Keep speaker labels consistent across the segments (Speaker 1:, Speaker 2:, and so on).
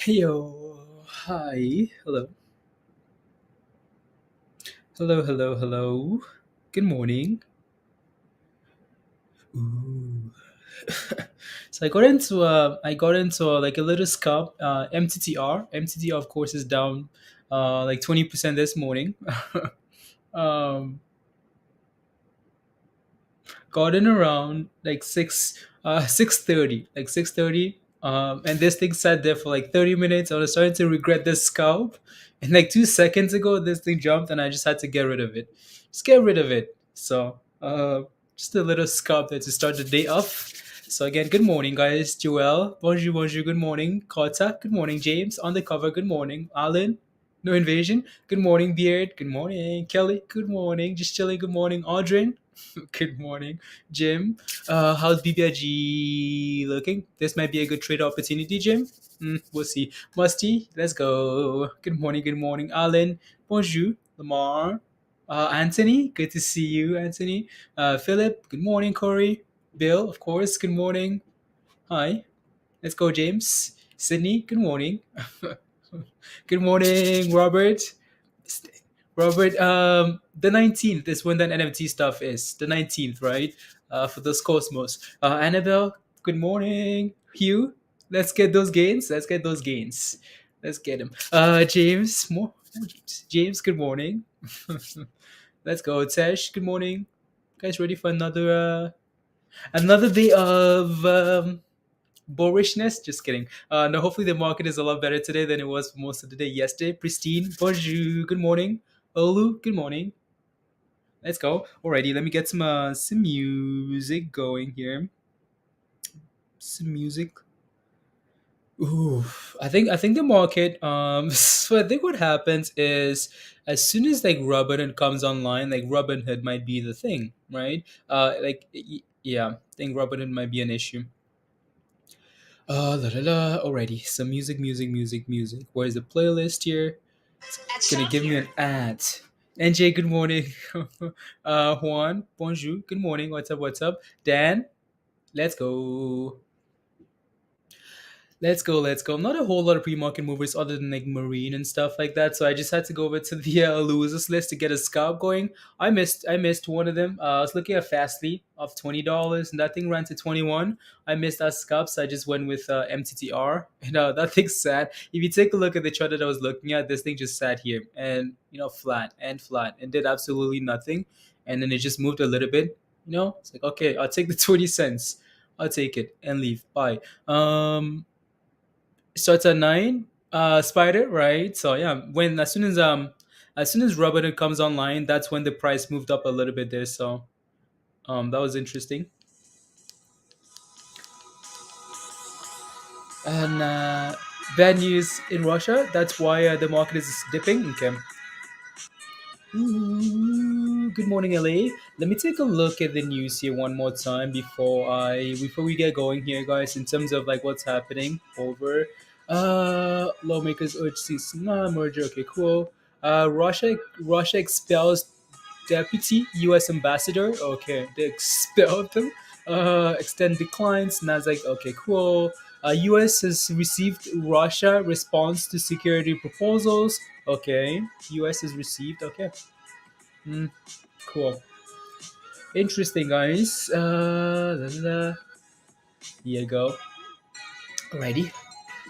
Speaker 1: Yo, hi, hello, hello. Good morning. Ooh. So I got into like a little scalp. MTTR of course is down, like 20% this morning. um, got in around like 6:30, like 6:30. And this thing sat there for like 30 minutes. I was starting to regret this scalp, and like 2 seconds ago, this thing jumped, and I just had to get rid of it. Just get rid of it. So, just a little scalp there to start the day off. So again, good morning, guys. Joel, bonjour. Good morning, Carter. Good morning, James. Undercover. Good morning, Alan. No invasion. Good morning, Beard. Good morning, Kelly. Good morning. Just chilling. Good morning, Audrin. Good morning, Jim. How's BBG looking? This might be a good trade opportunity, Jim. We'll see. Musty, let's go. Good morning, Alan. Bonjour, Lamar. Anthony, good to see you, Anthony. Philip, good morning, Corey. Bill, of course, good morning. Hi, let's go, James. Sydney, good morning. Good morning, Robert. Robert, the 19th is when that NFT stuff is. The 19th, right? For those Cosmos. Annabelle, good morning. Hugh, let's get those gains. Let's get them. James, James, good morning. Let's go. Tesh, good morning. Guys, ready for another day of boorishness? Just kidding. No, hopefully the market is a lot better today than it was for most of the day yesterday. Pristine, bonjour, good morning. Olu, good morning. Let's go. Alrighty, let me get some music going here. Some music. Ooh, I think the market. So I think what happens is as soon as like Robinhood comes online, like Robinhood might be the thing, right? Yeah, I think Robinhood might be an issue. La la la. Alrighty, some music. Where's the playlist here? It's gonna give me an ad. NJ, good morning. Juan, bonjour. Good morning. What's up? Dan, let's go. Let's go. Not a whole lot of pre-market movers other than like MRIN and stuff like that. So I just had to go over to the losers list to get a scalp going. I missed one of them. I was looking at Fastly of $20, and that thing ran to 21. I missed that scalp, so I just went with MTTR. And that thing's sad. If you take a look at the chart that I was looking at, this thing just sat here and flat and did absolutely nothing. And then it just moved a little bit. It's like okay, I'll take the 20 cents. I'll take it and leave. Bye. Starts at 9. Spider, right? So yeah, when as soon as Robinhood comes online, that's when the price moved up a little bit there. So that was interesting. And bad news in Russia. That's why the market is dipping. Okay. Ooh, good morning, LA. Let me take a look at the news here one more time before we get going here, guys. In terms of like what's happening over, lawmakers urge cease merger. Okay, cool. Russia expels deputy U.S. ambassador. Okay, they expelled them. Extend declines. Nasdaq. Okay, cool. U.S. has received Russia response to security proposals. Okay, U.S. has received. Okay. Mm, cool. Interesting, guys. Here you go. Alrighty.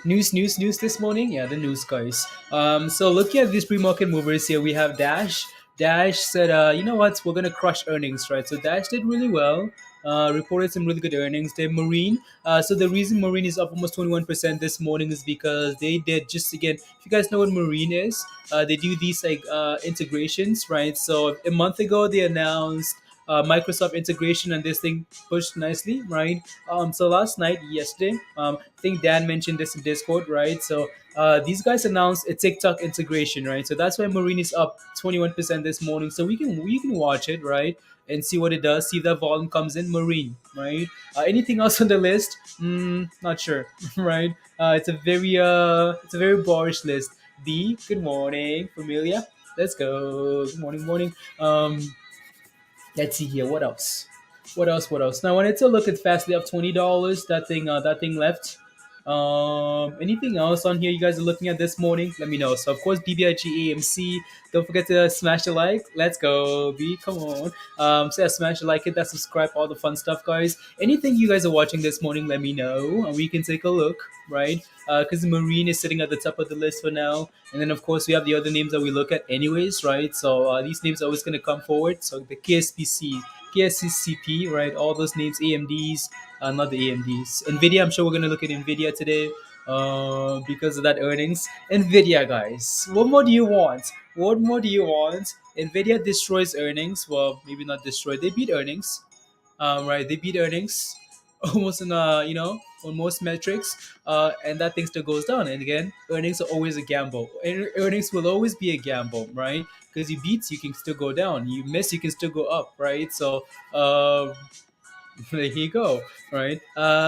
Speaker 1: News this morning. Yeah, the news, guys. So looking at these pre-market movers here, we have Dash. Dash said, you know what? We're gonna crush earnings, right? So Dash did really well. Reported some really good earnings. They Marine. So the reason Marine is up almost 21% this morning is because they did just again. If you guys know what Marine is, they do these like integrations, right? So a month ago they announced Microsoft integration, and this thing pushed nicely, right? So last night, yesterday, I think Dan mentioned this in Discord, right? So these guys announced a TikTok integration, right? So that's why Marine is up 21% this morning. So we can watch it, right? And see what it does. See if that volume comes in. Marine, right? Anything else on the list? Not sure, right? It's a very boorish list. B, good morning, Familia. Let's go. Good morning. Let's see here. What else? What else? Now I wanted to look at Fastly up $20. That thing left. Anything else on here you guys are looking at this morning? Let me know. So of course BBIG AMC. Don't forget to smash the like. Let's go, B. Come on. So yeah, smash the like, hit that subscribe, all the fun stuff, guys. Anything you guys are watching this morning, let me know, and we can take a look, right? Because MRIN is sitting at the top of the list for now, and then of course we have the other names that we look at, anyways, right? So these names are always going to come forward. So the KSPC, KSCP, right? All those names, AMDs, not the AMDs. Nvidia, I'm sure we're going to look at Nvidia today. Because of that earnings. Nvidia, guys, what more do you want? What more do you want? Nvidia destroys earnings. Well, maybe not destroy. They beat earnings. Right? They beat earnings almost in on most metrics. And that thing still goes down. And again, earnings are always a gamble. Earnings will always be a gamble, right? Because you beat, you can still go down. You miss, you can still go up, right? So there you go, right?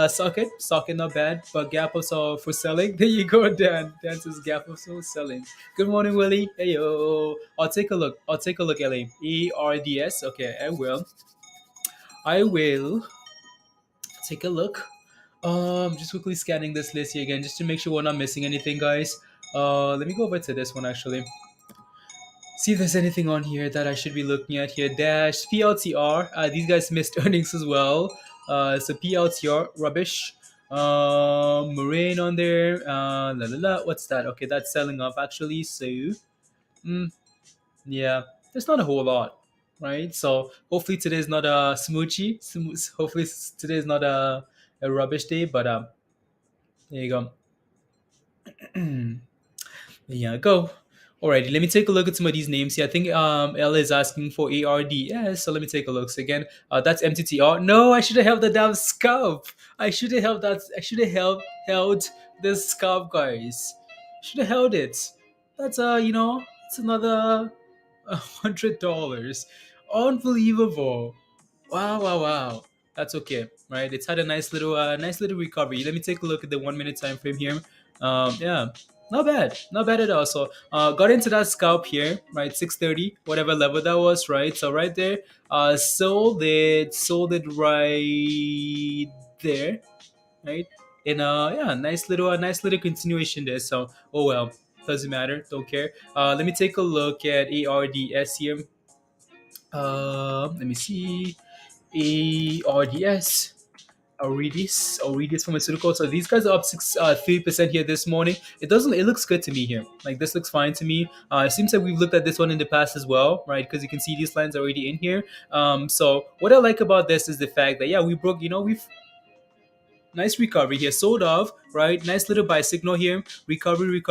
Speaker 1: Socket not bad, but gap also for selling. There you go, Dan. Dan says gap also selling. Good morning, Willie. Hey yo. I'll take a look. Ellie. ERDS. Okay, I will. I will take a look. Just quickly scanning this list here again, just to make sure we're not missing anything, guys. Let me go over to this one actually. See if there's anything on here that I should be looking at here. Dash PLTR. These guys missed earnings as well. So PLTR rubbish. Marine on there. La la la. What's that? Okay, that's selling off actually. So, mm, yeah, there's not a whole lot, right? So hopefully today's not a smoochie. Hopefully today's not a rubbish day. But there you go. Yeah, go. Alrighty, let me take a look at some of these names here. I think Ella is asking for ARDS, so let me take a look. So again, that's MTTR. No, I should have held the damn scalp. I should have held that. I should have held this scalp, guys. Should have held it. That's it's another $100. Unbelievable. Wow, wow, wow. That's okay, right? It's had a nice little recovery. Let me take a look at the 1 minute time frame here. Yeah, not bad at all. So, got into that scalp here, right? 630, whatever level that was, right? So right there, sold it right there, right? And yeah, nice little continuation there. So, oh well, doesn't matter, don't care. Let me take a look at ARDS here. Let me see. ARDS. Auridis Pharmaceutical. So these guys are up 3% here this morning. It looks good to me here. Like this looks fine to me. It seems like we've looked at this one in the past as well, right? Because you can see these lines already in here. So what I like about this is the fact that yeah, we broke, we've nice recovery here, sold off, right? Nice little buy signal here. Recovery,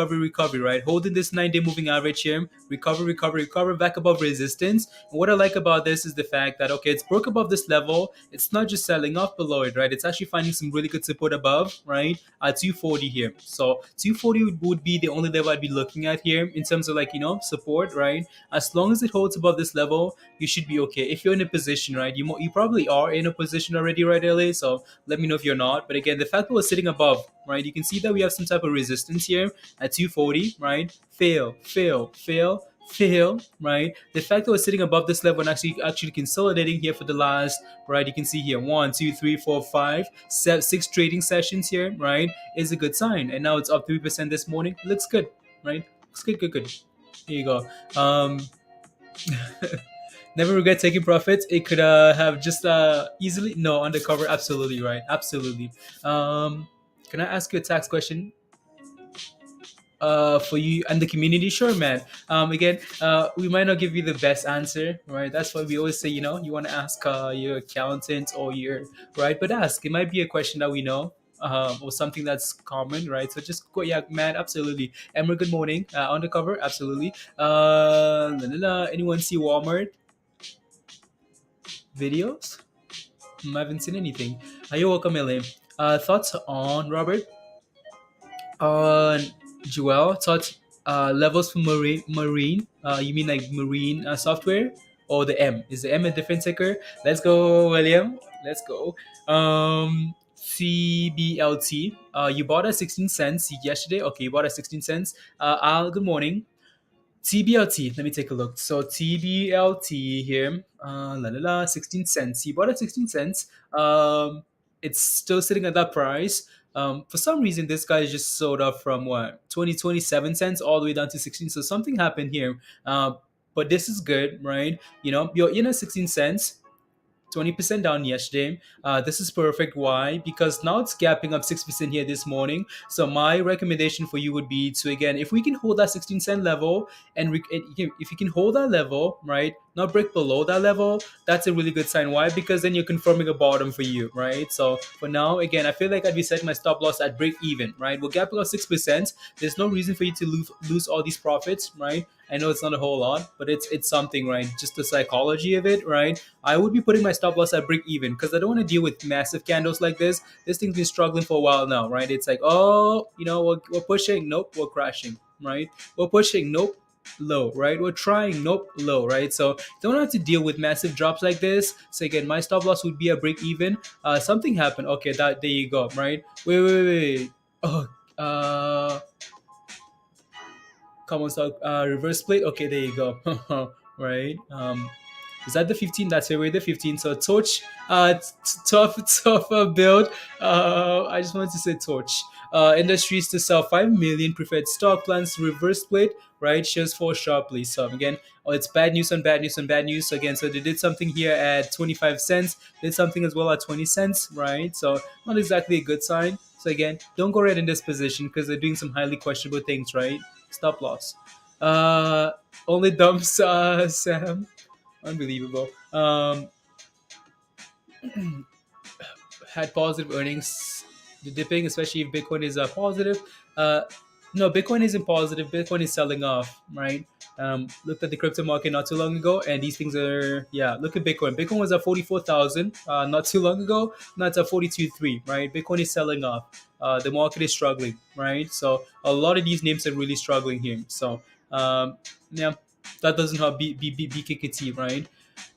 Speaker 1: right? Holding this 9-day moving average here. Recover back above resistance. And what I like about this is the fact that, okay, it's broke above this level. It's not just selling off below it, right? It's actually finding some really good support above, right? At 240 here. So 240 would be the only level I'd be looking at here in terms of like, support, right? As long as it holds above this level, you should be okay. If you're in a position, right? You probably are in a position already, right, LA? So let me know if you're not. But again, the fact that we're sitting above, right? You can see that we have some type of resistance here at 240, right? Fail, right? The fact that we're sitting above this level and actually consolidating here for the last, right? You can see here 1, 2, 3, 4, 5, 6 trading sessions here, right? Is a good sign. And now it's up 3% this morning. Looks good, right? Looks good. Here you go. Never regret taking profits. It could have just easily no undercover. Absolutely right. Absolutely. Can I ask you a tax question? For you and the community, sure, man. Again, we might not give you the best answer, right? That's why we always say, you want to ask your accountant or your right, but ask. It might be a question that we know. Or something that's common, right? So just go, yeah, man, absolutely. Emma, good morning. Undercover, absolutely. Anyone see Walmart videos? I haven't seen anything. Are you welcome, Elaine? Thoughts on Robert? On Joel? Thoughts? Levels for marine? You mean like marine software or the M? Is the M a different ticker? Let's go, William. Let's go. CBLT. You bought at 16 cents yesterday. Okay, you bought at 16 cents. Al, good morning. TBLT, let me take a look. So TBLT here, 16 cents. You bought at 16 cents. It's still sitting at that price. For some reason, this guy just sold up from what 27 cents all the way down to 16. So something happened here. But this is good, right? You're in at 16 cents. 20% down yesterday. This is perfect. Why? Because now it's gapping up 6% here this morning. So my recommendation for you would be to, again, if we can hold that 16 cent level, and if you can hold that level, right, not break below that level, that's a really good sign. Why? Because then you're confirming a bottom for you, right? So for now, again, I feel like I'd be setting my stop loss at break even, right? We're gapping up 6%. There's no reason for you to lose all these profits, right? I know it's not a whole lot, but it's something, right? Just the psychology of it, right? I would be putting my stop loss at break even because I don't want to deal with massive candles like this. This thing's been struggling for a while now, right? It's like, oh, we're pushing, nope, we're crashing, right? We're pushing, nope, low, right? We're trying, nope, low, right? So don't have to deal with massive drops like this. So again, my stop loss would be a break even. Something happened. Okay, there you go, right? Wait. Oh, common stock reverse split. Okay, there you go. Right. Is that the 15? That's where the 15. So torch, tough build. I just wanted to say torch. Industries to sell 5 million preferred stock plans reverse split. Right, shares fall sharply. So again, it's bad news on bad news on bad news. So again, so they did something here at 25 cents. Did something as well at 20 cents. Right. So not exactly a good sign. So again, don't go right in this position because they're doing some highly questionable things. Right. Stop loss. Uh, Only dumps Sam. Unbelievable. Had positive earnings. The dipping, especially if Bitcoin is positive. Uh, no, Bitcoin isn't positive. Bitcoin is selling off, right? Looked at the crypto market not too long ago, and these things are, yeah. Look at Bitcoin. Bitcoin was at 44,000 not too long ago. Now it's at 42.3, right? Bitcoin is selling off. The market is struggling, right? So a lot of these names are really struggling here. So yeah, that doesn't help BKKT, right?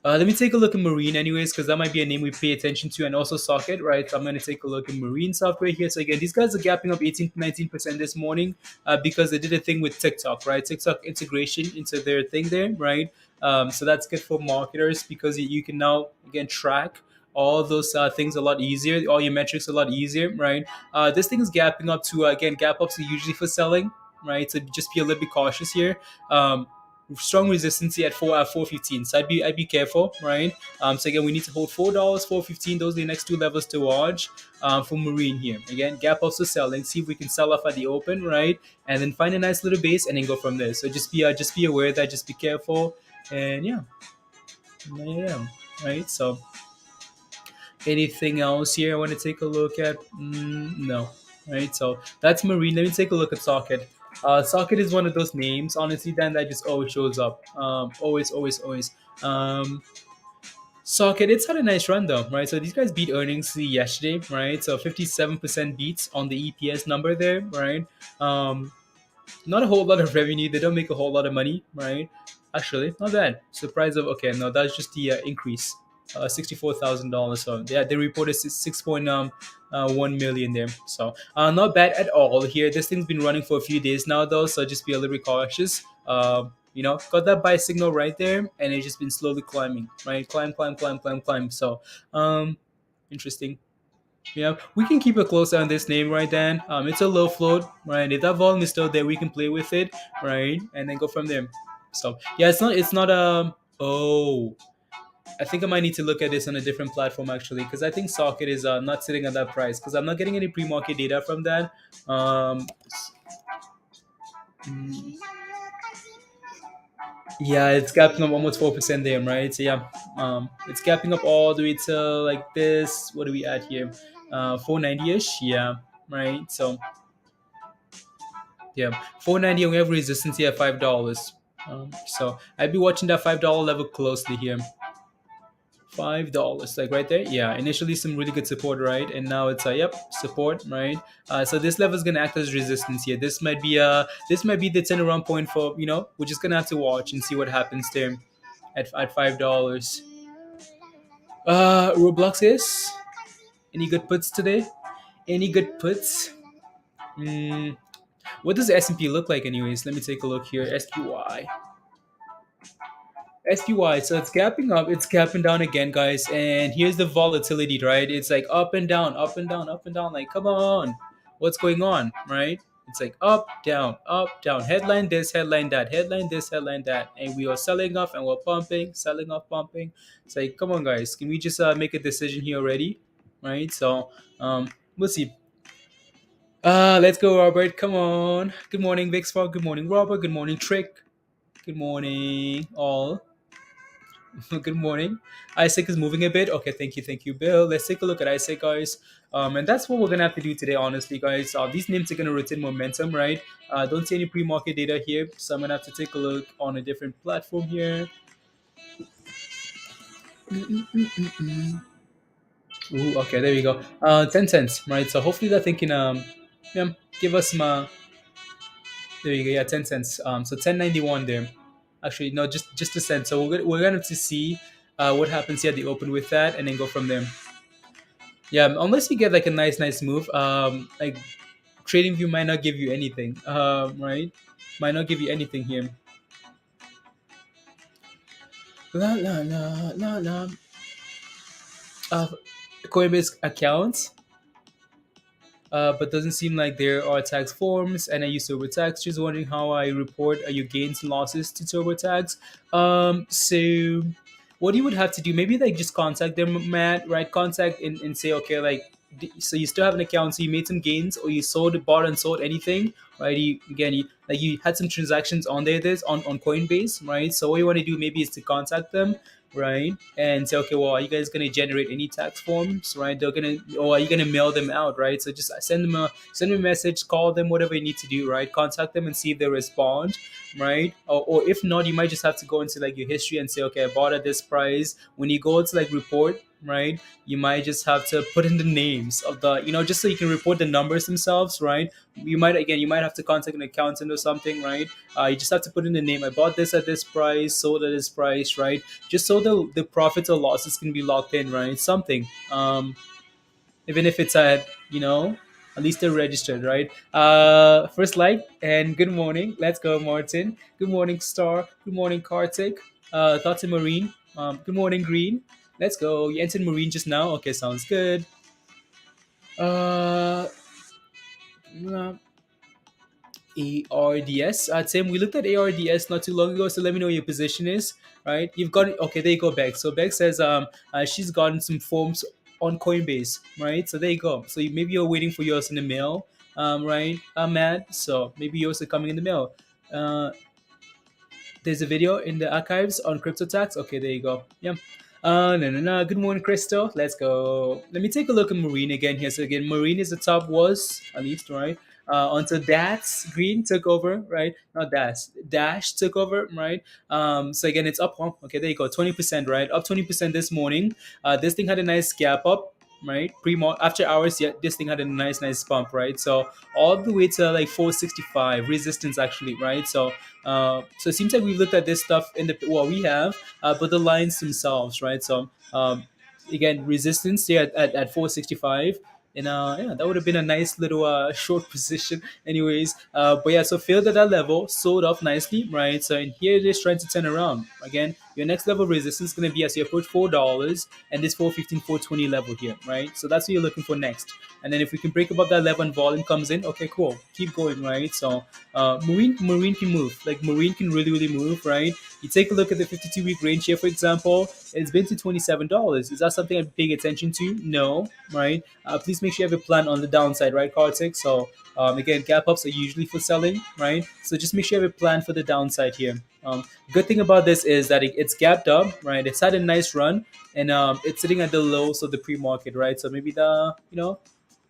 Speaker 1: Let me take a look at Marine anyways, because that might be a name we pay attention to, and also Socket, right? So I'm going to take a look at Marine software here. So again, these guys are gapping up 18 to 19% this morning because they did a thing with TikTok, right? TikTok integration into their thing there, right? So that's good for marketers because you can now, again, track all those things a lot easier, all your metrics a lot easier, right? This thing is gapping up to, again, gap ups are usually for selling, right? So just be a little bit cautious here. Strong resistance at 415. So I'd be careful, right? So again, we need to hold $4, 415. Those are the next two levels to watch for Marine here. Again, gap also selling. See if we can sell off at the open, right? And then find a nice little base and then go from there. So just be aware of that. Just be careful, and yeah, right. So anything else here I want to take a look at? No, right? So that's Marine. Let me take a look at Socket. Socket is one of those names, honestly, Dan, that just always shows up. Always. Um, Socket, it's had a nice run though, right? So these guys beat earnings yesterday, right? So 57% beats on the EPS number there, right? Um, Not a whole lot of revenue. They don't make a whole lot of money, right? Actually, not bad. Surprise of, okay, no, that's just the increase, $64,000. So yeah, they reported 6.1 million there. So not bad at all here. This thing's been running for a few days now though, so just be a little bit cautious. Got that buy signal right there, and it's just been slowly climbing, right? Climb. So interesting. Yeah, we can keep a close eye on this name, right, Dan? It's a low float, right? If that volume is still there, we can play with it, right, and then go from there. So yeah, it's not. Oh, I think I might need to look at this on a different platform actually, because I think Socket is not sitting at that price because I'm not getting any pre-market data from that. Um, mm, yeah, it's gapping up almost 4% there, right? So yeah, it's gapping up all the way to like this. What do we add here? 490ish. Yeah, right. So yeah, 490, and we have resistance here at $5. So I'd be watching that $5 level closely here. $5, like right there. Yeah, initially some really good support, right? And now it's yep, support, right? So this level is gonna act as resistance here. This might be the turnaround point for we're just gonna have to watch and see what happens there at $5. Roblox is any good puts today? Any good puts? Mm, what does the S&P look like anyways? Let me take a look here. SPY. SPY. So it's gapping up, it's gapping down again, guys. And here's the volatility, right? It's like up and down, up and down, up and down. Like, come on, what's going on, right? It's like up, down. Headline this, headline that, headline this, headline that, and we are selling off and we're pumping, selling off, pumping. It's like, come on, guys, can we just make a decision here already, right? So we'll see. Let's go, Robert. Come on. Good morning, Vixfar. Good morning, Robert. Good morning, Trick. Good morning, all. Good morning. Isaac is moving a bit. Okay, thank you, Bill. Let's take a look at Isaac, guys. And that's what we're gonna have to do today, honestly, guys. These names are gonna rotate momentum, right? Don't see any pre-market data here, so I'm gonna have to take a look on a different platform here. Ooh, okay, there we go. 10 cents, right? So hopefully that thing can yeah, give us some. There you go. Yeah, 10 cents. So 10.91 there. Actually, no, just a cent. So we're gonna have to see what happens here at the open with that, and then go from there. Yeah, unless you get like a nice move, like TradingView might not give you anything, right? Might not give you anything here. La la la la la. Uh, Coinbase accounts, but doesn't seem like there are tax forms. And I use TurboTax. Just wondering how I report your gains and losses to TurboTax. So what you would have to do, maybe like just contact them, Matt, right? Contact and say, okay, like, so you still have an account, so you made some gains, or you sold, bought and sold anything, right? You had some transactions on there, this on Coinbase, right? So what you want to do maybe is to contact them, right? And say, okay, well, are you guys gonna generate any tax forms, right? They're gonna, or are you gonna mail them out, right? So just send them a message, call them, whatever you need to do, right? Contact them and see if they respond, right? Or if not, you might just have to go into like your history and say, okay, I bought at this price. When you go to like report, right, you might just have to put in the names of the, just so you can report the numbers themselves, right? You might have to contact an accountant or something, right? You just have to put in the name. I bought this at this price, sold at this price, right? Just so the profits or losses can be locked in, right? Something. Even if it's at least they're registered, right? First like, and good morning. Let's go, Martin. Good morning, Star. Good morning, Kartik. Thoughts in Marine. Good morning, Green. Let's go. You entered Marine just now. Okay, sounds good. Uh, ARDS. Tim, we looked at ARDS not too long ago, so let me know what your position is. Right? You've got, okay. There you go, Beck. So Beck says she's gotten some forms on Coinbase, right? So there you go. So maybe you're waiting for yours in the mail, right, Matt? So maybe yours are coming in the mail. Uh, there's a video in the archives on crypto tax. Okay, there you go. Yeah. No, no, no. Good morning, Crystal. Let's go. Let me take a look at Marine again here. So again, Marine is the top, was at least, right? Until Dash Green took over, right? Not Dash took over, right? So again, it's up. Oh, okay, there you go. 20%, right? Up 20% this morning. This thing had a nice gap up, right? After hours, yeah, this thing had a nice bump, right? So all the way to like 465 resistance, actually, right? So it seems like we've looked at this stuff in the, well, we have, but the lines themselves, right? So again, resistance there at 465. And yeah, that would have been a nice little short position, anyways. But yeah, so failed at that level, sold off nicely, right? So and here it is trying to turn around again. Your next level of resistance is going to be as you approach $4 and this 415, 420 level here, right? So that's what you're looking for next. And then if we can break above that level and volume comes in, okay, cool, keep going, right? So Marine can move, like Marine can really move, right? You take a look at the 52-week range here, for example, it's been to $27. Is that something I'm paying attention to? No, right? Please make sure you have a plan on the downside, right, Kartik? So again, gap ups are usually for selling, right? So just make sure you have a plan for the downside here. Good thing about this is that it's gapped up, right? It's had a nice run, and it's sitting at the lows of the pre-market, right? So maybe the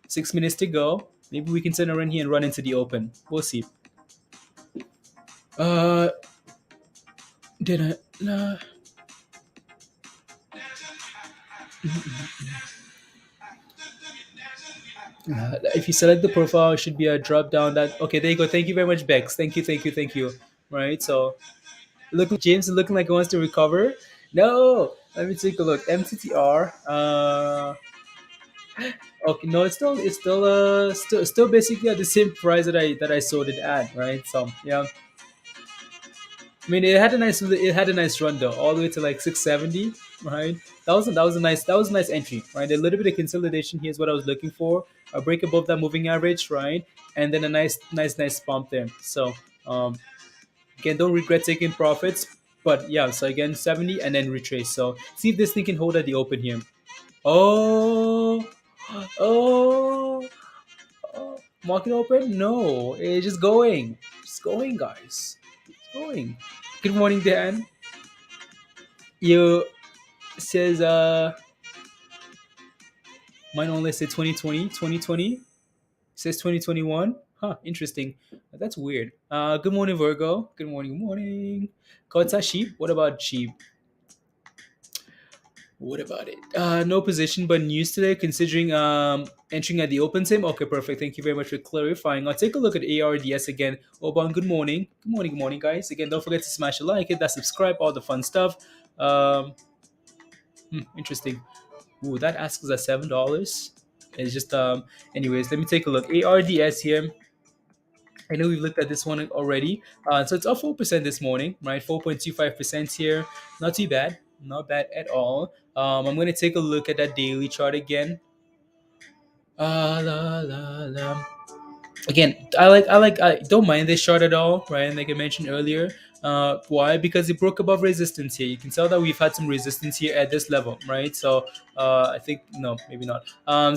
Speaker 1: 6 minutes to go. Maybe we can turn around here and run into the open. We'll see. Uh, did I? If you select the profile, it should be a drop down. That okay? There you go. Thank you very much, Bex. Thank you. Right. So James is looking like he wants to recover. No. Let me take a look. MTTR. Okay. No, it's still basically at the same price that I sold it at. Right. So yeah. I mean, it had a nice run though, all the way to like 670, right? That was a nice entry, right? A little bit of consolidation here is what I was looking for. A break above that moving average, right? And then a nice bump there. So um, again, don't regret taking profits. But yeah, so again, 70 and then retrace. So see if this thing can hold at the open here. Oh, oh, oh. Market open? No, it's just going, guys, it's going. Good morning, Dan. You says mine only said 2020, 2020. Says 2021. Huh, interesting. That's weird. Good morning, Virgo. Good morning, good morning. Kota sheep. What about sheep? What about it? No position, but news today. Considering entering at the open sim. Okay, perfect. Thank you very much for clarifying. I'll take a look at ARDS again. Oban, good morning. Good morning, guys. Again, don't forget to smash a like, hit that subscribe, all the fun stuff. Um, interesting. Ooh, that asks us at $7. It's just Anyways, let me take a look. ARDS here. I know we've looked at this one already. So it's up 4% this morning, right? 4.25% here. Not too bad. Not bad at all. I'm going to take a look at that daily chart again. La, la, la. Again, I don't mind this chart at all, right? And like I mentioned earlier, why? Because it broke above resistance here. You can tell that we've had some resistance here at this level, right? So I think no, maybe not.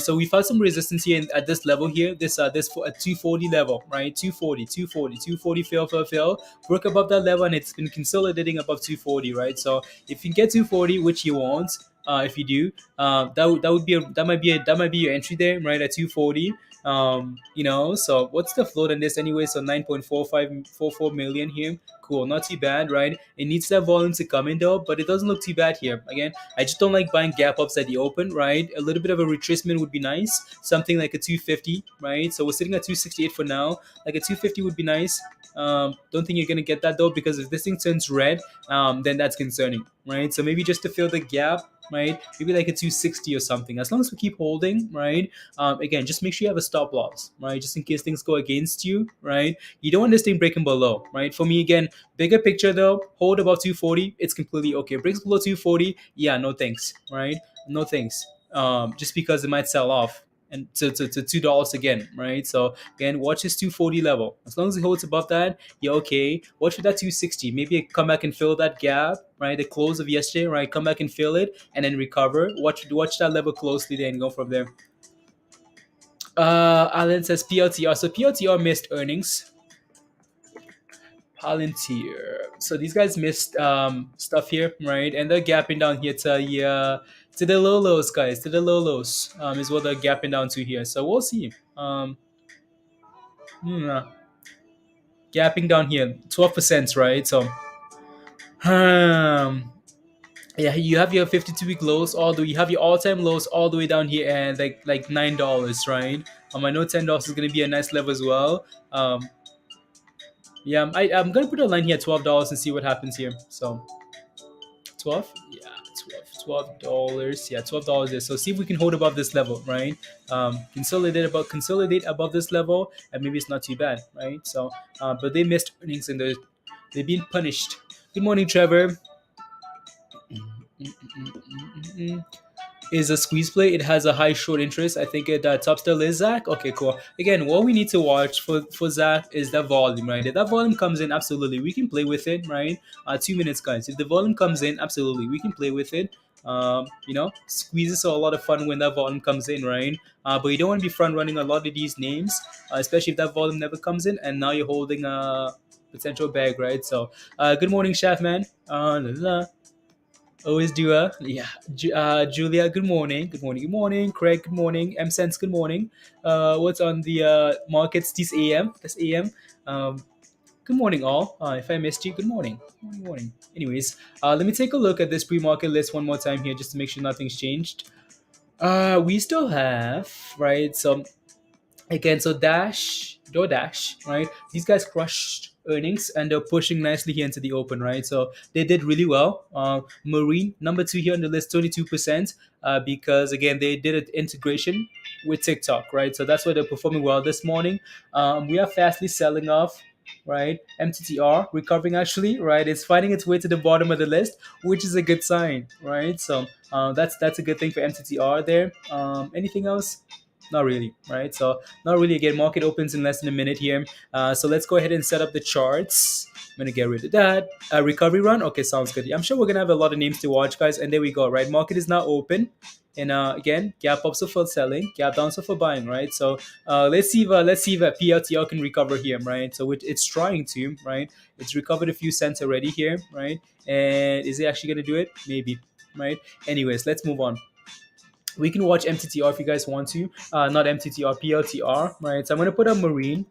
Speaker 1: So we've had some resistance here at this level here, this at 240 level, right? 240 fail, broke above that level, and it's been consolidating above 240, right? So if you get 240, which you won't, if you do, that might be your entry there, right, at 240. So what's the float on this anyway? So 9.4544 million here. Cool, not too bad, right? It needs that volume to come in though, but it doesn't look too bad here. Again, I just don't like buying gap ups at the open, right? A little bit of a retracement would be nice, something like a 250, right? So we're sitting at 268 for now. Like a 250 would be nice. Don't think you're gonna get that though, because if this thing turns red, then that's concerning, right? So maybe just to fill the gap, right? Maybe like a 260 or something. As long as we keep holding, right? Again, just make sure you have a stop loss, right? Just in case things go against you, right? You don't want this thing breaking below, right? For me, again, bigger picture though, hold above 240, it's completely okay. Breaks below 240, yeah, no thanks, right? No thanks. Just because it might sell off and to $2 again, right? So again, watch this 240 level. As long as it holds above that, you're okay. Watch for that 260. Maybe come back and fill that gap, right? The close of yesterday, right? Come back and fill it and then recover. Watch that level closely there and go from there. Alan says PLTR. So PLTR missed earnings. Palantir. So these guys missed stuff here, right? And they're gapping down here to the low lows, guys. To the low lows is what they're gapping down to here. So we'll see. Hmm, gapping down here, 12%, right? So yeah, you have your 52-week lows all the way. You have your all-time lows all the way down here, and like $9, right? I know $10 is gonna be a nice level as well. Yeah, I'm gonna put a line here at $12 and see what happens here. So 12, yeah, $12, yeah, $12 there. So see if we can hold above this level, right? Consolidate above this level, and maybe it's not too bad, right? So, but they missed earnings and they've been punished. Good morning, Trevor. Is a squeeze play. It has a high short interest. I think it top still is Zach. Okay, cool. Again, what we need to watch for Zach is that volume, right? If that volume comes in, absolutely we can play with it, right? 2 minutes, guys. If the volume comes in, absolutely we can play with it. Squeezes are a lot of fun when that volume comes in, right? But you don't want to be front running a lot of these names, especially if that volume never comes in, and now you're holding a potential bag, right? So, good morning, chef man. La, la. Always do yeah. Julia, good morning. Good morning. Good morning. Craig, good morning. M Sense, good morning. What's on the markets this AM? This AM. Um, Good morning, all. If I missed you, good morning. Morning, morning. Anyways, let me take a look at this pre-market list one more time here, just to make sure nothing's changed. We still have, right? So again, so DoorDash, right? These guys crushed earnings and they're pushing nicely here into the open, right? So they did really well. MRIN, number two here on the list, 22%, because again, they did an integration with TikTok, right? So that's why they're performing well this morning. We are fastly selling off. right? MTTR recovering actually, right? It's finding its way to the bottom of the list, which is a good sign, right? So that's a good thing for MTTR there. Anything else? Not really, right? So not really. Again, market opens in less than a minute here. So let's go ahead and set up the charts. I'm gonna get rid of that. Recovery run. Okay, sounds good. I'm sure we're gonna have a lot of names to watch, guys. And there we go. Right, market is now open. And again, gap ups are for selling, gap downs are for buying, right? So let's see if PLTR can recover here, right? So it's trying to, right? It's recovered a few cents already here, right? And is it actually gonna do it? Maybe, right? Anyways, let's move on. We can watch MTTR if you guys want to. Not MTTR, PLTR, right? So I'm gonna put up marine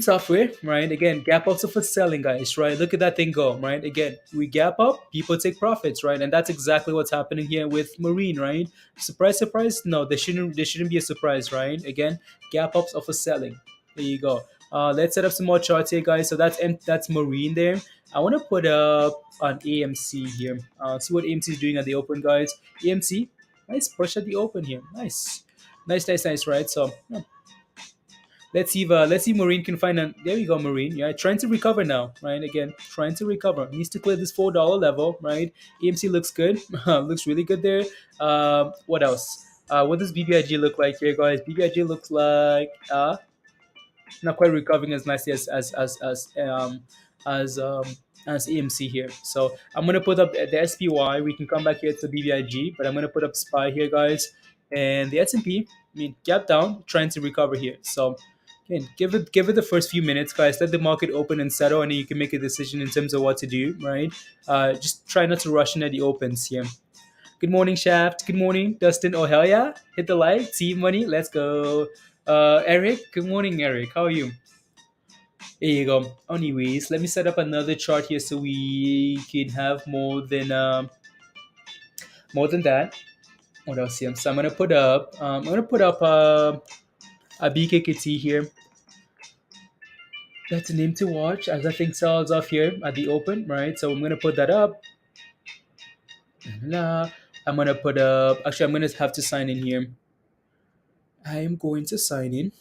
Speaker 1: software, right? Again, gap ups are for selling, guys, right? Look at that thing go, right? Again, we gap up, people take profits, right? And that's exactly what's happening here with marine, right? Surprise, surprise. No, there shouldn't be a surprise, right? Again, gap ups are for selling. There you go. Let's set up some more charts here, guys. So that's marine there. I want to put up an AMC here. See what AMC is doing at the open, guys. AMC, nice push at the open here. Nice, nice, nice, nice, right? So yeah, let's see Marine can find an there we go, Marine. Yeah, trying to recover now, right? Again, trying to recover. Needs to clear this $4 level, right? AMC looks good. Looks really good there. What else? What does BBIG look like here, guys? BBIG looks like not quite recovering as nicely as as AMC here. So I'm gonna put up the SPY. We can come back here to BBIG, but I'm gonna put up SPY here, guys. And the S&P, I mean, gap down, trying to recover here. So again, give it the first few minutes, guys. Let the market open and settle, and then you can make a decision in terms of what to do, right? Just try not to rush in at the opens here. Good morning, Shaft. Good morning, Dustin. Oh hell yeah! Hit the like, team money. Let's go. Eric. Good morning, Eric. How are you? There you go. Anyways, let me set up another chart here so we can have more than that. What else here? So I'm gonna put up a BKKT here. That's a name to watch as I think sells off here at the open, right? So I'm gonna put that up. Nah, I'm gonna put up. Actually, I'm gonna have to sign in here. I am going to sign in.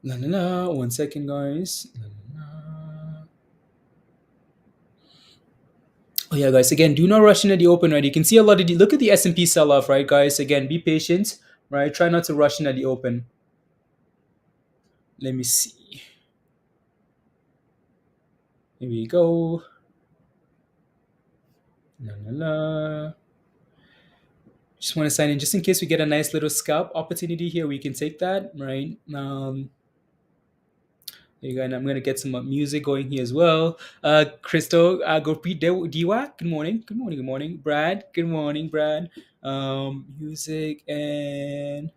Speaker 1: La la la. 1 second, guys. La, la, la. Oh yeah, guys. Again, do not rush into the open, right? You can see a lot of look at the S&P sell off, right, guys? Again, be patient, right? Try not to rush into the open. Let me see. Here we go. La la la. Just want to sign in just in case we get a nice little scalp opportunity here. We can take that, right? There you go, and I'm gonna get some music going here as well. Crystal, Gurpreet Diwa, good morning, good morning, good morning. Brad, good morning, Brad. Music and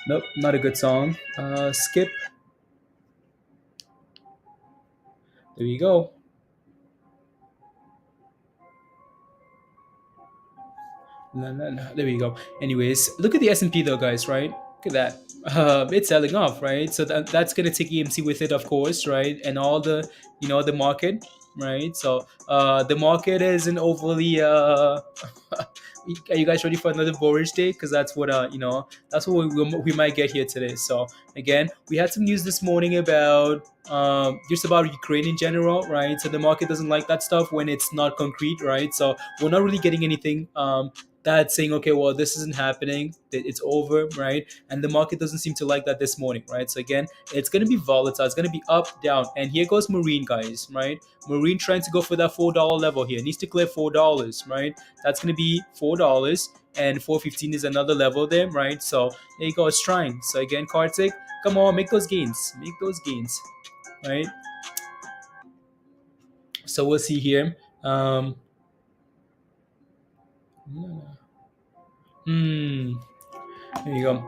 Speaker 1: nope, not a good song. Skip. There we go. No, no, no. There we go. Anyways, look at the S&P though, guys. Right? Look at that. It's selling off, right? So that's gonna take EMC with it, of course, right? And all the, the market, right? So the market isn't overly. Are you guys ready for another bullish day? Because that's what that's what we might get here today. So again, we had some news this morning about just about Ukraine in general, right? So the market doesn't like that stuff when it's not concrete, right? So we're not really getting anything that's saying, okay, well, this isn't happening, it's over, right? And the market doesn't seem to like that this morning, right? So again, it's going to be volatile, it's going to be up, down. And here goes Marine, guys, right? Marine trying to go for that $4 level here, needs to clear $4, right? That's going to be $4, and 415 is another level there, right? So there you go, it's trying. So again, Kartik, come on, make those gains, right? So we'll see here. There you go.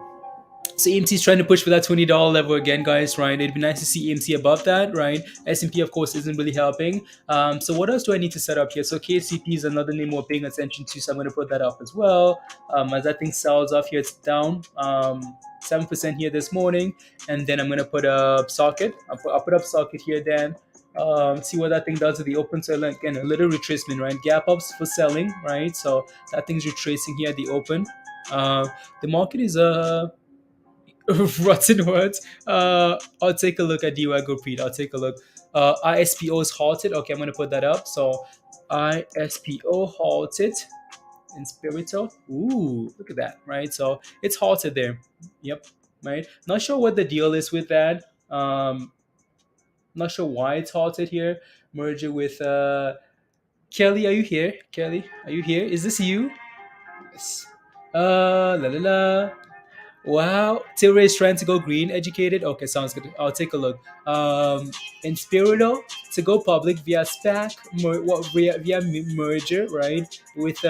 Speaker 1: So EMC is trying to push for that $20 level again, guys, right? It'd be nice to see EMC above that, right? S&P, of course, isn't really helping. So what else do I need to set up here? So KSCP is another name we're paying attention to, so I'm going to put that up as well. As that thing sells off here, it's down 7% here this morning. And then I'm going to put up socket. I'll put up socket here then. See what that thing does at the open. So again, a little retracement, right? Gap ups for selling, right? So that thing's retracing here at the open. The market is Rotten words. I'll take a look at DY Group Read. I'll take a look. ISPO is halted. Okay, I'm gonna put that up. So ISPO halted in Spirito. Ooh, look at that, right? So it's halted there. Yep, right. Not sure what the deal is with that. Not sure why it's halted here. Merger with Kelly. Are you here? Kelly, are you here? Is this you? Yes. La la la. Wow, Tilray is trying to go green educated. Okay, sounds good. I'll take a look. Inspirito to go public via SPAC, merger, right, with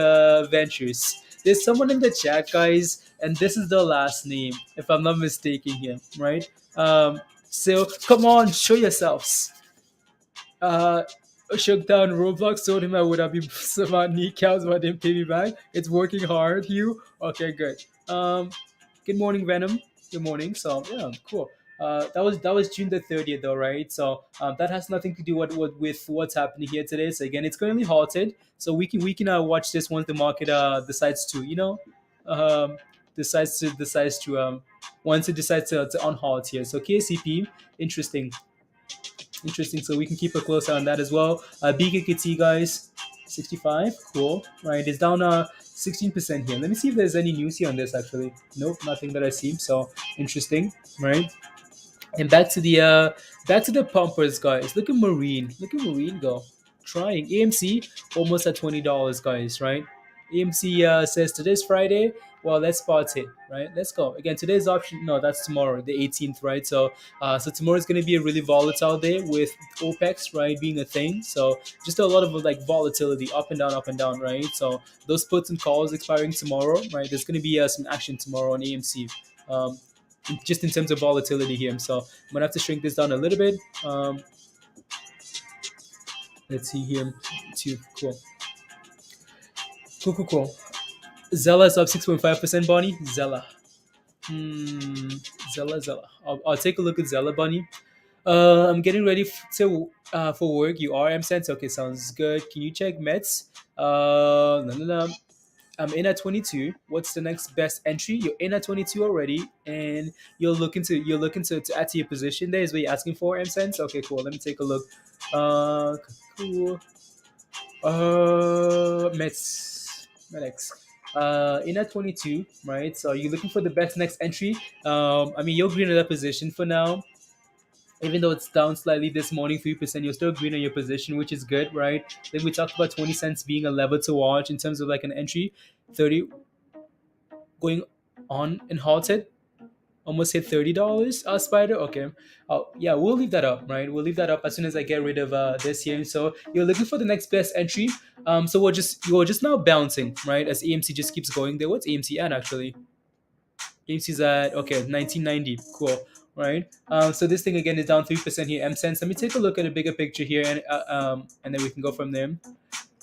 Speaker 1: Ventures. There's someone in the chat, guys, and this is the last name, if I'm not mistaken here, right? So come on, show yourselves. Uh, Shook down Roblox, told him I would have been some kneecaps, but didn't pay me back. It's working hard, Hugh. Okay, good. Good morning, Venom. Good morning. So yeah, cool. That was June 30th, though, right? So that has nothing to do with what's happening here today. So again, it's currently halted. So we can watch this once the market decides to decides to once it decides to unhalt here. So KCP, interesting. Interesting. So we can keep a close eye on that as well. BKKT, guys, 65. Cool. Right. It's down 16% here. Let me see if there's any news here on this actually. Nope, nothing that I see. So interesting. Right. And back to the pumpers, guys. Look at Marine. Look at Marine go. Trying. AMC almost at $20, guys, right? AMC says today's Friday. Well, let's spot it, right? Let's go. Again, today's option, no, that's tomorrow, the 18th, right? So tomorrow is going to be a really volatile day with OPEX, right, being a thing. So just a lot of like volatility, up and down, right? So those puts and calls expiring tomorrow, right? There's going to be some action tomorrow on AMC. Um, just in terms of volatility here. So I'm gonna have to shrink this down a little bit. Let's see here. Two. Cool. Cool, cool, cool. Zella's up 6.5%, Bonnie. Zella. Hmm. Zella. I'll take a look at Zella, Bunny. I'm getting ready to for work. You are M Sense. Okay, sounds good. Can you check Mets? No, no, no. I'm in at 22. What's the next best entry? You're in at 22 already, and you're looking to add to your position. There is what you're asking for, M Sense. Okay, cool. Let me take a look. Cool. Mets. In at 22, right? So you're looking for the best next entry. I mean, you're green in that position for now. Even though it's down slightly this morning, 3%, you're still green on your position, which is good, right? Then we talked about 20 cents being a level to watch in terms of like an entry. 30 going on and halted, almost hit $30. Spider, okay. Yeah, we'll leave that up, right? We'll leave that up as soon as I get rid of this here. So you're looking for the next best entry. So we're just now bouncing, right? As AMC just keeps going there. What's AMC at actually? AMC's at okay 1990. Cool. Right. So this thing again is down 3% here. M cents. Let me take a look at a bigger picture here, and then we can go from there.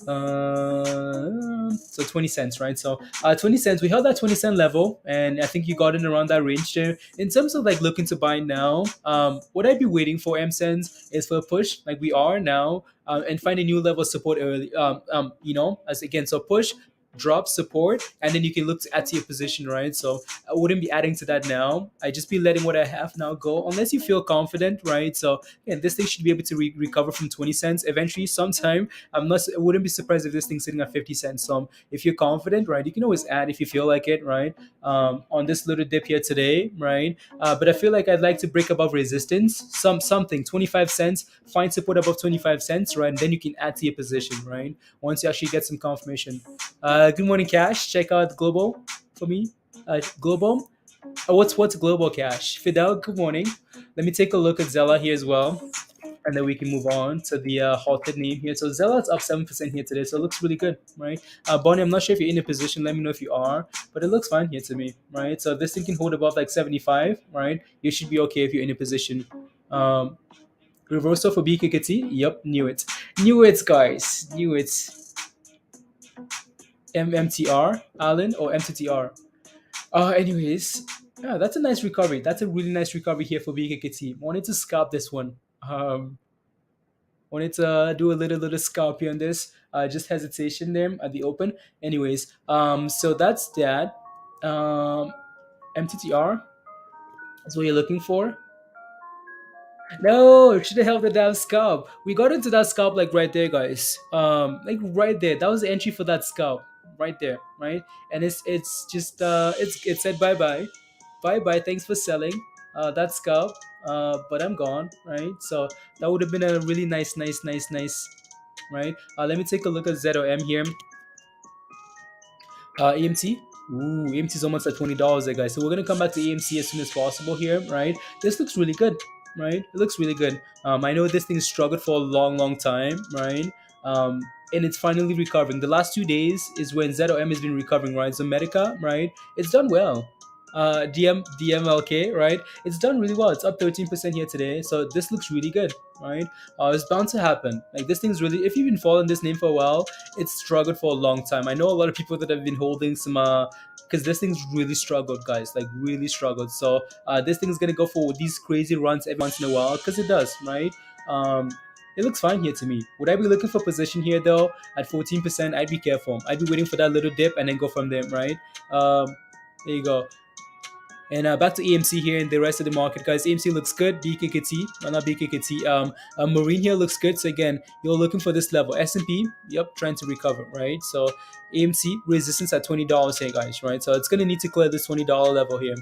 Speaker 1: So 20 cents, right? So 20 cents. We held that 20-cent level, and I think you got in around that range there. In terms of like looking to buy now, what I'd be waiting for M cents is for a push, like we are now, and find a new level of support early. As again, so push, drop support, and then you can look to add to your position, right? So I wouldn't be adding to that now. I just be letting what I have now go, unless you feel confident, right? So again, this thing should be able to recover from 20 cents eventually, sometime. I wouldn't be surprised if this thing's sitting at 50 cents. So if you're confident, right, you can always add if you feel like it, right? On this little dip here today, right? But I feel like I'd like to break above resistance, something 25 cents, find support above 25 cents, right? And then you can add to your position, right? Once you actually get some confirmation. Good morning, Cash. Check out Global for me. Global. What's Global Cash? Fidel. Good morning. Let me take a look at Zella here as well, and then we can move on to the halted name here. So Zella's up 7% here today, so it looks really good, right? Bonnie, I'm not sure if you're in a position. Let me know if you are, but it looks fine here to me, right? So if this thing can hold above like 75, right? You should be okay if you're in a position. Um, Reversal for BKKT. Yep, knew it, guys, knew it. MMTR, Alan, or MTTR. Anyways, yeah, that's a nice recovery. That's a really nice recovery here for BKKT. Wanted to scalp this one. Wanted to do a little scalp here on this. Just hesitation there at the open. Anyways, so that's that. MTTR. That's what you're looking for. No, it should have held the damn scalp. We got into that scalp like right there, guys. Like right there. That was the entry for that scalp, right there, right? And it's just it said bye bye, bye bye. Thanks for selling that scalp. But I'm gone, right? So that would have been a really nice, right? Let me take a look at ZOM here. AMT. Ooh, AMT is almost at $20 there, guys. So we're gonna come back to AMC as soon as possible here, right? This looks really good, right? It looks really good. I know this thing has struggled for a long time, right? Um, and it's finally recovering. The last 2 days is when ZOM has been recovering, right? So Medica, right? It's done well. DMLK, right? It's done really well. It's up 13% here today. So this looks really good, right? It's bound to happen. Like this thing's really, if you've been following this name for a while, it's struggled for a long time. I know a lot of people that have been holding some because this thing's really struggled, guys, like really struggled. So this thing's gonna go for these crazy runs every once in a while because it does, right? um it looks fine here to me. Would I be looking for position here though? At 14%, I'd be careful. I'd be waiting for that little dip and then go from there, right? There you go. And back to AMC here and the rest of the market, guys. AMC looks good. BKKT, not BKKT. MRIN here looks good. So again, you're looking for this level. S&P, yep, trying to recover, right? So AMC resistance at $20 here, guys, right? So it's gonna need to clear this $20 level here.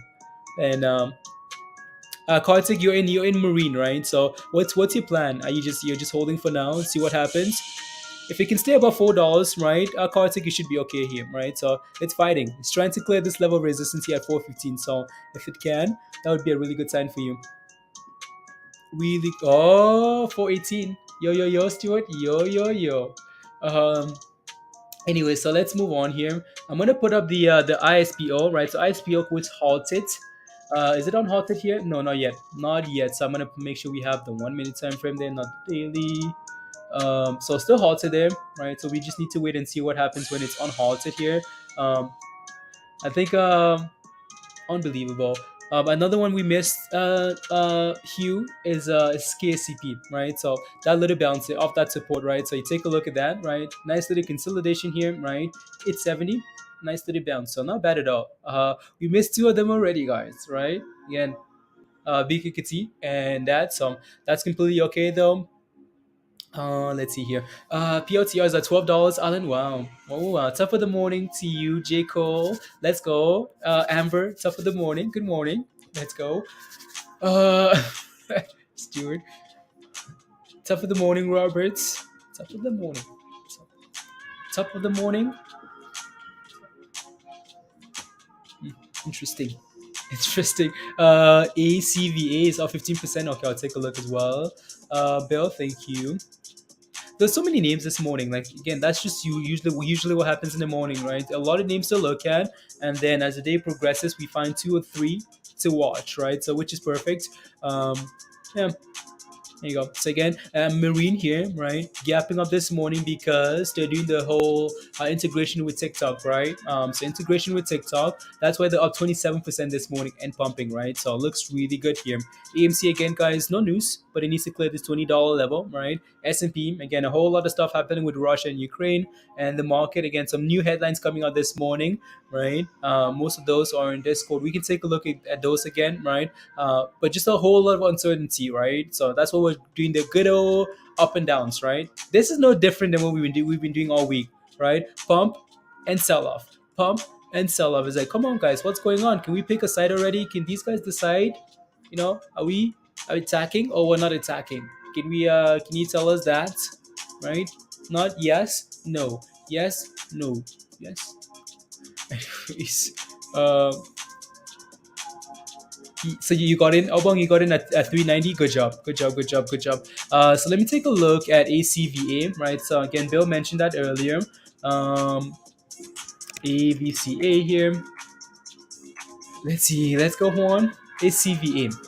Speaker 1: And Kartik, you're in MRIN, right? So what's your plan? Are you're just holding for now? See what happens. If it can stay above $4, right, Kartik, you should be okay here, right? So it's fighting. It's trying to clear this level of resistance here at 415. So if it can, that would be a really good sign for you. Really, 418. Yo, Stuart. Yo. Um. Anyway, so let's move on here. I'm gonna put up the ISPO, right? So ISPO which halted. Is it on halted here? No, not yet. Not yet. So I'm gonna make sure we have the 1 minute time frame there, not the daily. So still halted there, right? So we just need to wait and see what happens when it's unhalted here. I think unbelievable. Another one we missed, Hugh, is KSCP, right? So that little bounce off that support, right? So you take a look at that, right? Nice little consolidation here, right? It's 70, nice little bounce. So not bad at all. We missed two of them already, guys, right? Again, BKKT and that. So that's completely okay though. Let's see here. PLTR is at $12, Alan. Wow. Oh, top of the morning to you, J. Cole. Let's go. Amber, top of the morning. Good morning. Let's go. Uh, Stuart, top of the morning, Roberts. Top of the morning. Top of the morning. Hmm, interesting. Interesting. ACVA is off 15%. Okay, I'll take a look as well. Bill, thank you. There's so many names this morning. Like again, that's just usually what happens in the morning, right? A lot of names to look at, and then as the day progresses, we find two or three to watch, right? So which is perfect. Yeah, there you go. So again, Marine here, right? Gapping up this morning because they're doing the whole integration with TikTok, right? So integration with TikTok. That's why they're up 27% this morning and pumping, right? So it looks really good here. AMC again, guys, no news, but it needs to clear this $20 level, right? S&P again, a whole lot of stuff happening with Russia and Ukraine, and the market again. Some new headlines coming out this morning, right? Most of those are in Discord. We can take a look at those again, right? But just a whole lot of uncertainty, right? So that's what we're doing, the good old up and downs, right? This is no different than what we've been doing all week, right? Pump and sell off, pump and sell off. It's like, come on, guys, what's going on? Can we pick a side already? Can these guys decide? Are we attacking or we're not attacking? Can you tell us that, right? Not yes, no, yes, no, yes. Anyways, so you got in, Obong, you got in at 390. Good job. So let me take a look at ACVA, right? So again, Bill mentioned that earlier. AVCA here. Let's see, let's go on. ACVA.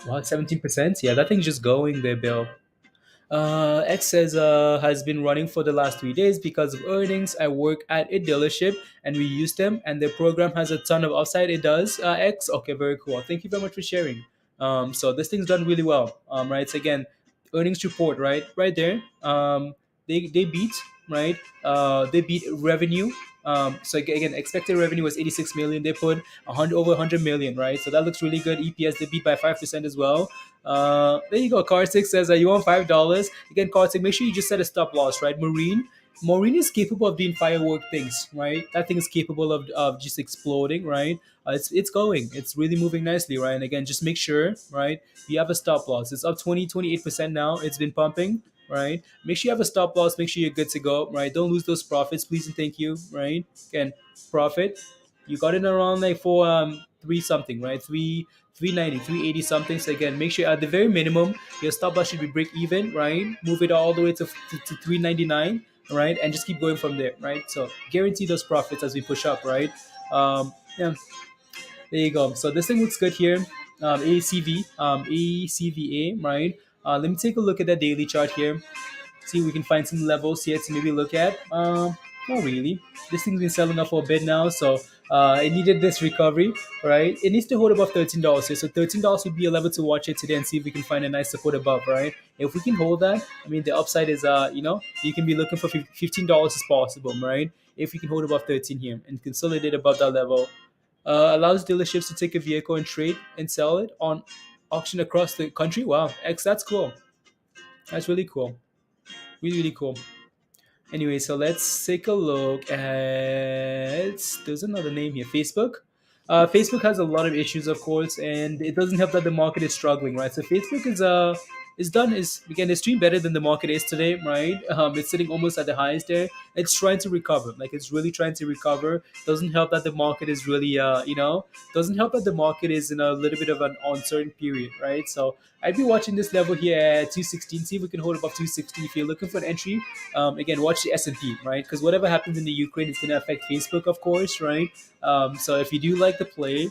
Speaker 1: What, 17%? Yeah, that thing's just going there, Bill. X says has been running for the last 3 days because of earnings. I work at a dealership and we use them, and the program has a ton of upside. It does. X. Okay, very cool. Thank you very much for sharing. So this thing's done really well. Right. So again, earnings report. Right there. They beat. right? They beat revenue. So again, expected revenue was 86 million. They put 100 over 100 million, right? So that looks really good. EPS they beat by 5% as well. There you go. Kartik says you want $5 again. Kartik, make sure you just set a stop loss, right? Marine is capable of doing firework things, right? That thing is capable of just exploding, right? It's going. It's really moving nicely, right? And again, just make sure, right? You have a stop loss. It's up 28% now. It's been pumping, right? Make sure you have a stop loss. Make sure you're good to go, right? Don't lose those profits, please and thank you, right? Again, profit. You got it around like for three something, right? 390, 380 something. So again, make sure at the very minimum your stop loss should be break even, right? Move it all the way to 399, right? And just keep going from there, right? So guarantee those profits as we push up, right? Yeah, there you go. So this thing looks good here. ACVA, right? Let me take a look at that daily chart here. See if we can find some levels here to maybe look at. Not really. This thing's been selling up for a bit now, so it needed this recovery, right? It needs to hold above $13 here. So $13 would be a level to watch it today and see if we can find a nice support above, right? If we can hold that, I mean, the upside is, you can be looking for $15 is possible, right? If we can hold above 13 here and consolidate above that level, allows dealerships to take a vehicle and trade and sell it on auction across the country. Wow, X, that's cool. That's really cool. Really, really cool. Anyway, so let's take a look at. There's another name here, Facebook. Facebook has a lot of issues, of course, and it doesn't help that the market is struggling, right? So Facebook is again it's doing better than the market is today, right? It's sitting almost at the highest there. It's trying to recover, like it's really trying to recover. Doesn't help that the market is really doesn't help that the market is in a little bit of an uncertain period, right? So I'd be watching this level here at 216. See if we can hold above 216. If you're looking for an entry, again, watch the S&P, right? Because whatever happens in the Ukraine is going to affect Facebook, of course, right? So if you do like the play,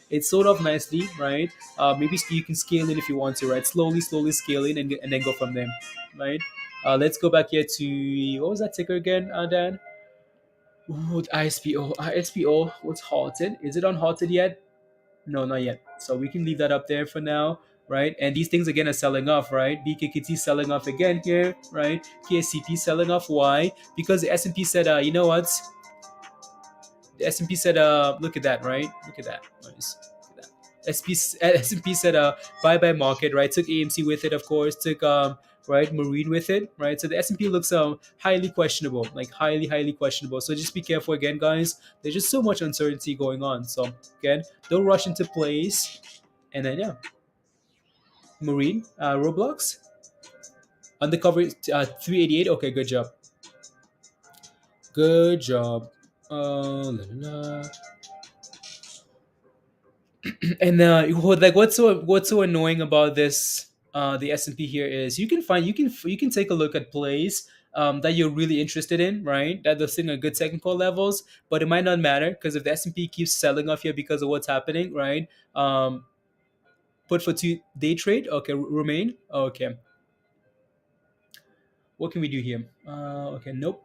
Speaker 1: it's sort of nicely, right? Maybe you can scale in if you want to, right? Slowly scale in and then go from there, right? Let's go back here to what was that ticker again, Dan? Ooh, ISPO. ISPO was halted. Is it unhalted yet? No, not yet. So we can leave that up there for now, right? And these things again are selling off, right? BKKT selling off again here, right? KSCP selling off. Why? Because the S&P said, you know what? The S&P said, look at that, right? Look at that. Nice. Look at that. S&P said, bye bye market, right? Took AMC with it, of course. Took right MRIN with it, right? So the S&P looks highly questionable, like highly questionable. So just be careful again, guys. There's just so much uncertainty going on. So again, don't rush into plays. And then yeah, MRIN, Roblox undercover 388. Okay, good job. Good job. La, la, la. And like what's so annoying about this the S&P here is you can take a look at plays that you're really interested in, right? That they're sitting at good technical levels, but it might not matter because if the S&P keeps selling off here because of what's happening, right? Put for 2 day trade. Okay, remain. Okay, what can we do here? Okay, nope.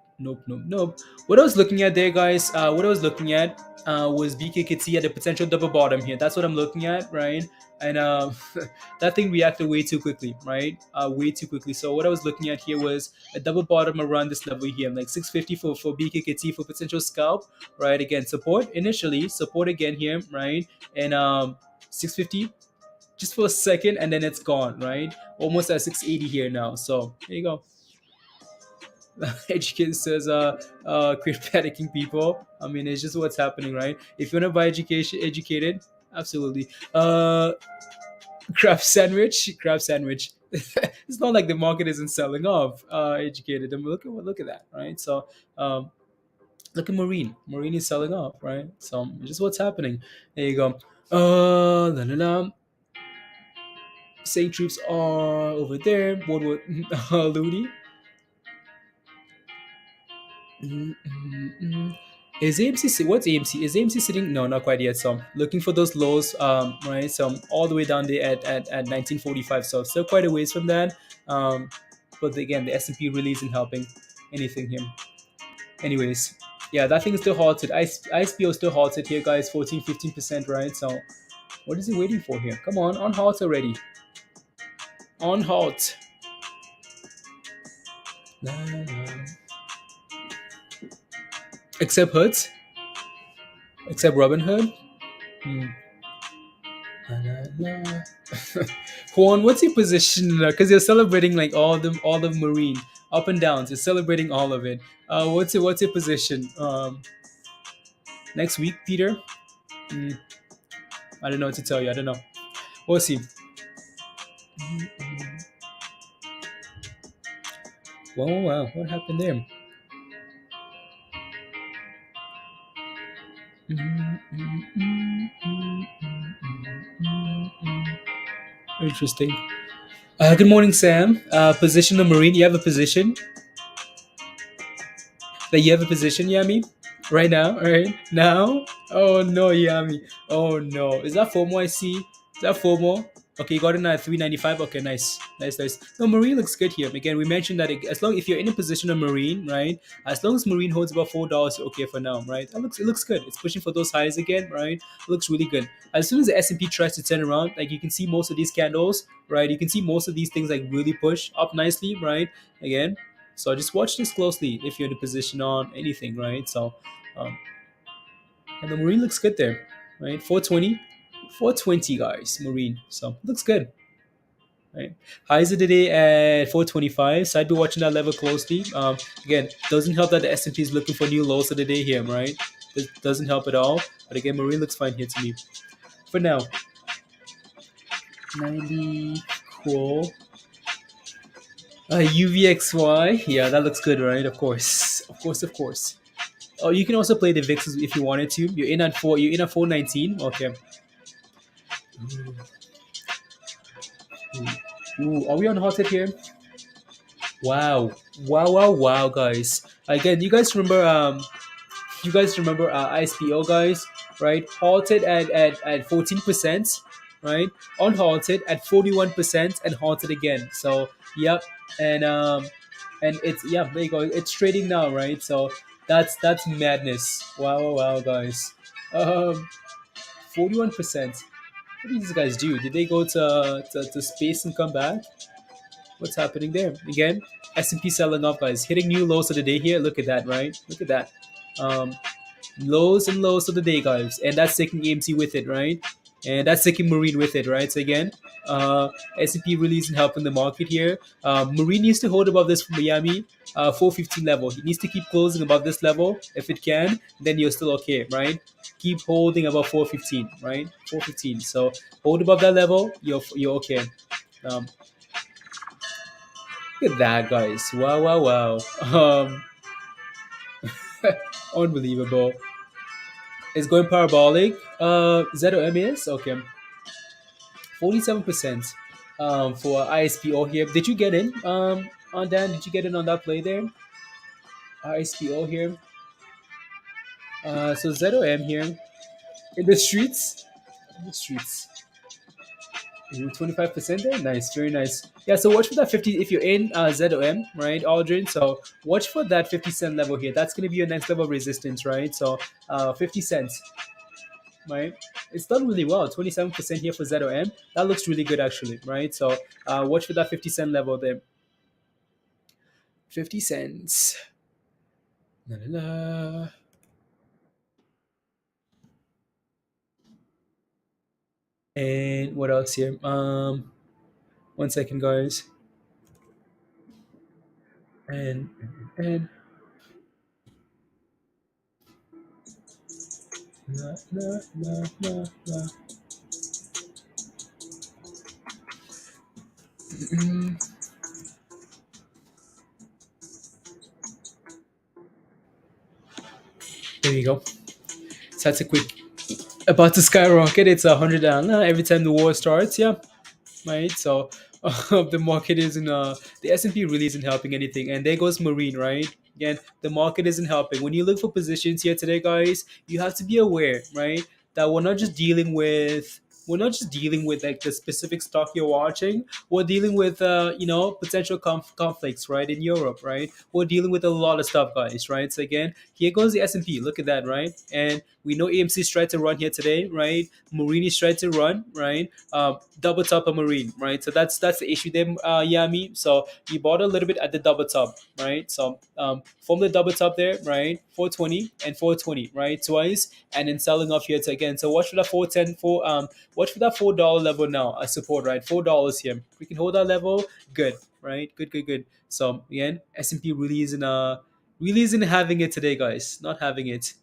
Speaker 1: What I was looking at there, guys, what I was looking at was BKKT at a potential double bottom here. That's what I'm looking at, right? And that thing reacted way too quickly, right? Way too quickly. So what I was looking at here was a double bottom around this level here, like 650 for BKKT for potential scalp, right? Again, support initially, support again here, right? And 650 just for a second, and then it's gone, right? Almost at 680 here now. So there you go. Educated says quit panicking people. I mean, it's just what's happening, right? If you want to buy educated, absolutely. Crab sandwich. It's not like the market isn't selling off. Educated. I mean, look at that, right? So look at Marine is selling off, right? So it's just what's happening. There you go. La, la, la. Saying troops are over there. What would Looney? Is AMC what's AMC? Is AMC sitting? No, not quite yet. So looking for those lows, right? So all the way down there at 1945. So still quite a ways from that. But again, the S&P really isn't helping anything here. Anyways, yeah, that thing is still halted. ISPO is still halted here, guys. 14-15%, right? So what is he waiting for here? Come on halt already. On halt. La, la. Except Hoods, except Robin Hood. Hmm. Na, na, na. Juan, what's your position? Because you're celebrating like all the marine up and downs. You're celebrating all of it. What's your position? Next week, Peter. Mm, I don't know what to tell you. I don't know. We'll see. Wow, wow, wow. What happened there? Interesting. Good morning, Sam. Position of Marine. You have a position? Like you have a position, Yami? Right now? Right now? Oh no, Yami. Oh no. Is that FOMO I see? Is that FOMO? Okay, you got it at 395. Okay, nice. Nice, nice. No, Marine looks good here. Again, we mentioned that as long if you're in a position of Marine, right? As long as Marine holds about $4, okay for now, right? It looks good. It's pushing for those highs again, right? It looks really good. As soon as the S&P tries to turn around, like you can see most of these candles, right? You can see most of these things like really push up nicely, right? Again, so just watch this closely if you're in a position on anything, right? So, um, and the Marine looks good there, right? 420, 420 guys, Marine. So looks good, right? Highs of the day at 425. So I'd be watching that level closely. Again, doesn't help that the S&P is looking for new lows of the day here, right? It doesn't help at all. But again, Marine looks fine here to me. For now, 90, cool. UVXY, yeah, that looks good, right? Of course, of course, of course. Oh, you can also play the VIX if you wanted to. You're in at 4. You're in at 419. Okay. Ooh, are we on hot tip here? Wow, wow, wow, wow, guys. Again, you guys remember ISPO guys, right? Halted at 14%, right? Unhalted at 41% and halted again. So yep, and it's yeah, there you go. It's trading now, right? So that's madness. Wow, wow, wow, guys. 41%. What did these guys do? Did they go to space and come back? What's happening there? Again, S&P selling off, guys. Hitting new lows of the day here. Look at that, right? Look at that. Um, Lows and lows of the day, guys. And that's taking AMC with it, right? And that's taking Marine with it, right? So again, S&P really isn't helping the market here. Marine needs to hold above this Miami 415 level. He needs to keep closing above this level. If it can, then you're still okay, right? Keep holding above 415, right? 415. So hold above that level, you're okay. Um, Look at that, guys. Wow, wow, wow. Unbelievable. It's going parabolic. ZOM is okay. 47% for ISPO here. Did you get in on that? Did you get in on that play there? ISPO here. So ZOM here in the streets. In the streets. 25% there. Nice, very nice. Yeah, so watch for that 50 if you're in ZOM, right, Aldrin? So watch for that 50-cent level here. That's going to be your next level of resistance, right? So 50 cents, right? It's done really well. 27% here for ZOM. That looks really good, actually, right? So watch for that 50-cent level there. 50 cents. La, la, la. And what else here? 1 second, guys. And la, la, la, la, la. Mm, there you go. So that's a quick about to skyrocket. It's 100 down every time the war starts. Yeah, right. So the market isn't the S&P really isn't helping anything, and there goes Marine, right? Again, the market isn't helping. When you look for positions here today, guys, you have to be aware, right, that we're not just dealing with we're not just dealing with like the specific stock you're watching. We're dealing with potential conflicts, right, in Europe, right? We're dealing with a lot of stuff, guys, right? So again, here goes the S&P. Look at that, right? And we know AMC's tried to run here today, right? Marini's tried to run, right? Double top of Marine, right? So that's the issue there, Yami. So you bought a little bit at the double top, right? So from the double top there, right? 420 and 420, right? Twice, and then selling off here to again. So watch for that 410, watch for that $4 level now as support, right? $4 here. If we can hold that level, good, right? Good, good, good. So again, S&P really isn't having it today, guys. Not having it.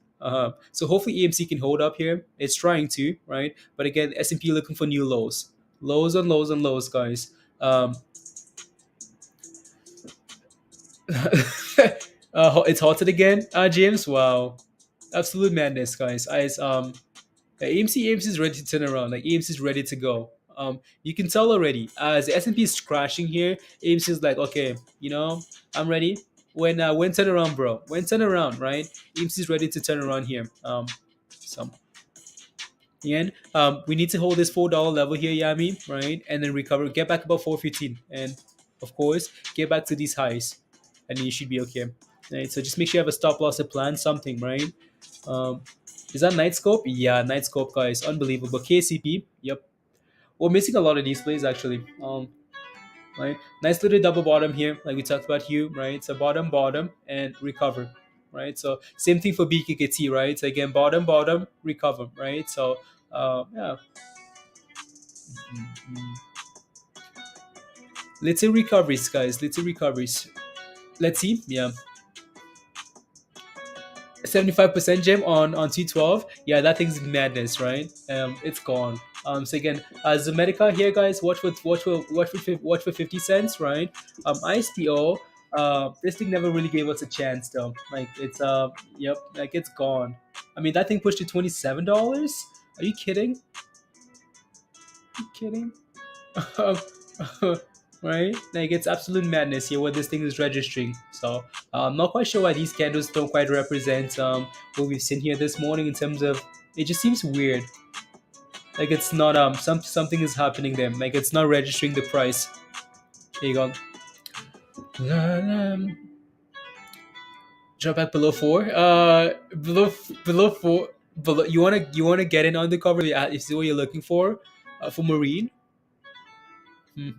Speaker 1: So hopefully AMC can hold up here. It's trying to, right? But again, S&P looking for new lows, lows on lows on lows, guys. It's halted again, James. Wow, absolute madness, guys. AMC is ready to turn around. Like AMC is ready to go. You can tell already as the S&P is crashing here. AMC is like, okay, I'm ready. When turn around, bro. When turn around, right? AMC is ready to turn around here. So again, we need to hold this $4 level here, Yami, right? And then recover, get back about 415, and of course, get back to these highs, and then you should be okay. Right? So just make sure you have a stop loss, a plan, something, right? Um, is that night scope? Yeah, night scope, guys, unbelievable. KCP, yep. We're missing a lot of these plays actually. Right, nice little double bottom here, like we talked about here, right? So bottom, bottom, and recover, right? So same thing for BKKT, right? So again, bottom, bottom, recover, right? So yeah. Mm. Little recoveries, guys. Little recoveries. Let's see. Yeah, 75% gem on T12. Yeah, that thing's madness, right? It's gone. So again, Zomedica here, guys. Watch for 50 cents, right? ISPO. This thing never really gave us a chance, though. Like it's yep, like it's gone. I mean, that thing pushed to $27. Are you kidding? Are you kidding? Right? Like it's absolute madness here what this thing is registering. So I'm not quite sure why these candles don't quite represent what we've seen here this morning in terms of it just seems weird. Like it's not something is happening there. Like it's not registering the price. There you go. Drop back below four. Below four. Below you wanna get in on the cover. You see what you're looking for Marine.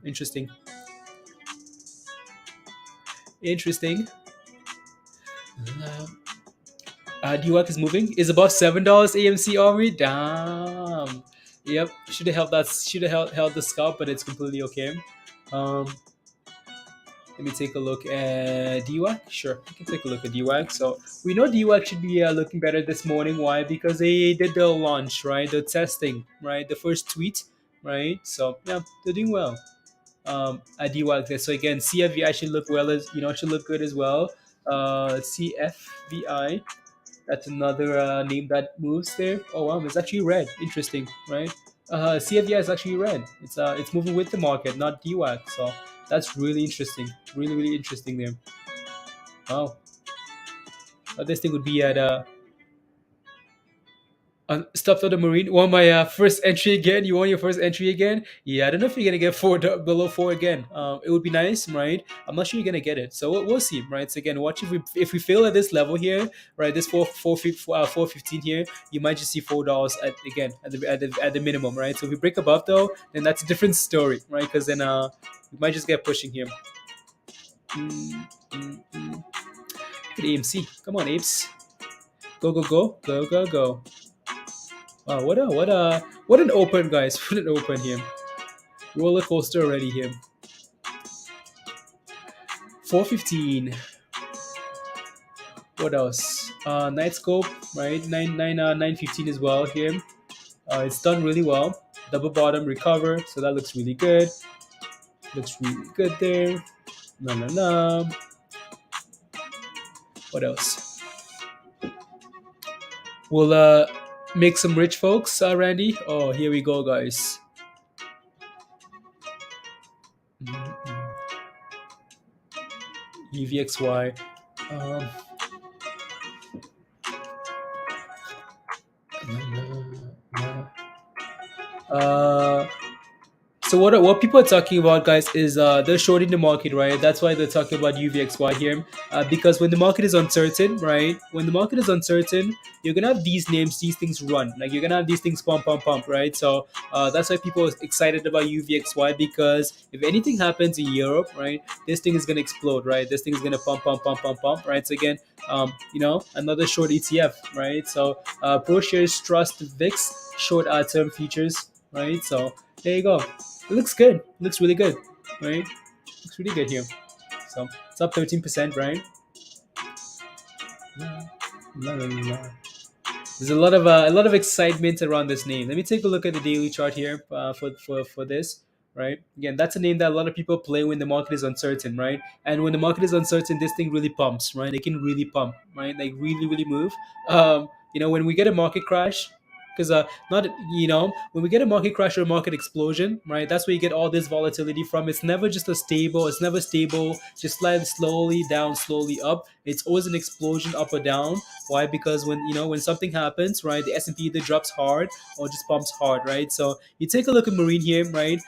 Speaker 1: Interesting. Interesting. DWAC is moving. Is above $7 AMC already. Damn. Yep. Should have held that. Should have held the scalp, but it's completely okay. Um, Let me take a look at DWAC. Sure, we can take a look at DWAC. So we know DWAC should be looking better this morning. Why? Because they did the launch, right? The testing, right? The first tweet, right? So yeah, they're doing well. At DWAC there. So again, CFVI should look well as should look good as well. CFVI. That's another name that moves there. Oh wow, it's actually red. Interesting, right? CFDI is actually red. It's moving with the market, not DWAC. So that's really interesting. Really, really interesting there. Wow. This thing would be at stop for the Marine. Want my first entry again? You want your first entry again? Yeah, I don't know if you're gonna get below four again. It would be nice, right? I'm not sure you're gonna get it, so we'll see, right? So again, watch if we fail at this level here, right? This 415 here, you might just see $4 at the minimum, right? So if we break above though, then that's a different story, right? Because then we might just get pushing here. Look at AMC. Come on, apes. Go go go go go go. Wow, what an open, guys! What an open here. Roller coaster already here. 415. What else? Night scope, right? 915 as well here. It's done really well. Double bottom recover, so that looks really good. Looks really good there. No no no. What else? We'll make some rich folks, Randy. Oh, here we go, guys. EVXY. Um, Uh, So what people are talking about, guys, is they're shorting the market, right? That's why they're talking about UVXY here, because when the market is uncertain, right? When the market is uncertain, you're gonna have these names, these things run, like you're gonna have these things pump, pump, pump, right? So that's why people are excited about UVXY, because if anything happens in Europe, right, this thing is gonna explode, right? This thing is gonna pump, pump, pump, pump, pump, right? So again, another short ETF, right? So ProShares Trust VIX short term futures, right? So there you go. It looks good. It looks really good, right? Looks really good here. So it's up 13%, right? La, la, la, la. There's a lot of excitement around this name. Let me take a look at the daily chart here for this. Right. Again, that's a name that a lot of people play when the market is uncertain, right? And when the market is uncertain, this thing really pumps, right? It can really pump, right? Like really, really move. When we get a market crash, because not when we get a market crash or a market explosion, right? That's where you get all this volatility from. It's never just a stable. It's never stable. Just slide slowly down, slowly up. It's always an explosion up or down. Why? Because when something happens, right, the S&P either drops hard or just pumps hard, right? So you take a look at MRIN here, right?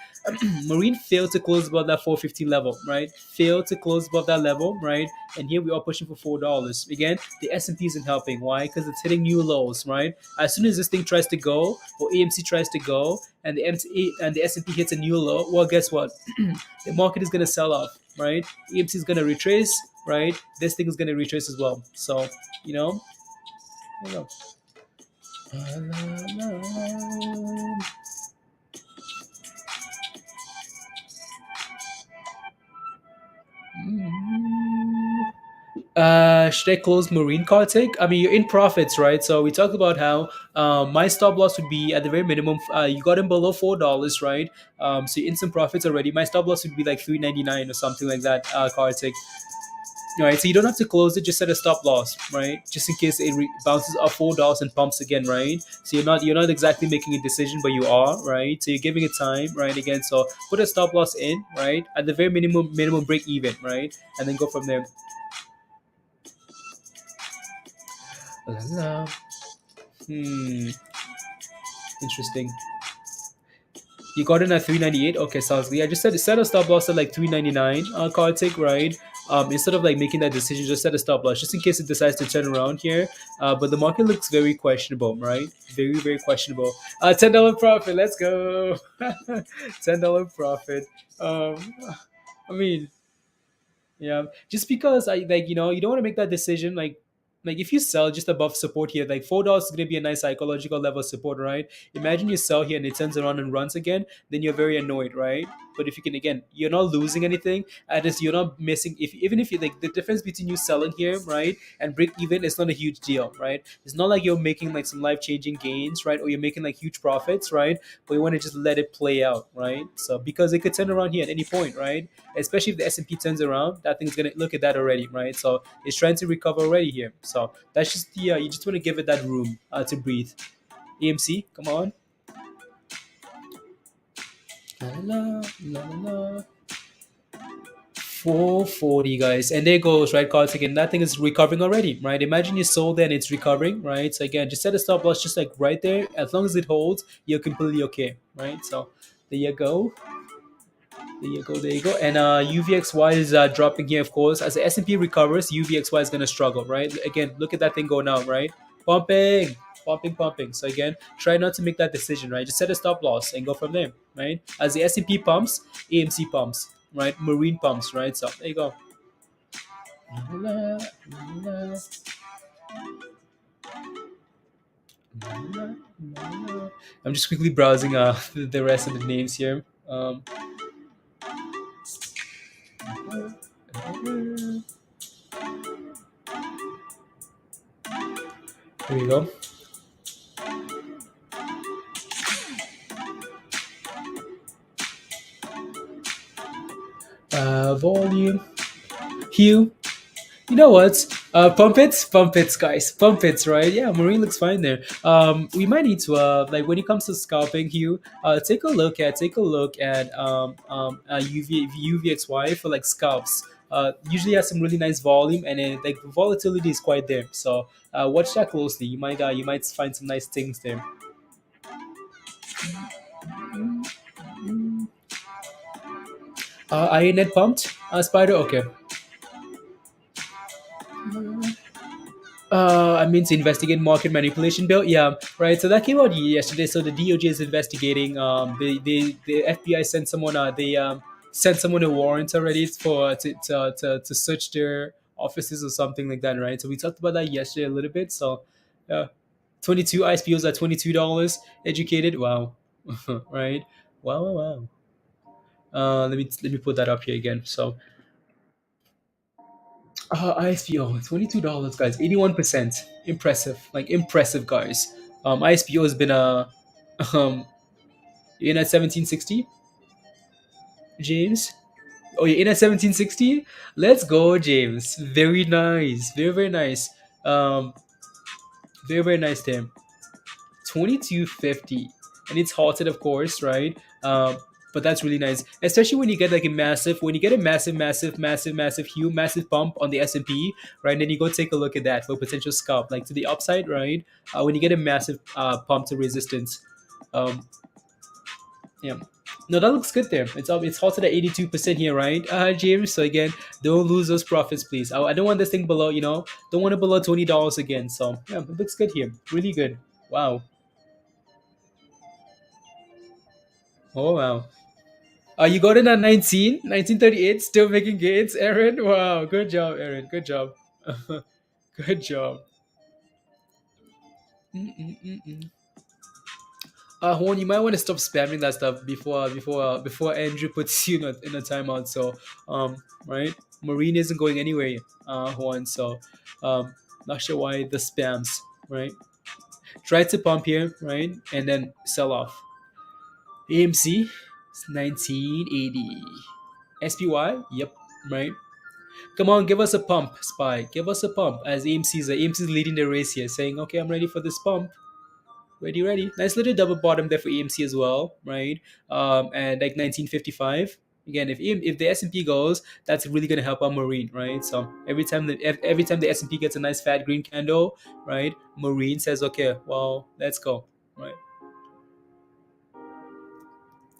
Speaker 1: MRIN failed to close above that 450 level, right? Failed to close above that level, right? And here we are pushing for $4. Again, the S&P isn't helping. Why? Because it's hitting new lows, right? As soon as this thing tries to go, or AMC tries to go, and the S&P hits a new low, well, guess what? The market is gonna sell off, right? AMC is gonna retrace, right? This thing is gonna retrace as well. So, you know, there you go. Should I close marine Kartik? I mean, you're in profits, right? So we talked about how my stop loss would be at the very minimum. You got in below $4, right? So you're in some profits already. My stop loss would be like 3.99 or something like that, Kartik. All right, so you don't have to close it. Just set a stop loss, right? Just in case it bounces off $4 and pumps again, right? So you're not exactly making a decision, but you are, right? So you're giving it time, right? Again, so put a stop loss in, right? At the very minimum break even, right? And then go from there. La, la. Interesting. You got in at 398. Okay, sounds good. I just set a stop loss at like 399. Kartik, right? Instead of like making that decision, just set a stop loss just in case it decides to turn around here. But the market looks very questionable, right? Very, very questionable. $10 profit. Let's go. $10 profit. I mean, yeah, just because I like you don't want to make that decision like if you sell just above support here, like $4 is going to be a nice psychological level of support, right? Imagine you sell here and it turns around and runs again, then you're very annoyed, right? But if you can, again, you're not losing anything, and it's, you're not missing. If even if you like the difference between you selling here, right, and break even, it's not a huge deal, right? It's not like you're making like some life changing gains, right, or you're making like huge profits, right? But you want to just let it play out, right? So because it could turn around here at any point, right? Especially if the S&P turns around, that thing's gonna look at that already, right? So it's trying to recover already here. So that's just the you just want to give it that room to breathe. AMC, come on. La, la, la, la, la. 440, guys, and there goes, right, cards again. That thing is recovering already, right? Imagine you sold there and it's recovering, right? So again, just set a stop loss just like right there. As long as it holds, you're completely okay, right? So there you go. There you go, there you go. And UVXY is dropping here, of course. As the S&P recovers, UVXY is going to struggle, right? Again, look at that thing going out, right? Pumping, pumping, pumping. So again, try not to make that decision, right? Just set a stop loss and go from there, right? As the S&P pumps, AMC pumps, right? Marine pumps, right? So there you go. I'm just quickly browsing the rest of the names here. Here we go. Volume. Hue. You know what? Pump it, guys, pump it, right? Yeah, Marine looks fine there. We might need to like when it comes to scalping, Hue, take a look at UVXY for like scalps. Usually has some really nice volume, and then like the volatility is quite there. So watch that closely. You might find some nice things there. INet pumped. Spider. Okay. I mean, to investigate market manipulation bill. Yeah, right. So that came out yesterday. So the DOJ is investigating. The FBI sent someone. They sent someone a warrant already for to search their offices or something like that. Right. So we talked about that yesterday a little bit. So, 22 ISPOs at $22. Educated. Wow. Right. Wow. Wow. Wow. Let me put that up here again. So, ISPO $22, guys. 81%. Impressive. Like impressive, guys. ISPO has been um in at 1760. James. Oh, you're in at 1760. Let's go, James. Very nice. Very very nice. Um, very very nice, Tim. 2250, and it's halted, of course, right? But that's really nice, especially when you get like a massive huge massive bump on the S&P, right? And then you go take a look at that for potential scalp, like to the upside, right? When you get a massive pump to resistance. um yeah, no, that looks good there. It's up, it's halted at 82% here, right, James? So again, don't lose those profits, please. I don't want this thing below, don't want it below $20 again. So yeah, it looks good here, really good. Wow. Oh wow. You got in at 1938, still making gains, Aaron. Wow, good job, Aaron. Good job. Good job. Mm-mm-mm-mm. Juan, you might want to stop spamming that stuff before Andrew puts you in a timeout. So, right, Marine isn't going anywhere, Juan. So, not sure why the spams, right? Try to pump here, right, and then sell off. AMC, 1980. SPY, yep, right. Come on, give us a pump, Spy. Give us a pump. As AMC's leading the race here, saying, "Okay, I'm ready for this pump. Ready, ready." Nice little double bottom there for AMC as well, right? And like 1955. Again, if the S&P goes, that's really gonna help our Marine, right? So every time the S&P gets a nice fat green candle, right? Marine says, "Okay, well, let's go," right?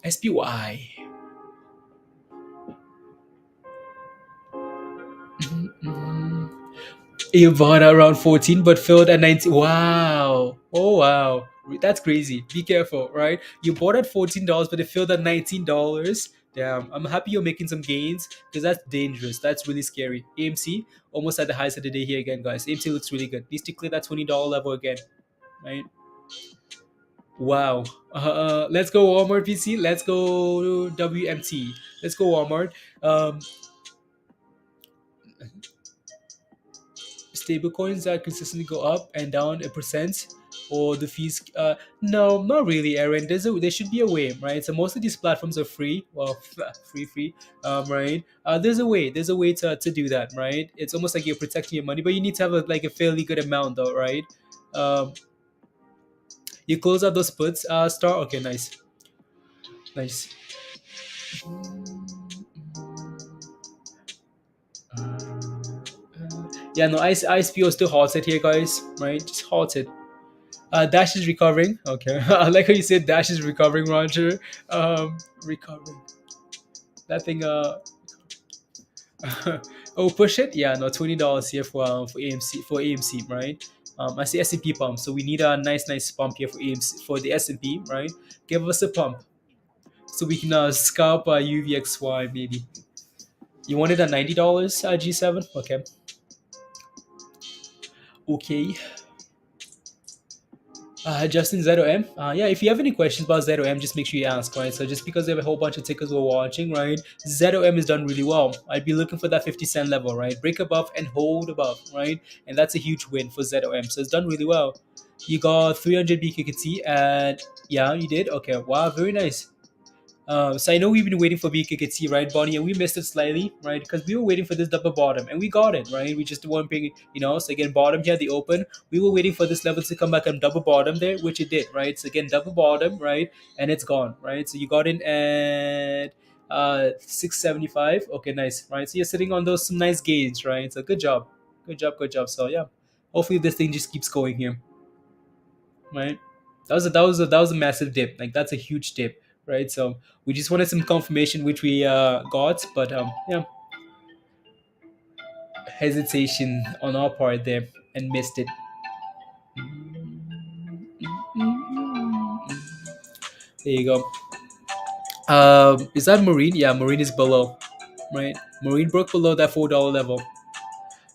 Speaker 1: SPY. You bought around 14 but filled at 19. Wow. Oh wow. That's crazy. Be careful, right? You bought at $14 but it filled at $19. Damn. I'm happy you're making some gains because that's dangerous. That's really scary. AMC almost at the highest of the day here again, guys. AMC looks really good. Needs to clear that $20 level again, right? Wow. Let's go Walmart PC. Let's go WMT. Let's go Walmart. Stable coins that consistently go up and down a percent, or the fees, no, not really, Aaron. There should be a way, right? So most of these platforms are free. Well, free, right? There's a way to do that, right? It's almost like you're protecting your money, but you need to have like a fairly good amount though, right? um you close out those puts, star. Okay, nice, nice. Yeah, no, ISPO still halted here, guys, right? Just halted. Dash is recovering. Okay, I like how you said Dash is recovering, Roger. Recovering. That thing. Oh, push it. Yeah, no, $20 here for AMC, right? I see S&P pump, so we need a nice pump here for AMC for the S&P, right? Give us a pump so we can scalp UVXY maybe. You wanted at $90, G7. Okay. Okay. Justin ZOM. Yeah, if you have any questions about ZOM, just make sure you ask, right? So just because they have a whole bunch of tickers we're watching, right? ZOM is done really well. I'd be looking for that 50 cent level, right? Break above and hold above, right? And that's a huge win for ZOM. So it's done really well. You got 300 BKT and yeah, you did. Okay, wow, very nice. So I know we've been waiting for BKT, right, Bonnie, and we missed it slightly, right, because we were waiting for this double bottom, and we got it, right. We just weren't paying, So again, bottom here, the open. We were waiting for this level to come back and double bottom there, which it did, right. So again, double bottom, right, and it's gone, right. So you got in at 675. Okay, nice, right. So you're sitting on those some nice gains, right. So good job, good job, good job. So yeah, hopefully this thing just keeps going here, right. That was a massive dip. Like that's a huge dip, right? So we just wanted some confirmation, which we got, but yeah, hesitation on our part there and missed it. There you go. Is that Marine? Yeah, Marine is below, right? Marine broke below that $4 level.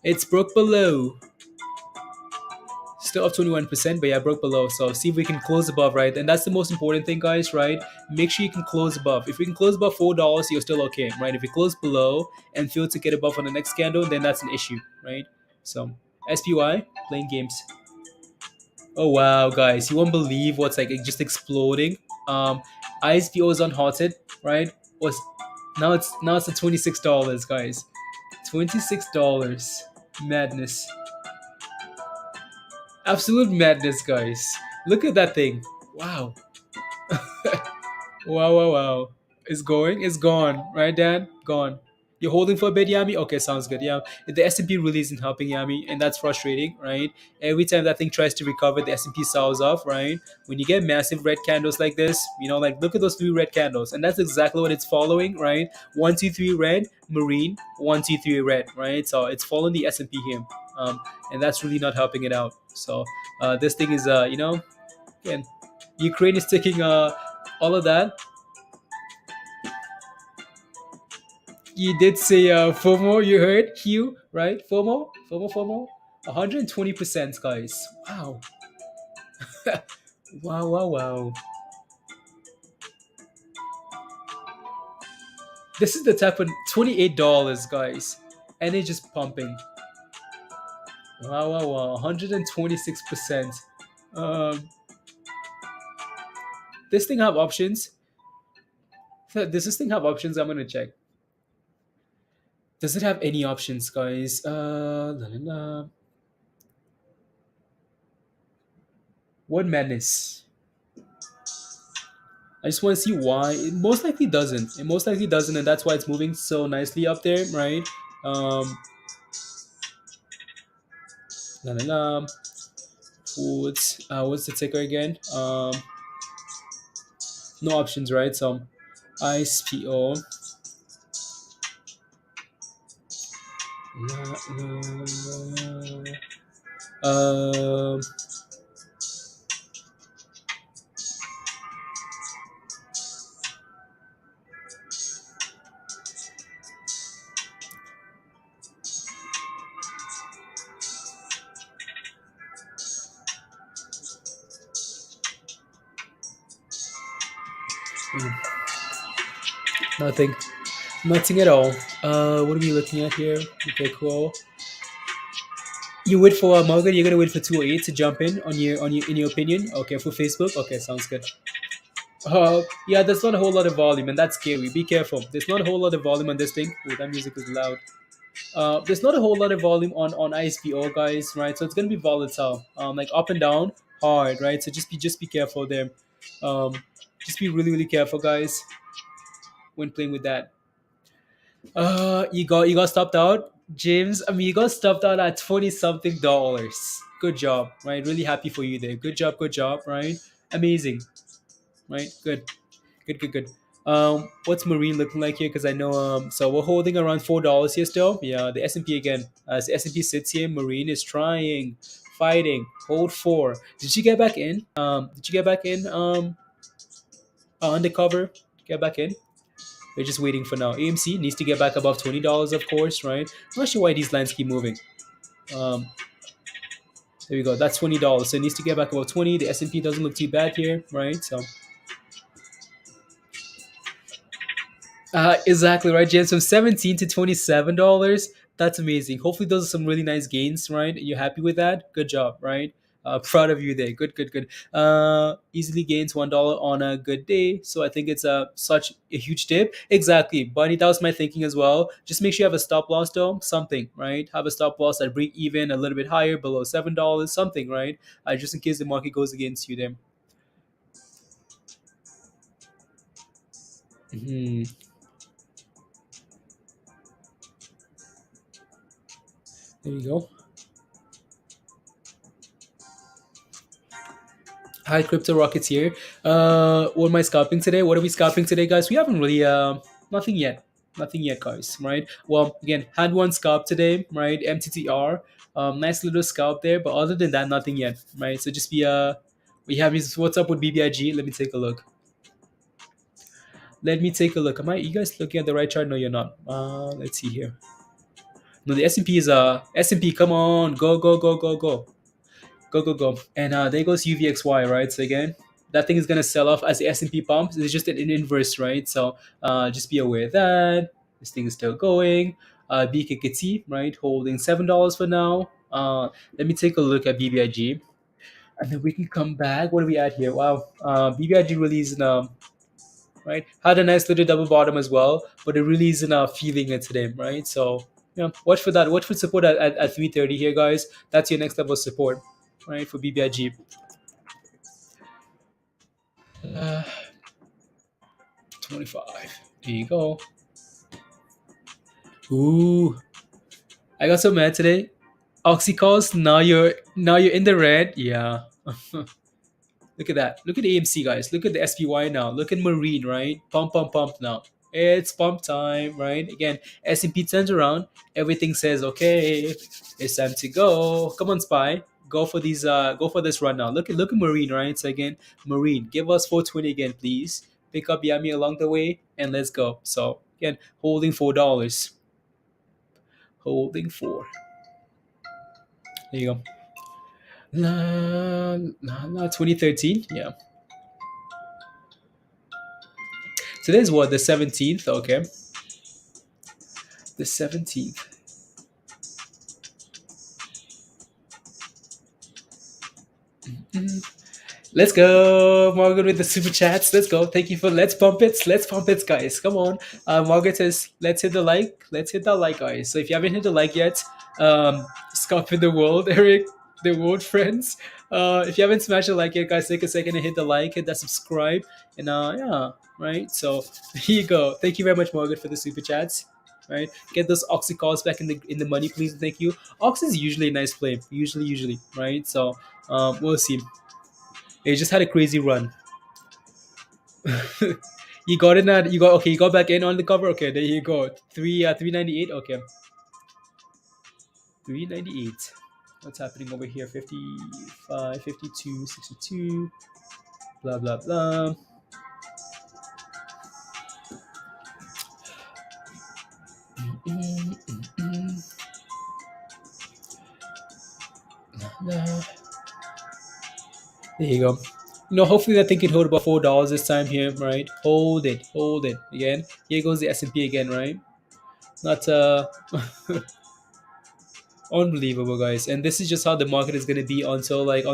Speaker 1: It's broke below. Still up 21%, but yeah, broke below. So see if we can close above, right? And that's the most important thing, guys, right? Make sure you can close above. If we can close above $4, you're still okay, right? If you close below and fail to get above on the next candle, then that's an issue, right? So SPY playing games. Oh wow, guys, you won't believe what's like just exploding. ISPO is unhalted, right? Was now it's at $26, guys. $26. Madness. Absolute madness, guys. Look at that thing. Wow. Wow, wow, wow. It's going. It's gone. Right, Dan? Gone. You're holding for a bit, Yami? Okay, sounds good. Yeah. The S&P really isn't helping Yami, and that's frustrating, right? Every time that thing tries to recover, the S&P sells off, right? When you get massive red candles like this, like look at those three red candles, and that's exactly what it's following, right? One, two, three, red, marine, one, two, three, red, right? So it's following the S&P here, and that's really not helping it out. So this thing is, again, Ukraine is taking all of that. You did say FOMO. You heard Hugh, right? FOMO. 120%, guys. Wow, wow, wow, wow. This is the type of $28, guys, and it's just pumping. Wow, wow, wow. 126%. Um, this thing have options. Does this thing have options? I'm gonna check. Does it have any options, guys? La, la, la. What madness? I just want to see why. It most likely doesn't. It most likely doesn't, and that's why it's moving so nicely up there, right? Um, la, la, la. What's the ticker again? No options, right? So ISPO. La, la, la. Um, Nothing. Nothing at all. What are we looking at here? Okay, cool. You wait for Morgan. You're gonna wait for 208 to jump in in your opinion. Okay, for Facebook. Okay, sounds good. Yeah, there's not a whole lot of volume, and that's scary. Be careful. There's not a whole lot of volume on this thing. Oh, that music is loud. There's not a whole lot of volume on ISPO, guys, right? So it's gonna be volatile, like up and down, hard, right? So just be careful there. Um, just be really careful, guys, when playing with that. You got stopped out, James. I mean, you got stopped out at 20 something dollars. Good job, right? Really happy for you there. Good job, right? Amazing, right? Good. What's Marine looking like here? Because I know so we're holding around $4 here still. Yeah, the S&P again. As the S&P sits here, Marine is trying, fighting, hold four. Did you get back in? Did you get back in? Undercover, get back in. We're just waiting for now. AMC needs to get back above $20, of course, right? I'm not sure why these lines keep moving. Um, there we go. That's $20. So it needs to get back above 20. The S&P doesn't look too bad here, right? So exactly right, James. From 17 to $27. That's amazing. Hopefully, those are some really nice gains, right? You're happy with that? Good job, right? Proud of you there. Good. Easily gains $1 on a good day. So I think it's such a huge tip. Exactly, Bunny. That was my thinking as well. Just make sure you have a stop loss though. Something, right? Have a stop loss at break even a little bit higher, below $7. Something, right? Just in case the market goes against you there. Hmm. There you go. Hi, Crypto Rockets here. What am I scalping today? What are we scalping today, guys? We haven't really nothing yet. Nothing yet, guys. Right? Well, again, had one scalp today, right? MTTR, nice little scalp there, but other than that, nothing yet, right? So just be we have this. What's up with BBIG? Let me take a look. Let me take a look. Am I? You guys looking at the right chart? No, you're not. Let's see here. No, the S&P is S&P. Come on, go go go go go. Go go go, and there goes UVXY, right? So again, that thing is gonna sell off as the S&P pumps. It's just an inverse, right? So just be aware of that this thing is still going. BKKT, right, holding $7 for now. Let me take a look at BBIG, and then we can come back. What are we at here? Wow, BBIG released right, had a nice little double bottom as well, but it really isn't feeling it today, right? So yeah, watch for that. Watch for support at 330 here, guys. That's your next level of support, right, for BBIG. 25. There you go. Ooh, I got so mad today. Oxycalls. Now you're in the red. Yeah. Look at that. Look at AMC, guys. Look at the SPY now. Look at MRIN, right? Pump, pump, pump now. It's pump time, right? Again, S&P turns around. Everything says, okay, it's time to go. Come on, Spy. Go for these. Go for this run now. Look at MRIN, right? So again, MRIN, give us 420 again, please. Pick up Yami along the way, and let's go. So again, holding $4. Holding four. There you go. La 2013. Yeah. Today's what, the 17th? Okay. The 17th. Let's go, Margaret, with the super chats. Let's go. Thank you for let's pump it. Let's pump it, guys. Come on. Margaret says, let's hit the like. Let's hit that like, guys. So if you haven't hit the like yet, Scott in the world, Eric, the world friends. If you haven't smashed the like yet, guys, take a second and hit the like, hit that subscribe, and yeah, right. So here you go. Thank you very much, Margaret, for the super chats. Right, get those Oxy calls back in the money, please. Thank you. Ox is usually a nice play. Usually, right? So we'll see. He just had a crazy run. You got in that. You got okay. You got back in on the cover. Okay, there you go. 398. Okay, 398. What's happening over here? 55, 52, 62. Blah blah blah. There you go. Hopefully that thing can hold about $4 this time here, right? Hold it again. Here goes the S&P again, right? Not unbelievable, guys. And this is just how the market is gonna be until at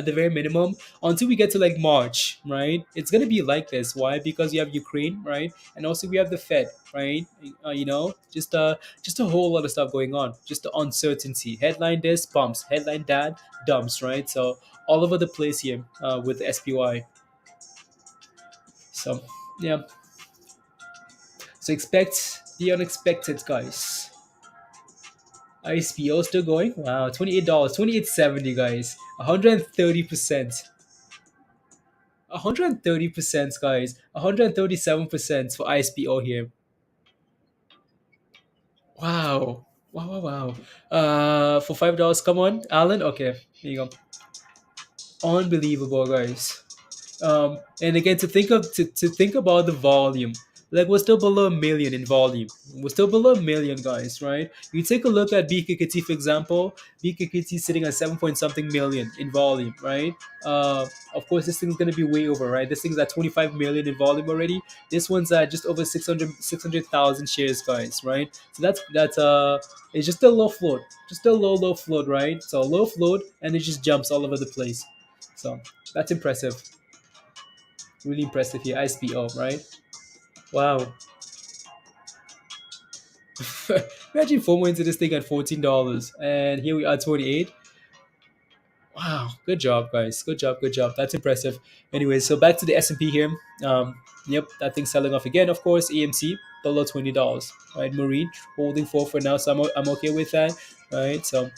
Speaker 1: the very minimum, until we get to like March, right? It's gonna be like this. Why? Because you have Ukraine, right? And also we have the Fed, right? Just a whole lot of stuff going on. Just the uncertainty. Headline this, pumps. Headline that, dumps, right? So all over the place here with the SPY. So yeah. So expect the unexpected, guys. ISPO still going? Wow, $28, 28.70, guys. 130%. 130%, guys. 137% for ISPO here. Wow. Wow, wow, wow. For $5, come on, Alan. Okay, here you go. Unbelievable, guys. And again, to think about the volume, like we're still below a million in volume. We're still below a million, guys, right? You take a look at BKKT, for example. BKKT is sitting at 7 point something million in volume, right? Of course, this thing's gonna be way over, right? This thing's at 25 million in volume already. This one's at just over 600,000 shares, guys, right? So that's it's just a low float, just a low float, right? So low float, and it just jumps all over the place. So that's impressive. Really impressive here. ISPO, right? Wow. Imagine FOMO into this thing at $14, and here we are 28. Wow, good job, guys. Good job. That's impressive. Anyway, so back to the S&P here. Yep, that thing's selling off again. Of course, AMC below $20. Right, Marine holding for now, so I'm okay with that. Right, so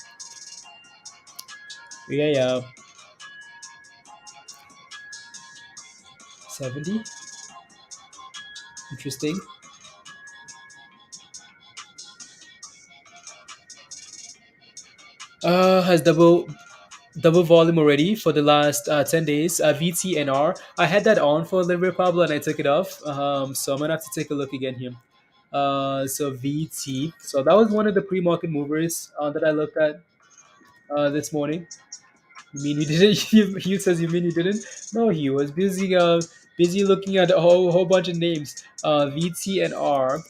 Speaker 1: yeah. 70. Interesting. Has double volume already for the last 10 days. VTNR. I had that on for a little bit, Pablo, and I took it off. So I'm gonna have to take a look again here. So VT. So that was one of the pre-market movers that I looked at this morning. You mean you didn't? Hugh says you mean you didn't? No, he was busy. Busy looking at a whole bunch of names. VT and R.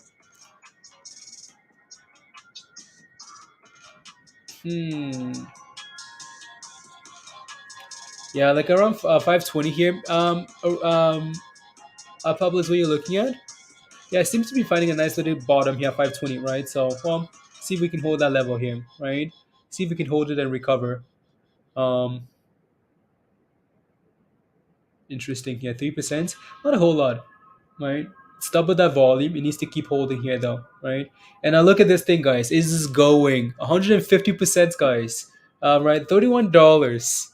Speaker 1: Hmm. Yeah, like around 520 here. Pablo, is what you're looking at? Yeah, it seems to be finding a nice little bottom here, 520, right? So, well, see if we can hold that level here, right? See if we can hold it and recover. Um, Interesting here, 3%. Not a whole lot, right? It's double that volume. It needs to keep holding here, though, right? And now look at this thing, guys. Is this going 150%, guys? Right, $31.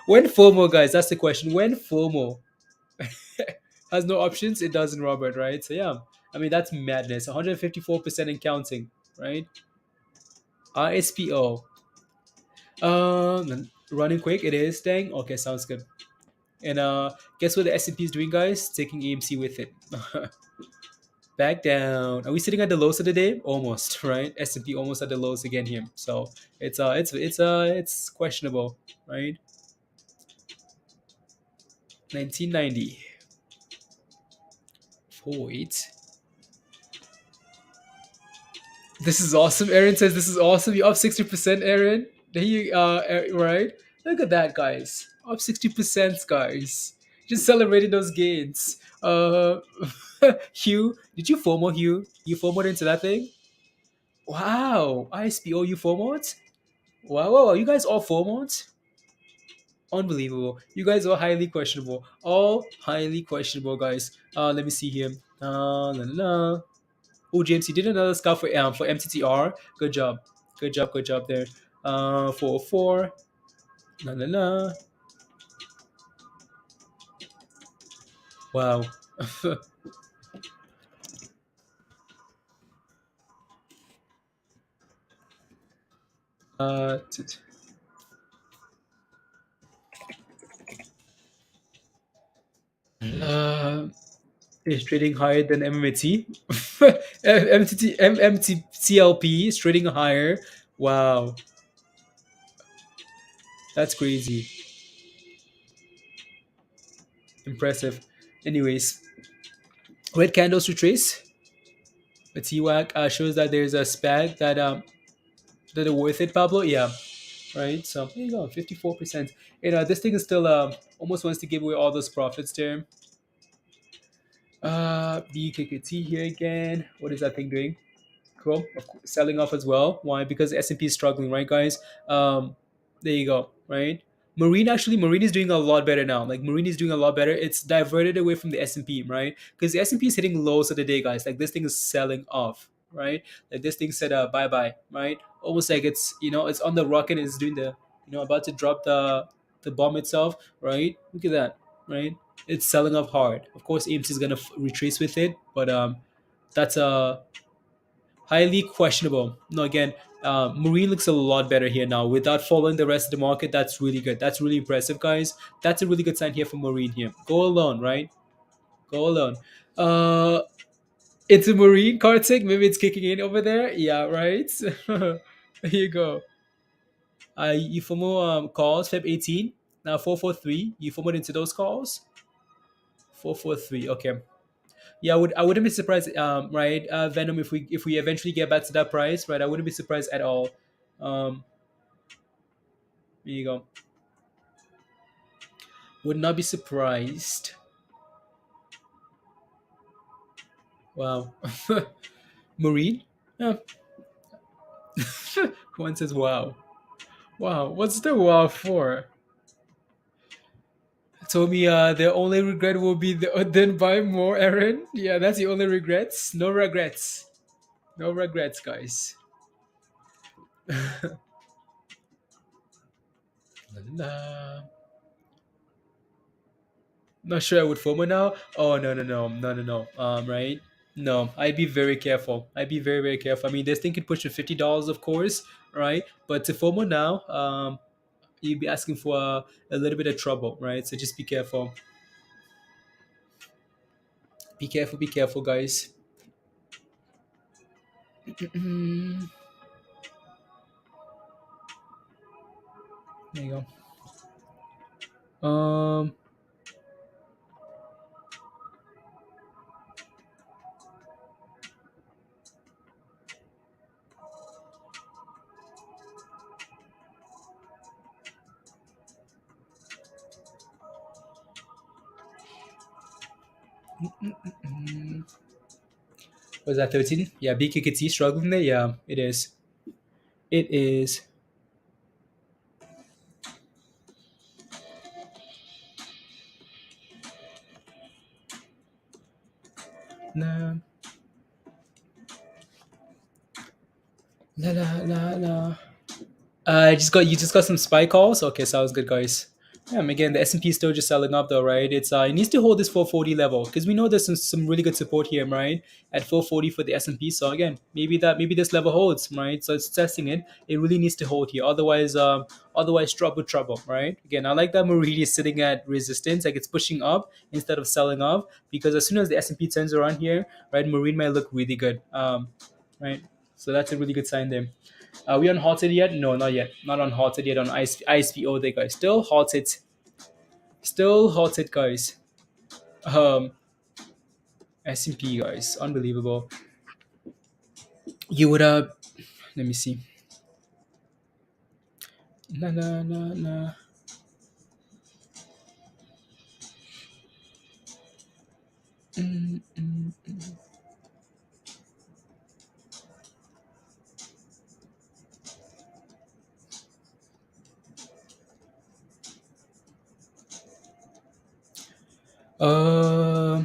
Speaker 1: When FOMO, guys? That's the question. When FOMO has no options, it doesn't, Robert, right? So yeah, I mean that's madness. 154% and counting, right? ISPO. Running quick. It is. Dang. Okay, sounds good. And guess what the S&P is doing, guys? Taking AMC with it. Back down. Are we sitting at the lows of the day? Almost, right? S&P almost at the lows again here. So it's questionable, right? 1990. 48. This is awesome. Aaron says this is awesome. You're up 60%, Aaron. There you right? Look at that, guys. Up 60%, guys. Just celebrating those gains. Hugh, did you FOMO, Hugh? You FOMOed into that thing? Wow. ISPO, you FOMOed? Wow. You guys all FOMOed? Unbelievable. You guys are highly questionable. All highly questionable, guys. Let me see here. La, la, la. Oh, James, you did another scout for MTTR. Good job. Good job there. 404. La la la. Wow. T- t- uh, is trading higher than MMT. MMTCLP is trading higher. Wow, that's crazy. Impressive. Anyways, red candles to trace. A TWAC shows that there's a SPAG that are worth it, Pablo. Yeah, right? So there you go, 54%. This thing is still almost wants to give away all those profits there. BKKT here again. What is that thing doing? Cool. Selling off as well. Why? Because S&P is struggling, right, guys? There you go, right? Marine is doing a lot better now. Like Marine is doing a lot better. It's diverted away from the S&P, right? Because the S&P is hitting lows of the day, guys. Like this thing is selling off, right? Like this thing said bye bye, right? Almost like it's it's on the rocket and it's doing the about to drop the bomb itself, right? Look at that, right? It's selling off hard. Of course, AMC is gonna retrace with it, but that's a highly questionable. No, again, Marine looks a lot better here now without following the rest of the market. That's really good. That's really impressive, guys. That's a really good sign here for Marine here. Go alone, right? Go alone. Uh, it's a Marine Kartik. Maybe it's kicking in over there. Yeah, right. Here you go. You FOMO calls Feb 18. Now 443. You FOMO into those calls. 443. Okay. Yeah, I wouldn't be surprised, right, Venom, if we eventually get back to that price, right? I wouldn't be surprised at all. Um, Here you go. Would not be surprised. Wow. Marine? Yeah. One says wow. Wow. What's the wow for? Told me the only regret will be then buy more, Aaron. Yeah, that's the only regrets. No regrets. No regrets, guys. La, la, la. Not sure I would FOMO now. Oh no no no no no no. Right. No, I'd be very careful. I'd be very very careful. I mean, this thing could push to $50, of course, right? But to FOMO now, you'd be asking for a little bit of trouble, right? So just be careful. Be careful. Be careful, guys. There you go. Was that 13? Yeah, BKKT struggling there. Yeah, it is. It is. Nah, la la la la. You just got some spy calls. Okay, sounds good, guys. Again, the S&P is still just selling up though, right? It needs to hold this 440 level because we know there's some really good support here, right? At 440 for the S&P. So again, maybe this level holds, right? So it's testing it. It really needs to hold here. Otherwise trouble, right? Again, I like that Marine is sitting at resistance, like it's pushing up instead of selling off because as soon as the S&P turns around here, right, Marine might look really good. Right. So that's a really good sign there. Are we on halted yet? No, not yet. Not on halted yet on ISPO there, guys. Still halted. Still halted, guys. Um, S&P, guys. Unbelievable. You would let me see. Na na na na. Mm, mm, mm. Uh,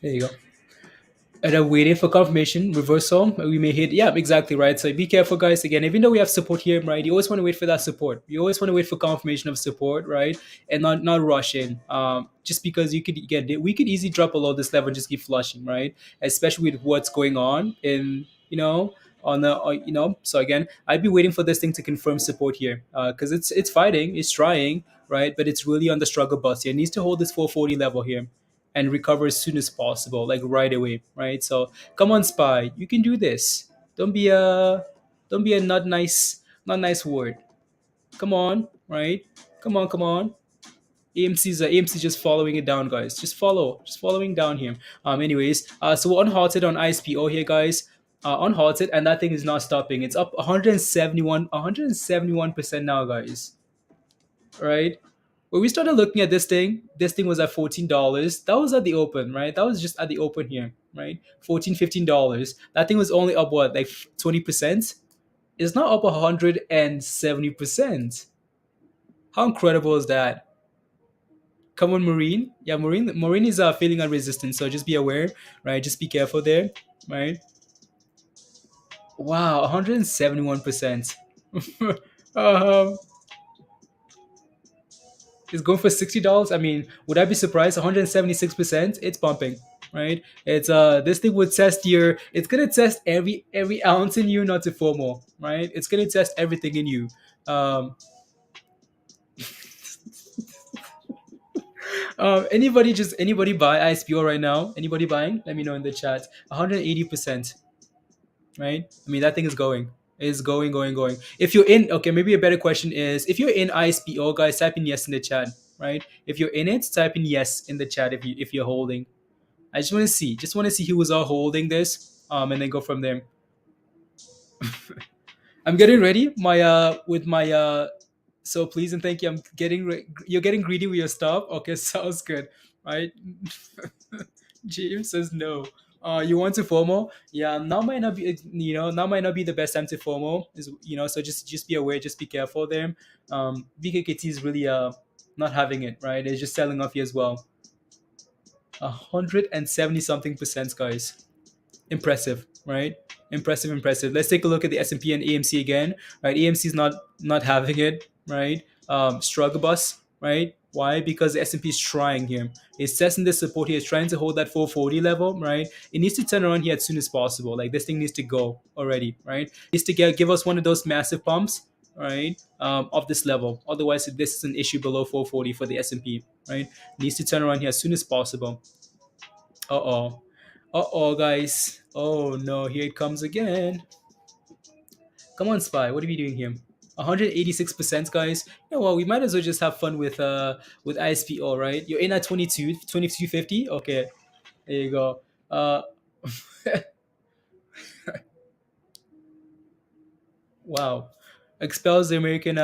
Speaker 1: there you go. And I'm waiting for confirmation reversal. We may hit, yeah, exactly right. So be careful, guys. Again, even though we have support here, right? You always want to wait for that support. You always want to wait for confirmation of support, right? And not rush in. Just because you could get it, we could easily drop below this level and just keep flushing, right? Especially with what's going on in on the So again, I'd be waiting for this thing to confirm support here, because it's fighting, it's trying, right? But it's really on the struggle bus here. It needs to hold this 440 level here and recover as soon as possible, like right away, right? So come on, Spy, you can do this. Don't be a not nice word. Come on, right? Come on. AMC just following it down, guys. Just following down here. Anyways, so we're unhalted on ISPO here, guys. Unhalted, and that thing is not stopping. It's up 171% now, guys. Right? When we started looking at this thing was at $14. That was at the open, right? That was just at the open here, right? 14, $15. That thing was only up what, like 20%? It's now up 170%. How incredible is that? Come on, Marine. Yeah, Marine is feeling on resistance, so just be aware, right? Just be careful there, right? Wow, 171%. um, It's going for $60. I mean, would I be surprised? 176%. It's pumping, right? It's this thing would test it's gonna test every ounce in you, not to FOMO, right? It's gonna test everything in you. Um, anybody buy ISPO right now? Anybody buying? Let me know in the chat. 180%, right? I mean, that thing is going. It's going. If you're in, okay, maybe a better question is if you're in ISPO, guys, type in yes in the chat, right? If you're in it, type in yes in the chat if you're holding. I just want to see who was all holding this, and then go from there. I'm getting ready. My with my So please and thank you. You're getting greedy with your stuff. Okay, sounds good. Right? James says no. You want to FOMO? Yeah, now might not be. Now might not be the best time to FOMO. So just be aware. Just be careful there. BKKT is really not having it. Right? It's just selling off here as well. 170 something percent, guys. Impressive. right? Impressive, impressive. Let's take a look at the S&P and AMC again, right? AMC is not having it, right? Struggle bus, right? Why? Because the S&P is trying here. It's testing the support here. It's trying to hold that 440 level, right? It needs to turn around here as soon as possible. Like this thing needs to go already, right? It needs to give us one of those massive pumps, right? Of this level. Otherwise, this is an issue below 440 for the S&P, right? It needs to turn around here as soon as possible. Uh-oh. Uh-oh, guys. Oh, no. Here it comes again. Come on, Spy. What are we doing here? 186%, guys. You know what? We might as well just have fun with ISPO, right? You're in at 2250. Okay, there you go. Wow. Expels the American.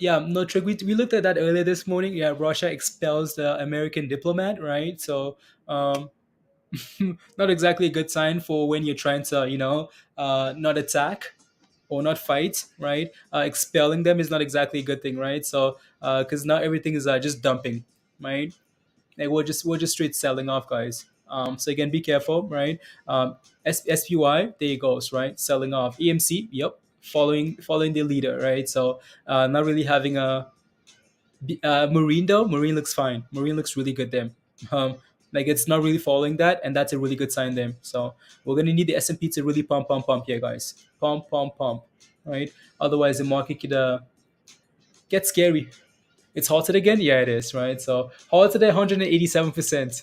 Speaker 1: Yeah, no trick. We looked at that earlier this morning. Yeah, Russia expels the American diplomat, right? So, not exactly a good sign for when you're trying to, not attack or not fight, right? Expelling them is not exactly a good thing, right? So, because now everything is just dumping, right? Like we're just straight selling off, guys. So again, be careful, right? SPY, there it goes, right? Selling off. EMC, yep, following the leader, right? So, not really having a Marine though. Marine looks fine. Marine looks really good there. Um, like it's not really following that, and that's a really good sign there. So we're gonna need the S&P to really pump, pump, pump here, guys. Pump, pump, pump, right? Otherwise, the market could get scary. It's halted again. Yeah, it is, right? So halted at 187%.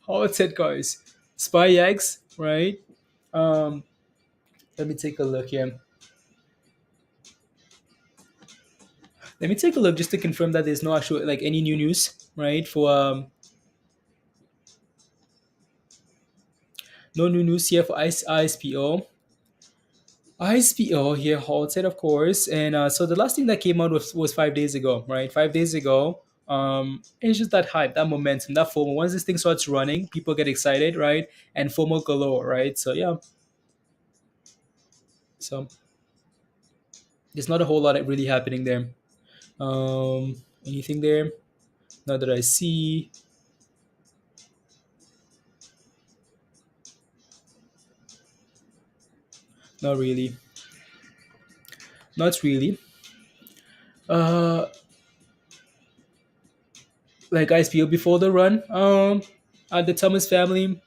Speaker 1: Halted, guys. Spy eggs, right? Um, let me take a look here. Let me take a look just to confirm that there's no actual like any new news, right? For no new news here for ISPO. ISPO here halted, of course, and so the last thing that came out was 5 days ago, right? 5 days ago. It's just that hype, that momentum, that FOMO. Once this thing starts running, people get excited, right? And FOMO galore, right? So yeah, so there's not a whole lot really happening there. Anything there? Not that I see. Not really. Not really. Uh, like guys feel before the run. At the Thomas family,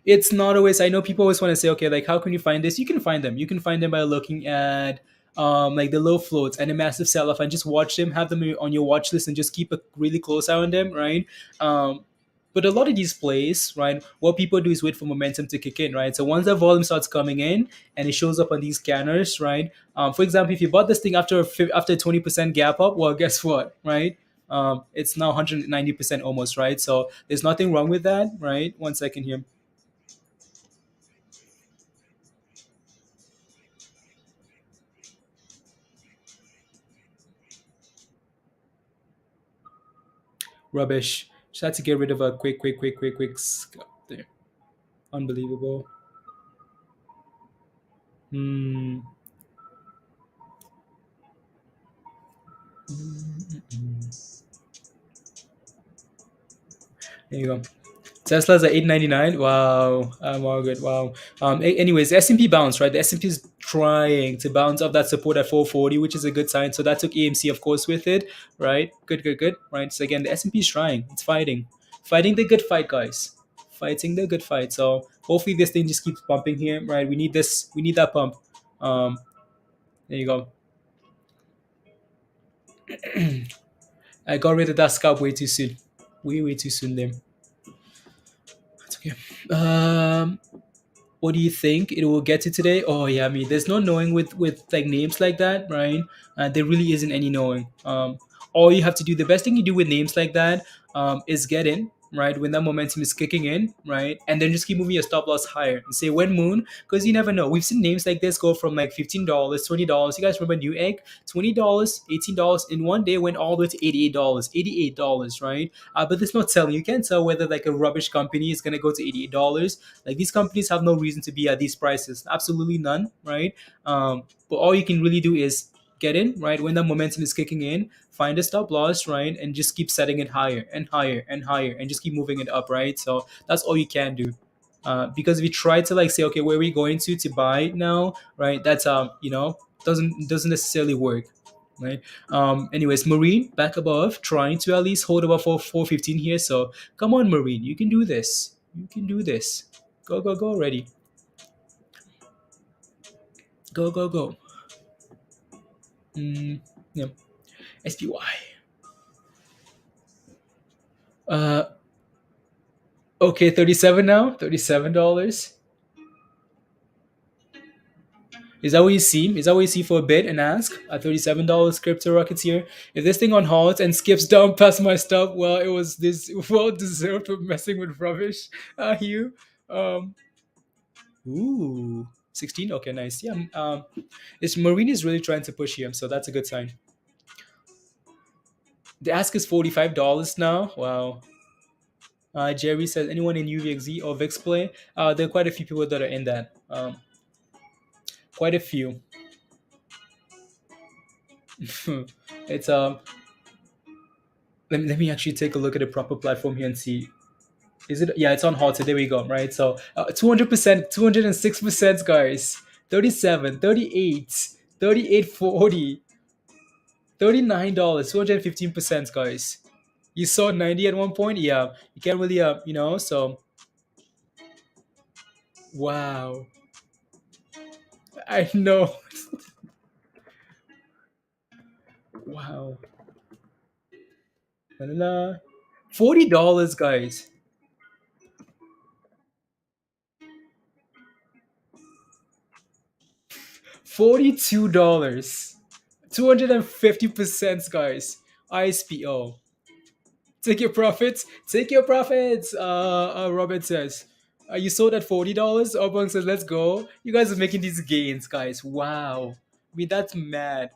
Speaker 1: it's not always. I know people always want to say, okay, like how can you find this? You can find them. You can find them by looking at like the low floats and a massive sell off, and just watch them, have them on your watch list, and just keep a really close eye on them, right? But a lot of these plays, right, what people do is wait for momentum to kick in, right? So once the volume starts coming in and it shows up on these scanners, right? For example, if you bought this thing after 20% gap up, well, guess what, right? It's now 190% almost, right? So there's nothing wrong with that, right? One second here. Rubbish. Just had to get rid of a quick scalp there. Unbelievable. Hmm. There you go. Tesla's at 899. Wow, I'm all good. Wow. Anyways, the S&P bounced, right? The S&P is trying to bounce off that support at 440, which is a good sign. So that took AMC, of course, with it, right? Good, good, good. Right. So again, the S&P is trying. It's fighting the good fight, guys. Fighting the good fight. So hopefully this thing just keeps pumping here, right? We need this. We need that pump. Um, there you go. I got rid of that scalp way too soon. Way too soon there. It's okay. What do you think it will get to today? Oh yeah, I mean, there's no knowing with like names like that, right? There really isn't any knowing. All you have to do, the best thing you do with names like that, is get in, right, when that momentum is kicking in, right, and then just keep moving your stop loss higher and say when moon, because you never know. We've seen names like this go from like $15, $20. You guys remember Newegg? $20, $18 in one day went all the way to $88, $88, right? But there's no telling. You can't tell whether like a rubbish company is gonna go to $88. Like these companies have no reason to be at these prices, absolutely none, right? But all you can really do is get in, right, when the momentum is kicking in, find a stop loss, right, and just keep setting it higher and higher and higher and just keep moving it up, right? So that's all you can do. because we try to like say, okay, where are we going to buy now, right? That's doesn't necessarily work, right? Anyways, Marine back above, trying to at least hold above 415 here. So come on, Marine, you can do this. You can do this. Go, go, go already. Go, go, go. Yeah. SPY. Uh, okay, 37 now. $37. Is that what you see? Is that what you see for a bid and ask at $37 crypto rockets here? If this thing on halt and skips down past my stop, well, it was this well deserved for messing with rubbish. Hugh. Um, ooh, 16. Okay, nice. Yeah. It's Marine is really trying to push here, so that's a good sign. The ask is $45 now. Wow. Jerry says anyone in UVXZ or VIX play? There are quite a few people that are in that. Quite a few. It's let me actually take a look at the proper platform here and see. Is it? Yeah, it's on halted. There we go. Right. So 200%, 206%, guys. 37, 38, 38, 40, $39, 215%, guys. You saw 90 at one point. Yeah, you can't really So wow, I know. Wow. La, la, la. $40, guys. $42. 250%, guys. ISPO. Take your profits. Take your profits. Robert says. You sold at $40. Obang says, let's go. You guys are making these gains, guys. Wow. I mean, that's mad.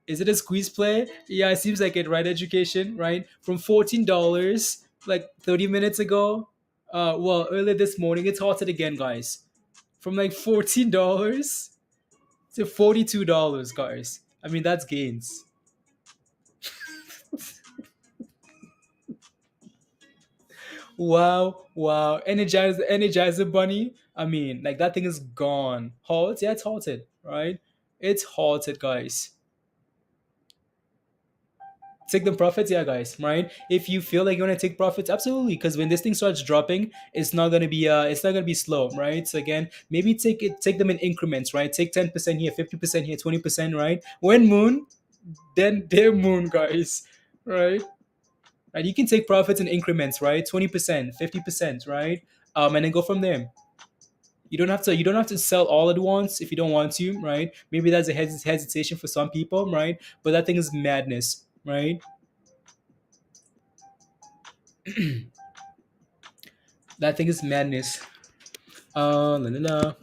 Speaker 1: Is it a squeeze play? Yeah, it seems like it, right? Education, right? From $14 like 30 minutes ago. Well, earlier this morning, it's halted again, guys. From like $14 to $42, guys. I mean, that's gains. Wow, wow. Energizer bunny. I mean, like that thing is gone. Halt? Yeah, it's halted, right? It's halted, guys. Take the profits, yeah, guys, right? If you feel like you want to take profits, absolutely, because when this thing starts dropping, it's not gonna be slow, right? So again, maybe take them in increments, right? Take 10% here, 50% here, 20%, right? When moon, then their moon, guys, right? And you can take profits in increments, right? 20%, 50%, right? And then go from there. You don't have to sell all at once if you don't want to, right? Maybe that's a hesitation for some people, right? But that thing is madness, right? That thing is madness. La, la, la.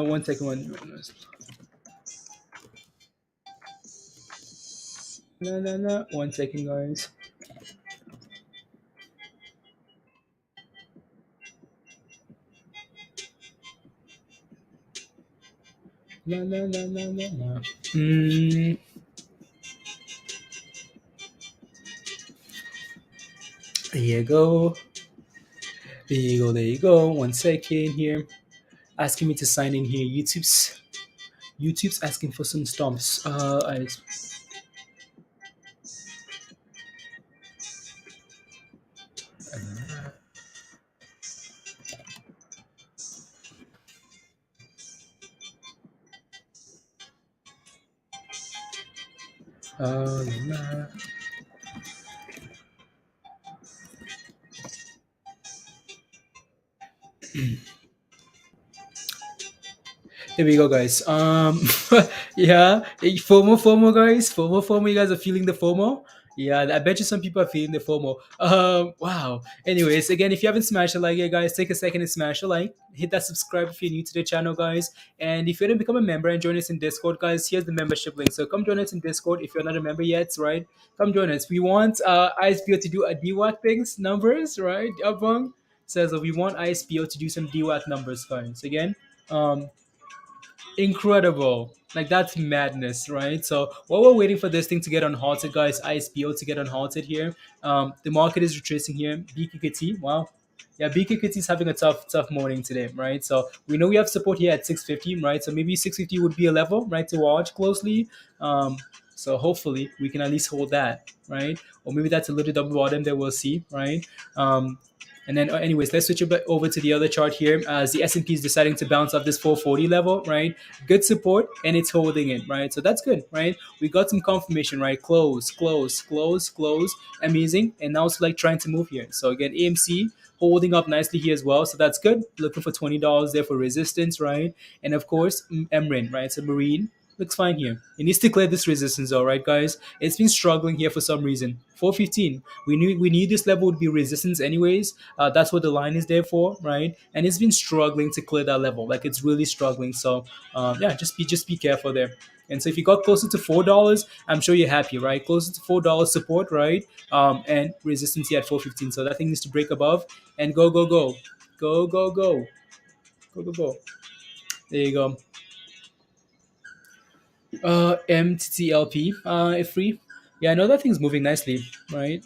Speaker 1: One second, one. La, la, la. One second, guys. La, la, la, la, la, la. There you go. There you go. There you go. One second here. Asking me to sign in here. YouTube's asking for some stumps. Nah. There we go, guys. Yeah, FOMO, guys. FOMO. You guys are feeling the FOMO. Yeah, I bet you some people are feeling the FOMO. Wow. Anyways, again, if you haven't smashed a like yet, guys, take a second and smash a like. Hit that subscribe if you're new to the channel, guys. And if you want to become a member and join us in Discord, guys, here's the membership link. So come join us in Discord if you're not a member yet, right? Come join us. We want ISPO to do a DWAC things numbers, right? Abang says we want ISPO to do some DWAC numbers, guys. Again. Incredible. Like that's madness, right? So while we're waiting for this thing to get unhalted, guys, ISPO to get unhalted here, the market is retracing here. BKKT, wow. Yeah, BKKT is having a tough morning today, right? So we know we have support here at 650, right? So maybe 650 would be a level, right, to watch closely. Um, so hopefully we can at least hold that, right? Or maybe that's a little double bottom that we'll see, right? And then, anyways, let's switch over to the other chart here. As the S&P is deciding to bounce off this 440 level, right? Good support, and it's holding it, right? So that's good, right? We got some confirmation, right? Close, close, close, close. Amazing. And now it's like trying to move here. So again, AMC holding up nicely here as well. So that's good. Looking for $20 there for resistance, right? And of course, MRIN, right? So marine looks fine here. It needs to clear this resistance though, right, guys? It's been struggling here for some reason. 415. We knew this level would be resistance anyways. That's what the line is there for, right? And it's been struggling to clear that level. Like it's really struggling. So yeah, just be careful there. And so if you got closer to $4, I'm sure you're happy, right? Closer to $4 support, right? And resistance here at 415. So that thing needs to break above and go, go, go, go, go, go, go, go, go. There you go. MTTLP, if free. Yeah, I know that thing's moving nicely, right?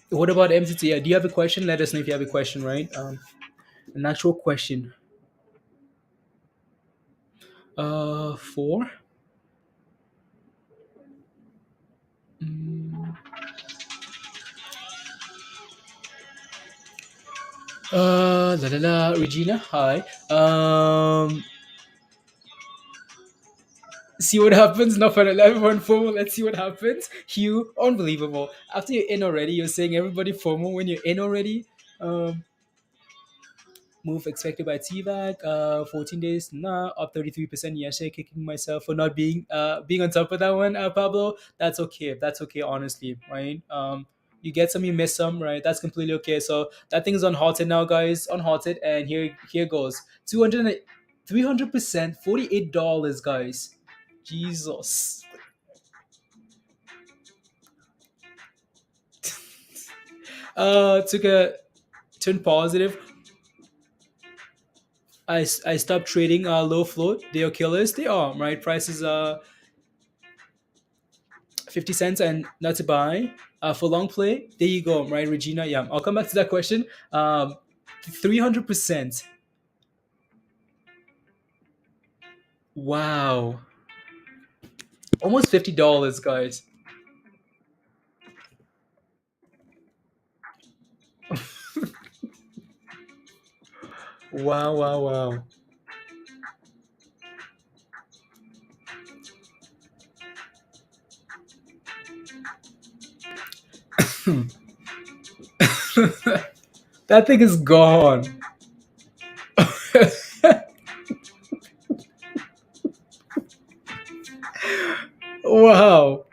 Speaker 1: What about MTT? Do you have a question? Let us know if you have a question, right? An actual question. Four. Mm, la la la. Regina, hi. See what happens. Not for 11 FOMO. Let's see what happens. Hugh, unbelievable. After you're in already, you're saying everybody FOMO when you're in already. Um, Move expected by TVAC. 14 days, nah, up 33%. Yeah, kicking myself for not being on top of that one, Pablo. That's okay. That's okay, honestly, right? You get some, you miss some, right? That's completely okay. So that thing is unhalted now, guys. Unhalted, and here goes. 300%, $48, guys. Jesus. Took a turn positive. I stopped trading low float. They are killers. They are, right. Price is 50 cents and not to buy. For long play, there you go, right, Regina? Yeah, I'll come back to that question. 300%. Wow. Almost $50, guys. Wow, wow, wow. That thing is gone. Wow.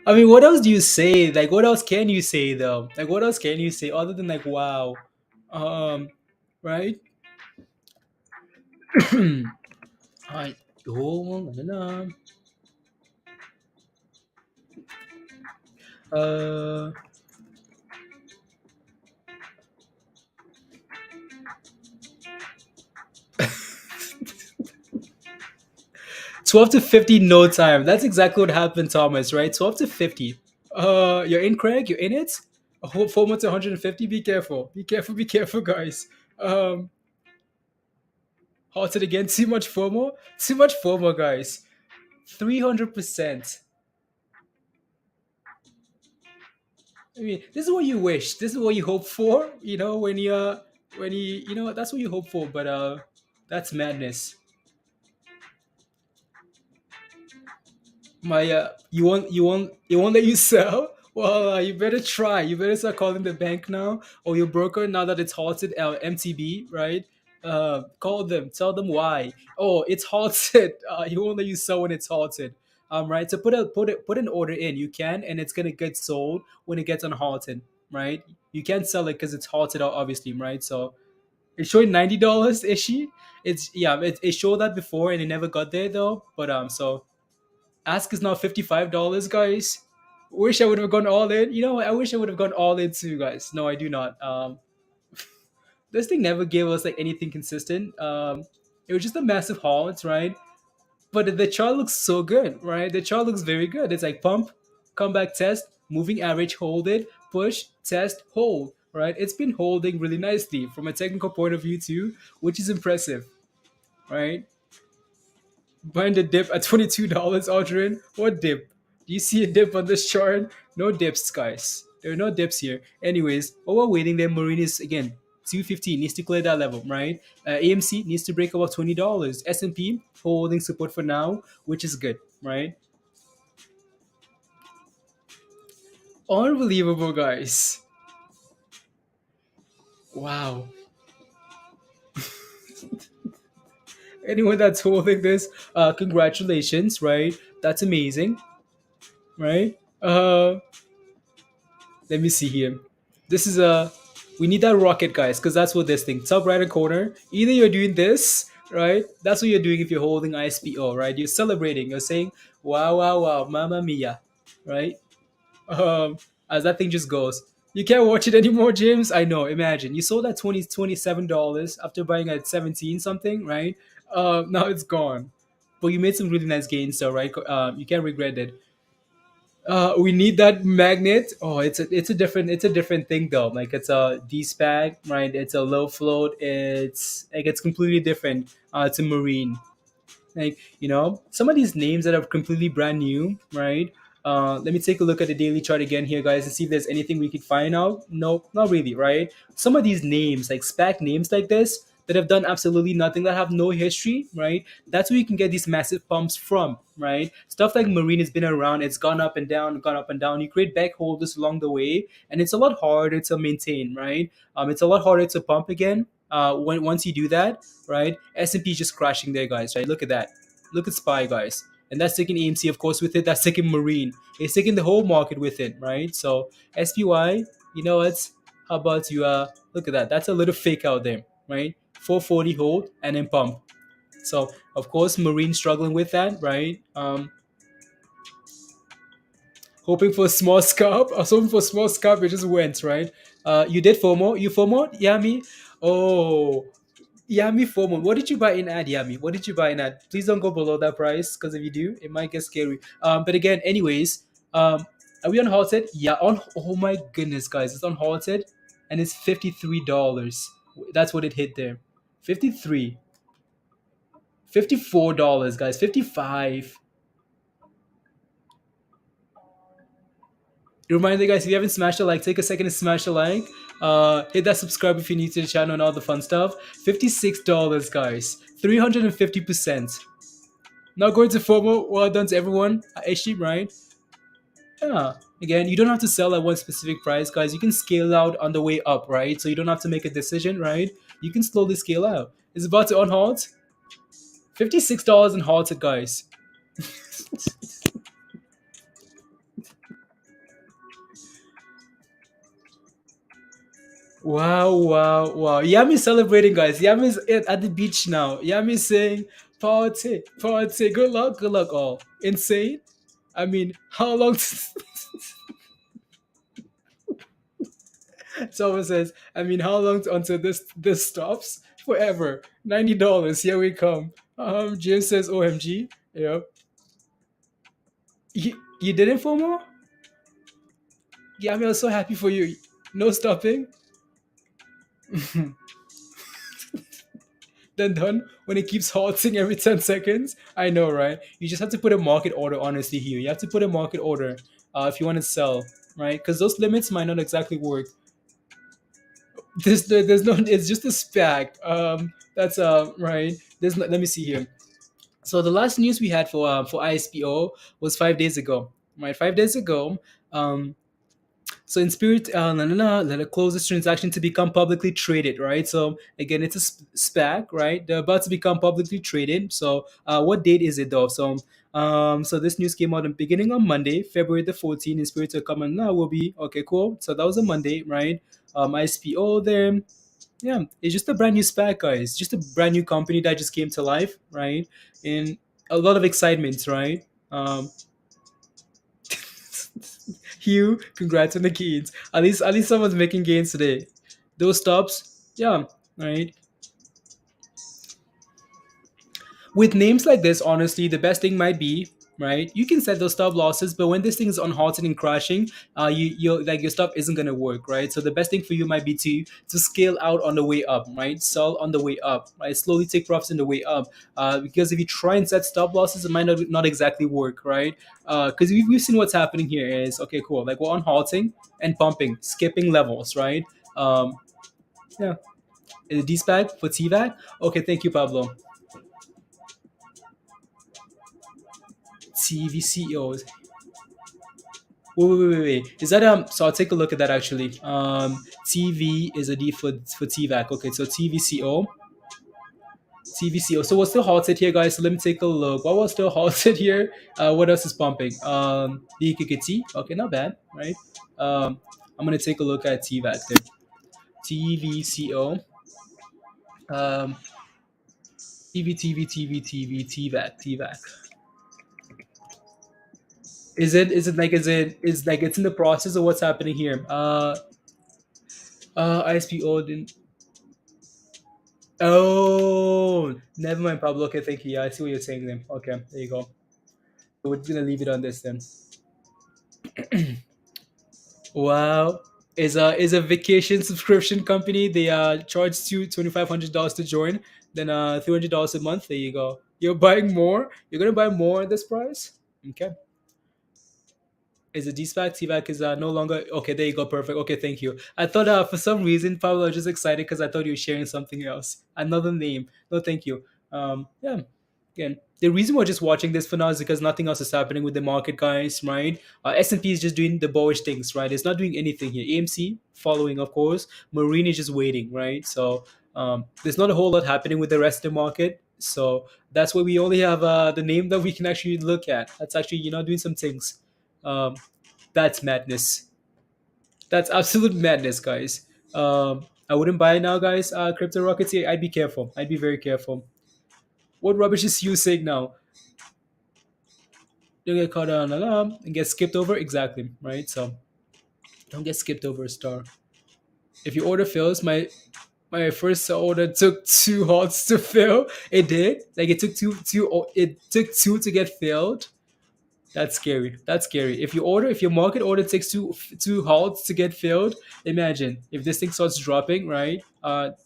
Speaker 1: I mean, what else do you say? Like, what else can you say though? Like, what else can you say other than like, wow, right? Alright. Oh, la, la, la. 12 to 50, no time. That's exactly what happened, Thomas, right? 12 to 50. You're in, Craig? You're in it? A whole 4 months, 150. Be careful. Be careful. Be careful, guys. Halted again. Too much FOMO. Too much FOMO, guys. 300%. I mean, this is what you wish. This is what you hope for. That's what you hope for. But that's madness. My you won't let you sell. Well, you better try. You better start calling the bank now or your broker now that it's halted. MTB, right? Call them. Tell them why. Oh, it's halted. You won't let you sell when it's halted. Right. So put an order in. You can, and it's gonna get sold when it gets unhalted. Right. You can't sell it because it's halted, obviously. Right. So it's showing $90 ishi. It showed that before and it never got there though. But so Ask is now $55, guys. Wish I would have gone all in. You know what? I wish I would have gone all in too, guys. No, I do not. This thing never gave us like anything consistent. It was just a massive halt, right? But the chart looks so good, right? The chart looks very good. It's like pump, comeback test, moving average, hold it, push, test, hold, right? It's been holding really nicely from a technical point of view too, which is impressive, right? Buying the dip at $22, Aldrin. What dip? Do you see a dip on this chart? No dips, guys. There are no dips here. Anyways, while we're waiting, then MRIN is again 250 needs to clear that level, right? AMC needs to break above $20. S&P holding support for now, which is good, right? Unbelievable, guys. Wow. Anyone that's holding this, congratulations, right? That's amazing, right? Let me see here. This is a we need that rocket, guys, because that's what this thing. Top right hand corner. Either you're doing this, right? That's what you're doing if you're holding ISPO, right? You're celebrating. You're saying, "Wow, wow, wow, Mamma Mia," right? As that thing just goes. You can't watch it anymore, James. I know. Imagine you sold at $27 after buying at 17 something, right? Now it's gone, but you made some really nice gains, though, right? You can't regret it. We need that magnet. Oh, it's a different thing though. Like it's a D spag, right? It's a low float. It's completely different to marine. Like, some of these names that are completely brand new, right? Let me take a look at the daily chart again here, guys, and see if there's anything we could find out. No, not really, right? Some of these names, like SPAC names like this, that have done absolutely nothing, that have no history, right? That's where you can get these massive pumps from, right? Stuff like marine has been around, it's gone up and down, gone up and down. You create back holders along the way, and it's a lot harder to maintain, right? It's a lot harder to pump again. When once you do that, right? S&P is just crashing there, guys. Right? Look at that. Look at SPY, guys. And that's taking AMC, of course, with it. That's taking Marine. It's taking the whole market with it, right? So SPY, you know what? How about you? Look at that. That's a little fake out there, right? 440 hold and then pump. So of course, Marine struggling with that, right? Hoping for a small scalp. I was hoping for a small scalp. It just went, right? You did FOMO. You FOMO? Yami. Oh, Yami FOMO. What did you buy in ad, Yami? What did you buy in ad? Please don't go below that price, because if you do, it might get scary. But again, anyways, are we on halted? Yeah, on. Oh my goodness, guys, it's on halted, and it's $53. That's what it hit there. 53, $54, guys. 55. Reminder, guys, if you haven't smashed a like, take a second to smash a like. Hit that subscribe if you're new to the channel and all the fun stuff. $56, guys. 350%. Not going to FOMO. Well done to everyone. Actually, right? Yeah. Again, you don't have to sell at one specific price, guys. You can scale out on the way up, right? So you don't have to make a decision, right? You can slowly scale out. It's about to unhalt. $56 unhalted, guys. Wow, wow, wow. Yami's celebrating, guys. Yami's at the beach now. Yami's saying, party, party, good luck, all. Insane. I mean, how long? Someone says, I mean, how long until this stops? Forever. $90. Here we come. James says, OMG. Yep. You did it, FOMO? Yami, I'm so happy for you. No stopping. Then done when it keeps halting every 10 seconds. I know, right? You just have to put a market order, honestly, here. You have to put a market order if you want to sell, right? Because those limits might not exactly work. There's no, it's just a spec. That's right. Let me see here. So the last news we had for ISPO was 5 days ago, right? 5 days ago, um, so in spirit, let it close this transaction to become publicly traded, right? So again, it's a SPAC, right? They're about to become publicly traded. So what date is it though? So this news came out in beginning on Monday, February the 14th. In spirit to come on now will be okay, cool. So that was a Monday, right? ISPO there. Yeah, it's just a brand new SPAC, guys. Just a brand new company that just came to life, right? And a lot of excitement, right? Hugh, congrats on the gains. At least someone's making gains today. Those stops, yeah. right? With names like this, honestly, the best thing might be, right, you can set those stop losses, but when this thing is unhalted and crashing, you like your stuff isn't gonna work, right? So the best thing for you might be to scale out on the way up, right? Sell on the way up, right? Slowly take profits on the way up, because if you try and set stop losses, it might not exactly work, right? Because we've seen what's happening here is okay, cool, like we're unhalting and pumping, skipping levels, right? Yeah, the D-SPAC for TVAC. Okay, thank you, Pablo. TVCOs. Wait. Is that So I'll take a look at that actually. TV is a D for TVAC. Okay, so TVCO. So we're still halted here, guys. So let me take a look. While we're still halted here, what else is pumping? DKKT. Okay, not bad, right? I'm gonna take a look at TVAC there. TVCO. Um, TVAC. Is it's in the process of what's happening here? ISPO didn't. Oh, never mind, Pablo. Okay, thank you. Yeah, I see what you're saying then. Okay, there you go. So we're just gonna leave it on this then. Wow, is a vacation subscription company. They charge you $2,500 to join, then $300 a month. There you go. You're buying more. You're gonna buy more at this price. Okay. Is a DSPAC TVAC is no longer okay? There you go, perfect. Okay, thank you. I thought for some reason, Pablo, I was just excited because I thought you were sharing something else, another name. No, thank you. Yeah. Again, the reason we're just watching this for now is because nothing else is happening with the market, guys. Right? S&P is just doing the bullish things, right? It's not doing anything here. AMC following, of course. MRIN is just waiting, right? So there's not a whole lot happening with the rest of the market. So that's why we only have the name that we can actually look at. That's actually doing some things. Um, that's madness. That's absolute madness, guys. I wouldn't buy it now, guys. Crypto rockets. I'd be careful. I'd be very careful. What rubbish is you saying now? You get caught on an alarm and get skipped over. Exactly, right? So don't get skipped over, star. If your order fails, my first order took two hots to fail. It did. Like it took It took two to get failed. That's scary. That's scary. If your market order takes two halts to get filled, imagine if this thing starts dropping, right?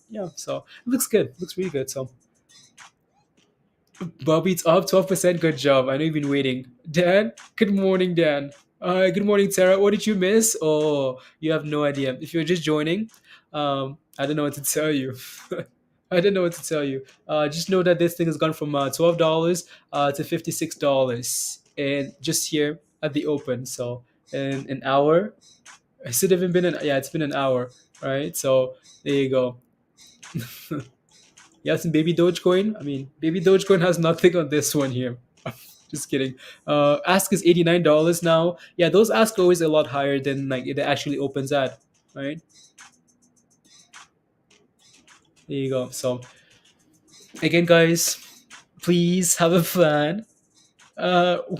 Speaker 1: Yeah. So it looks good. Looks really good. So Bobby, it's up 12%. Good job. I know you've been waiting. Dan, good morning, Dan. Good morning, Tara. What did you miss? Oh, you have no idea. If you're just joining, I don't know what to tell you. I don't know what to tell you. Just know that this thing has gone from $12 to $56, and just here at the open. So in an hour, it's even been it's been an hour, right? So there you go. Yes, and baby Dogecoin. I mean, baby Dogecoin has nothing on this one here. Just kidding. Ask is $89 now. Yeah, those ask are always a lot higher than like it actually opens at, right? There you go. So again, guys, please have a plan.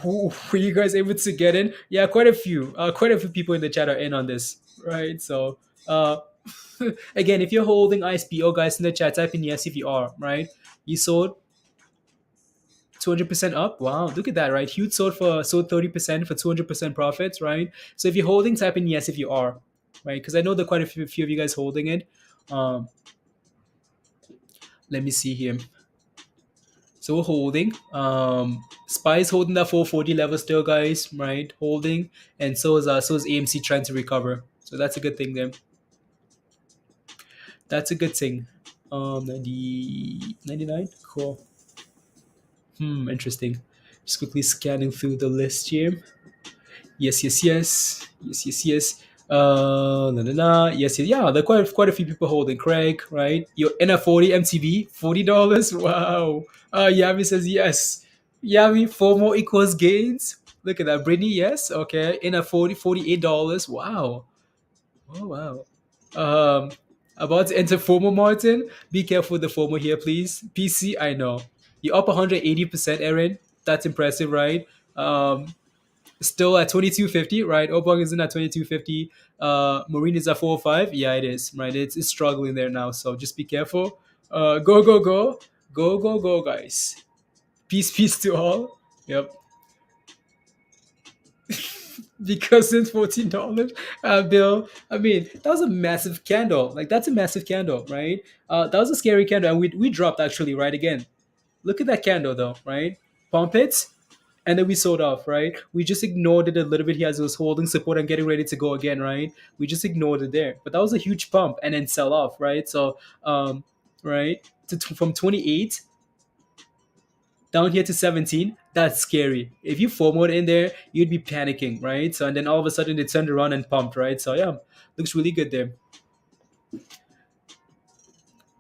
Speaker 1: Who were you guys able to get in? Yeah, quite a few people in the chat are in on this, right? So again, if you're holding ISPO, guys, in the chat, type in yes if you are, right? You sold 200% up. Wow, look at that, right? Huge sold 30% for 200% profits, right? So if you're holding, type in yes if you are, right? Because I know there are quite a few of you guys holding it. um Let me see here. So we're holding. Spy's holding that 440 level still, guys, right? Holding, and so is AMC trying to recover. So that's a good thing there. That's a good thing. 99. Cool. Interesting. Just quickly scanning through the list here. Yes. Yes, yeah. There are quite a few people holding. Craig, right? Your NF40 MTV, $40. Wow. Yami says yes. Yami, four more equals gains. Look at that. Brittany, yes. Okay. NF40, $48. Wow. Oh wow. Um, about to enter FOMO, Martin. Be careful with the FOMO here, please. PC, I know. You're up 180%, Erin. That's impressive, right? Um, Still at 2250, right? Opong is in at 2250. Marine is at 405. Yeah, it is, right? It's struggling there now. So just be careful. Go, go, go. Go, go, go, guys. Peace, peace to all. Yep. Because it's $14, Bill. I mean, that was a massive candle. Like that's a massive candle, right? That was a scary candle, and we dropped actually, right? Again, look at that candle though, right? Pump it, and then we sold off, right? We just ignored it a little bit here as it was holding support and getting ready to go again, right? We just ignored it there, but that was a huge pump and then sell off, right? So, right, from 28 down here to 17, that's scary. If you FOMO'd in there, you'd be panicking, right? So, and then all of a sudden it turned around and pumped, right? So, yeah, looks really good there.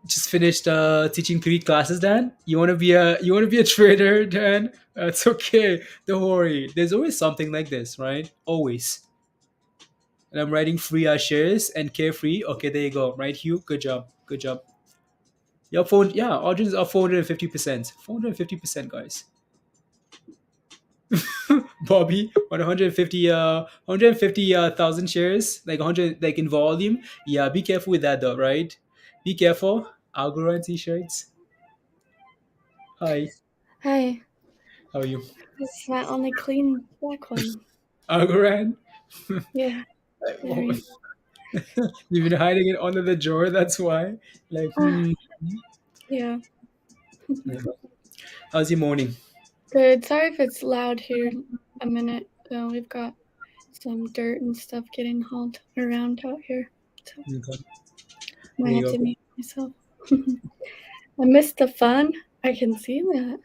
Speaker 1: Just finished teaching 3 classes, Dan. You want to be a trader, Dan? It's okay. Don't worry. There's always something like this, right? Always. And I'm writing free shares and carefree. Okay, there you go. Right, Hugh? Good job. Good job. Your phone, yeah, audience are 450%. 450%, guys. Bobby, 150, 150,000 shares, like 100, like in volume. Yeah, be careful with that though, right? Be careful. Algorand t-shirts. Hi,
Speaker 2: Hi,
Speaker 1: how are you?
Speaker 2: this is my only clean black one.
Speaker 1: Algorand?
Speaker 2: Yeah, very.
Speaker 1: You've been hiding it under the drawer, that's why. Like,
Speaker 2: Yeah,
Speaker 1: How's your morning?
Speaker 2: good. Sorry if it's loud here. A minute. We've got some dirt and stuff getting hauled around out here. So
Speaker 1: Okay,
Speaker 2: might
Speaker 1: there
Speaker 2: have
Speaker 1: you
Speaker 2: to
Speaker 1: go.
Speaker 2: mute myself. I missed the fun. I can see that.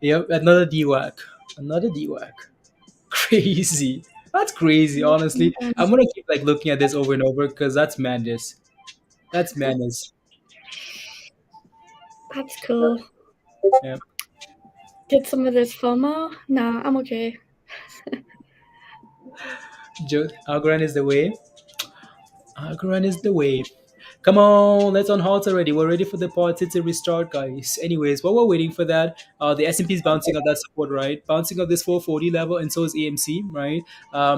Speaker 1: Yep, another DWAC. Another DWAC. Crazy. That's crazy, honestly. I'm gonna keep like looking at this over and over because that's madness. That's madness.
Speaker 2: That's cool.
Speaker 1: Yeah.
Speaker 2: Get some of this FOMO? Nah, I'm okay.
Speaker 1: Algorand is the way. Algorand is the way. Come on, let's unhalt already. We're ready for the party to restart, guys. Anyways, while we're waiting for that, the S&P is bouncing on that support, right? Bouncing on this 440 level, and so is AMC, right?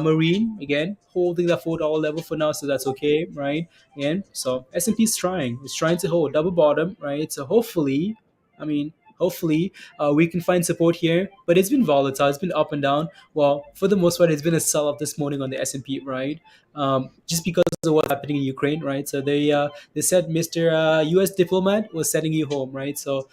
Speaker 1: Marine again holding that $4 level for now, so that's okay, right? And so S&P is trying. It's trying to hold double bottom, right? So hopefully, I mean, hopefully, we can find support here. But it's been volatile. It's been up and down. Well, for the most part, it's been a sell-off this morning on the S&P, right? Just because of what's happening in Ukraine, right? So they said Mr. U.S. diplomat was sending you home, right? So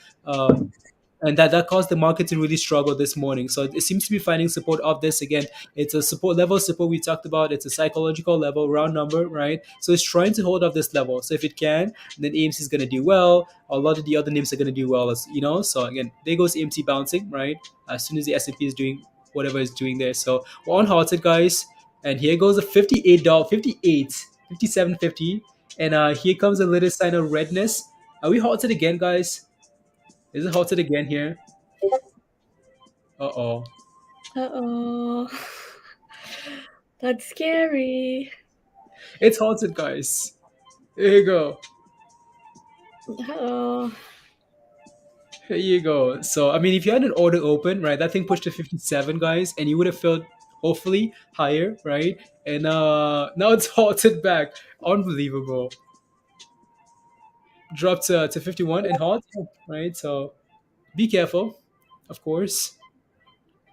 Speaker 1: and that caused the market to really struggle this morning. So it seems to be finding support of this again. It's a support level support we talked about. It's a psychological level, round number, right? So it's trying to hold up this level. So if it can, then AMC is going to do well. A lot of the other names are going to do well, as you know. So again, there goes AMC bouncing, right? As soon as the S&P is doing whatever it's doing there. So we're on halted, guys. And here goes a $58, 58, 57.50. And here comes a little sign of redness. Are we halted again, guys? Is it halted again here? Uh-oh.
Speaker 2: Uh-oh. That's scary.
Speaker 1: It's halted, guys. Here you go.
Speaker 2: Uh-oh.
Speaker 1: Here you go. So, I mean, if you had an order open, right, that thing pushed to 57, guys, and you would have felt hopefully higher, right? And now it's halted back. Unbelievable. Dropped to 51 and halt, right? So be careful, of course.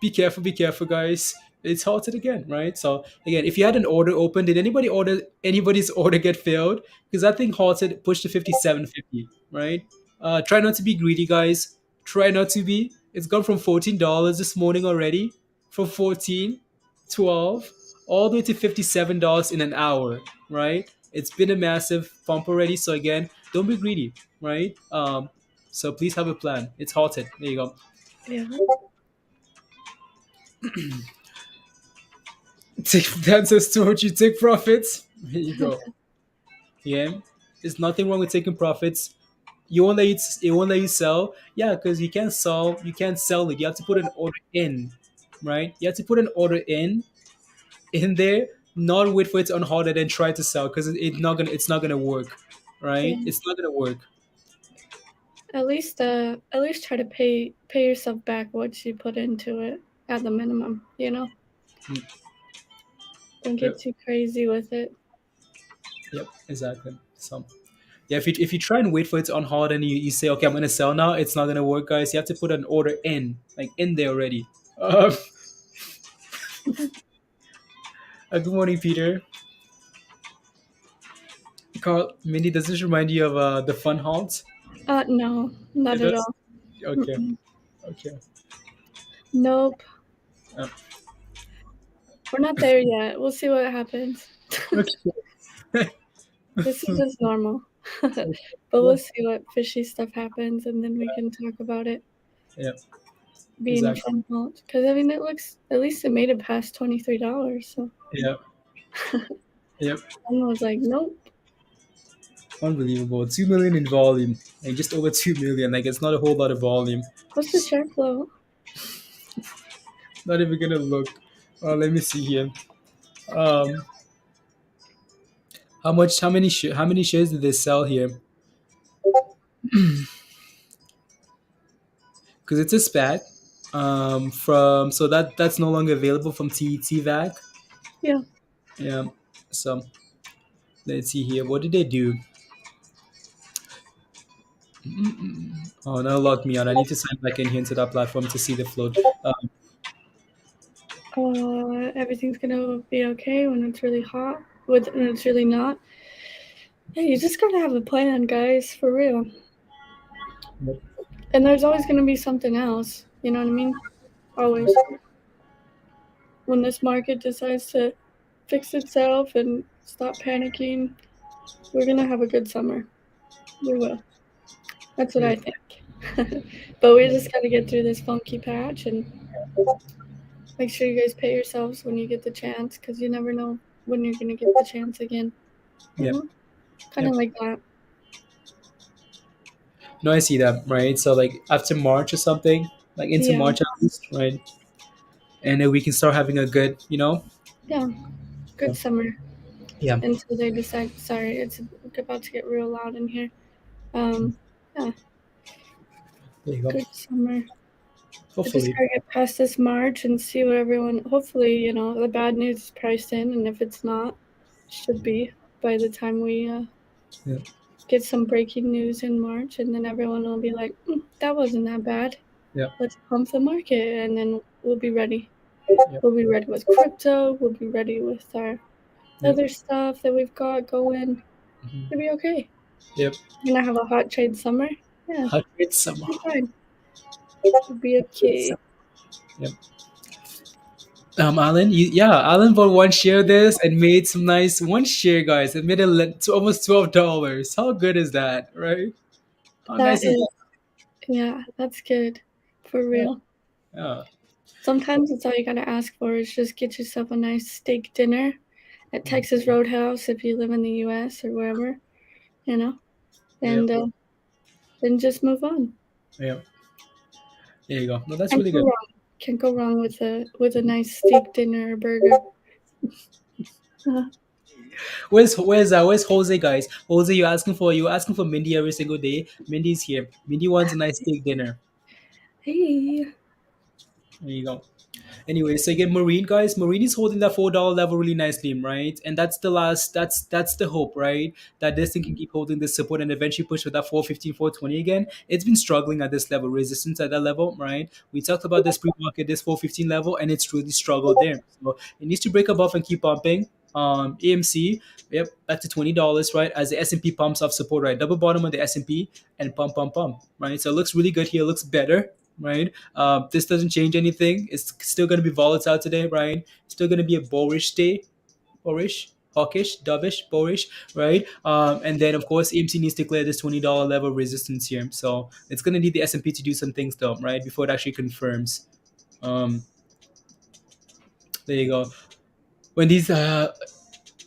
Speaker 1: Be careful, guys. It's halted again, right? So again, if you had an order open, did anybody's order get failed? Because that thing halted, pushed to 57.50, right? Try not to be greedy, guys. Try not to be. It's gone from $14 this morning already, from 14, 12, all the way to $57 in an hour, right? It's been a massive pump already. So again, don't be greedy, right? So please have a plan. It's halted. There you go.
Speaker 2: Yeah.
Speaker 1: That's a storage. You take profits. Here you go. Yeah, there's nothing wrong with taking profits. You won't let you sell. Yeah, because you can't sell. You can't sell it. You have to put an order in, right? You have to put an order in there. Not wait for it to unhold and then try to sell because it's not gonna work, right?
Speaker 2: Yeah.
Speaker 1: It's not gonna work.
Speaker 2: At least try to pay yourself back what you put into it. at the minimum, you know?
Speaker 1: Mm.
Speaker 2: Don't get
Speaker 1: Yep.
Speaker 2: too crazy with it.
Speaker 1: Yep. Exactly. So yeah, if you try and wait for it to unhold and you say, okay, I'm gonna sell now, it's not gonna work, guys. You have to put an order in, like in there already. Good morning, Peter. Carl, Mindy, does this remind you of the fun halt?
Speaker 2: No, not
Speaker 1: It
Speaker 2: at
Speaker 1: does.
Speaker 2: all.
Speaker 1: Okay.
Speaker 2: Mm-mm.
Speaker 1: Okay.
Speaker 2: Nope.
Speaker 1: Uh,
Speaker 2: We're not there yet. We'll see what happens.
Speaker 1: okay.
Speaker 2: This is just normal. But we'll see what fishy stuff happens and then we can talk about it
Speaker 1: Yeah.
Speaker 2: being a
Speaker 1: Exactly.
Speaker 2: fun halt. Because, I mean, it looks, at least it made it past $23. So
Speaker 1: Yeah. Yep.
Speaker 2: I was like, nope.
Speaker 1: Unbelievable. 2 million in volume. Like just over 2 million. Like it's not a whole lot of volume.
Speaker 2: What's the share flow?
Speaker 1: Not even gonna look. Let me see here. Um, how much? How many shares did they sell here? Because it's a SPAC. From so that's no longer available from TVAC.
Speaker 2: Yeah.
Speaker 1: Yeah. So let's see here. What did they do? Oh, now lock me out. I need to sign back in here into that platform to see the float.
Speaker 2: Everything's gonna be okay when it's really hot. When it's really not. Yeah, you just gotta have a plan, guys, for real. And there's always gonna be something else. You know what I mean? Always. When this market decides to fix itself and stop panicking, we're gonna have a good summer. We will. That's what
Speaker 1: Yeah.
Speaker 2: I think. But we just gotta get through this funky patch and make sure you guys pay yourselves when you get the chance, because you never know when you're gonna get the chance again. You
Speaker 1: Yeah.
Speaker 2: know? Kind of like that.
Speaker 1: No, I see that, right? So like after March or something, like into
Speaker 2: Yeah.
Speaker 1: March at least, right? And then we can start having a good,
Speaker 2: Yeah. Good summer
Speaker 1: Yeah.
Speaker 2: until they decide. Sorry, it's about to get real loud in here. Um, yeah,
Speaker 1: There you go.
Speaker 2: good summer. I just
Speaker 1: Hopefully.
Speaker 2: gotta get past this March and see what everyone. Hopefully, the bad news is priced in, and if it's not, should be by the time we
Speaker 1: Yeah.
Speaker 2: get some breaking news in March, and then everyone will be like, "That wasn't that bad.
Speaker 1: Yeah.
Speaker 2: Let's pump the market," and then we'll be ready.
Speaker 1: Yeah.
Speaker 2: We'll be ready with crypto. We'll be ready with our
Speaker 1: Yep.
Speaker 2: other stuff that we've got going. It'll be okay.
Speaker 1: Yep.
Speaker 2: We're gonna have a hot trade summer. Yeah,
Speaker 1: 100 summer.
Speaker 2: it'll be fine. It'll be okay.
Speaker 1: Yep. Alan, Alan bought one share of this and made some nice one share, guys. It made it to almost $12. How good is that, right? How
Speaker 2: That
Speaker 1: nice is
Speaker 2: is,
Speaker 1: that?
Speaker 2: yeah, that's good. For
Speaker 1: Yeah.
Speaker 2: real.
Speaker 1: Yeah.
Speaker 2: Sometimes it's all you gotta ask for is just get yourself a nice steak dinner at Texas Roadhouse if you live in the US or wherever, you know,
Speaker 1: Yep.
Speaker 2: and then just move on.
Speaker 1: Yep. There you go. No, that's
Speaker 2: Can't
Speaker 1: really
Speaker 2: go
Speaker 1: good.
Speaker 2: wrong. Can't go wrong with a nice steak dinner or burger. Uh,
Speaker 1: Where's Jose, guys? Jose, you asking for Mindy every single day. Mindy's here. Mindy wants a nice steak dinner.
Speaker 2: hey,
Speaker 1: There you go. Anyway, so again, Marine, guys, Marine is holding that $4 level really nicely, right? And that's the last. That's the hope, right? That this thing can keep holding this support and eventually push for that 415, 420 again. It's been struggling at this level, resistance at that level, right? We talked about this pre-market, this 415 level, and it's really struggled there. So it needs to break above and keep pumping. AMC, yep, back to $20, right? As the S&P pumps off support, right? Double bottom on the S&P and pump, right? So it looks really good here. It looks better, right? This doesn't change anything. It's still going to be volatile today, right? Still going to be a bullish day, bullish, hawkish, dovish, bullish, right? And then of course AMC needs to clear this $20 level resistance here. So it's going to need the S&P to do some things though, right? Before it actually confirms. Um, there you go. When these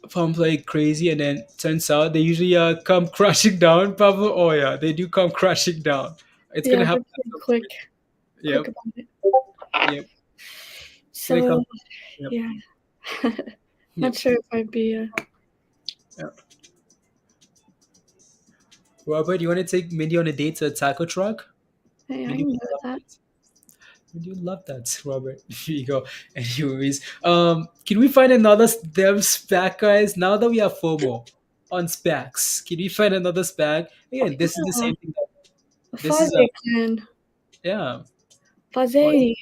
Speaker 1: pump like crazy and then turns out they usually come crashing down, Pablo. Oh yeah, they do come crashing down. It's gonna
Speaker 2: yeah, they're
Speaker 1: happen.
Speaker 2: pretty quick
Speaker 1: Yep.
Speaker 2: about it.
Speaker 1: Yep. It's gonna
Speaker 2: So
Speaker 1: come. Yep.
Speaker 2: yeah,
Speaker 1: Yep.
Speaker 2: not sure if I'd be.
Speaker 1: Yep. Robert, you want to take Mindy on a date to a taco truck?
Speaker 2: Hey, I
Speaker 1: Mindy
Speaker 2: can
Speaker 1: would
Speaker 2: do
Speaker 1: love
Speaker 2: that.
Speaker 1: it. I do love that, Robert. Here you go. Anyways, can we find another them spec, guys? Now that we have FOMO on specs, can we find another spec? Again, this is the
Speaker 2: Yeah.
Speaker 1: same thing. This is a
Speaker 2: Faze can.
Speaker 1: yeah. Fuzzy,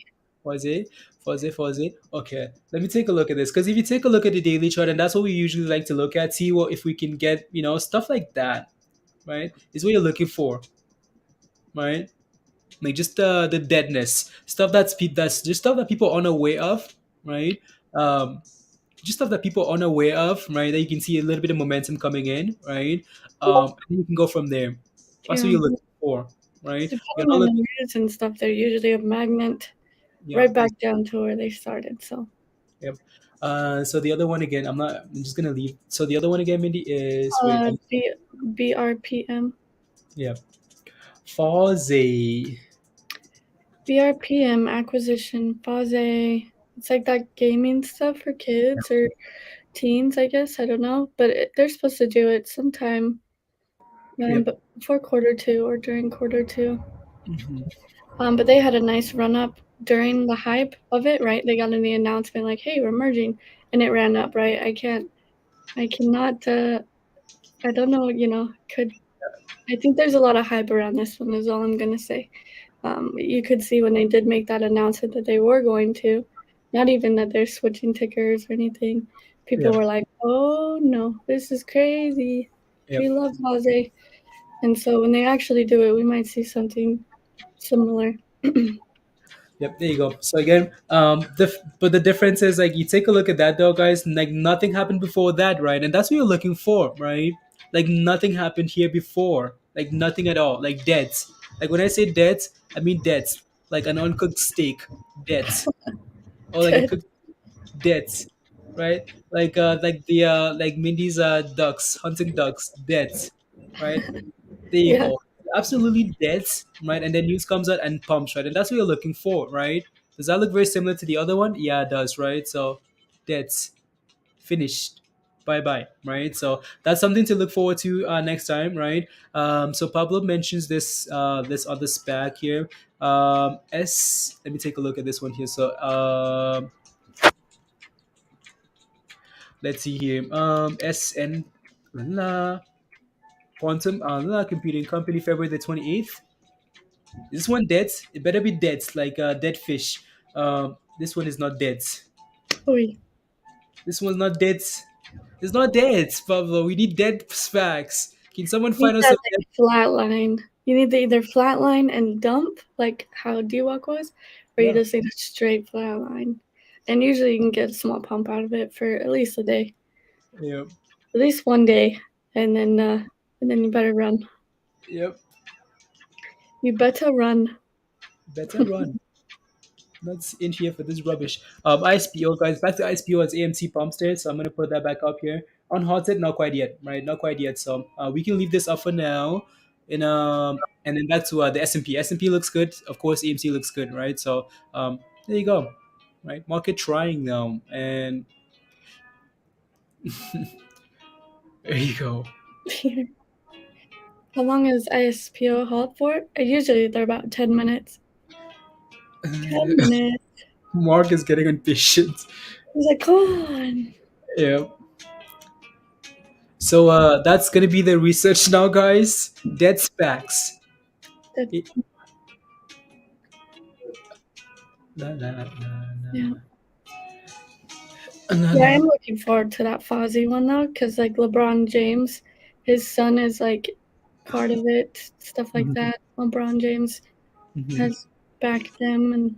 Speaker 2: Faze.
Speaker 1: fuzzy, fuzzy. Okay, let me take a look at this because if you take a look at the daily chart, and that's what we usually like to look at, see what if we can get stuff like that, right? Is what you're looking for, right? Like just the deadness stuff that's just stuff that people aren't aware of, right? Um, just stuff that people aren't aware of, right? That you can see a little bit of momentum coming in, right? And then you can go from there. That's what
Speaker 2: Yeah.
Speaker 1: you're looking for, right? You're
Speaker 2: Depending
Speaker 1: not
Speaker 2: on the
Speaker 1: looking.
Speaker 2: news and stuff, they're usually a magnet
Speaker 1: Yeah.
Speaker 2: right back down to where they started. So
Speaker 1: Yep. So the other one again, I'm not. I'm just gonna leave. So the other one again, Mindy, is wait.
Speaker 2: BRPM.
Speaker 1: Yeah. Fuzzy.
Speaker 2: BRPM acquisition Faze. It's like that gaming stuff for kids or teens, I guess. I don't know, but they're supposed to do it sometime,
Speaker 1: Yep.
Speaker 2: but before quarter two or during quarter two.
Speaker 1: Hmm.
Speaker 2: But they had a nice run up during the hype of it, right? They got in the announcement like, "Hey, we're merging," and it ran up, right? I cannot. I don't know. Could I think there's a lot of hype around this one. Is all I'm gonna say. You could see when they did make that announcement that they were going to, not even that they're switching tickers or anything. People
Speaker 1: Yep.
Speaker 2: were like, "Oh no, this is crazy. We
Speaker 1: Yep.
Speaker 2: love Jose." And so when they actually do it, we might see something similar.
Speaker 1: Yep, there you go. So again, but the difference is like you take a look at that though, guys. Like nothing happened before that, right? And that's what you're looking for, right? Like nothing happened here before, like nothing at all, like deads. Like when I say deads, I mean deads, like an uncooked steak, deads, or like a cooked deads, right? Like Mindy's ducks, hunting ducks, deads, right? There you
Speaker 2: Yeah,
Speaker 1: go. Absolutely dead, right? And then news comes out and pumps, right? And that's what you're looking for, right? Does that look very similar to the other one? Yeah, it does, right? So that's finished. Bye bye, right? So that's something to look forward to next time, right? So Pablo mentions this other spec here. Let me take a look at this one here. So let's see here. SN Quantum Computing Company, February the 28th. This one dead. It better be dead, like dead fish. This one is not dead.
Speaker 2: Oy.
Speaker 1: This one's not dead. It's not dead, Pablo. We need dead facts. Can someone
Speaker 2: You need
Speaker 1: find us
Speaker 2: that
Speaker 1: some
Speaker 2: like
Speaker 1: dead?
Speaker 2: flat line. You need to either flat line and dump, like how Dewok was, or you
Speaker 1: Yeah,
Speaker 2: just need a straight flat line. And usually you can get a small pump out of it for at least a day,
Speaker 1: yeah,
Speaker 2: at least one day, and then you better run.
Speaker 1: yep.
Speaker 2: You better run.
Speaker 1: Better run. That's in here for this rubbish. ISPO guys, back to ISPO as AMC pump state. So I'm gonna put that back up here. On Haunted, not quite yet, right? Not quite yet. So we can leave this up for now. And then back to the S&P. S&P looks good. Of course, AMC looks good, right? So there you go, right? Market trying now, and there you go.
Speaker 2: How long is ISPO hold for? Usually they're about 10 minutes. 10 minutes.
Speaker 1: Mark is getting impatient.
Speaker 2: He's like, come on.
Speaker 1: Yeah. So that's gonna be the research now, guys. Dead specs.
Speaker 2: That,
Speaker 1: It- la, la, la,
Speaker 2: yeah.
Speaker 1: la,
Speaker 2: Yeah,
Speaker 1: la.
Speaker 2: I'm looking forward to that Fozzie one though, because like LeBron James, his son is like part of it, stuff like
Speaker 1: Mhm,
Speaker 2: that. LeBron James
Speaker 1: mhm.
Speaker 2: has backed them and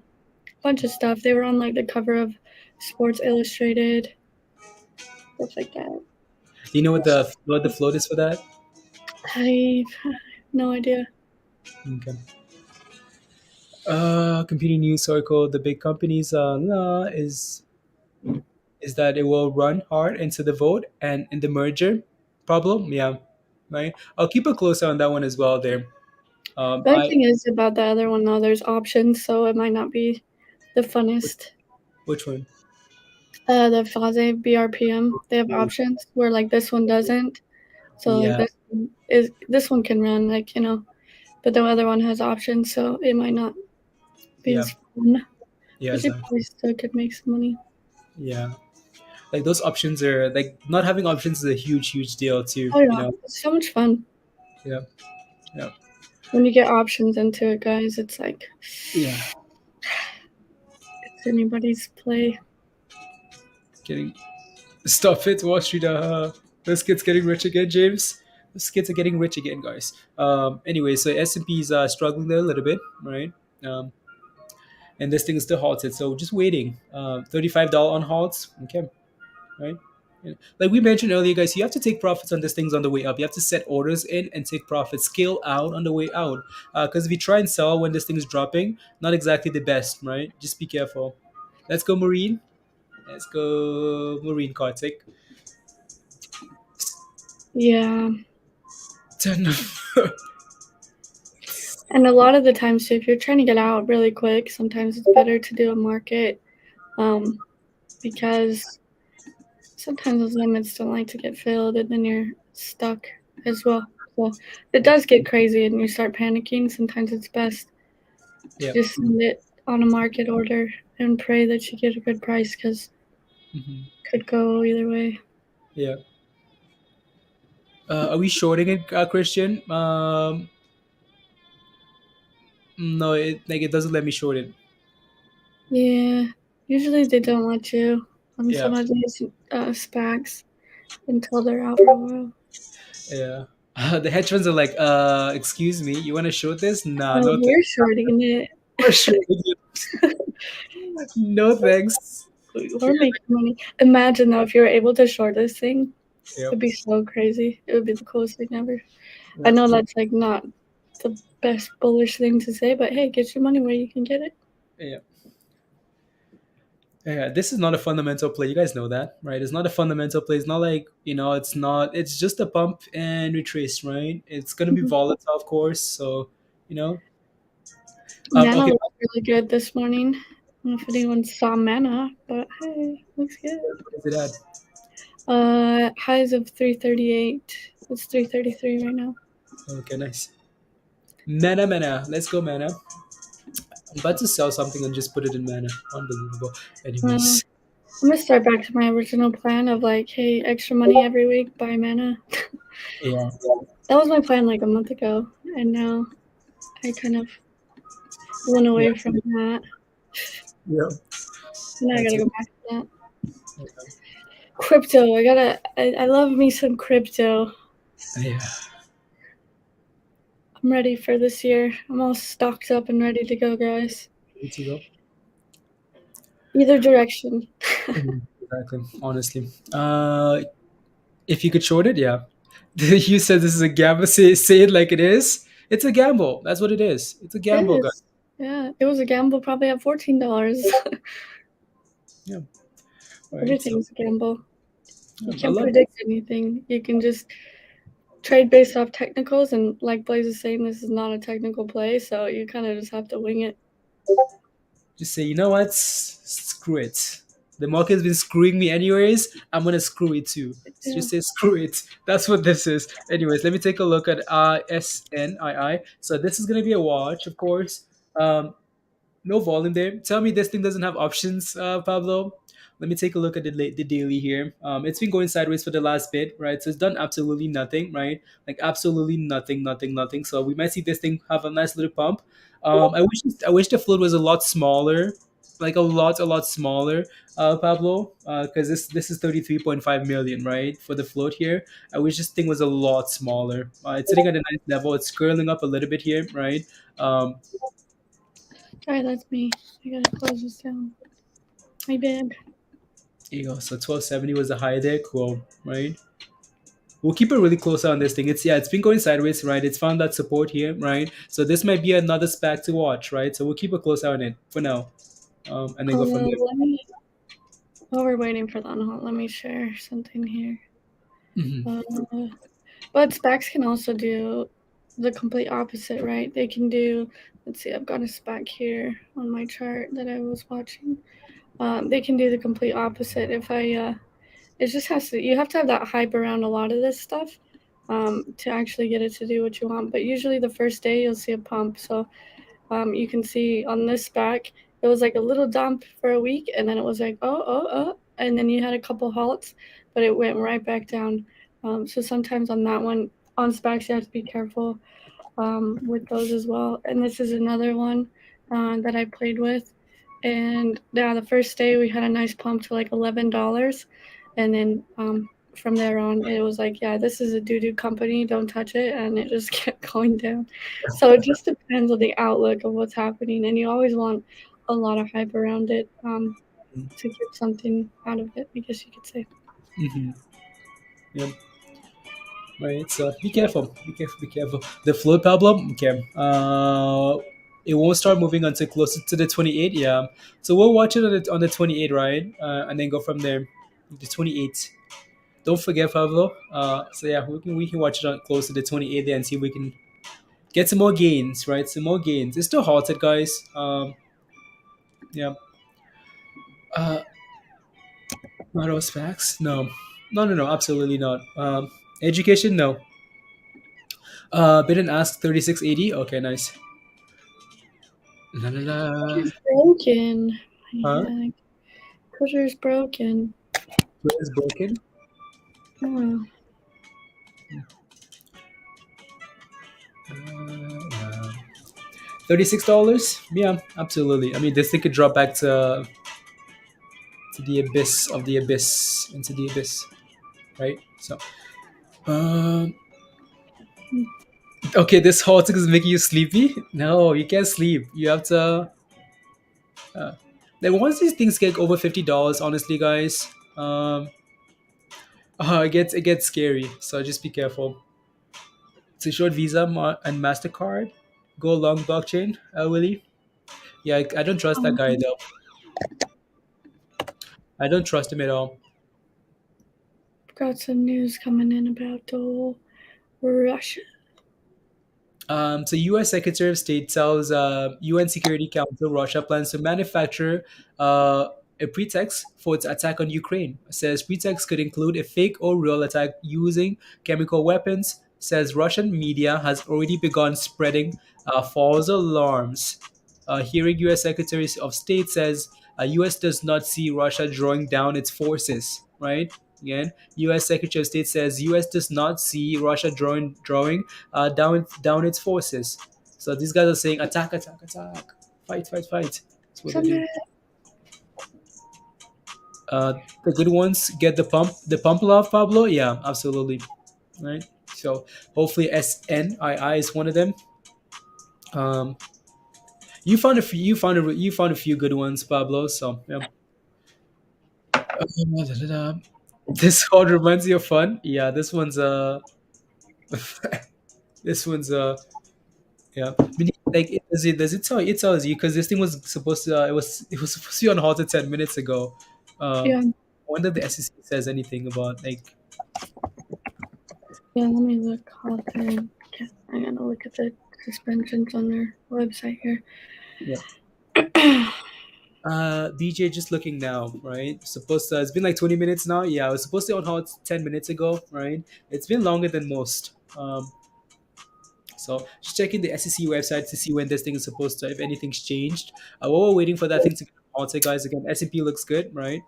Speaker 2: a bunch of stuff. They were on like the cover of Sports Illustrated, stuff like that.
Speaker 1: Do you know what the float is for that?
Speaker 2: I have no idea.
Speaker 1: Okay. Competing news circle. The big companies is that it will run hard into the vote and in the merger problem. Yeah, right. I'll keep a close eye on that one as well. There.
Speaker 2: The only
Speaker 1: I
Speaker 2: thing is about the other one though, there's options, so it might not be the funnest.
Speaker 1: which one?
Speaker 2: The Faze BRPM, they have options where like this one doesn't. So like
Speaker 1: Yeah,
Speaker 2: this one can run like but the other one has options, so it might not be
Speaker 1: yeah.
Speaker 2: as fun.
Speaker 1: Yeah,
Speaker 2: But you
Speaker 1: exactly.
Speaker 2: probably still could make some money.
Speaker 1: Yeah, like those options are like not having options is a huge deal too.
Speaker 2: Oh
Speaker 1: You
Speaker 2: yeah,
Speaker 1: know.
Speaker 2: it's so much fun.
Speaker 1: Yeah. Yeah.
Speaker 2: When you get options into it, guys, it's like
Speaker 1: Yeah.
Speaker 2: it's anybody's play.
Speaker 1: Getting stop it, Wall Street. Those kids getting rich again, James. Those kids are getting rich again, guys. Anyway, so S&P is struggling there a little bit, right? Um, and this thing is still halted, so just waiting. $35 on halts. Okay, right? Yeah. Like we mentioned earlier, guys, you have to take profits on these things on the way up. You have to set orders in and take profits, scale out on the way out. Because if you try and sell when this thing is dropping, not exactly the best, right? Just be careful. Let's go, Marine. Let's go, Marine Kartik.
Speaker 2: Yeah.
Speaker 1: 10.
Speaker 2: And a lot of the times, too, if you're trying to get out really quick, sometimes it's better to do a market because sometimes those limits don't like to get filled and then you're stuck as well. So it does get crazy and you start panicking. Sometimes it's best to
Speaker 1: Yeah.
Speaker 2: just send it on a market order and pray that you get a good price because
Speaker 1: Mhm.
Speaker 2: it could go either way.
Speaker 1: Yeah. Are we shorting it, Christian? No, it doesn't let me short it.
Speaker 2: Yeah, usually they don't let you on
Speaker 1: Yeah.
Speaker 2: some of these SPACs until they're out for a while.
Speaker 1: Yeah. The hedge funds are like, excuse me, you want to short this? Nah,
Speaker 2: Oh,
Speaker 1: no
Speaker 2: we're
Speaker 1: thanks.
Speaker 2: shorting it.
Speaker 1: We're shorting it. No thanks.
Speaker 2: We're making money. Imagine though, if you were able to short this thing,
Speaker 1: Yep.
Speaker 2: it'd be so crazy. It would be the coolest thing ever. I
Speaker 1: Yep.
Speaker 2: know that's like not the best bullish thing to say, but hey, get your money where you can get it.
Speaker 1: Yeah. Yeah, this is not a fundamental play. You guys know that, right? It's not a fundamental play. It's not like, it's not, it's just a pump and retrace, right? It's going to be
Speaker 2: Mhm.
Speaker 1: volatile, of course. So, you know,
Speaker 2: Mana
Speaker 1: okay.
Speaker 2: looked really good this morning. I don't know if anyone saw Mana, but hey, looks good.
Speaker 1: What is it at?
Speaker 2: Highs of 338. It's 333 right now.
Speaker 1: Okay, nice. Mana. Let's go, mana. I'm about to sell something and just put it in mana. Unbelievable.
Speaker 2: Uh,
Speaker 1: Anyways.
Speaker 2: I'm gonna start back to my original plan of like, hey, extra money every week, buy Mana.
Speaker 1: Yeah.
Speaker 2: That was my plan like a month ago, and now I kind of went
Speaker 1: Yeah.
Speaker 2: away from that.
Speaker 1: Yeah.
Speaker 2: Now I
Speaker 1: That's
Speaker 2: gotta
Speaker 1: it.
Speaker 2: go back to that. Crypto. I love me some crypto.
Speaker 1: Yeah.
Speaker 2: I'm ready for this year. I'm all stocked up and ready to go, guys.
Speaker 1: Ready to go.
Speaker 2: Either direction.
Speaker 1: Exactly. Honestly. If you could short it, yeah. You said this is a gamble. Say it like it is. It's a gamble. That's what it is. It's a
Speaker 2: It
Speaker 1: gamble, guys.
Speaker 2: is. Yeah, it was a gamble probably at $14.
Speaker 1: Yeah. Right. So
Speaker 2: Everything's a gamble.
Speaker 1: yeah,
Speaker 2: You
Speaker 1: I
Speaker 2: can't
Speaker 1: love.
Speaker 2: predict anything. You can just trade based off technicals, and like Blaze is saying, this is not a technical play, so you kind of just have to wing it.
Speaker 1: Just say, you know what? Screw it. The market's been screwing me anyways. I'm gonna screw it too.
Speaker 2: Yeah.
Speaker 1: Just say screw it. That's what this is. Anyways, let me take a look at SNII. So this is gonna be a watch, of course. No volume there. Tell me this thing doesn't have options, Pablo. Let me take a look at the daily here. It's been going sideways for the last bit, right? So it's done absolutely nothing, right? Like absolutely nothing. So we might see this thing have a nice little pump. I wish the float was a lot smaller, like a lot smaller, Pablo, because this is 33.5 million, right, for the float here. I wish this thing was a lot smaller. It's sitting at a nice level. It's curling up a little bit here, right? Um,
Speaker 2: Sorry, that's me. I gotta close this down. My bad.
Speaker 1: There you go. So 1270 was the high there. Cool, right? We'll keep a really close eye on this thing. It's been going sideways, right? It's found that support here, right? So this might be another SPAC to watch, right? So we'll keep a close eye on it for now, and then go from there.
Speaker 2: Let me. While we're waiting for that, let me share something here.
Speaker 1: Mhm.
Speaker 2: Uh, but SPACs can also do the complete opposite, right? They can do. Let's see. I've got a SPAC here on my chart that I was watching. They can do the complete opposite. If I it just has to, you have to have that hype around a lot of this stuff to actually get it to do what you want. But usually the first day you'll see a pump. So you can see on this SPAC, it was like a little dump for a week, and then it was like and then you had a couple halts, but it went right back down. So sometimes on that one, on SPACs, you have to be careful with those as well. And this is another one that I played with. And yeah, the first day we had a nice pump to like $11, and then from there on it was like, yeah, this is a doo-doo company, don't touch it, and it just kept going down. So it just depends on the outlook of what's happening, and you always want a lot of hype around it to get something out of it, I guess you could say.
Speaker 1: Mm-hmm. Yep. Right. So be careful. Be careful. Be careful. The float problem. Okay. It won't start moving until closer to the 28. Yeah. So we'll watch it on the 28, right? And then go from there. The 28. Don't forget Pablo. So yeah, we can watch it on close to the 28 there and see if we can get some more gains, right? Some more gains. It's still halted, guys. Yeah. Uh, not all facts. No. No, no, no. Absolutely not. Education, no. Bid and ask 3680. Okay, nice. La la la.
Speaker 2: It's broken.
Speaker 1: Huh?
Speaker 2: Yeah, Twitter's broken.
Speaker 1: Twitter's broken.
Speaker 2: Oh,
Speaker 1: Uh, $36. Yeah, absolutely. I mean, this thing could drop back to the abyss of the abyss, into the abyss, right? So, um, okay, this hot is making you sleepy. No, you can't sleep. You have to. Uh, like once these things get over $50, honestly, guys, it gets scary. So just be careful. It's a short Visa and Mastercard. Go long blockchain, Willie. Yeah, I don't trust that guy
Speaker 2: um,
Speaker 1: though. I don't trust him at all.
Speaker 2: got some news coming in about the whole Russia.
Speaker 1: So, U.S. Secretary of State tells UN Security Council Russia plans to manufacture a pretext for its attack on Ukraine. Says pretext could include a fake or real attack using chemical weapons. Says Russian media has already begun spreading false alarms. Hearing U.S. Secretary of State says U.S. does not see Russia drawing down its forces. Right. Again, U.S. Secretary of State says U.S. does not see Russia drawing down its forces. So these guys are saying attack, attack, attack, fight, fight, fight. That's what they do.
Speaker 2: Sunday.
Speaker 1: The good ones get the pump love, Pablo. Yeah, absolutely. Right. So hopefully SNII is one of them. Um, you found a few good ones, Pablo. So yeah. This one reminds you of fun. Yeah, this one's this one's yeah. I mean, like it tells you because this thing was supposed to it was supposed to be on hold 10 minutes ago.
Speaker 2: Yeah,
Speaker 1: I wonder if the SEC says anything about like
Speaker 2: yeah. Let me look. Hold on. Okay, I'm gonna look at the suspensions on their website here.
Speaker 1: yeah. BJ just looking now, right? Supposed to it's been like 20 minutes now. Yeah, I was supposed to be on hold 10 minutes ago, right? It's been longer than most. So just checking the SEC website to see when this thing is supposed to, if anything's changed. While we're waiting for that thing to get halted, guys, again, S&P looks good, right?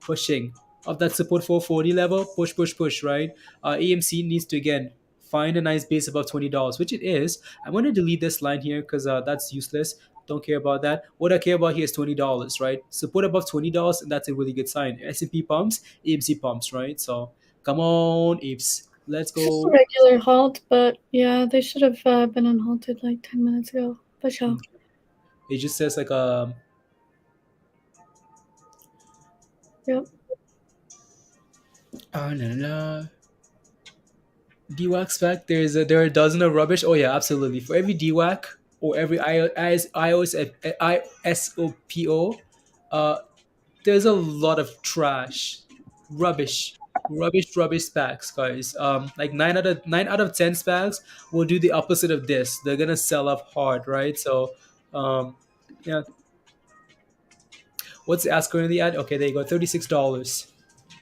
Speaker 1: Pushing of that support 440 level, push, push, push, right? AMC needs to again find a nice base above $20, which it is. I'm going to delete this line here because that's useless. Don't care about that. What I care about here is $20, right? Support above $20, and that's a really good sign. S&P pumps, AMC pumps, right? So come on, apes, let's
Speaker 2: Just a
Speaker 1: go.
Speaker 2: regular halt, but yeah, they should have been unhalted like 10 minutes ago. But sure.
Speaker 1: It just says like
Speaker 2: Yep.
Speaker 1: no, no, no. DWAC spec, there are a dozen of rubbish. Oh yeah, absolutely. For every DWAC or every ISOPO, uh, there's a lot of trash, rubbish, rubbish specs, guys. Like nine out of 10 specs will do the opposite of this. They're gonna sell off hard, right? So, yeah. What's the ask currently at? Okay, there you go, $36.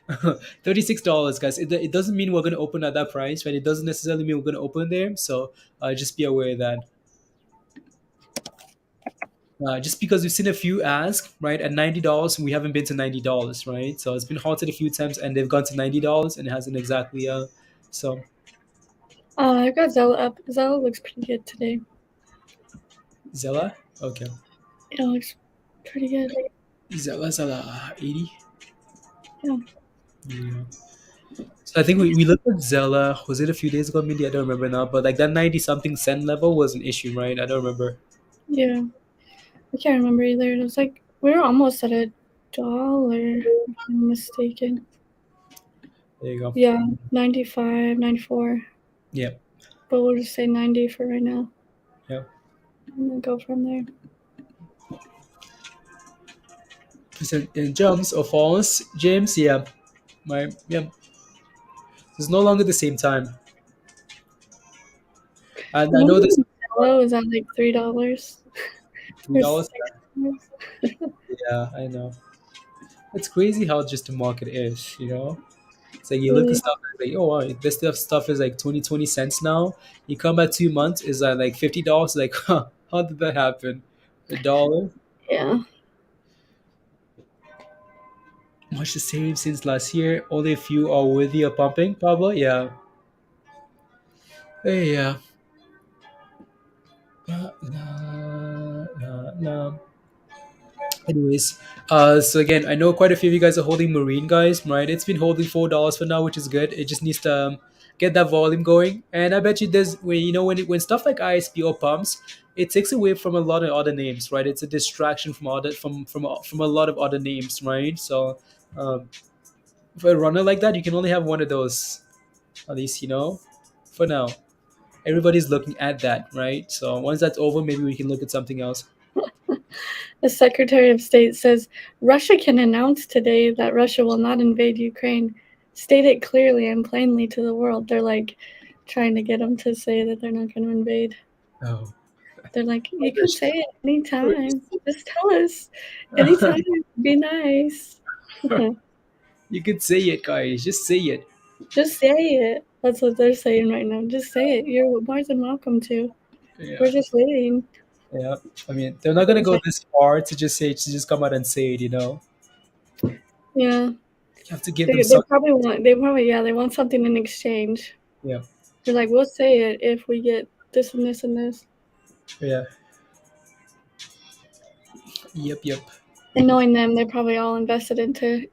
Speaker 1: $36, guys. It doesn't mean we're going to open at that price, right? It doesn't necessarily mean we're going to open there. So just be aware of that. just because we've seen a few ask right at $90, and we haven't been to $90, right? So it's been halted a few times, and they've gone to $90, and it hasn't exactly. So
Speaker 2: I got Zella up. Zella looks pretty good today.
Speaker 1: Zella, okay.
Speaker 2: It looks pretty good.
Speaker 1: Zella 80.
Speaker 2: Yeah.
Speaker 1: Yeah. So I think we looked at Zella. Was it a few days ago? Maybe I don't remember now. But like that 90 something cent level was an issue, right? I don't remember.
Speaker 2: Yeah. I can't remember either. It was like we were almost at $1, if I'm mistaken.
Speaker 1: There you go.
Speaker 2: Yeah, 95, 94.
Speaker 1: Yeah.
Speaker 2: But we'll just say 90 for right now.
Speaker 1: Yeah.
Speaker 2: And then go from there.
Speaker 1: Percent in jumps or falls, James. Yeah. Yeah. It's no longer the same time. And I know this
Speaker 2: Yellow is at like $3.
Speaker 1: $3. Yeah, I know. It's crazy how just the market is, you know? It's like you look at stuff and like, oh wow, this stuff is like 20 cents now. You come back 2 months, is that like $50? Like, huh, how did that happen? $1?
Speaker 2: Yeah.
Speaker 1: Much the same since last year. Only a few are worthy of pumping, Pablo. Yeah. Hey, yeah. No. Anyways, so again, I know quite a few of you guys are holding MRIN, guys, right? It's been holding $4 for now, which is good. It just needs to get that volume going, and I bet you there's when when stuff like ISPO pumps, it takes away from a lot of other names, right? It's a distraction from other from a lot of other names, right? So for a runner like that, you can only have one of those, at least for now. Everybody's looking at that, right? So once that's over, maybe we can look at something else.
Speaker 2: The Secretary of State says Russia can announce today that Russia will not invade Ukraine. State it clearly and plainly to the world. They're like trying to get them to say that they're not going to invade.
Speaker 1: Oh.
Speaker 2: They're like, you can say it anytime. Just tell us anytime. Be nice.
Speaker 1: You could say it, guys. Just say it.
Speaker 2: Just say it. That's what they're saying right now. Just say it. You're more than welcome to.
Speaker 1: Yeah.
Speaker 2: We're just waiting.
Speaker 1: Yeah. I mean, they're not gonna go this far to just come out and say it.
Speaker 2: Yeah.
Speaker 1: You have to give
Speaker 2: They
Speaker 1: them something.
Speaker 2: they want something in exchange.
Speaker 1: Yeah.
Speaker 2: They're like, we'll say it if we get this and this and this.
Speaker 1: Yeah. Yep.
Speaker 2: And knowing them, they're probably all invested into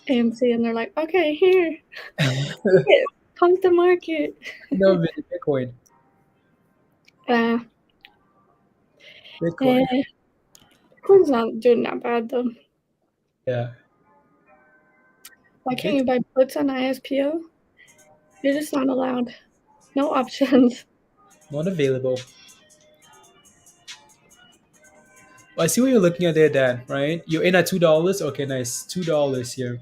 Speaker 2: AMC, and they're like, okay, here, pump the market.
Speaker 1: No, Bitcoin. Bitcoin.
Speaker 2: Bitcoin's not doing that bad though.
Speaker 1: Yeah.
Speaker 2: Why can't you buy puts on ISPO? You're just not allowed. No options.
Speaker 1: Not available. Well, I see what you're looking at there, Dan. Right? You're in at $2. Okay, nice. $2 here.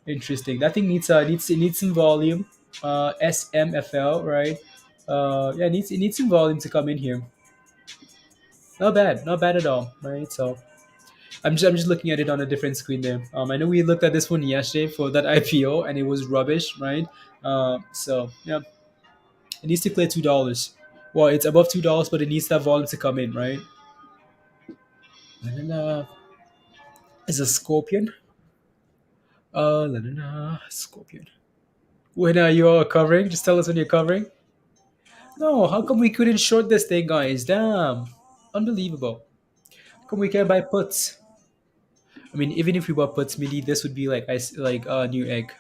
Speaker 1: Interesting. That thing needs some volume. SMFL, right? Yeah, it needs some volume to come in here. Not bad at all, right? So I'm just looking at it on a different screen there. I know we looked at this one yesterday for that IPO, and it was rubbish, right? So yeah, it needs to clear $2. Well, it's above $2, but it needs that volume to come in, right? And then is a scorpion. Scorpion. When you're covering, just tell us when you're covering. No, how come we couldn't short this thing, guys? Damn, unbelievable. How come we can't buy puts? I mean, even if we bought puts, maybe this would be like new egg.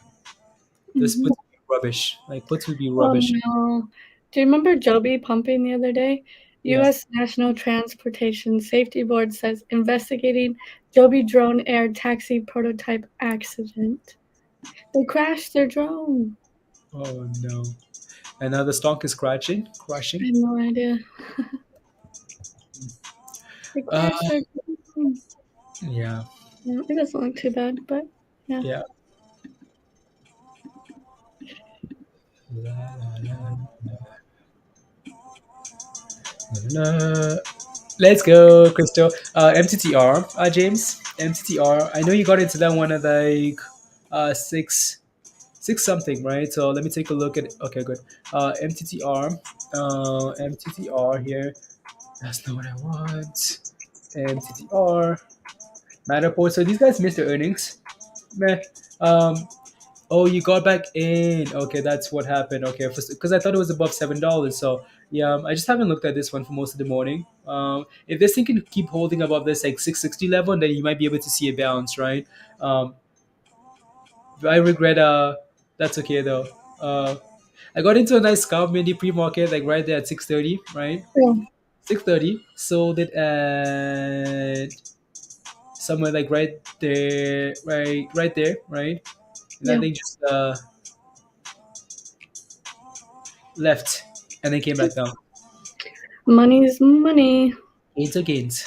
Speaker 1: This puts would be rubbish. Like puts would be rubbish.
Speaker 2: Oh no. Do you remember Joby pumping the other day?
Speaker 1: Yeah.
Speaker 2: U.S. National Transportation Safety Board says investigating Joby drone air taxi prototype accident. They crashed their drone.
Speaker 1: Oh no. And now the stock is crashing.
Speaker 2: I have no idea. They crashed their drone.
Speaker 1: Yeah.
Speaker 2: It doesn't look too bad, but yeah.
Speaker 1: Yeah. Let's go, Crystal. MTTR, James. MTTR. I know you got into that one at like six something, right? So let me take a look at it. Okay, good. MTTR. MTTR here. That's not what I want. MTTR. Matterport. So these guys missed their earnings. Meh. Um, oh, you got back in. Okay, that's what happened. Okay, because I thought it was above $7. So yeah, I just haven't looked at this one for most of the morning. If this thing can keep holding above this like 660 level, then you might be able to see a bounce, right? Um, I regret. That's okay though. I got into a nice scalp mini pre-market like right there at 6:30, right?
Speaker 2: Yeah.
Speaker 1: 6:30. Sold it at somewhere like right there, right there, right? And that
Speaker 2: Yeah.
Speaker 1: thing just left and then came back down.
Speaker 2: Money's money.
Speaker 1: Gains are gains.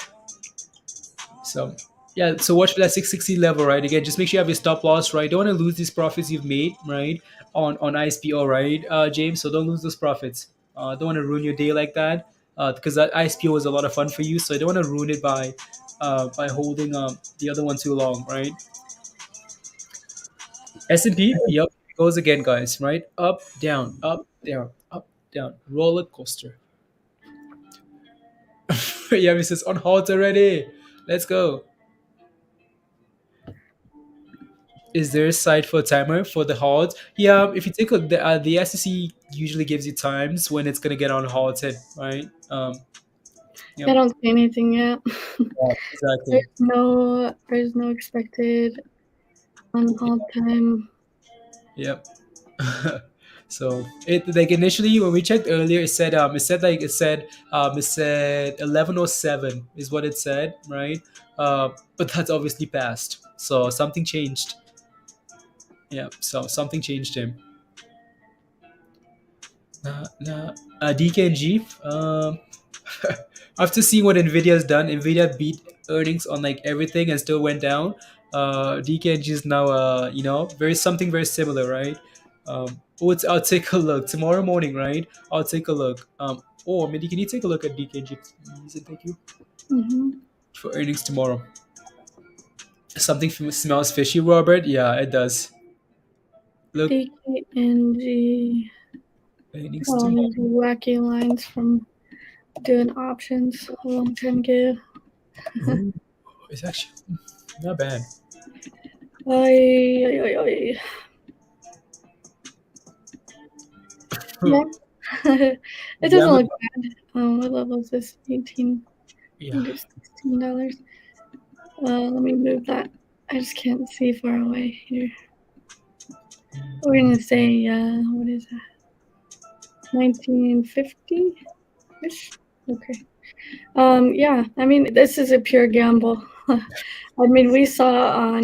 Speaker 1: So yeah, so watch for that 660 level, right? Again, just make sure you have your stop loss, right? Don't want to lose these profits you've made, right? On ISPO, right, James? So don't lose those profits. Don't want to ruin your day like that, because that ISPO was a lot of fun for you. So I don't want to ruin it by holding the other one too long, right? S&P, yep, goes again, guys, right? Up, down, up, down, up, down, roller coaster. Yeah, this is on halt already. Let's go. Is there a site for a timer for the halt? Yeah, if you take a the SEC usually gives you times when it's gonna get on halted, right?
Speaker 2: I
Speaker 1: Yep,
Speaker 2: don't see anything yet.
Speaker 1: yeah, exactly.
Speaker 2: There's no expected on hold time.
Speaker 1: Yep. So it like initially when we checked earlier, it said 11:07 is what it said, right? But that's obviously passed. So something changed. Yeah. So something changed him. DKNG. After seeing what Nvidia's done, Nvidia beat earnings on like everything and still went down. DKNG is now, very something very similar, right? I'll take a look tomorrow morning, right? I'll take a look. Or maybe can you take a look at DKNG, please? And thank you
Speaker 2: Mm-hmm.
Speaker 1: for earnings tomorrow. Something smells fishy, Robert. Yeah, it does. Look,
Speaker 2: DKNG.
Speaker 1: earnings
Speaker 2: All
Speaker 1: tomorrow.
Speaker 2: these wacky lines from doing options a long time ago.
Speaker 1: Ooh, it's actually not bad.
Speaker 2: Ay, ay, ay, ay. Yeah. It
Speaker 1: Yeah,
Speaker 2: doesn't
Speaker 1: but
Speaker 2: look bad. What level is this? 18.
Speaker 1: yeah.
Speaker 2: I'll do $16. Let me move that. I just can't see far away here. We're gonna say, what is that? 1950-ish? Okay. Yeah, I mean, this is a pure gamble. I mean, we saw on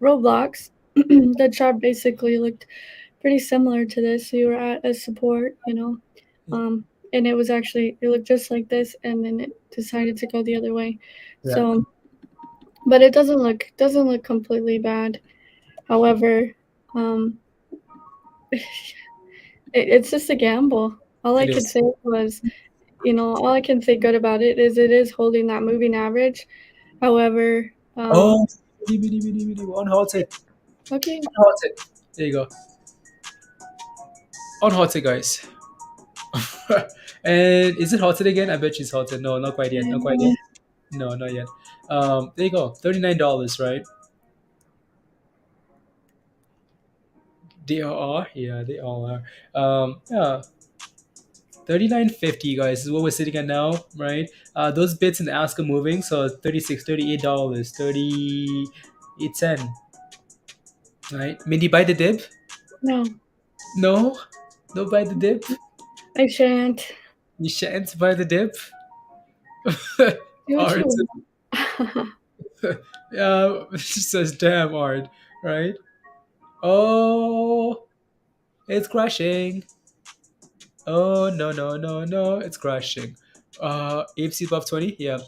Speaker 2: Roblox, the chart basically looked pretty similar to this. You were at a support, and it was actually, it looked just like this, and then it decided to go the other way.
Speaker 1: Yeah,
Speaker 2: So, but it doesn't look completely bad. However, um, it's just a gamble. All I
Speaker 1: it
Speaker 2: could
Speaker 1: is.
Speaker 2: say was, all I can say good about it is it is holding that moving average. However,
Speaker 1: Oh, unhalted.
Speaker 2: okay,
Speaker 1: Unhalted. There you go. Unhalted, guys. And is it halted again? I bet she's halted. No, not quite yet. Not quite yet. No, not yet. There you go. $39, right? They all are. Yeah, they all are. Yeah. 39.50, guys, is what we're sitting at now, right? Those bits in ask are moving, so 36, $38, 38.10, right? Mindy, buy the dip?
Speaker 2: no,
Speaker 1: No, no, buy the dip.
Speaker 2: I shan't.
Speaker 1: You shan't buy the dip.
Speaker 2: Do what you
Speaker 1: Art.
Speaker 2: want.
Speaker 1: Yeah, she says damn art, right? Oh, it's crashing. Oh no no no no, it's crashing. AMC above 20. Yeah,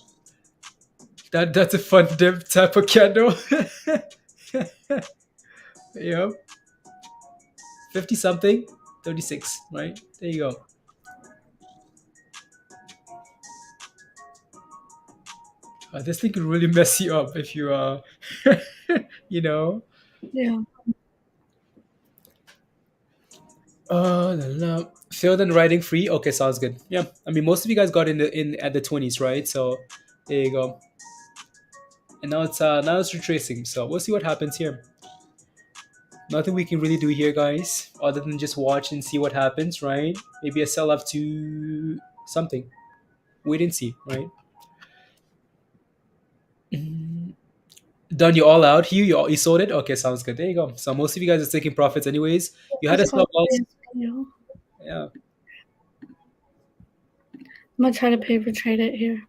Speaker 1: that's a fun dip type of candle. Yep, 50 something, 36. Right there you go. This thing could really mess you up if you you know.
Speaker 2: Yeah.
Speaker 1: La, la. Failed and writing free. Okay, sounds good. Yeah, I mean most of you guys got in at the 20s, right? So there you go. And now it's retracing. So we'll see what happens here. Nothing we can really do here, guys, other than just watch and see what happens, right? Maybe a sell up to something. Wait and see, right? Done. You all out here. You sold it. Okay, sounds good. There you go. So most of you guys are taking profits, anyways. You had a
Speaker 2: Let's
Speaker 1: stop
Speaker 2: call
Speaker 1: loss.
Speaker 2: it ISPO.
Speaker 1: Yeah,
Speaker 2: I'm gonna try to paper trade it here.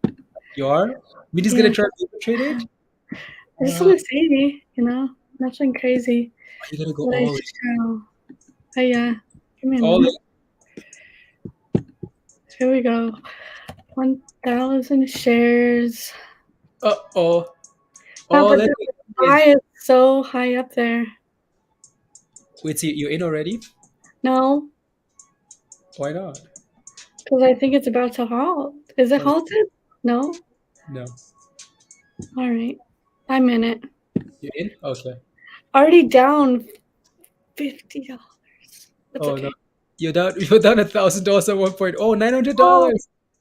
Speaker 1: you are. We just
Speaker 2: Yeah,
Speaker 1: gonna try to trade it.
Speaker 2: I just
Speaker 1: Uh,
Speaker 2: want to see, nothing crazy.
Speaker 1: you gotta go
Speaker 2: What I
Speaker 1: all in.
Speaker 2: show. Oh yeah, give me a
Speaker 1: All in.
Speaker 2: minute. Here we go. 1,000 shares.
Speaker 1: Oh.
Speaker 2: No,
Speaker 1: Oh,
Speaker 2: but
Speaker 1: let's
Speaker 2: the
Speaker 1: in.
Speaker 2: buy is so high up there.
Speaker 1: Wait, see, you're in already?
Speaker 2: No,
Speaker 1: Why not?
Speaker 2: because I think it's about to halt. Is it
Speaker 1: Oh,
Speaker 2: halted? No.
Speaker 1: no.
Speaker 2: All right, I'm in it.
Speaker 1: You're in? Okay.
Speaker 2: Already down $50. That's
Speaker 1: Oh no.
Speaker 2: okay.
Speaker 1: You're down $1,000 at one point. Oh,
Speaker 2: Oh,
Speaker 1: $900.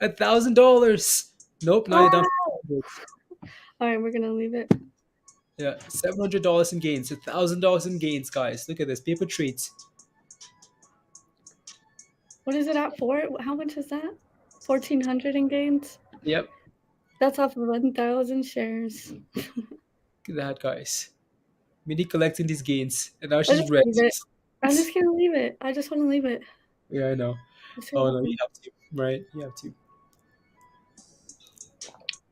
Speaker 1: $1,000. Nope, now you're down.
Speaker 2: oh. All right, we're gonna leave it.
Speaker 1: Yeah, $700 in gains, $1,000 in gains, guys. Look at this. Paper treats.
Speaker 2: What is it at for? How much is that? 1,400 in gains.
Speaker 1: Yep.
Speaker 2: That's off of 1,000 shares.
Speaker 1: Look at that, guys. Mini collecting these gains. And now
Speaker 2: Let's
Speaker 1: she's
Speaker 2: just
Speaker 1: red.
Speaker 2: leave it. I'm just gonna leave it. I just want to leave it.
Speaker 1: Yeah, I know.
Speaker 2: Let's see
Speaker 1: Oh
Speaker 2: what
Speaker 1: no, you
Speaker 2: happens.
Speaker 1: have to. Right? You have to.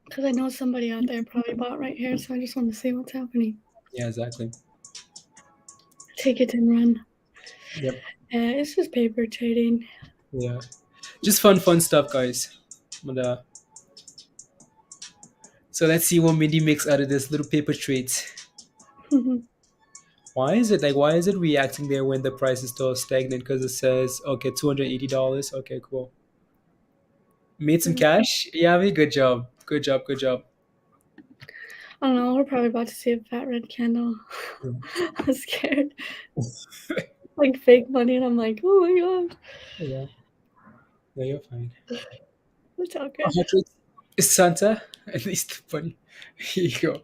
Speaker 2: Because I know somebody out there probably bought right here, so I just want to see what's happening.
Speaker 1: Yeah, exactly.
Speaker 2: Take it and run.
Speaker 1: Yep.
Speaker 2: It's just paper trading.
Speaker 1: Yeah. Just fun stuff, guys. But, so let's see what Mindy makes out of this little paper trades. Why is it reacting there when the price is still stagnant? Because it says okay, $280. Okay, cool. Made some cash. Yeah, I mean, good job.
Speaker 2: I don't know. We're probably about to see a fat red candle. I'm scared. Like fake money, and I'm like, oh my god.
Speaker 1: Yeah, yeah, you're fine.
Speaker 2: It's all good.
Speaker 1: 100 is Santa. At least funny. Here you go.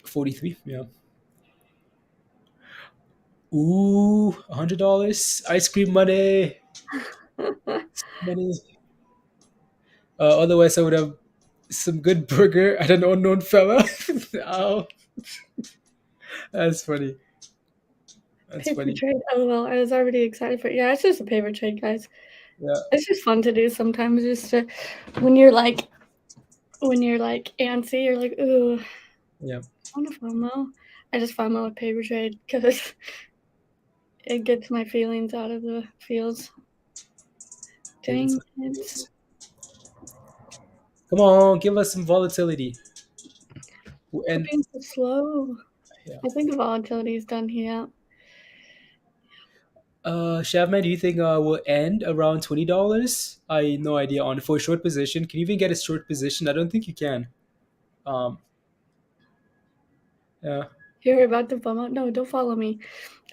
Speaker 1: 43. Yeah. Ooh, $100. Ice cream money. Money. Otherwise, I would have some good burger at an unknown fella. Oh, that's funny. That's
Speaker 2: Paper
Speaker 1: funny.
Speaker 2: trade. Oh well, I was already excited for it. Yeah, it's just a paper trade, guys.
Speaker 1: Yeah.
Speaker 2: It's just fun to do sometimes. Just to, when you're like antsy, you're like, ooh,
Speaker 1: Yeah.
Speaker 2: I want to FOMO. I just FOMO with paper trade because it gets my feelings out of the fields. Dang it.
Speaker 1: Come on, give us some volatility.
Speaker 2: It's
Speaker 1: And
Speaker 2: being so slow.
Speaker 1: yeah.
Speaker 2: I think the volatility is done here.
Speaker 1: Shavman, do you think will end around $20? I no idea on for a short position. Can you even get a short position? I don't think you can. Um, yeah,
Speaker 2: You're about to FOMO? No, don't follow me.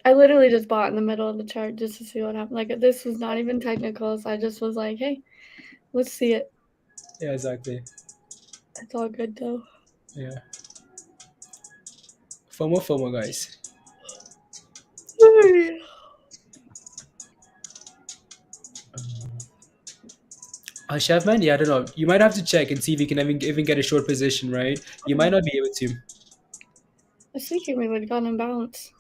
Speaker 2: I literally just bought in the middle of the chart just to see what happened. Like this was not even technical, so I just was like, hey, let's see it.
Speaker 1: yeah, exactly.
Speaker 2: It's all good though.
Speaker 1: Yeah, FOMO, guys. Shavman, yeah, I don't know. You might have to check and see if you can even get a short position, right? You might not be able to.
Speaker 2: I was thinking we would have gone and bounced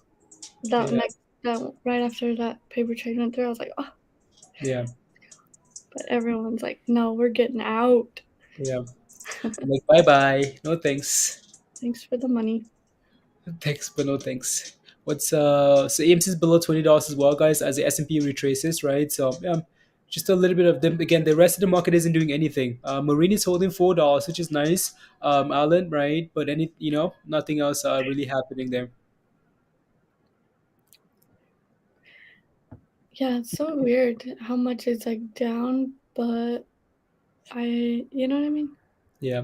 Speaker 2: that
Speaker 1: Yeah,
Speaker 2: that right after that paper trade went through. I was like, oh,
Speaker 1: yeah,
Speaker 2: but everyone's like, no, we're getting out.
Speaker 1: yeah. Like bye bye. No thanks.
Speaker 2: Thanks for the money.
Speaker 1: Thanks, but no thanks. What's so AMC is below $20 as well, guys, as the S&P retraces, right? So yeah, just a little bit of them. Again, the rest of the market isn't doing anything. MRIN is holding $4, which is nice. Alan, right? But nothing else really happening there.
Speaker 2: Yeah, it's so weird how much it's like down, but you know what I mean?
Speaker 1: Yeah,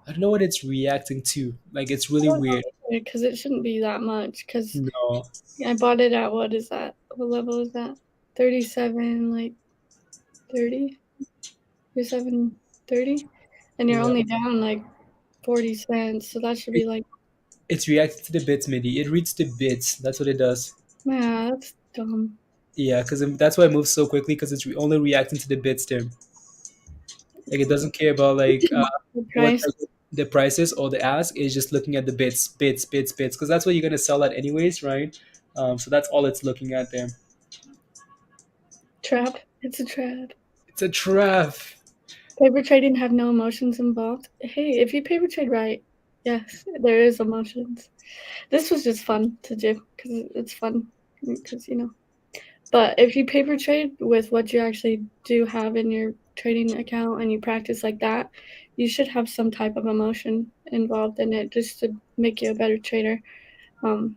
Speaker 1: I don't know what it's reacting to. Like it's really weird.
Speaker 2: Because it shouldn't be that much. Because
Speaker 1: No,
Speaker 2: I bought it at what is that? What level is that? 37, like 30, 37.30, and you're
Speaker 1: Yeah.
Speaker 2: only down like 40 cents. So that should be like,
Speaker 1: It's reacting to the bits, MIDI. It reads the bits. That's what it does.
Speaker 2: man, that's dumb.
Speaker 1: Yeah, because that's why it moves so quickly, because it's only reacting to the bits there. Like it doesn't care about like
Speaker 2: The
Speaker 1: what
Speaker 2: price
Speaker 1: the prices or the ask. It's just looking at the bits, because that's what you're gonna sell at anyways, right? So that's all it's looking at there.
Speaker 2: trap. It's a trap.
Speaker 1: It's a trap.
Speaker 2: Paper trading have no emotions involved. Hey, if you paper trade right, yes, there is emotions. This was just fun to do because it's fun because But if you paper trade with what you actually do have in your trading account and you practice like that, you should have some type of emotion involved in it just to make you a better trader. Um,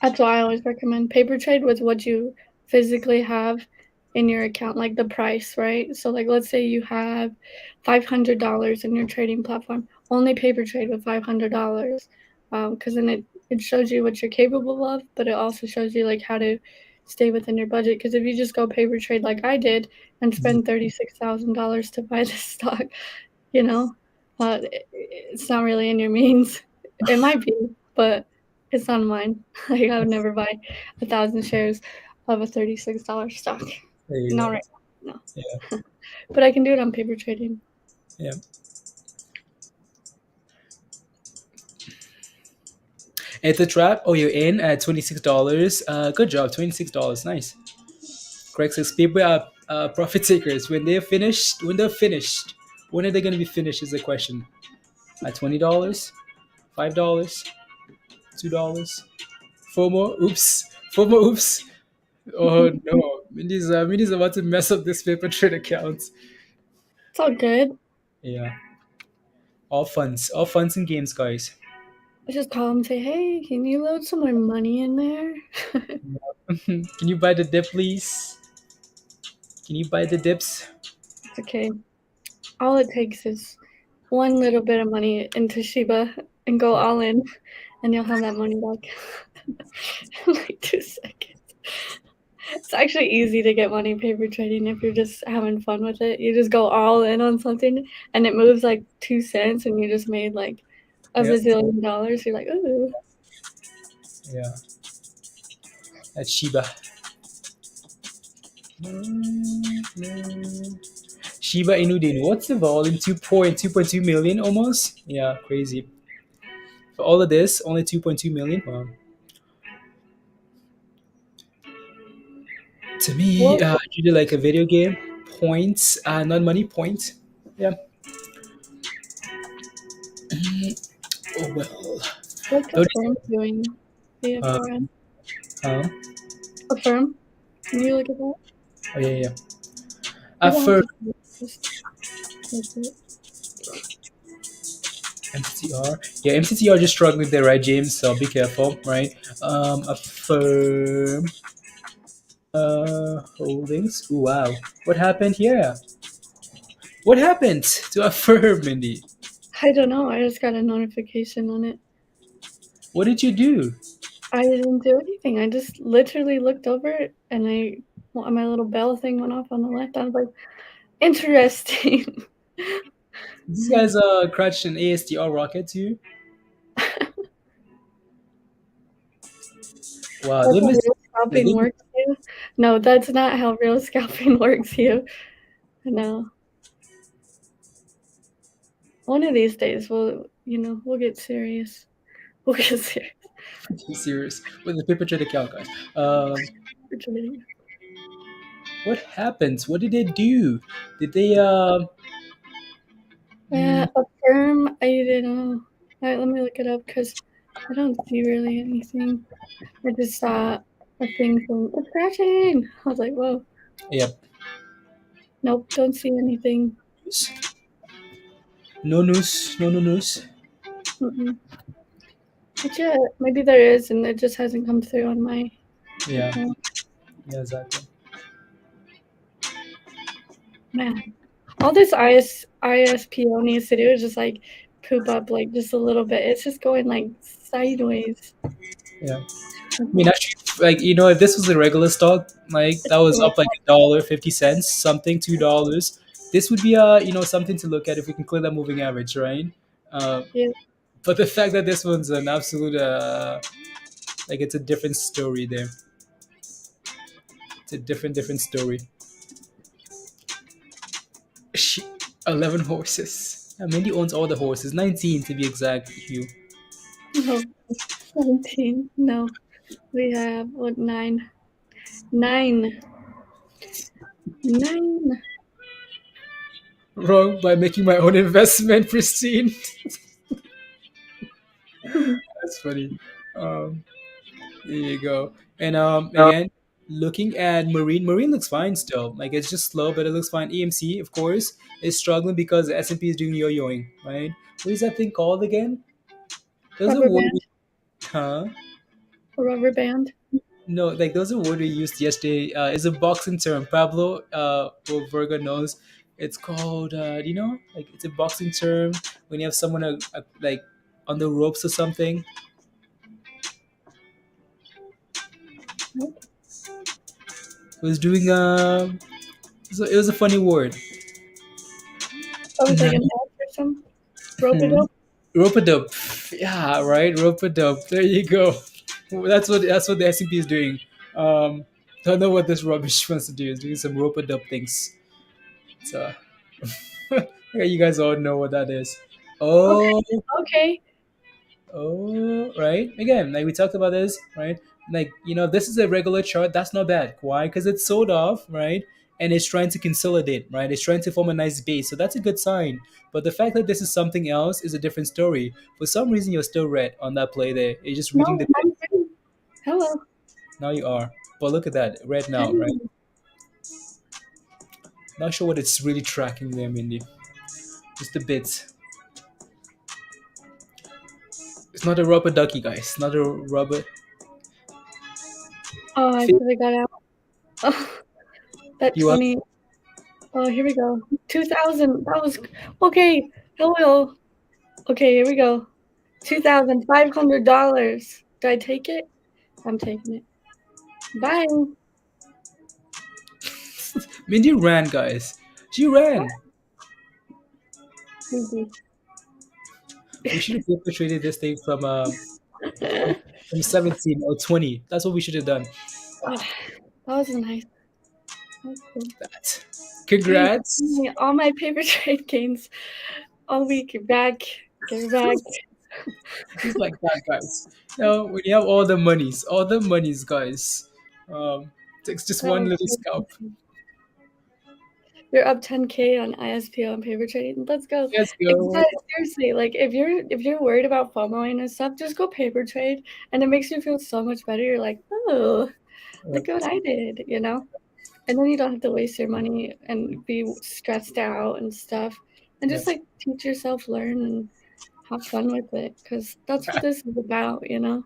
Speaker 2: that's why I always recommend paper trade with what you physically have in your account, like the price, right? So, like, let's say you have $500 in your trading platform. Only paper trade with $500, because then it shows you what you're capable of, but it also shows you like how to stay within your budget. Because if you just go paper trade like I did and spend $36,000 to buy this stock, it's not really in your means. It might be, but it's not mine. Like I would never buy 1,000 shares of a $36 stock.
Speaker 1: There you
Speaker 2: Not
Speaker 1: go.
Speaker 2: right now.
Speaker 1: Yeah,
Speaker 2: No. But I can do it on paper trading.
Speaker 1: yeah. It's a trap. Oh, you're in at $26. Good job, $26. Nice. Correct. Says people are profit takers. When are they gonna be finished? Is the question. At $20, $5, $2, four more. Oops, four more. Oops. Oh no, Mindy's about to mess up this paper trade account.
Speaker 2: It's all good.
Speaker 1: Yeah, all funs and games, guys.
Speaker 2: I just call them and say, hey, can you load some more money in there?
Speaker 1: Can you buy the dip, please? Can you buy the dips?
Speaker 2: It's okay. All it takes is one little bit of money into Shiba and go
Speaker 1: Yeah.
Speaker 2: all in, and you'll have that money back in like 2 seconds. It's actually easy to get money paper trading if you're just having fun with it. You just go all in on something and it moves like 2 cents and you just made like a
Speaker 1: Yeah.
Speaker 2: bazillion dollars. You're like, ooh.
Speaker 1: Yeah. That's Shiba. Shiba Inudin. What's the volume? 2.2 million almost? Yeah, crazy. For all of this, only 2.2 million? Wow. To me,
Speaker 2: What?
Speaker 1: you do like a video game. Points, not money, points. Yeah. Oh well.
Speaker 2: What's a
Speaker 1: 30,
Speaker 2: firm doing?
Speaker 1: uh,
Speaker 2: AFRM?
Speaker 1: uh,
Speaker 2: A firm? Can you look at that?
Speaker 1: oh yeah, yeah.
Speaker 2: You don't have
Speaker 1: Affirm
Speaker 2: to just look at it.
Speaker 1: MCTR. Yeah, MCTR just struggling there, right, James? So be careful, right? Affirm holdings. Ooh, wow. What happened here? What happened to Affirm, Mindy?
Speaker 2: I don't know. I just got a notification on it.
Speaker 1: What did you do?
Speaker 2: I didn't do anything. I just literally looked over it and my little bell thing went off on the left. I was like, interesting.
Speaker 1: These guys crashed an ASTR rocket too. Wow,
Speaker 2: That's
Speaker 1: they
Speaker 2: how
Speaker 1: missed.
Speaker 2: real
Speaker 1: Yeah,
Speaker 2: scalping
Speaker 1: they,
Speaker 2: works, you. No, that's not how real scalping works, you. No. One of these days we'll get serious. We'll get serious.
Speaker 1: be serious with the paper trade account, guys. What happened? What did they do? Did they
Speaker 2: Yeah, affirm. I don't know. Alright, let me look it up because I don't see really anything. I just saw a thing from it's crashing. I was like, whoa.
Speaker 1: Yep.
Speaker 2: Nope, don't see anything.
Speaker 1: No news. No news.
Speaker 2: Mm-mm. But yeah, maybe there is, and it just hasn't come through on my
Speaker 1: Yeah.
Speaker 2: account.
Speaker 1: Yeah, exactly.
Speaker 2: Man, all this ISPO needs to do is just like poop up like just a little bit. It's just going like sideways.
Speaker 1: Yeah. I mean, actually, like if this was a regular stock, like that was up like $1.50 something, $2, this would be something to look at if we can clear that moving average, right? uh,
Speaker 2: Yeah.
Speaker 1: but the fact that this one's an absolute like it's a different story there. It's a different story. She, 11 horses. Mindy owns all the horses, 19 to be exact, Hugh.
Speaker 2: No. 17. No. We have what, nine? Nine. Nine.
Speaker 1: Wrong by making my own investment, Pristine. That's funny. um There you go. And again, looking at Marine looks fine still. Like it's just slow, but it looks fine. EMC, of course, is struggling because the S&P is doing yo-yoing, right? What is that thing called again? There's a
Speaker 2: Rubber
Speaker 1: word,
Speaker 2: band.
Speaker 1: huh?
Speaker 2: A rubber band.
Speaker 1: No, like there's a word we used yesterday. It's a boxing term. Pablo, or Virgo knows. It's called. Do you know? Like it's a boxing term when you have someone like on the ropes or something.
Speaker 2: What?
Speaker 1: It was doing so it was a funny word.
Speaker 2: Oh, it's like an elf or something. Rope it up.
Speaker 1: Rope-a-dope. Yeah, right. Rope-a-dope. There you go. That's what the SCP is doing. Um, don't know what this rubbish wants to do. It's doing some rope-a-dope things. So yeah, you guys all know what that is.
Speaker 2: Okay.
Speaker 1: Oh,
Speaker 2: Okay.
Speaker 1: right. Again, like we talked about this, right? Like this is a regular chart. That's not bad. Why? Because it's sold off, right? And it's trying to consolidate, right? It's trying to form a nice base, so that's a good sign. But the fact that this is something else is a different story. For some reason, you're still red on that play there. You're just reading
Speaker 2: No,
Speaker 1: the
Speaker 2: I'm
Speaker 1: text.
Speaker 2: good. Hello.
Speaker 1: Now you are. But look at that, red now, right?
Speaker 2: Hey.
Speaker 1: Not sure what it's really tracking there, Mindy. Just a bit. It's not a rubber ducky, guys. Not a rubber.
Speaker 2: Oh, I really got out. Oh, that
Speaker 1: You are.
Speaker 2: 20. Oh, here we go. 2,000. That was okay. Hello. Okay, here we go. $2,500. Do I take it? I'm taking it. Bye.
Speaker 1: Mindy ran, guys. She ran.
Speaker 2: Maybe.
Speaker 1: We should have infiltrated this thing from 17 or 20. That's what we should have done.
Speaker 2: Oh, that was nice. That's cool.
Speaker 1: That.
Speaker 2: Hey,
Speaker 1: Congrats.
Speaker 2: all my paper trade gains all week. You're back. Get back.
Speaker 1: Just like that, guys. When you have all the monies, guys. Takes just
Speaker 2: That
Speaker 1: one
Speaker 2: was
Speaker 1: little
Speaker 2: so
Speaker 1: scalp.
Speaker 2: awesome. You're up 10K on ISPO and paper trading. Let's go.
Speaker 1: Let's
Speaker 2: Like,
Speaker 1: go.
Speaker 2: guys, seriously, like if you're worried about FOMOing and stuff, just go paper trade, and it makes you feel so much better. You're like, oh, look what I did, you know. And then you don't have to waste your money and be stressed out and stuff. And
Speaker 1: Yep.
Speaker 2: just like teach yourself, learn, and have fun with it, because that's what this is about, you know.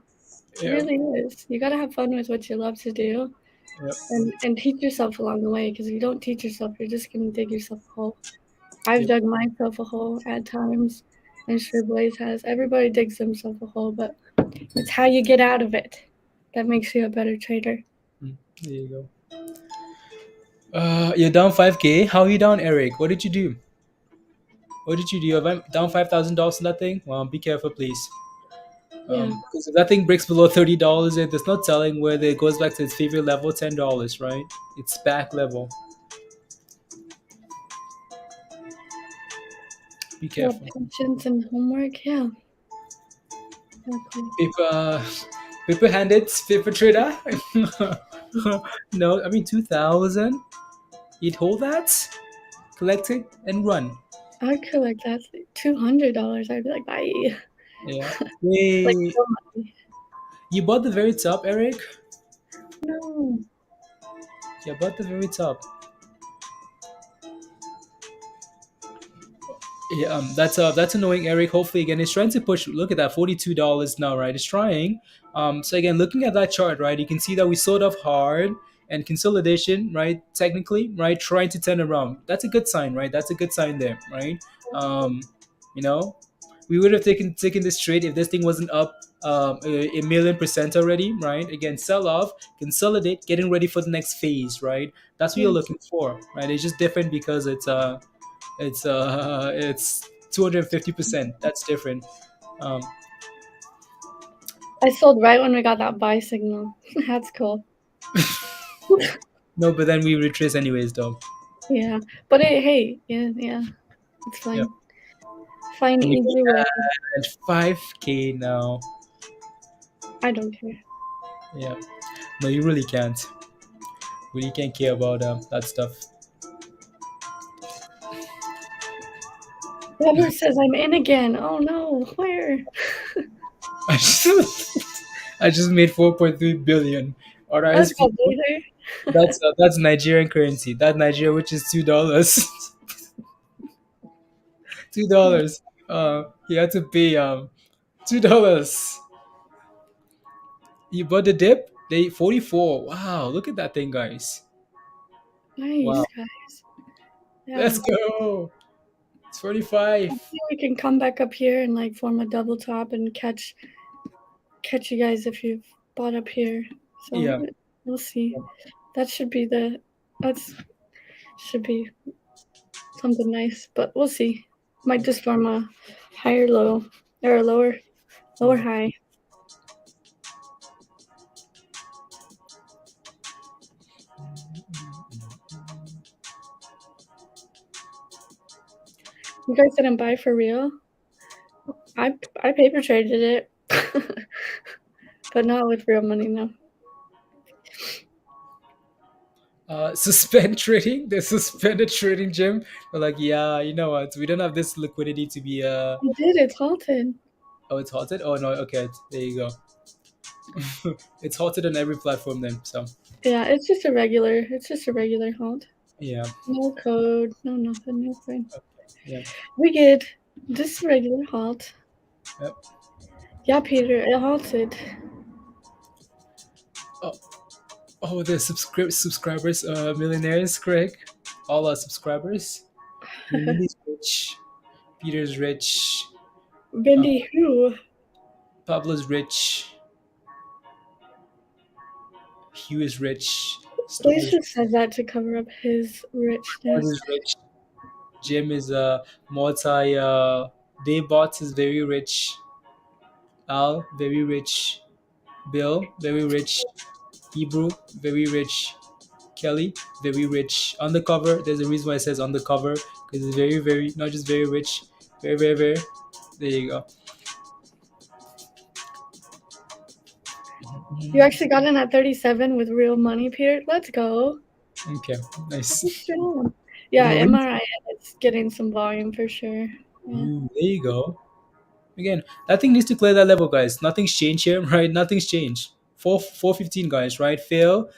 Speaker 2: It
Speaker 1: Yep.
Speaker 2: really is. You gotta have fun with what you love to do,
Speaker 1: Yep.
Speaker 2: and teach yourself along the way. Because if you don't teach yourself, you're just gonna dig yourself a hole. I've
Speaker 1: Yep.
Speaker 2: dug myself a hole at times, and sure Blaze has. Everybody digs themselves a hole, but it's how you get out of it that makes you a better trader.
Speaker 1: There you go. You're down 5K. How are you down, Eric? What did you do? What did you do? Have I down $5,000 in that thing? Well, be careful, please.
Speaker 2: Yeah.
Speaker 1: Because if that thing breaks below $30, there's no telling whether it goes back to its favorite level, $10, right? It's back level. Be
Speaker 2: Yeah,
Speaker 1: careful.
Speaker 2: patience and homework. Yeah. Exactly.
Speaker 1: Paper handed paper trader. No, I mean 2,000. You'd hold that, collect it, and run.
Speaker 2: I'd collect that $200. I'd be like, bye.
Speaker 1: Yeah.
Speaker 2: Like,
Speaker 1: Wait,
Speaker 2: no money.
Speaker 1: you bought the very top, Eric?
Speaker 2: No.
Speaker 1: Yeah, bought the very top. Yeah, that's annoying, Eric. Hopefully, again, it's trying to push. Look at that, $42 now, right? It's trying. So again, looking at that chart, right, you can see that we sold off hard and consolidation, right? Technically, right, trying to turn around. That's a good sign, right? That's a good sign there, right? Um, you know, We would have taken this trade if this thing wasn't up a million percent already, right? Again, sell off, consolidate, getting ready for the next phase, right? That's what you're
Speaker 2: Yes.
Speaker 1: looking for, right? It's just different because it's 250%. That's different. Um,
Speaker 2: I sold right when we got that buy signal. That's cool.
Speaker 1: no, but then we retrace anyways, though.
Speaker 2: Yeah, but hey, yeah, it's
Speaker 1: Yeah,
Speaker 2: fine. Fine
Speaker 1: and we
Speaker 2: either way.
Speaker 1: at 5K now.
Speaker 2: I don't care.
Speaker 1: Yeah, no, you really can't. Really can't care about that stuff.
Speaker 2: Robert says I'm in again. Oh no, where?
Speaker 1: I just, I just made 4.3 billion. Or
Speaker 2: Let's
Speaker 1: ISPO.
Speaker 2: go, later.
Speaker 1: That's Nigerian currency. That Nigeria, which is $2. $2. He had to pay $2. You bought the dip. They 44. Wow, look at that thing, guys.
Speaker 2: Nice,
Speaker 1: Wow,
Speaker 2: guys. Yeah.
Speaker 1: let's go. It's 45.
Speaker 2: Hopefully we can come back up here and like form a double top and catch you guys if you've bought up here.
Speaker 1: Yeah.
Speaker 2: So we'll see. That should be that's should be something nice, but we'll see. Might just form a higher low or a lower high. You guys didn't buy for real? I paper traded it, but not with real money. No.
Speaker 1: Suspend trading. They suspended trading, Jim. They're like, yeah, you know what? We don't have this liquidity to be.
Speaker 2: You did. It's halted.
Speaker 1: Oh, it's halted. Oh no. Okay, there you go. It's halted on every platform then. So
Speaker 2: Yeah, it's just a regular. It's just a regular halt.
Speaker 1: yeah,
Speaker 2: No code. No nothing. No fine.
Speaker 1: yeah.
Speaker 2: We get this regular halt.
Speaker 1: Yep.
Speaker 2: Yeah, Peter, it halted.
Speaker 1: Oh, oh, the subscribers, millionaires, Craig. All our subscribers. Lily's rich. Peter's rich. Uh,
Speaker 2: Bendy who?
Speaker 1: Pablo's rich. Hugh is rich. Storm is
Speaker 2: Blazer says that to cover up his
Speaker 1: Ford
Speaker 2: richness.
Speaker 1: is rich. Jim is a multi. Daybot is very rich. Al very rich. Bill very rich. Hebrew very rich. Kelly very rich. Undercover. There's a reason why it says undercover because it's very not just very rich. Very. There you go.
Speaker 2: You actually got in at 37 with real money, Peter. Let's go.
Speaker 1: Okay, nice.
Speaker 2: Strong. Yeah,
Speaker 1: Well, when
Speaker 2: MRIN is getting some volume for sure. Yeah.
Speaker 1: there you go. Again, that thing needs to clear that level, guys. Nothing's changed here, right? Nothing's changed. 415, guys, right? Fail.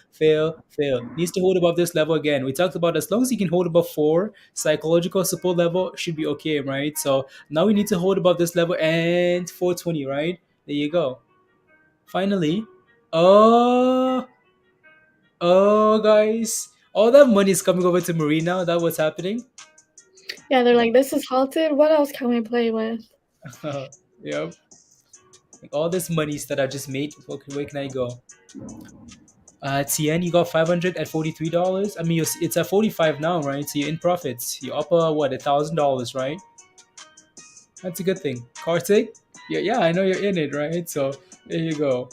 Speaker 1: Needs to hold above this level again. We talked about as long as you can hold above 4, psychological support level should be okay, right? So now we need to hold above this level and 420, right? There you go. Finally. Oh, guys. All that money is coming over to Marine now. That what's happening?
Speaker 2: Yeah, they're like, this is halted. What else can we play with?
Speaker 1: Yep. Like all this monies that I just made, where can I go? TN, you got 500 at $43. I mean, it's at 45 now, right? So you're in profits. You're up, what, $1,000, right? That's a good thing. Kartik, yeah, I know you're in it, right? So there you go.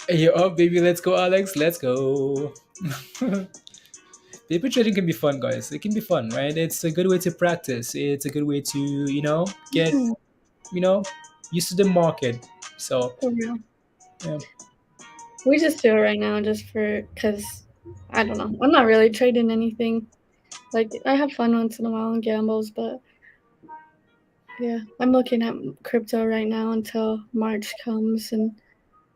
Speaker 1: Hey, you're up, baby. Let's go, Alex. Let's go. Paper trading can be fun, guys. It can be fun, right? It's a good way to practice. It's a good way to, get, you know, used to the market. So,
Speaker 2: For real.
Speaker 1: yeah.
Speaker 2: We just do it right now just because, I don't know. I'm not really trading anything. Like, I have fun once in a while and gambles, but yeah, I'm looking at crypto right now until March comes. And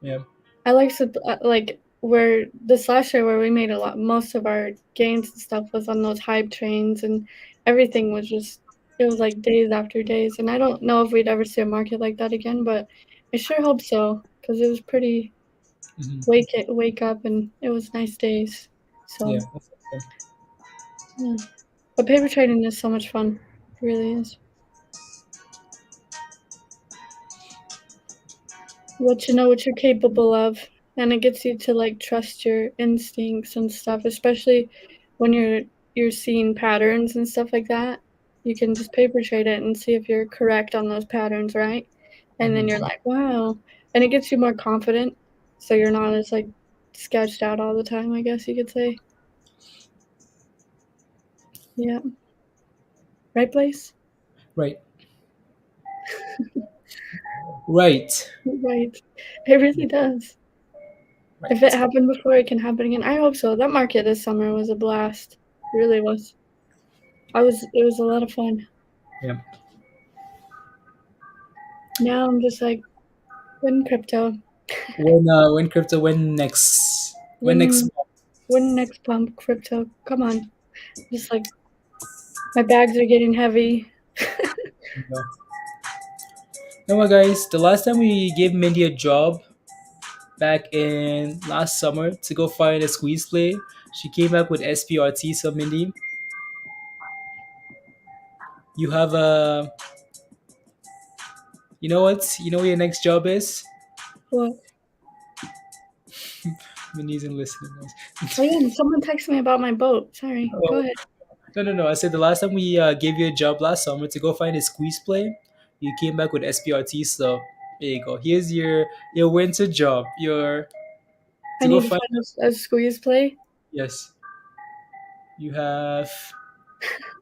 Speaker 1: Yeah.
Speaker 2: I like to, like, where this last year where we made most of our gains and stuff was on those hype trains, and everything was just, it was like days after days. And I don't know if we'd ever see a market like that again, but I sure hope so because it was pretty
Speaker 1: Hmm.
Speaker 2: wake up and it was nice days. So
Speaker 1: Yeah.
Speaker 2: yeah. But paper trading is so much fun. It really is. Let you know what you're capable of, and it gets you to like trust your instincts and stuff, especially when you're seeing patterns and stuff like that. You can just paper trade it and see if you're correct on those patterns, right? And then you're like, wow. And it gets you more confident, so you're not as like sketched out all the time, I guess you could say. Yeah. Right, Blaze?
Speaker 1: Right. Right.
Speaker 2: Right. It really does.
Speaker 1: Right.
Speaker 2: If it happened before, it can happen again. I hope so. That market this summer was a blast. It really was. It was a lot of fun.
Speaker 1: Yeah.
Speaker 2: Now I'm just like, when crypto?
Speaker 1: When crypto, when next
Speaker 2: When
Speaker 1: month?
Speaker 2: when next pump crypto? Come on. Just like my bags are getting heavy.
Speaker 1: No. You know what, guys? The last time we gave Mindy a job back in last summer to go find a squeeze play, she came back with SPRT. So Mindy, you have a. You know what? You know what your next job is?
Speaker 2: What?
Speaker 1: Mindy isn't listening.
Speaker 2: Oh yeah, someone texted me about my boat. Sorry. Go
Speaker 1: Oh,
Speaker 2: ahead.
Speaker 1: no. I said the last time we gave you a job last summer to go find a squeeze play, you came back with SPRT. So there you go. Here's your winter job. Your
Speaker 2: I
Speaker 1: to go
Speaker 2: need to
Speaker 1: find.
Speaker 2: find a squeeze play.
Speaker 1: Yes, you have.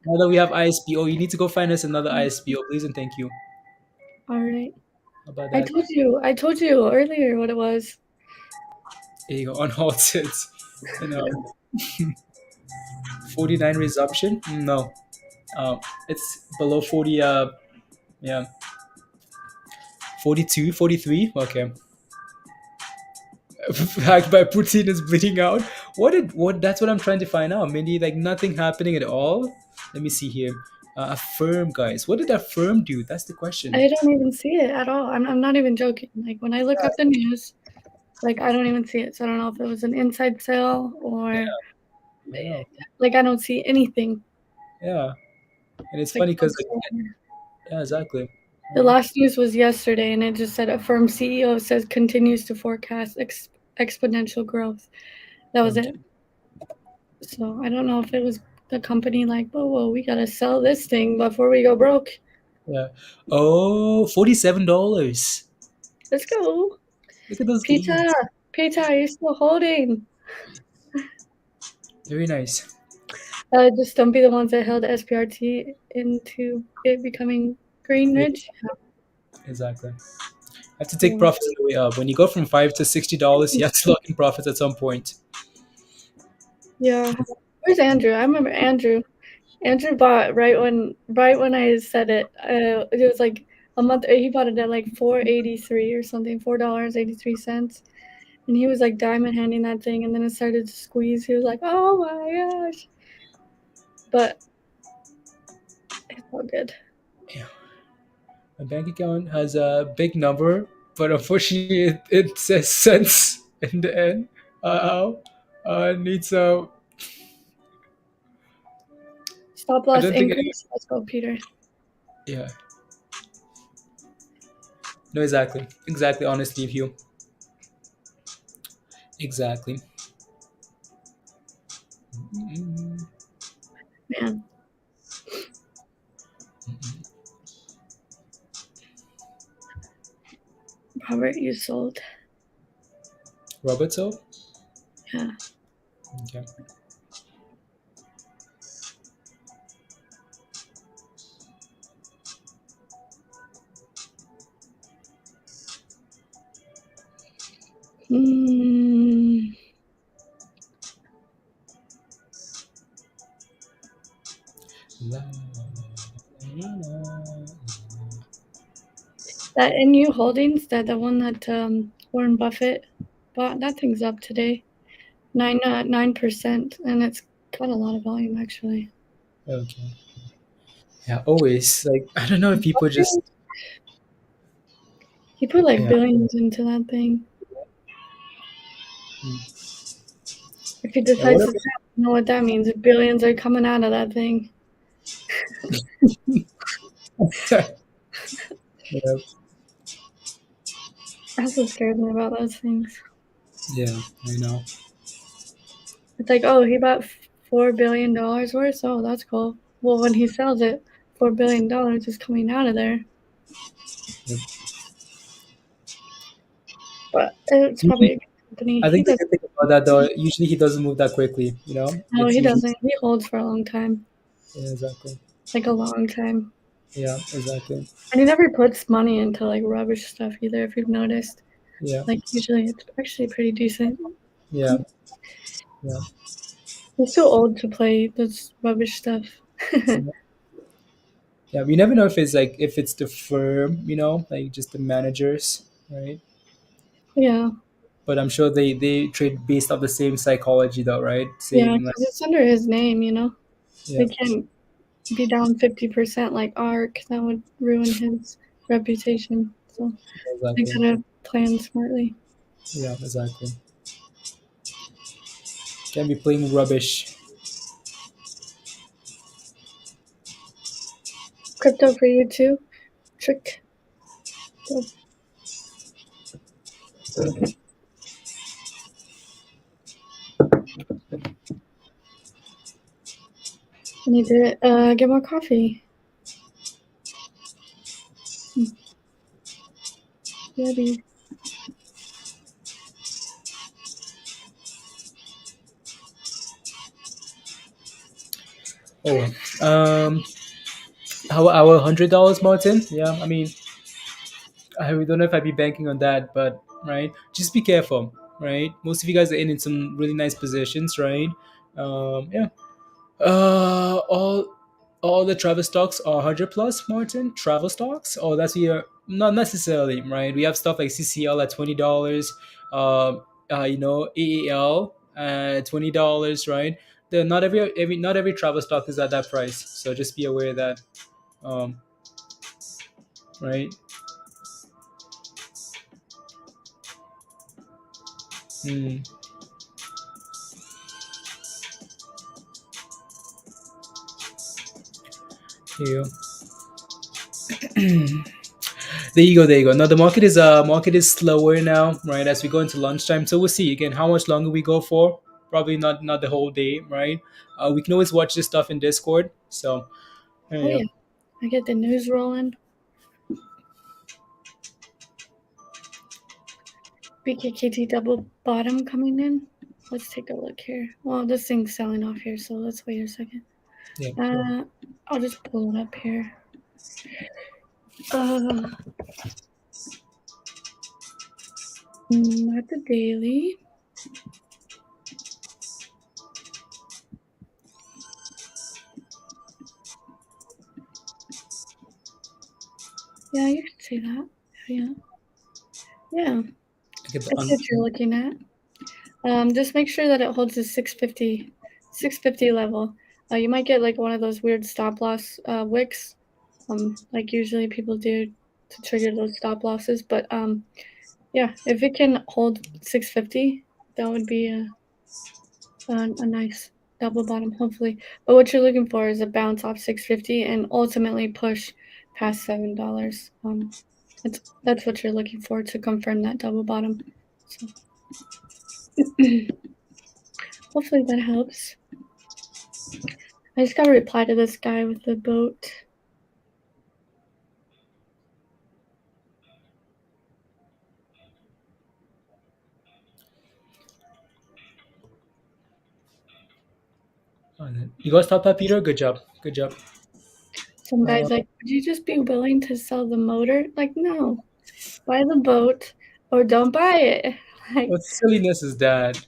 Speaker 1: Now that we have ISPO, you need to go find us another ISPO, please and thank you.
Speaker 2: All right.
Speaker 1: How about that?
Speaker 2: I told you earlier what it was.
Speaker 1: There you go. Unhalted. You know, 49 resumption. No, it's below 40. Yeah, 42, 43. Okay. Hacked by Putin is bleeding out. What? That's what I'm trying to find out. Mindy, like nothing happening at all. Let me see here. A firm, guys. What did that firm do? That's the question.
Speaker 2: I don't even see it at all. I'm not even joking. Like when I look up the news, like I don't even see it. So I don't know if it was an inside sale or
Speaker 1: I know.
Speaker 2: like I don't see anything.
Speaker 1: Yeah, and it's
Speaker 2: It's like
Speaker 1: funny
Speaker 2: so
Speaker 1: because like,
Speaker 2: sad.
Speaker 1: yeah, exactly.
Speaker 2: The last news was yesterday, and it just said a firm CEO says continues to forecast exponential growth. That was
Speaker 1: Okay.
Speaker 2: it. So I don't know if it was the company like, whoa, we gotta sell this thing before we go broke.
Speaker 1: Yeah. Oh, $47.
Speaker 2: Let's go.
Speaker 1: Look at those
Speaker 2: Pizza,
Speaker 1: gains.
Speaker 2: Pizza, are you still holding?
Speaker 1: Very nice.
Speaker 2: Just don't be the ones that held SPRT into it becoming Green
Speaker 1: Yeah,
Speaker 2: Ridge.
Speaker 1: exactly. Have to take
Speaker 2: Yeah.
Speaker 1: profits on the way up. When you go from $5 to $60, you have to lock in profits at some point.
Speaker 2: Yeah. Where's Andrew? I remember Andrew. Andrew bought right when I said it. It was like a month. He bought it at like 4.83 or something, $4.83, and he was like diamond handing that thing, and then it started to squeeze. He was like, "Oh my gosh!" But it's all good.
Speaker 1: Yeah. My bank account has a big number, but unfortunately, it says cents in the end. Needs a.
Speaker 2: Stop
Speaker 1: I
Speaker 2: loss
Speaker 1: don't think any.
Speaker 2: increase. Let's go, Peter.
Speaker 1: Yeah. No, exactly. Exactly. Honestly, if you. Exactly. Mm,
Speaker 2: Man, Robert, you sold.
Speaker 1: Roberto.
Speaker 2: Yeah.
Speaker 1: Okay.
Speaker 2: Mm,
Speaker 1: La, la, la, la.
Speaker 2: that NU Holdings, the one that Warren Buffett bought, that thing's up today, 9%, and it's got a lot of volume actually.
Speaker 1: Okay. Yeah, always. Like, I don't know if people just.
Speaker 2: He put like
Speaker 1: Yeah.
Speaker 2: billions into that thing.
Speaker 1: Mm.
Speaker 2: If he
Speaker 1: Yeah, what
Speaker 2: decides to
Speaker 1: about.
Speaker 2: sell, you know what that means. Billions are coming out of that thing.
Speaker 1: Yeah,
Speaker 2: That's what scares me about those things.
Speaker 1: yeah, I know.
Speaker 2: It's like, oh, he bought $4 billion worth. Oh, that's cool. Well, when he sells it, $4 billion is coming out of there.
Speaker 1: Yep.
Speaker 2: But it's probably
Speaker 1: Usually,
Speaker 2: a good company.
Speaker 1: I
Speaker 2: He
Speaker 1: think the
Speaker 2: does.
Speaker 1: good thing about that though, usually he doesn't move that quickly.
Speaker 2: No,
Speaker 1: It's
Speaker 2: he
Speaker 1: usually,
Speaker 2: doesn't. He holds for a long time,
Speaker 1: yeah, exactly.
Speaker 2: like a long time.
Speaker 1: Yeah, exactly.
Speaker 2: And he never puts money into like rubbish stuff either. If you've noticed,
Speaker 1: Yeah,
Speaker 2: like usually it's actually pretty decent.
Speaker 1: yeah, yeah.
Speaker 2: He's too old to play this rubbish stuff.
Speaker 1: Yeah. Yeah, we never know if it's like if it's the firm, like just the managers, right?
Speaker 2: Yeah,
Speaker 1: But I'm sure they trade based off the same psychology, though, right?
Speaker 2: yeah,
Speaker 1: Same, like,
Speaker 2: because it's under his name.
Speaker 1: yeah,
Speaker 2: They can't be down 50% like Ark. That would ruin his reputation. So they
Speaker 1: exactly.
Speaker 2: gotta plan smartly.
Speaker 1: Yeah, exactly. Can be playing rubbish.
Speaker 2: Crypto for you too. Trick. So I need to get more coffee. Yabby.
Speaker 1: Oh, well. Our $100, Martin. Yeah, I mean, I don't know if I'd be banking on that, but right, just be careful, right? Most of you guys are in some really nice positions, right? Yeah. All the travel stocks are 100 plus, Martin. Travel stocks? Oh, that's here. Not necessarily, right? We have stuff like CCL at $20. AAL at $20, right? Not every travel stock is at that price, so just be aware of that. Um, right? Hmm. Here you go. There you go. There you go. Now the market is slower now, right? As we go into lunchtime, so we'll see again how much longer we go for. Probably not the whole day, right? We can always watch this stuff in Discord. So there
Speaker 2: Oh
Speaker 1: you
Speaker 2: yeah,
Speaker 1: go.
Speaker 2: I get the news rolling. BKKT double bottom coming in. Let's take a look here. Well, this thing's selling off here, so let's wait a second.
Speaker 1: Yeah.
Speaker 2: Uh, I'll just pull it up here. Uh, Not the daily. Yeah, you can see that. Yeah, yeah.
Speaker 1: I get the
Speaker 2: I see what you're looking at. Just make sure that it holds the 650 level. You might get like one of those weird stop loss wicks, like usually people do to trigger those stop losses. But yeah, if it can hold 650, that would be a nice double bottom, hopefully. But what you're looking for is a bounce off 650 and ultimately push past $7. That's what you're looking for to confirm that double bottom. So hopefully that helps. I just got to reply to this guy with the boat.
Speaker 1: You got stop that, Peter. Good job. Good job.
Speaker 2: Some
Speaker 1: Uh,
Speaker 2: guy's like, would you just be willing to sell the motor? Like, no, buy the boat or don't buy it. Like,
Speaker 1: what silliness is that?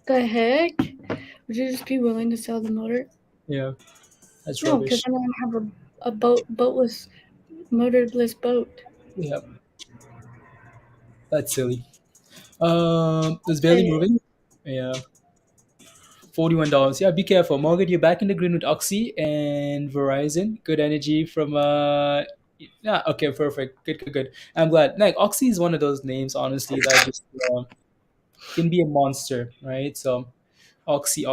Speaker 2: the heck? Would you just be willing to sell the motor?
Speaker 1: Yeah, that's
Speaker 2: No, because
Speaker 1: rubbish.
Speaker 2: I'm gonna have a boatless, motorless boat.
Speaker 1: Yeah, that's silly. It's barely
Speaker 2: Hey,
Speaker 1: moving. Yeah. $41. Yeah, be careful. Morgan, you're back in the green with Oxy and Verizon. Good energy from yeah, okay, perfect. Good, good, good. I'm glad. Like Oxy is one of those names, honestly, that just can be a monster, right? So Oxy.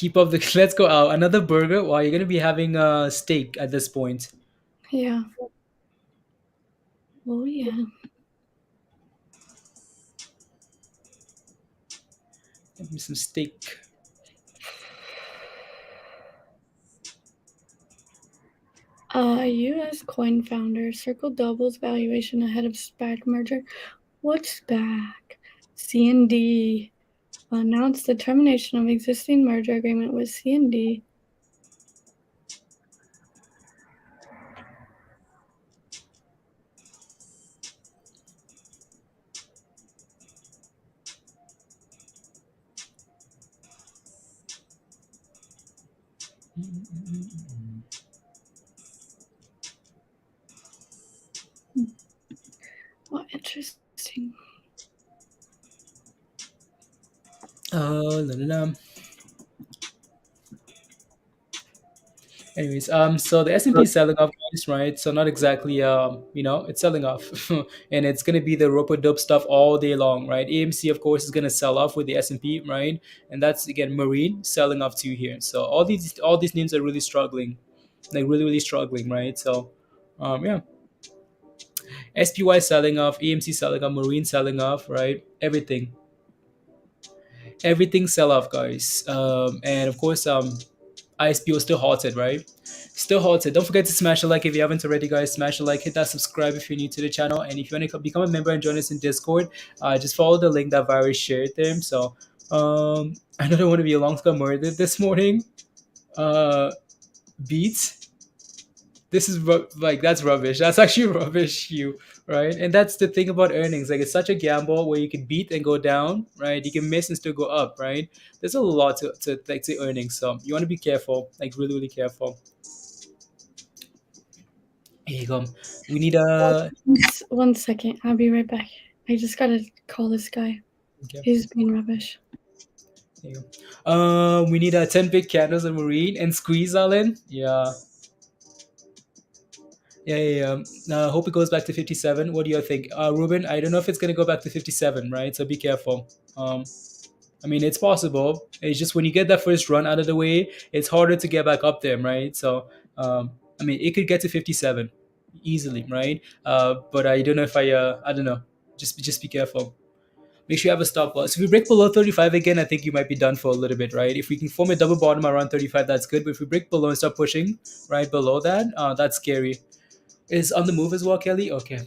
Speaker 1: Keep up the. Let's go out. Another burger. Wow, you're gonna be having a steak at this point.
Speaker 2: Yeah. Oh yeah.
Speaker 1: Give me some steak.
Speaker 2: U.S. coin founder circle doubles valuation ahead of SPAC merger. What's SPAC? CND announced the termination of existing merger agreement with CND. Oh, interesting.
Speaker 1: La, la, la. Anyways, so the S&P is selling off, guys, right? So not exactly, it's selling off, and it's gonna be the rope dope stuff all day long, right? AMC, of course, is gonna sell off with the S&P, right? And that's again MRIN selling off too here. So all these names are really struggling, like really really struggling, right? So, yeah, SPY selling off, AMC selling off, MRIN selling off, right? Everything sell off, guys. And of course, ISPO still halted, right? Still halted. Don't forget to smash a like if you haven't already, guys. Smash a like, hit that subscribe if you're new to the channel, and if you want to become a member and join us in Discord, just follow the link that Virus shared there. So, I don't want to be a long time murdered this morning. Uh, Beats. This is like that's rubbish. That's actually rubbish, you right? And that's the thing about earnings. Like it's such a gamble where you can beat and go down, right? You can miss and still go up, right? There's a lot to like to earnings, so you want to be careful, like really really careful. Here you go. We need a.
Speaker 2: One second. I'll be right back. I just gotta call this guy.
Speaker 1: Okay,
Speaker 2: He's being rubbish.
Speaker 1: there you go. We need a 10 big candles and marine and squeeze all in. Yeah. Yeah. Hope it goes back to 57. What do you think, Ruben? I don't know if it's gonna go back to 57, right? So be careful. I mean, it's possible. It's just when you get that first run out of the way, it's harder to get back up there, right? So, I mean, it could get to 57 easily, right? But I don't know if I don't know. Just be careful. Make sure you have a stop loss. If we break below 35 again, I think you might be done for a little bit, right? If we can form a double bottom around 35, that's good. But if we break below and start pushing right below that, that's scary. Is on the move as well, Kelly? Okay.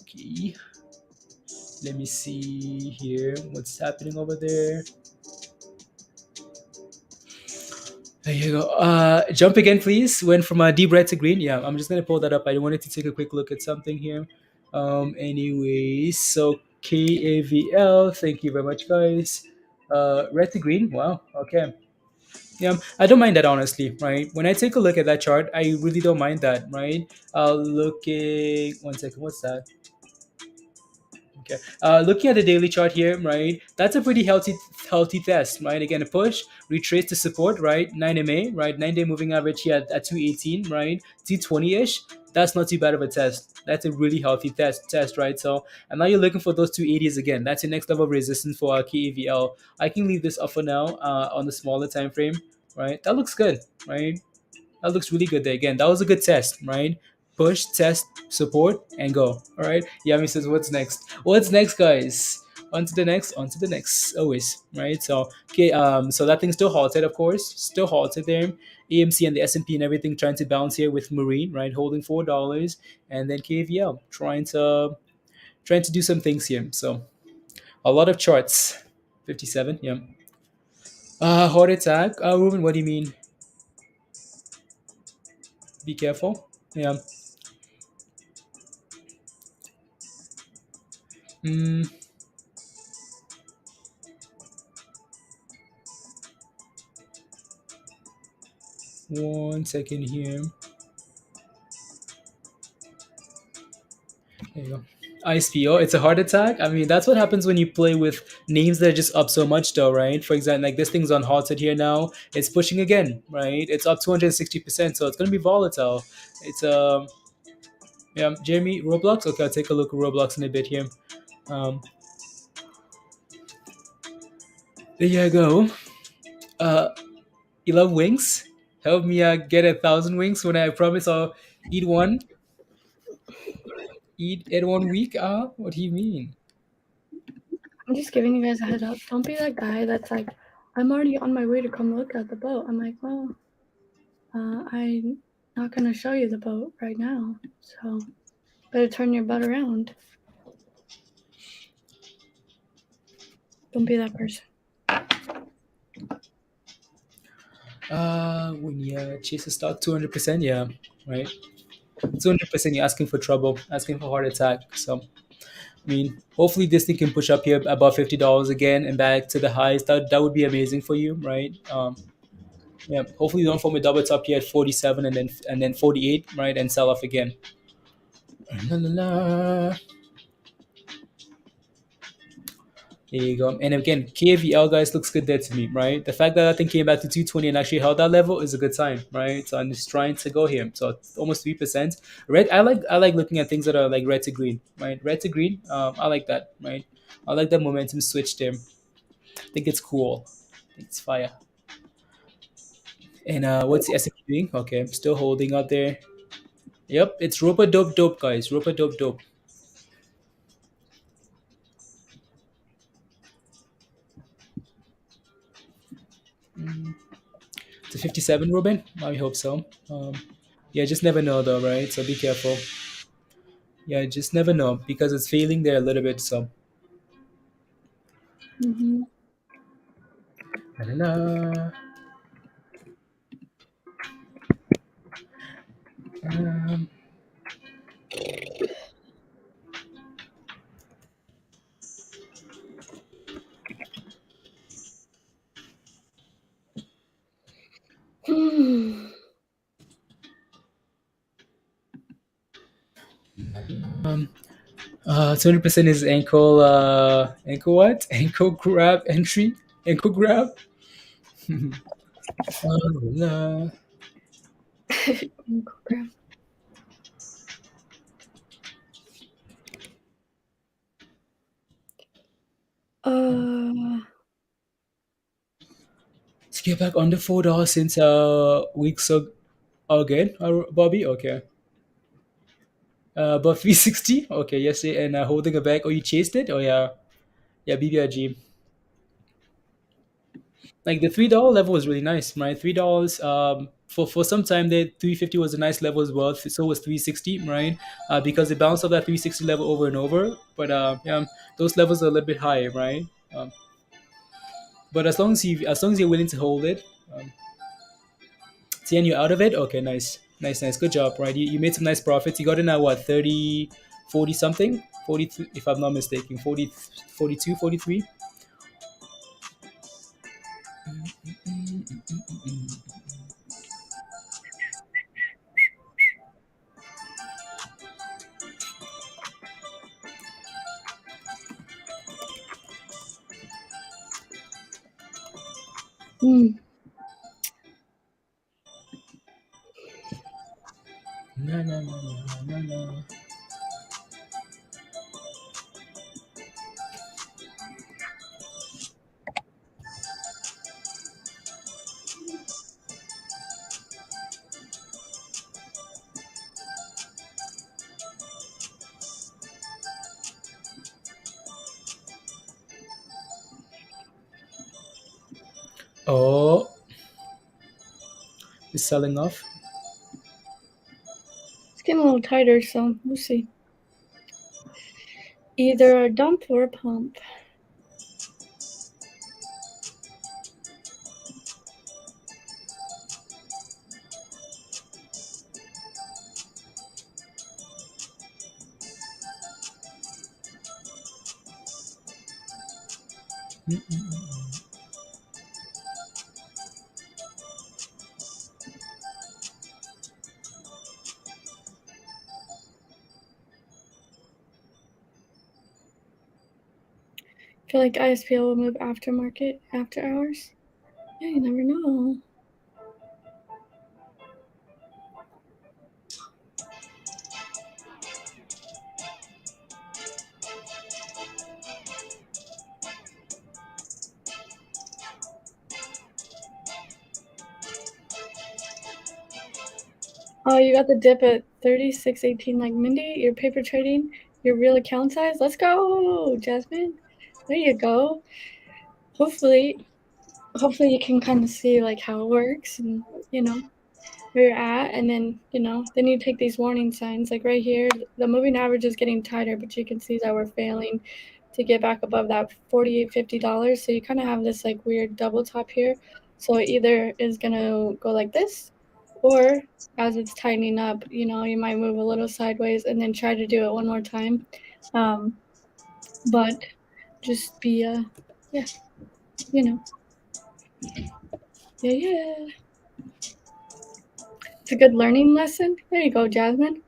Speaker 1: Okay. Let me see here what's happening over there. There you go. Jump again, please. Went from deep red to green. Yeah, I'm just gonna pull that up. I wanted to take a quick look at something here. Anyways, so KAVL. Thank you very much, guys. Red to green. Wow. Okay. Yeah, I don't mind that honestly, right? When I take a look at that chart, I really don't mind that, right? Looking. One second. What's that? Okay. Looking at the daily chart here, right? That's a pretty healthy test, right? Again, a push, retrace to support, right? 9 MA, right? 9-day moving average here at 218, right? 220-ish. That's not too bad of a test. That's a really healthy test, right? So, and now you're looking for those 280s again. That's your next level of resistance for KAVL. I can leave this up for now on the smaller time frame, right? That looks good, right? That looks really good there. Again, that was a good test, right? Push, test, support, and go. All right. Yami says, "What's next? What's next, guys? On to the next. On to the next. Always, right? So, okay. So that thing still halted, of course. Still halted there. AMC and the S&P and everything trying to bounce here with Marine, right? Holding $4, and then KVL trying to do some things here. So a lot of charts. 57. Yeah. Heart attack. Ruben, what do you mean? Be careful. Yeah. Mm, 1 second here. There you go. ISPO, it's a heart attack. I mean, that's what happens when you play with names that are just up so much, though, right? For example, like this thing's on halted here now. It's pushing again, right? It's up 260%, so it's going to be volatile. It's yeah, Jeremy, Roblox. Okay, I'll take a look at Roblox in a bit here. Um, There you go. Uh, you love wings? Help me get 1,000 wings when I promise I'll eat one. Eat in 1 week? What do you mean?
Speaker 2: I'm just giving you guys a heads up. Don't be that guy that's like, I'm already on my way to come look at the boat. I'm like, well, I'm not gonna show you the boat right now, so better turn your butt around. Don't be that person.
Speaker 1: When you chase a stock 200%, yeah, right? 200%, you're asking for trouble, asking for heart attack. So, I mean, hopefully this thing can push up here above $50 again and back to the highs. That would be amazing for you, right? Yeah. Hopefully, you don't form a double top here at 47 and then 48, right, and sell off again. La, la, la. There you go. And again, KVL guys looks good there to me, right? The fact that that thing came back to 220 and actually held that level is a good sign, right? So I'm just trying to go here. So it's almost 3%. Red, I like looking at things that are like red to green, right? Red to green, I like that, right? I like that momentum switch there. I think it's cool. I think it's fire. And what's the S&P doing? Okay, I'm still holding up there. Yep, it's ropa dope dope guys. Ropa dope dope. To 57, Ruben? I hope so. Yeah, just never know though, right? So be careful. Yeah, just never know because it's failing there a little bit. So,
Speaker 2: Mm-hmm.
Speaker 1: la-la-la. Um,
Speaker 2: Hmm.
Speaker 1: 20% is ankle. Ankle what? Ankle grab entry. Ankle grab. La-la-la.
Speaker 2: uh,
Speaker 1: Let's get back under $4 since weeks again, Bobby. Okay. But 360. Okay, yes, and holding it back. Oh, you chased it. Oh yeah, yeah, BBRG. Like the $3 level was really nice, right? $3 for some time there, 350 was a nice level as well. So was 360, right? Because it bounced off that 360 level over and over. But yeah, those levels are a little bit higher, right? Um, but as long as you're willing to hold it, um, Tian, you out of it. Okay, nice, nice, nice, good job, right? You made some nice profits. You got in at what 30, 40 something, 40 if I'm not mistaken, 40, 42, 43.
Speaker 2: hmm.
Speaker 1: Na, na, na, na, na, na. Oh, it's selling off.
Speaker 2: It's getting a little tighter, so we'll see. Either a dump or a pump. I feel like ISPO will move after market, after hours. Yeah, you never know. Oh, you got the dip at 36.18 like Mindy. Your paper trading, your real account size. Let's go, Jasmine. There you go. Hopefully you can kind of see like how it works and where you're at, and then then you take these warning signs like right here. The moving average is getting tighter, but you can see that we're failing to get back above that $48.50. So you kind of have this like weird double top here. So it either is gonna go like this, or as it's tightening up, you might move a little sideways and then try to do it one more time. But just be yeah, you know yeah. It's a good learning lesson. There you go, Jasmine.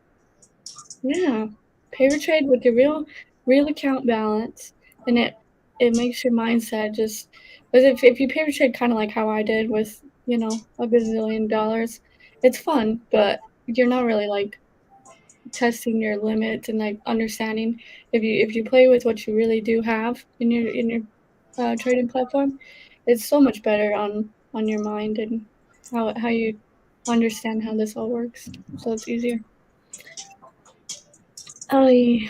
Speaker 2: Yeah, paper trade with your real account balance, and it makes your mindset just. Because if you paper trade kind of like how I did with a gazillion dollars, it's fun, but you're not really like testing your limits and like understanding. If you play with what you really do have in your trading platform, it's so much better on your mind and how you understand how this all works. So it's easier. Oh, yeah.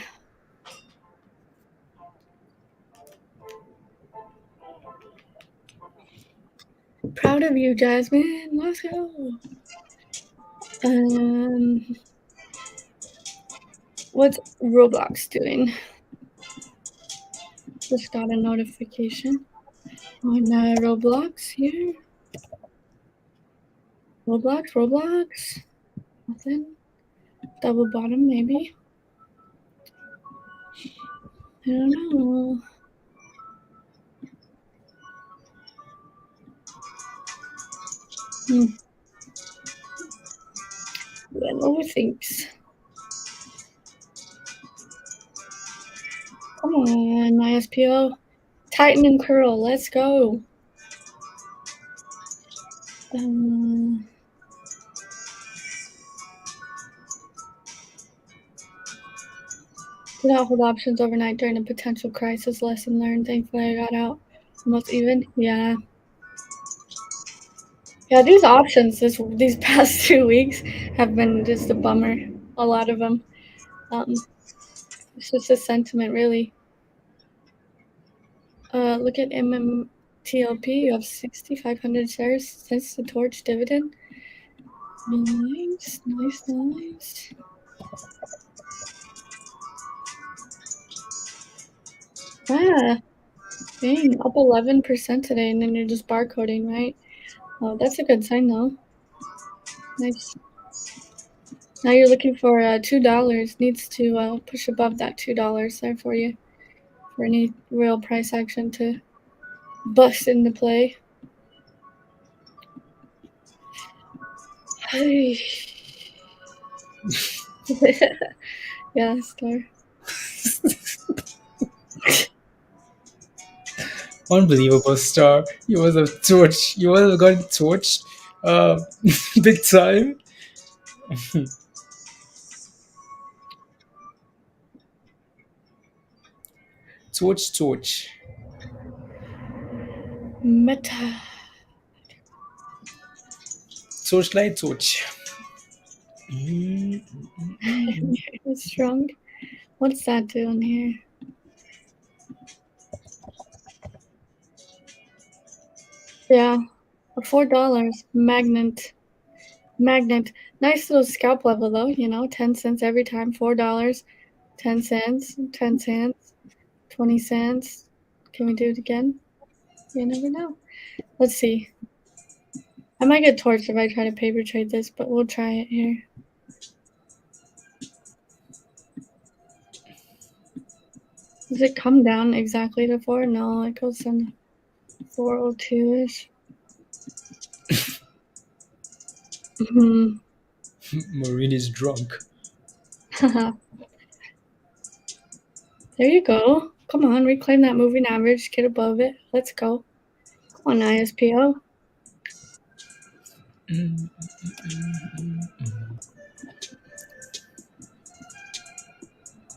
Speaker 2: Proud of you, Jasmine. Let's go. What's Roblox doing? Just got a notification on Roblox here. Roblox. Nothing. Double bottom, maybe. I don't know. Yeah, no thanks. Come on, my ISPO. Tighten and curl. Let's go. Do not hold options overnight during a potential crisis. Lesson learned. Thankfully, I got out almost even. Yeah. Yeah, these options these past 2 weeks have been just a bummer. A lot of them. It's just a sentiment, really. Look at MMTLP. You have 6,500 shares since the Torch dividend. Nice. Ah, dang, up 11% today, and then you're just barcoding, right? Oh, that's a good sign, though. Nice. Now you're looking for $2. Needs to push above that $2 there for you, for any real price action to bust into play. Yeah, star.
Speaker 1: Unbelievable, Star. You was a torch. You would have gotten torched, uh, big time. Torch.
Speaker 2: Meta.
Speaker 1: Torchlight, torch.
Speaker 2: It's strong. What's that doing here? Yeah, $4. Magnet. Nice little scalp level though, 10 cents every time, $4, 10 cents, 10 cents, 20 cents. Can we do it again? You never know. Let's see. I might get torched if I try to paper trade this, but we'll try it here. Does it come down exactly to 4? No, it goes down to 402-ish.
Speaker 1: Maureen is drunk.
Speaker 2: There you go. Come on, reclaim that moving average. Get above it. Let's go. Come on, ISPO.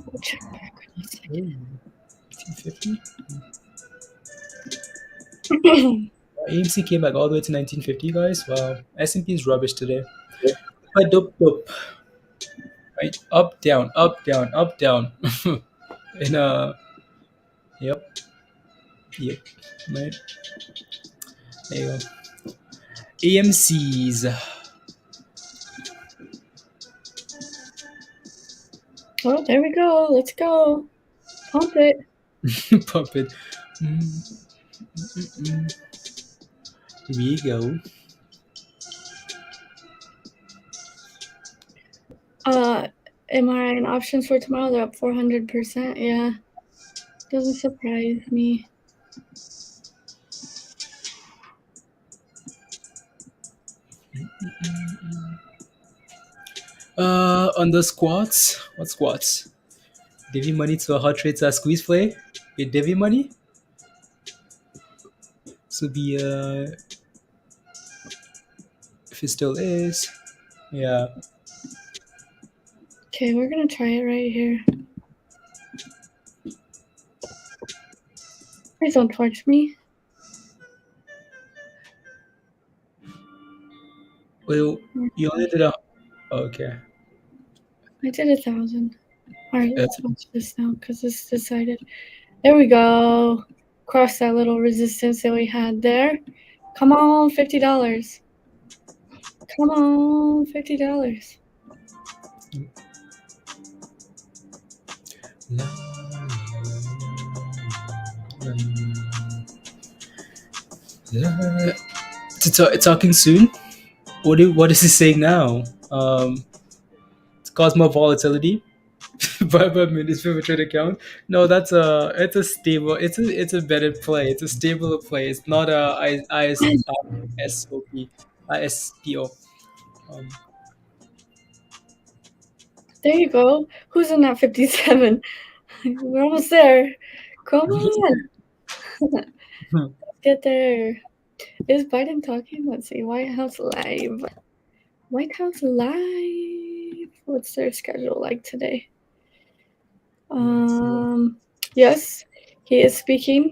Speaker 2: We'll check back in a second.
Speaker 1: 1950. AMC came back all the way to 1950, guys. Wow. S&P is rubbish today. Dope, dope. Right, up, down, up, down, up, down. And yep, yep. Right, there you go. AMC's.
Speaker 2: Oh, there we go. Let's go. Pump it.
Speaker 1: Pump it. Here we go.
Speaker 2: MRIN options for tomorrow, they're up 400%. Yeah. Doesn't surprise me.
Speaker 1: On the squats. What squats? Divvy money to a hot trades squeeze play. Get divvy money. So be if it still is. Yeah.
Speaker 2: Okay, we're gonna try it right here. Please don't torch me.
Speaker 1: Well, you only did a. Okay.
Speaker 2: I did 1,000. All right,
Speaker 1: Uh,
Speaker 2: let's watch this now because it's decided. There we go. Cross that little resistance that we had there. Come on, $50. Come on, $50.
Speaker 1: Talking soon. What is he saying now? It's cause more volatility. By minutes for trade account. No, that's a it's a stable. It's a better play. It's a stable play. It's not a ISOP ISPO. Um,
Speaker 2: There you go. Who's in that 57? We're almost there. Come on. Let's get there. Is Biden talking? Let's see. White House Live. White House Live. What's their schedule like today? Yes, he is speaking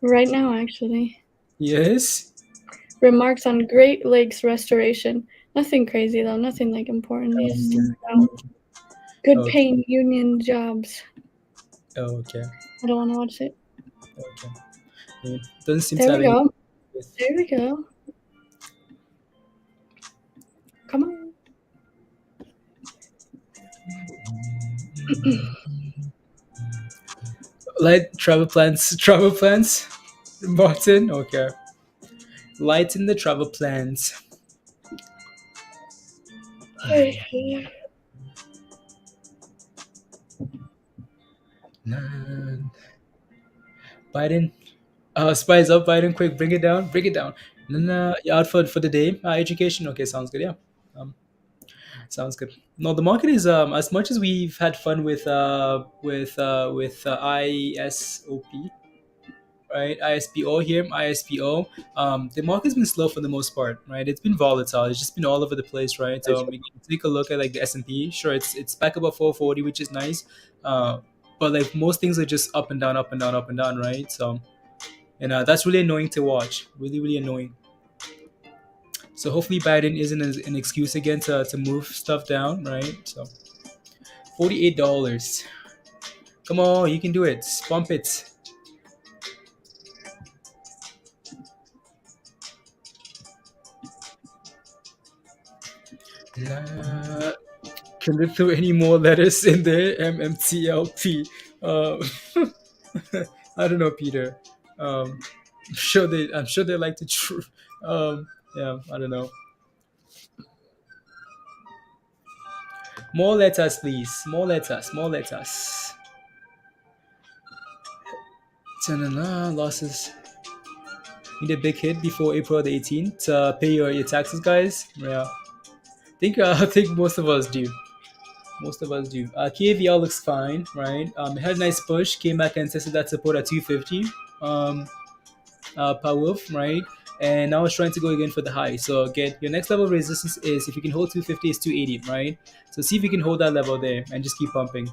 Speaker 2: right now, actually.
Speaker 1: yes.
Speaker 2: Remarks on Great Lakes restoration. Nothing crazy, though. Nothing, like, important. He's about good
Speaker 1: Okay.
Speaker 2: paying union jobs.
Speaker 1: Oh, okay.
Speaker 2: I don't want to watch it.
Speaker 1: Okay. Yeah. Doesn't seem
Speaker 2: There
Speaker 1: to
Speaker 2: we
Speaker 1: have any.
Speaker 2: go. There we go. Come on.
Speaker 1: Light travel plans. Travel plans. Martin. Okay. Light in the travel plans.
Speaker 2: Hey.
Speaker 1: Biden. Spice up, Biden. Quick, bring it down. Bring it down. Nah, you out for the day. Education. Okay, sounds good. Yeah. Sounds good. No, the market is as much as we've had fun with ISOP, right? ISPO here, ISPO. The market's been slow for the most part, right? It's been volatile. It's just been all over the place, right? So we can take a look at like the S&P. Sure, it's back above 440, which is nice. But like most things are just up and down, up and down, up and down, right? So and that's really annoying to watch. Really, really annoying. So hopefully Biden isn't an excuse again to move stuff down, right? So $48. Come on, you can do it. Pump it. Can we throw any more letters in there? MMTLP. Uh, I don't know, Peter. I'm sure they like to. Yeah, I don't know. More letters, please. More letters. More letters. Losses. Need a big hit before April the 18th to pay your taxes, guys. Yeah, I think most of us do. Most of us do. KVL looks fine, right? It had a nice push, came back and tested that support at 250 per wolf, right? And now it's trying to go again for the high. So again, your next level of resistance is if you can hold 250 is 280, right? So see if you can hold that level there and just keep pumping,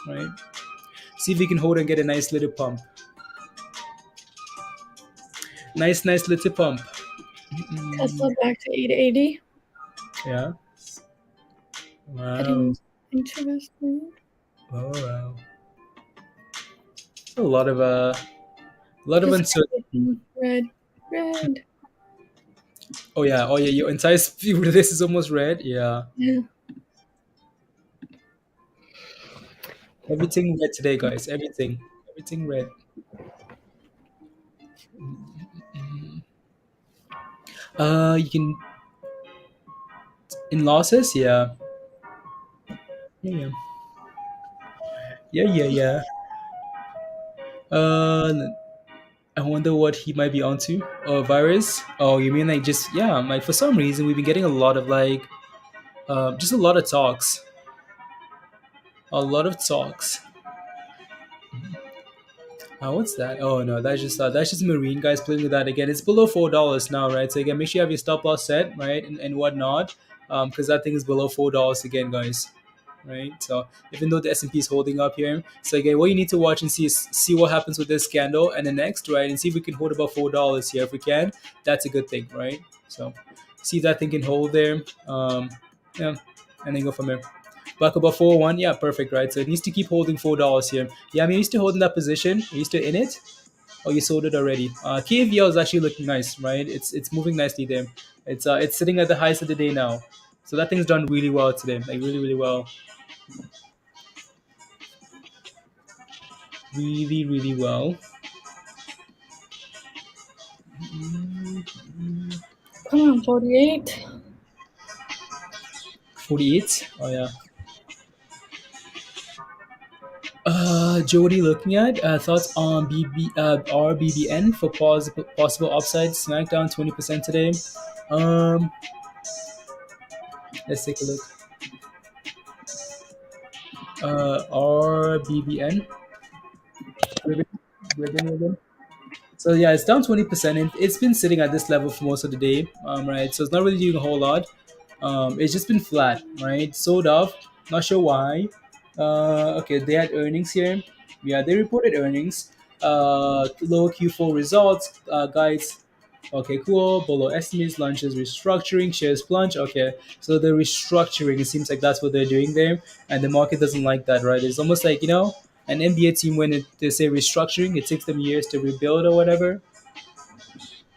Speaker 1: right? See if you can hold and get a nice little pump. Nice little pump.
Speaker 2: Tesla
Speaker 1: Mm,
Speaker 2: back to 880.
Speaker 1: yeah. Wow.
Speaker 2: Getting interesting.
Speaker 1: Oh wow. A lot of
Speaker 2: Just
Speaker 1: uncertainty.
Speaker 2: everything red, red.
Speaker 1: Oh yeah. Oh yeah. Your entire view of this is almost red. Yeah.
Speaker 2: Yeah.
Speaker 1: Everything red today, guys. Everything. Everything red. You can in losses. Yeah. Yeah. Yeah. Yeah. Yeah. Uh, I wonder what he might be onto. Virus. Oh, you mean like just yeah? Like for some reason we've been getting a lot of like just a lot of talks. A lot of talks. What's that? Oh no, that's just marine guys playing with that again. It's below $4 now, right? So again, make sure you have your stop loss set, right, and whatnot, because that thing is below $4 again, guys, right? So even though the S&P is holding up here, so again, what you need to watch and see is see what happens with this candle and the next, right, and see if we can hold above $4 here. If we can, that's a good thing, right? So see if that thing can hold there, yeah, and then go from there. Back above 401, yeah, perfect, right? So it needs to keep holding $4 here. Yeah, I mean, you still holding that position. Are you still in it? Oh, you sold it already. KVL is actually looking nice, right? It's moving nicely there. It's sitting at the highest of the day now. So that thing's done really well today, like really really well, really really well. Mm,
Speaker 2: Come on, 48.
Speaker 1: 48. Oh yeah. Jody looking at thoughts on RBBN for possible upside. Smackdown 20% today. Um, let's take a look. RBBN. Ribbon, ribbon. So yeah, it's down 20%. And it's been sitting at this level for most of the day, right? So it's not really doing a whole lot. It's just been flat, right? Sold off. Not sure why. Okay, they had earnings here. Yeah, they reported earnings. Low Q4 results, guys. Okay, cool. Below estimates, launches, restructuring, shares plunge. Okay, so the restructuring, it seems like that's what they're doing there, and the market doesn't like that, right? It's almost like an NBA team when they say restructuring, it takes them years to rebuild or whatever,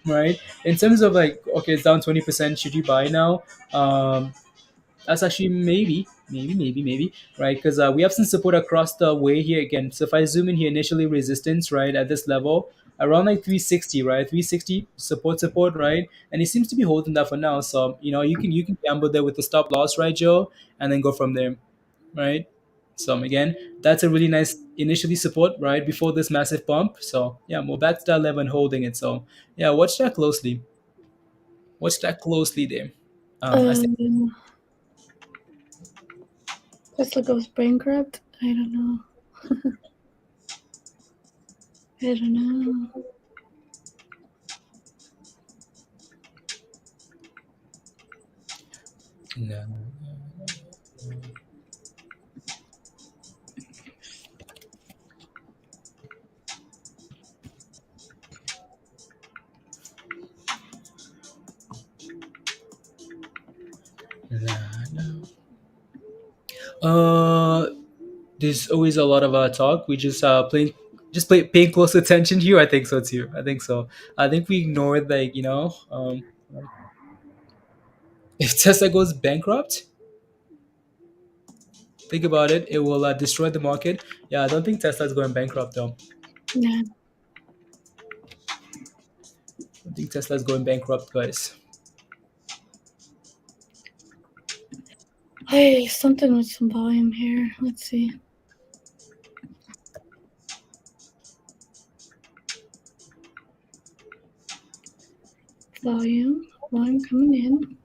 Speaker 1: right? In terms of like, okay, it's down 20%. Should you buy now? That's actually maybe, right? Because we have some support across the way here again. So if I zoom in here, initially resistance, right, at this level, around like 360, right? 360 support, right? And it seems to be holding that for now. So you can gamble there with the stop loss, right, Joe, and then go from there, right? So again, that's a really nice initially support, right, before this massive pump. So yeah, more back to that level and holding it. So yeah, watch that closely. Watch that closely there. I think.
Speaker 2: Um, Tesla goes bankrupt. I don't know. I don't know.
Speaker 1: No. No, no. Uh, there's always a lot of talk. We just paying close attention to you. I think so too. I think so. I think we ignored like if Tesla goes bankrupt, think about it. It will destroy the market. Yeah, I don't think Tesla's going bankrupt though.
Speaker 2: Yeah.
Speaker 1: I think Tesla's going bankrupt, guys.
Speaker 2: Hey, something with some volume here. Let's see. Volume coming in.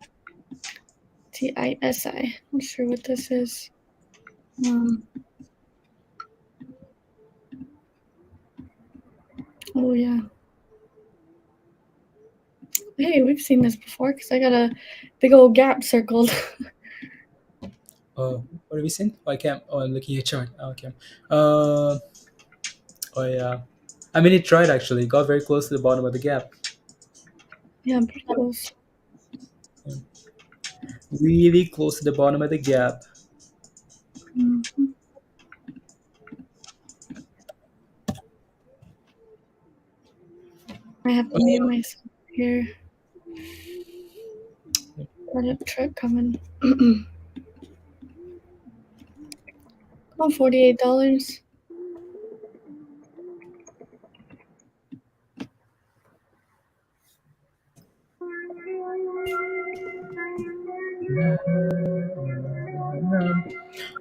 Speaker 2: TISI. Not sure what this is. Oh yeah. Hey, we've seen this before because I got a big old gap circled.
Speaker 1: Oh, what have we seen? Oh, I can't. Oh, I'm looking at your chart. Oh, okay. Uh, oh yeah. I mean, it tried actually. Got very close to the bottom of the gap.
Speaker 2: Yeah, I'm pretty close.
Speaker 1: Really close to the bottom of the gap.
Speaker 2: Mhm. I have to mute myself here. Got a truck coming. Oh, $48.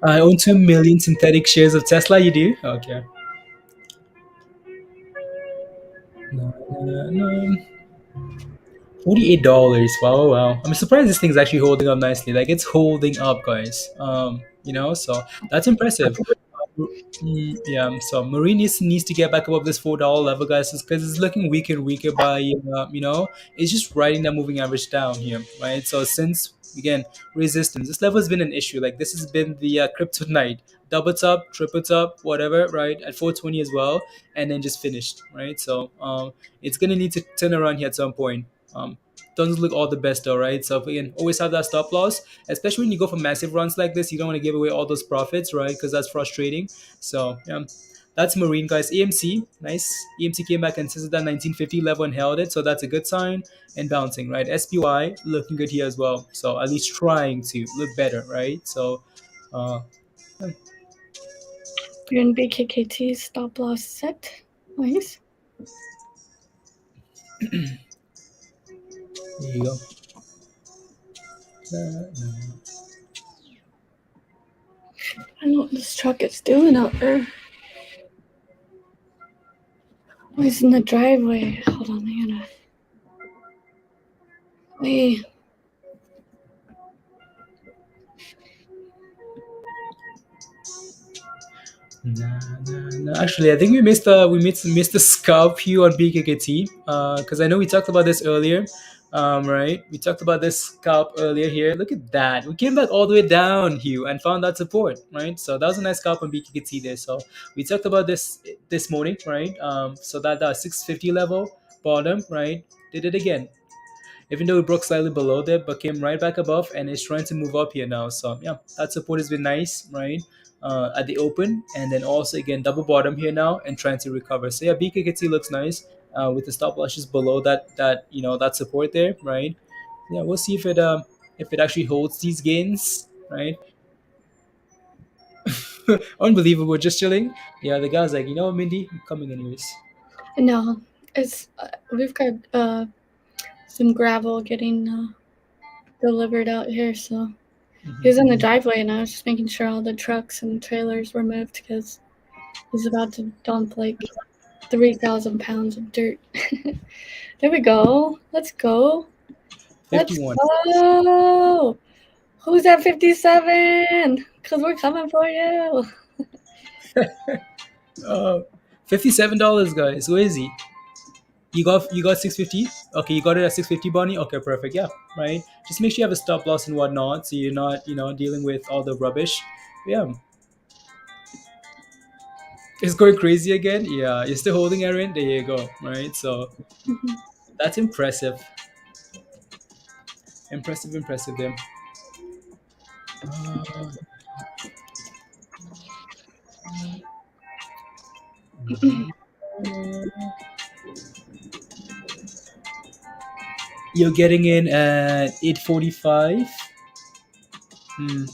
Speaker 1: I own 2 million synthetic shares of Tesla. You do? Okay. No, no, no. $48. Wow, wow, wow. I'm surprised this thing's actually holding up nicely. Like it's holding up, guys. So that's impressive. Yeah, so Marine needs to get back above this $4 level, guys, because it's looking weaker and weaker it's just riding that moving average down here, right? So since again resistance, this level has been an issue. Like this has been the kryptonite, double top, triple top, whatever, right? At 420 as well, and then just finished, right? So it's gonna need to turn around here at some point. Um, doesn't look all the best though, right? So again, always have that stop loss, especially when you go for massive runs like this. You don't want to give away all those profits, right? Because that's frustrating. So yeah, that's Marine, guys. AMC, nice. AMC came back and tested that 1950 level and held it, so that's a good sign. And bouncing, right? SPY looking good here as well. So at least trying to look better, right? So uh,
Speaker 2: You're in BKKT stop loss set. Nice.
Speaker 1: there you go.
Speaker 2: I don't know what this truck is doing out there. Oh, he's in the driveway. Hold on, I gotta. Wait.
Speaker 1: No. Actually, I think we missed the scalp view on BKKT because I know we talked about this earlier, right? We talked about this scalp earlier here. Look at that. We came back all the way down, Hugh, and found that support, right? So that was a nice scalp on BKKT there. So we talked about this morning, right? So that 650 level bottom, right? Did it again, even though it broke slightly below there, but came right back above and is trying to move up here now. So yeah, that support has been nice, right? At the open, and then also again double bottom here now and trying to recover. So yeah, BKKT looks nice with the stop losses below that support there, right? Yeah, we'll see if it actually holds these gains, right? Unbelievable, just chilling. Yeah, the guy's like, Mindy, I'm coming anyways.
Speaker 2: No, it's we've got some gravel getting delivered out here, so he was in the driveway, and I was just making sure all the trucks and trailers were moved because he's about to dump like 3,000 pounds of dirt. There we go. Let's go. Let's
Speaker 1: 51.
Speaker 2: go. Who's at 57? Because we're coming for you.
Speaker 1: Uh, $57, guys. Where is he? You got 650. Okay, you got it at 650, Bonnie. Okay, perfect. Yeah, right. Just make sure you have a stop loss and whatnot, so you're not dealing with all the rubbish. Yeah, it's going crazy again. Yeah, you're still holding Aaron. There you go. Right. So that's impressive. Impressive, impressive. Them. Uh, you're getting in at 8:45. Hmm.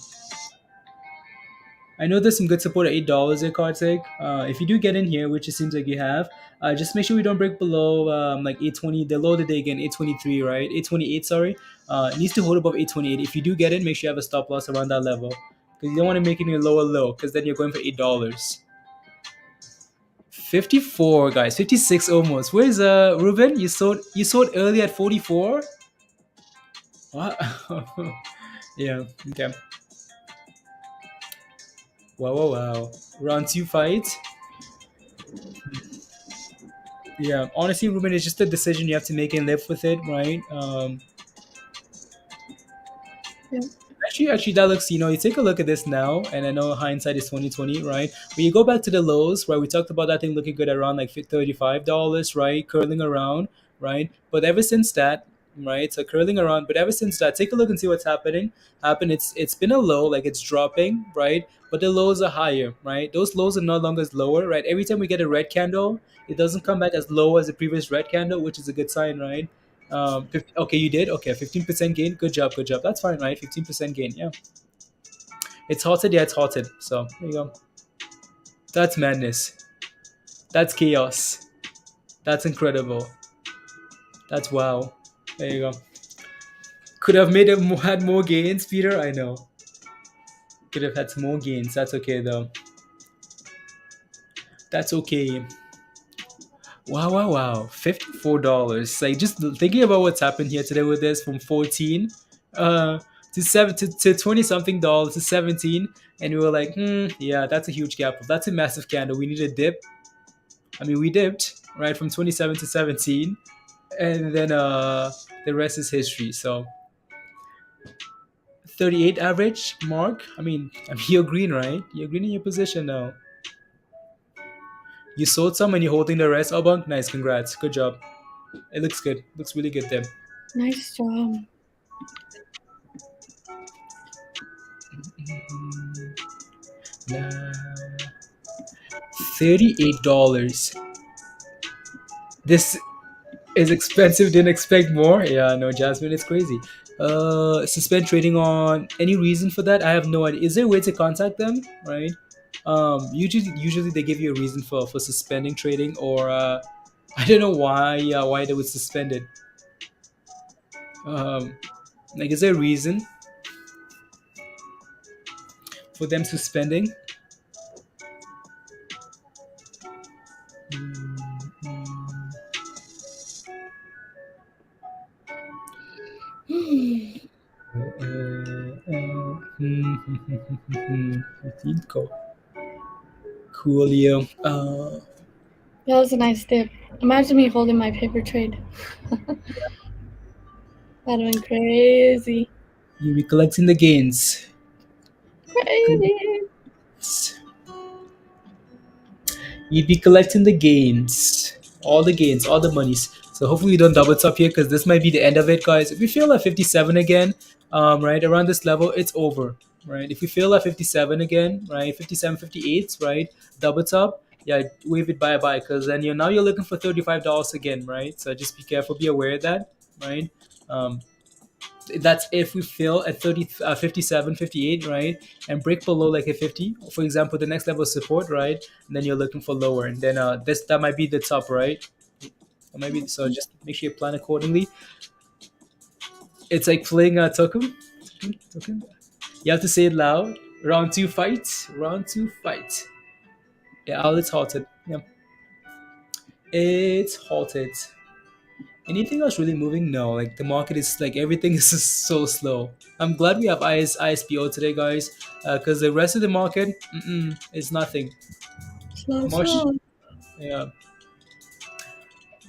Speaker 1: I know there's some good support at $8 a card take. If you do get in here, which it seems like you have, just make sure we don't break below like 820. The low of the day again, 823, right? 828, sorry. It needs to hold above 828. If you do get in, make sure you have a stop loss around that level because you don't want to make it a lower low because then you're going for $8. 54, guys. 56 almost. Where's Ruben? You sold early at 44. What? Yeah. Okay. Wow, wow, wow. Round two fight. Yeah, honestly, Ruben, it's just a decision you have to make and live with it, right?
Speaker 2: Yeah.
Speaker 1: Actually, that looks. You take a look at this now, and I know hindsight is 2020, right? But you go back to the lows, right? We talked about that thing looking good around like $35, right? Curling around, right? But ever since that, right? So curling around, but ever since that, take a look and see what's happened. It's been a low, like it's dropping, right? But the lows are higher, right? Those lows are no longer as lower, right? Every time we get a red candle, it doesn't come back as low as the previous red candle, which is a good sign, right? 50, okay, you did okay, 15% gain, good job, good job. That's fine, right? 15% gain, yeah. It's halted, yeah, it's halted. So there you go. That's madness. That's chaos. That's incredible. That's wow. There you go. Could have made it had more gains, Peter. I know. Could have had some more gains. That's okay though. That's okay. Wow, wow, wow. $54. Like just thinking about what's happened here today with this from 14 to 20 something dollars to 17. And we were like, yeah, that's a huge gap. That's a massive candle. We need a dip. I mean, we dipped, right, from 27 to 17. And then the rest is history. So 38 average mark. I mean you're green, right? You're green in your position now. You sold some and you're holding the rest. Oh, bunk, nice, congrats, good job. It looks good. Looks really good there.
Speaker 2: Nice job.
Speaker 1: Now, $38. This is expensive. Didn't expect more. Yeah, no, Jasmine, it's crazy. Suspend trading on any reason for that? I have no idea. Is there a way to contact them? Right. Usually they give you a reason for suspending trading, or I don't know why they would suspend it. Um, like, is there a reason for them suspending? Cinco. Coolio.
Speaker 2: That was a nice dip. Imagine me holding my paper trade. That'd have been crazy.
Speaker 1: You be collecting the gains.
Speaker 2: Crazy.
Speaker 1: You'd be collecting the gains, all the monies. So hopefully we don't double top here, because this might be the end of it, guys. If we fail at 57 again, right around this level, it's over, right? If we fail at 57 again, right, 57, 58, right, double top, yeah, wave it bye bye, because then you're looking for $35 again, right? So just be careful, be aware of that, right? Um, that's if we fail at 57, 58, right, and break below like a 50, for example, the next level of support, right, and then you're looking for lower, and then that might be the top, right? That might be, so just make sure you plan accordingly. It's like playing a token. You have to say it loud. Round two fight. Round two fight. Yeah, all it's halted. Yeah, it's halted. Anything else really moving? No, like the market is like everything is just so slow. I'm glad we have ISPO today, guys, because the rest of the market is nothing.
Speaker 2: Slow,
Speaker 1: Marsh,
Speaker 2: slow.
Speaker 1: yeah,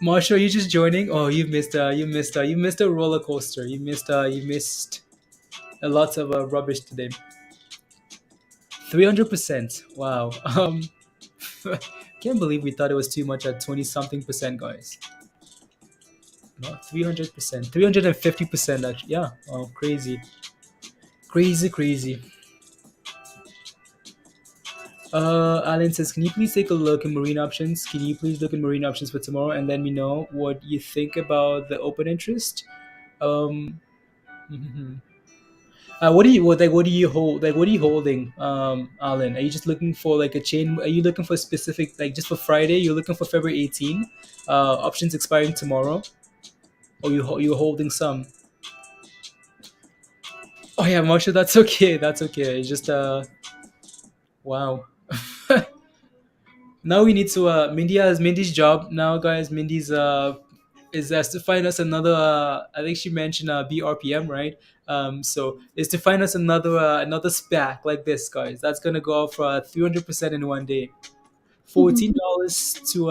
Speaker 1: Marshall, you just joining? Oh, you missed a roller coaster. You missed a lot of rubbish today. 300%. Wow. Can't believe we thought it was too much at 20 something percent, guys. Not 300%, 350% actually. Yeah. Oh, crazy. Crazy, crazy. Alan says, can you please take a look at marine options? Can you please look at marine options for tomorrow and let me know what you think about the open interest? Um, what do you hold? Like, what are you holding, Alan? Are you just looking for like a chain? Are you looking for specific, like just for Friday? You're looking for February 18, options expiring tomorrow, or you're holding some? Oh yeah, Marsha, that's okay. That's okay. It's just wow. Now we need to Mindy's job now, guys. Mindy's is to find us another I think she mentioned BRPM, right? So is to find us another SPAC like this, guys. That's gonna go up for 300% in one day. $14 to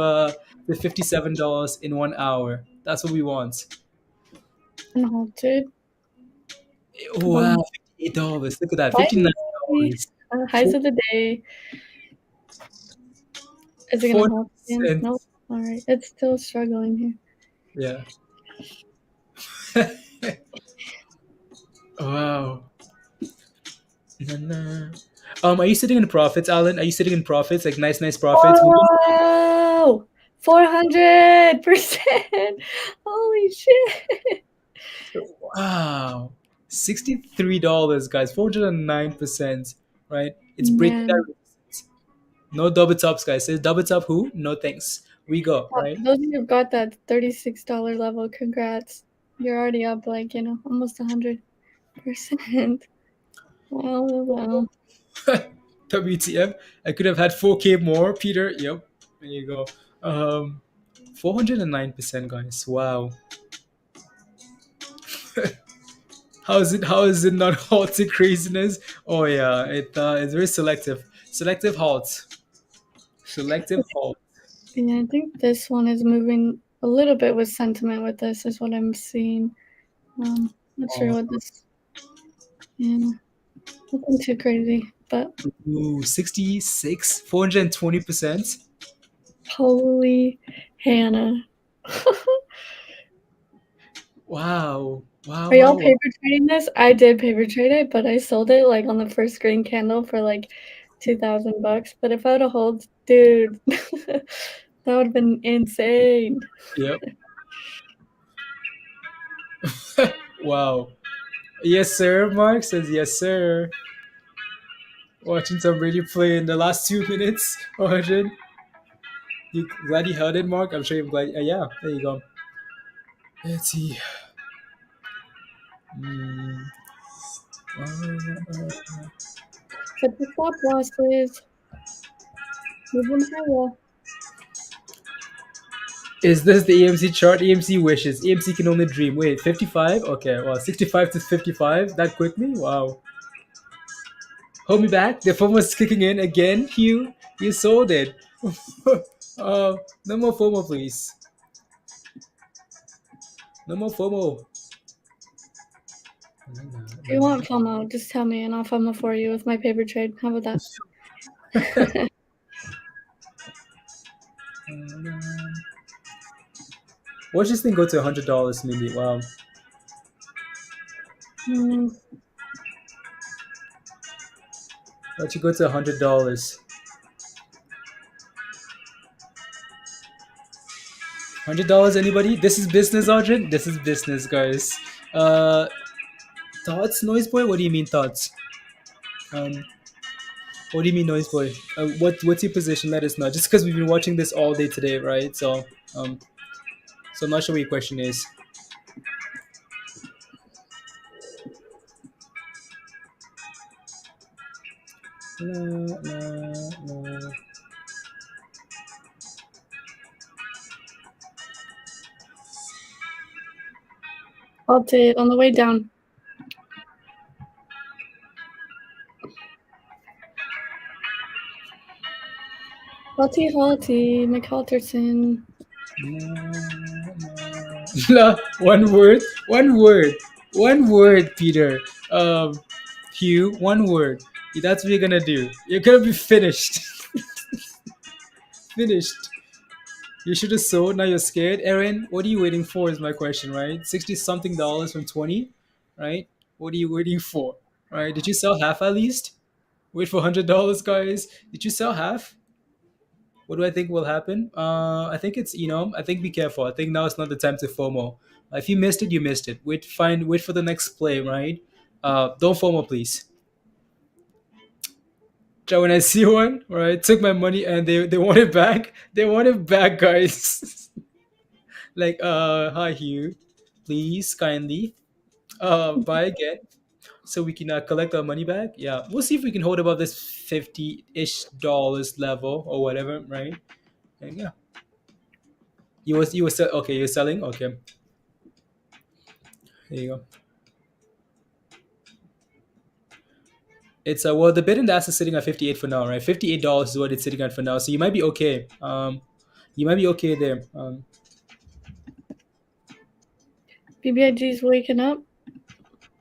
Speaker 1: the $57 in 1 hour. That's what we want.
Speaker 2: Unhalted.
Speaker 1: Wow,
Speaker 2: Um,
Speaker 1: $58. Look at that.
Speaker 2: finally.
Speaker 1: $59.
Speaker 2: Highs of the day. Is it gonna
Speaker 1: 40
Speaker 2: hold again? Nope.
Speaker 1: cents.
Speaker 2: All right. It's still struggling here.
Speaker 1: Yeah. Wow. Na-na. Are you sitting in profits, Alan? Are you sitting in profits, like nice profits?
Speaker 2: Oh, 400%. Holy shit.
Speaker 1: Wow, $63, guys. 409%. Right? It's breaking that
Speaker 2: Man,
Speaker 1: resistance. No double tops, guys. Says double top who? No thanks. We go, right?
Speaker 2: those of you who got that $36 level, congrats. You're already up like, almost 100%. Wow.
Speaker 1: WTF. I could have had 4K more, Peter. Yep. There you go. 409%, guys. Wow. How is it not halted craziness? Oh yeah, it's very selective. Selective halt. Selective halt.
Speaker 2: Yeah, I think this one is moving a little bit with sentiment with this, is what I'm seeing. Not sure
Speaker 1: Oh,
Speaker 2: what this, yeah, nothing too crazy, but
Speaker 1: ooh, 66, 420%.
Speaker 2: holy Hannah.
Speaker 1: Wow. Wow,
Speaker 2: Are y'all
Speaker 1: wow, wow.
Speaker 2: paper trading this? I did paper trade it, but I sold it like on the first green candle for like $2,000. But if I would have hold, dude, that would have been insane.
Speaker 1: Yep. Wow. Yes, sir. Mark says yes, sir. Watching some radio play in the last 2 minutes. 100. You glad you held it, Mark? I'm sure you're glad. Yeah, there you go. Let's see. Mm,
Speaker 2: Set the stop losses. Move them higher.
Speaker 1: is this the AMC chart? AMC wishes. AMC can only dream. Wait, 55? Okay, well, 65 to 55 that quickly? Wow. Hold me back. The FOMO is kicking in again. Hugh, you sold it. No more FOMO, please. No more FOMO.
Speaker 2: If you want FOMO, just tell me and I'll FOMO for you with my paper trade. How about that?
Speaker 1: Watch this thing go to $100, maybe. Wow.
Speaker 2: Hmm.
Speaker 1: Watch it go to $100. $100, anybody? This is business, Audrey. This is business, guys. Uh, thoughts, noise boy? What do you mean thoughts? Um, what do you mean noise boy? What's your position? Let us know. Just because we've been watching this all day today, right? Um, so I'm not sure what your question is. La, la, la.
Speaker 2: Halt it on the way down. Halty, McAlterson.
Speaker 1: La, one word, Peter. Hugh, one word. That's what you're gonna do. You're gonna be finished. Finished. You should have sold. Now you're scared. Aaron, what are you waiting for? Is my question, right? 60 something dollars from 20, right? What are you waiting for? Right? Did you sell half at least? Wait for $100, guys. Did you sell half? What do I think will happen? I think it's I think be careful. I think now is not the time to FOMO. If you missed it, you missed it. Wait for the next play, right? Don't FOMO, please. So when I see one, right, took my money and they want it back. They want it back, guys. Like, hi Hugh, please kindly buy again so we can collect our money back. Yeah, we'll see if we can hold above this 50-ish dollars level or whatever, right? And yeah, okay. You're selling. Okay, there you go. It's well, the bid and ask is sitting at 58 for now, right? $58 is what it's sitting at for now, so you might be okay. You might be okay there.
Speaker 2: BBIG is waking up.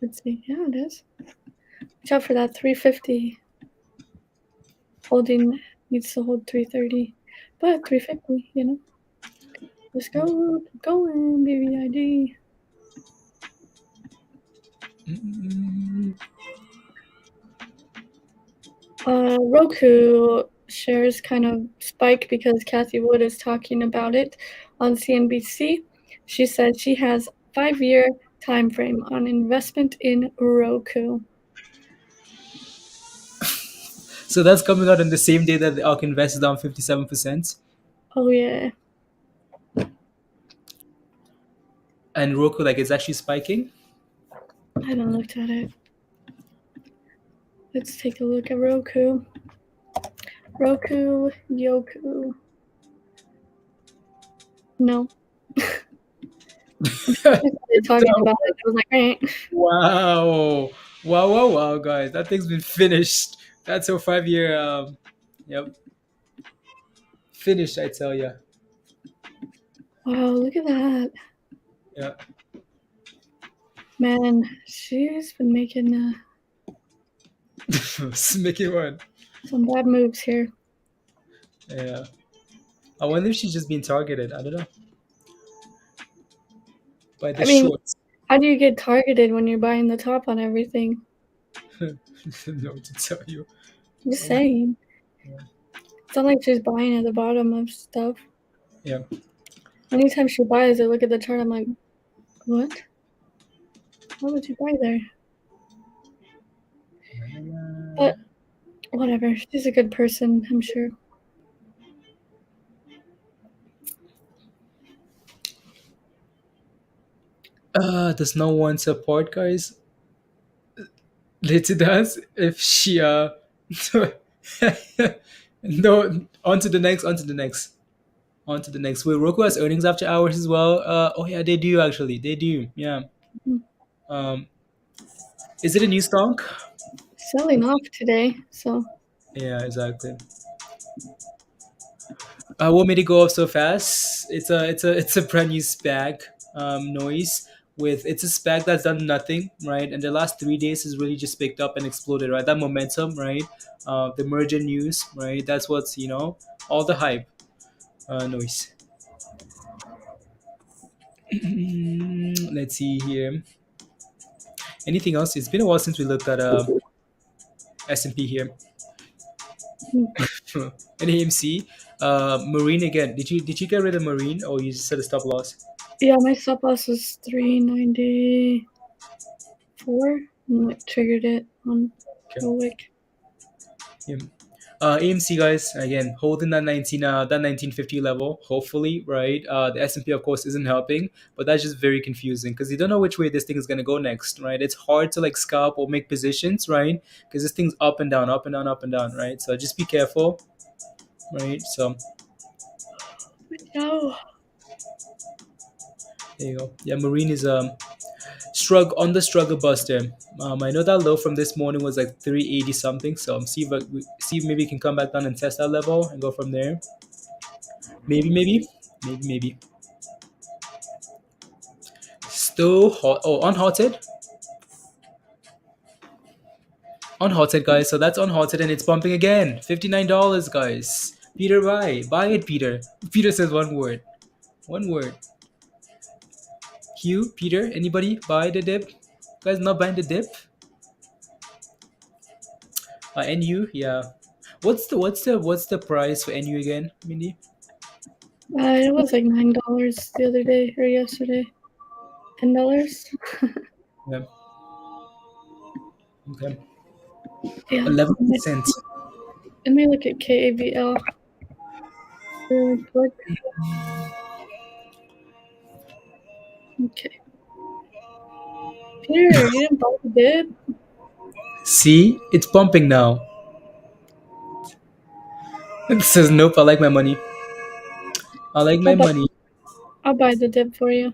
Speaker 2: Let's see. Yeah, it is. Watch out for that 350. Holding needs to hold 330, but 350. Let's go. Keep going, BBIG.
Speaker 1: Mm,
Speaker 2: Roku shares kind of spike because Kathy Wood is talking about it on CNBC. She said she has 5-year time frame on investment in Roku.
Speaker 1: So that's coming out on the same day that the ARK Invest is down 57%.
Speaker 2: Oh yeah,
Speaker 1: And Roku, like, it's actually spiking.
Speaker 2: I haven't looked at it. Let's take a look at Roku. Roku, Yoku. No. They're talking about it. I was like, right.
Speaker 1: Wow. Wow, wow, wow, guys. That thing's been finished. That's a 5 year, yep, finished, I tell ya.
Speaker 2: Wow, look at that.
Speaker 1: Yeah.
Speaker 2: Man, she's been making
Speaker 1: Make one.
Speaker 2: some bad moves here.
Speaker 1: Yeah. I wonder if she's just being targeted. I don't know. By the
Speaker 2: I mean,
Speaker 1: shorts.
Speaker 2: how do you get targeted when you're buying the top on everything?
Speaker 1: No to tell you.
Speaker 2: I'm just saying.
Speaker 1: Yeah.
Speaker 2: It's not like she's buying at the bottom of stuff.
Speaker 1: Yeah.
Speaker 2: Anytime she buys, I look at the chart, I'm like, what? Why would you buy there? But whatever. She's a good person, I'm sure.
Speaker 1: Does no one support, guys? Later does if she no, on to the next, on to the next. On to the next. Wait, Roku has earnings after hours as well. Oh yeah, they do actually. They do. Yeah.
Speaker 2: Mhm.
Speaker 1: Um, is it a new stock?
Speaker 2: Selling off today, so
Speaker 1: Yeah, exactly. What made it go up so fast? It's a brand new spec noise with it's a spec that's done nothing, right? And the last 3 days has really just picked up and exploded, right? That momentum, right? The merger news, right? That's what's all the hype noise. Let's see here. Anything else? It's been a while since we looked at S&P here. And AMC, Marine again. Did you get rid of Marine or you just set a stop loss?
Speaker 2: yeah, my stop loss was 394 and it triggered it on
Speaker 1: Okay.
Speaker 2: the wick.
Speaker 1: Yeah. AMC guys again holding that 1950 level. Hopefully, right? The S&P of course isn't helping, but that's just very confusing because you don't know which way this thing is gonna go next, right? It's hard to like scalp or make positions, right? Because this thing's up and down, up and down, up and down, right? So just be careful, right? So
Speaker 2: No.
Speaker 1: there you go. Yeah, Marine is struggle buster. I know that low from this morning was like 380 something. So see if maybe you can come back down and test that level and go from there. Maybe. Still hot. Oh, unhalted, guys. So that's unhalted and it's bumping again. $59, guys. Peter, buy it, Peter. Peter says one word. One word. Hugh, Peter, anybody buy the dip? Guys, not buying the dip? NU, yeah. What's the price for NU again, Mindy?
Speaker 2: It was like $9 the other day or yesterday. $10.
Speaker 1: Yeah. Okay.
Speaker 2: Yeah.
Speaker 1: 11%.
Speaker 2: Let me look at KAVL really quick. Okay. Peter, you didn't buy the bid?
Speaker 1: See, it's pumping now. It says nope. I like my money. I like my money.
Speaker 2: I'll buy the dip for you.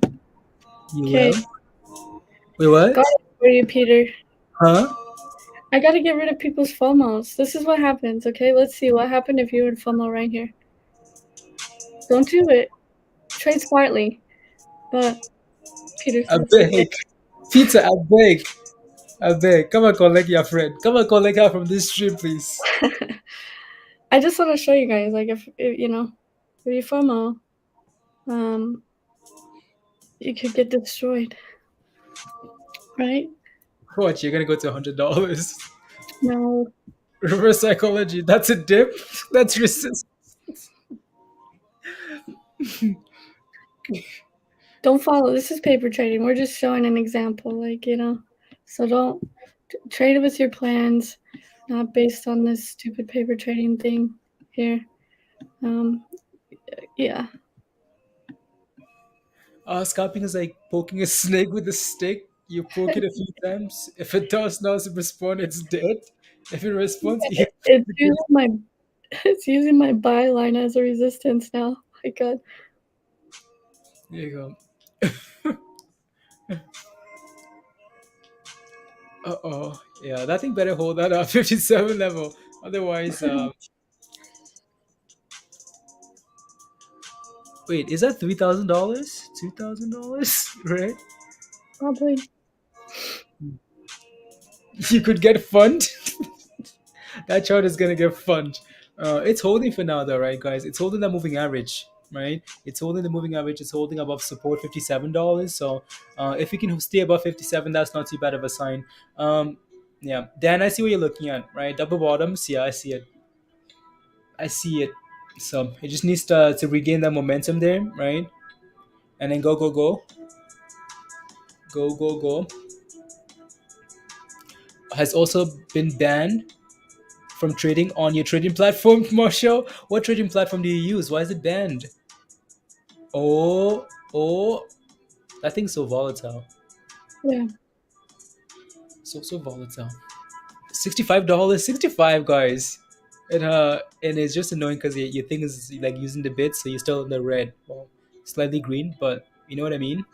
Speaker 1: You
Speaker 2: Okay.
Speaker 1: will. Wait, what?
Speaker 2: Got it for you, Peter.
Speaker 1: Huh?
Speaker 2: I gotta get rid of people's FOMOs. This is what happens, okay? Let's see what happened if you were FOMO right here. Don't do it. Trade smartly. But Peter
Speaker 1: I
Speaker 2: says okay.
Speaker 1: beg, Peter. I beg. Come and collect your friend. Come and collect her from this stream, please.
Speaker 2: I just want to show you guys, like, if you FOMO, you could get destroyed, right?
Speaker 1: What, you're gonna go to $100?
Speaker 2: No,
Speaker 1: Reverse psychology. That's a dip. That's resist.
Speaker 2: don't follow. This is paper trading. We're just showing an example, like, So don't trade with your plans, not based on this stupid paper trading thing here. Um, yeah.
Speaker 1: Scalping is like poking a snake with a stick. You poke it a few times. If it does not respond, it's dead. If it responds, you
Speaker 2: It's using my it's using my byline as a resistance now. My God.
Speaker 1: there you go. Uh oh. Yeah, that thing better hold that up 57 level. Otherwise, wait, is that $3,000? $2,000? Right?
Speaker 2: Probably.
Speaker 1: You could get fund. That chart is gonna get fun. It's holding for now, though, right, guys? It's holding the moving average, right? It's holding the moving average. It's holding above support $57. So if you can stay above 57, that's not too bad of a sign. Yeah, Dan, I see what you're looking at, right? Double bottoms. Yeah, I see it. I see it. So it just needs to regain that momentum there, right? And then go, go, go, go, go, go. Has also been banned from trading on your trading platform, Marshall. What trading platform do you use? Why is it banned? Oh, oh, that thing's so volatile.
Speaker 2: Yeah.
Speaker 1: So volatile. $65, 65 guys. And it's just annoying because your thing is like using the bits, so you're still in the red. Well, slightly green, but you know what I mean?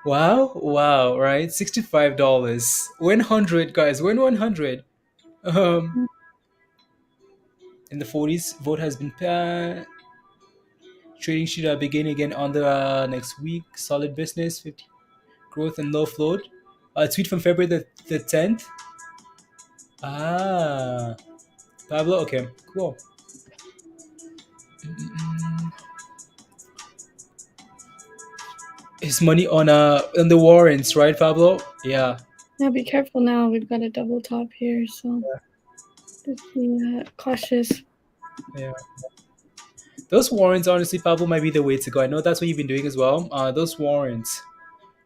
Speaker 1: Wow, wow, right? $65. Win 100, guys. Win 100. Um in the 40s, vote has been passed. Trading should begin again on the next week. Solid business, 50 growth and low float. A tweet from February the 10th. Ah, Pablo. Okay, cool. His money on the warrants, right, Pablo? Yeah,
Speaker 2: Now be careful now. We've got a double top here, so just be cautious.
Speaker 1: yeah. Those warrants, honestly, Pablo, might be the way to go. I know that's what you've been doing as well. Those warrants,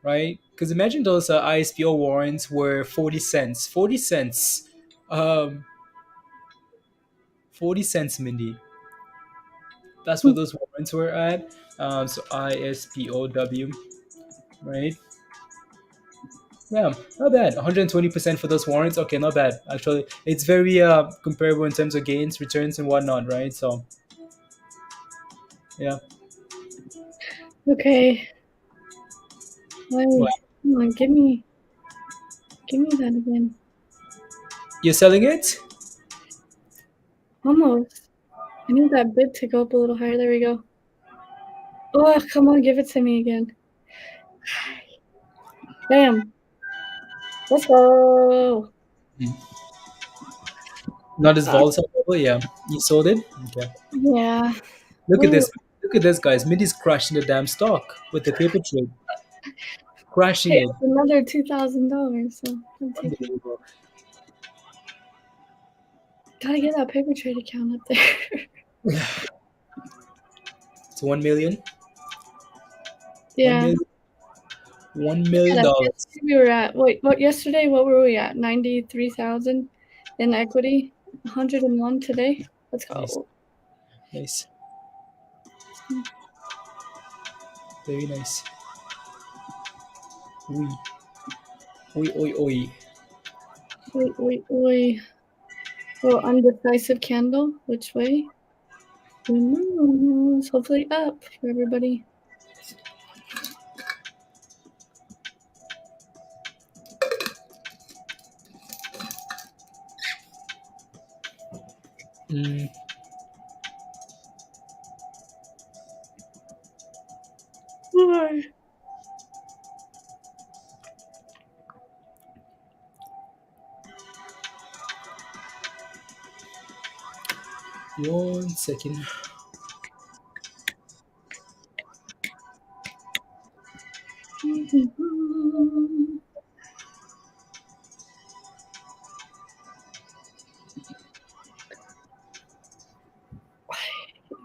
Speaker 1: right? Because imagine those ISPO warrants were 40 cents. 40 cents. Um, 40 cents, Mindy. That's what those warrants were at. So ISPOW, right? Yeah, not bad. 120% for those warrants. Okay, not bad. Actually, it's very comparable in terms of gains, returns, and whatnot, right? So, yeah.
Speaker 2: Okay.
Speaker 1: What?
Speaker 2: Wait. Come on, give me that again.
Speaker 1: You're selling it?
Speaker 2: Almost. I need that bid to go up a little higher. There we go. Oh, come on, give it to me again. Bam. Let's go.
Speaker 1: Not as volatile, probably. Yeah. You sold it? Okay.
Speaker 2: Yeah.
Speaker 1: Look at
Speaker 2: Ooh.
Speaker 1: this. Look at this, guys. Mindy's crashing the damn stock with the paper trade. Crashing
Speaker 2: Hey,
Speaker 1: it.
Speaker 2: it's another $2,000, so I'm taking.
Speaker 1: Unbelievable.
Speaker 2: Gotta get that paper trade account up there.
Speaker 1: It's 1 million. 1
Speaker 2: Yeah.
Speaker 1: million. $1
Speaker 2: Yeah,
Speaker 1: million dollars.
Speaker 2: yesterday we were at what yesterday? What were we at? 93,000 in equity. 101 today. Let's
Speaker 1: Nice.
Speaker 2: go.
Speaker 1: Nice. Very nice. Oi. Oi, oi, oi.
Speaker 2: Wait. Well, undecisive candle. Which way? Who knows? Hopefully up for everybody.
Speaker 1: Mm.
Speaker 2: Why?
Speaker 1: 1 second.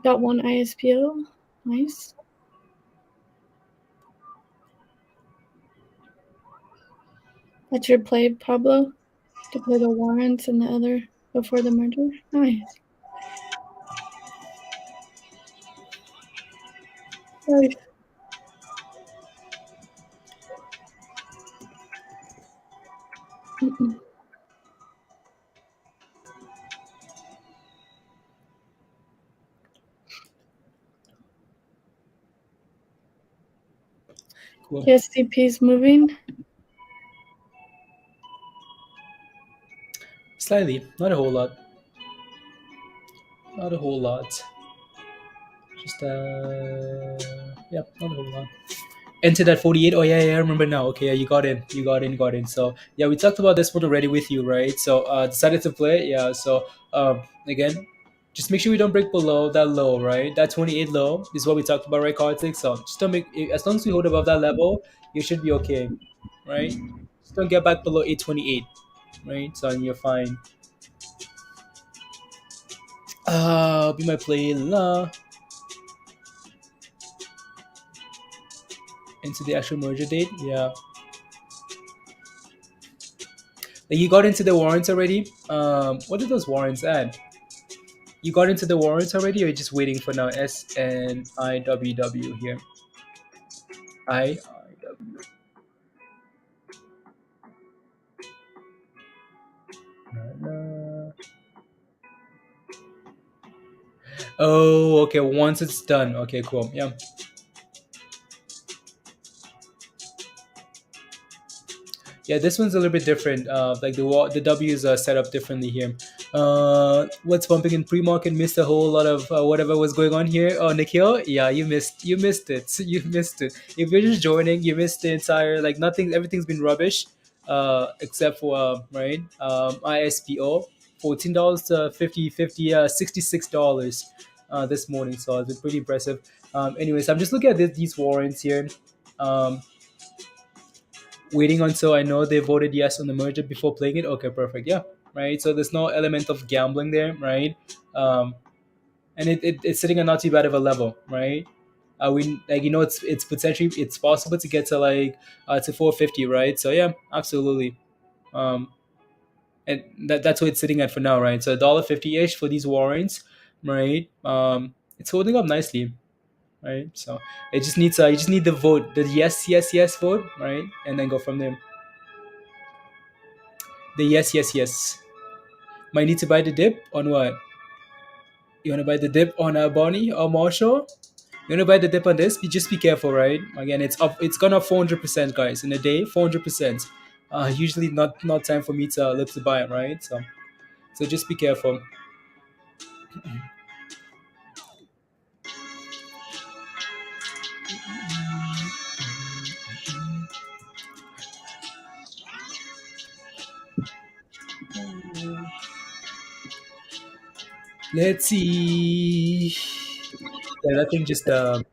Speaker 2: Got one ISPO. Nice. That's your play, Pablo? To play the warrants and the other before the merger? Nice. Nice. Mm-mm.
Speaker 1: Cool.
Speaker 2: KSCP's moving.
Speaker 1: Slightly, not a whole lot. Not a whole lot. Just yeah, not a whole lot. Entered at 48. Oh yeah, yeah, I remember now. Okay, yeah, you got in. You got in, got in. So yeah, we talked about this one already with you, right? So decided to play. Yeah. So again, just make sure we don't break below that low, right? That 28 low is what we talked about, right, Kartik? So just don't make, as long as we hold above that level, you should be okay, right? Just don't get back below 828, right? So you're fine. Be my play la into the actual merger date. Yeah. Like you got into the warrants already. What are those warrants at? You got into the warrants already, or you're just waiting for now? SNIWW here. I. Oh, okay. Once it's done. Okay, cool. Yeah. Yeah, this one's a little bit different. Like the W's are set up differently here. What's bumping in pre-market missed a whole lot of whatever was going on here. Oh, Nikhil, yeah, you missed it. You missed it. If you're just joining, you missed the entire like nothing. Everything's been rubbish, except for right ISPO $14 to 50 $66 this morning. So it's been pretty impressive. Anyways, I'm just looking at these warrants here. Um, Waiting until I know they voted yes on the merger before playing it. Okay, perfect. Yeah, right. So there's no element of gambling there, right? Um, and it's sitting at not too bad of a level, right? We like it's potentially it's possible to get to like to 450, right? So yeah, absolutely. Um, and that's what it's sitting at for now, right? So $1.50 ish for these warrants, right? It's holding up nicely, right? So it just needs you just need the vote, the yes, yes, yes vote, right? And then go from there. The yes, yes, yes. Might need to buy the dip on what? You want to buy the dip on a Bonnie or Marshall? You want to buy the dip on this? Just be careful, right? Again, it's up. It's gone up 400%, guys, in a day. 400%. Usually not time for me to look to buy it, right? So just be careful. Let's see. Yeah, that thing just not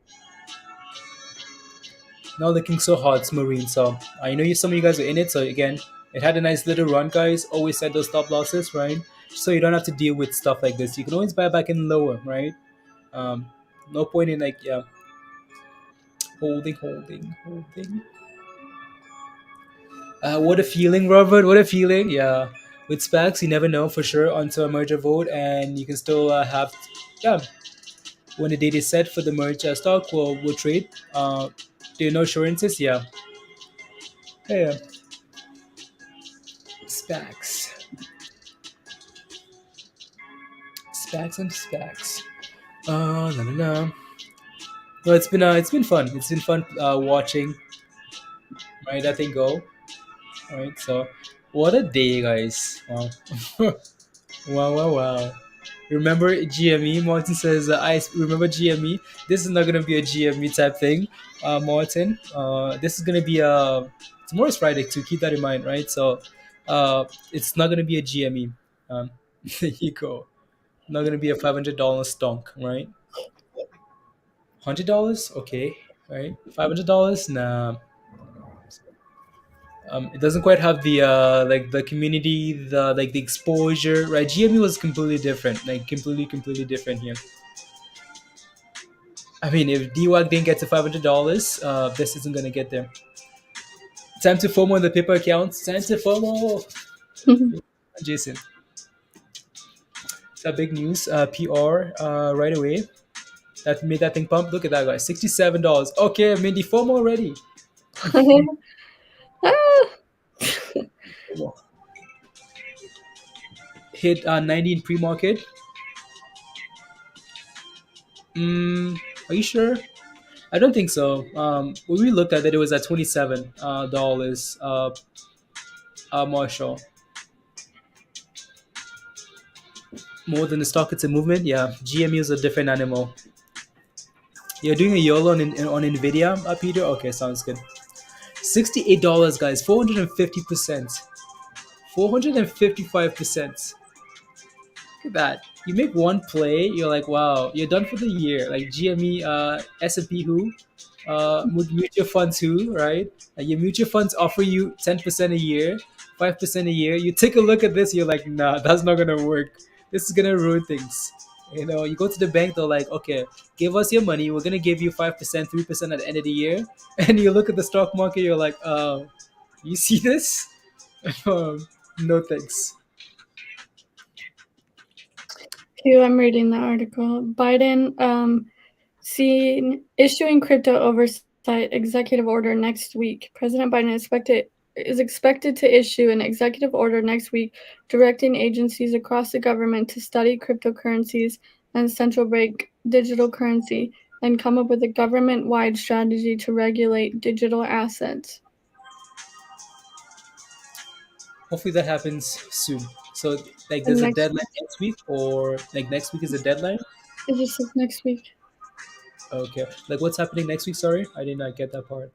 Speaker 1: looking so hot, it's Marine. So I know some of you guys are in it. So again, it had a nice little run, guys. Always set those stop losses, right? So you don't have to deal with stuff like this. You can always buy back in lower, right? Um, no point in like yeah, holding. What a feeling, Robert. What a feeling. Yeah, with specs, you never know for sure until a merger vote, and you can still have yeah. When the date is set for the merge stock, will trade. Do you know assurances? Yeah. Yeah. Specs. Specs and specs. La, la, la. No, it's been fun. It's been fun watching right that thing go. Right, so what a day, guys! Wow, wow. Remember GME? Martin says, "I remember GME. This is not gonna be a GME type thing, Martin. This is gonna be a tomorrow's Friday too. Keep that in mind, right? So, it's not gonna be a GME. There you go. Not gonna be a $500 stonk, right? $100, okay, right? $500, nah. It doesn't quite have the like the community, the the exposure, right? GME was completely different, like completely different here. I mean, if DWAG didn't get to $500, this isn't gonna get there. Time to FOMO in the paper accounts. Time to FOMO. Jason, it's a big news. PR right away. That made that thing pump. Look at that, guys. $67. Okay, I'm in the FOMO already.
Speaker 2: Ah,
Speaker 1: Hit 90 in pre-market. Are you sure? I don't think so. When we looked at it, it was at $27 Marshall. More than the stock, it's a movement. Yeah, GME is a different animal. You're doing a YOLO on Nvidia, Peter. Okay, sounds good. $68, guys. 450%. 455%. Look at that. You make one play, you're like, wow, you're done for the year. Like GME, S&P who, mutual funds who, right? Your mutual funds offer you 10% a year, 5% a year. You take a look at this, you're like, nah, that's not gonna work. This is gonna ruin things. You know, you go to the bank, they're like, okay, give us your money. We're gonna give you 5%, 3% at the end of the year. And you look at the stock market, you're like, you see this? No thanks.
Speaker 2: Here, I'm reading the article. Biden seen issuing crypto oversight executive order next week. President Biden is expected to issue an executive order next week directing agencies across the government to study cryptocurrencies and central bank digital currency and come up with a government-wide strategy to regulate digital assets.
Speaker 1: Hopefully that happens soon. So like
Speaker 2: And
Speaker 1: there's a
Speaker 2: next
Speaker 1: deadline next week, or like next week is a deadline.
Speaker 2: it just says next week.
Speaker 1: Okay. Like what's happening next week? Sorry, I did not get that part.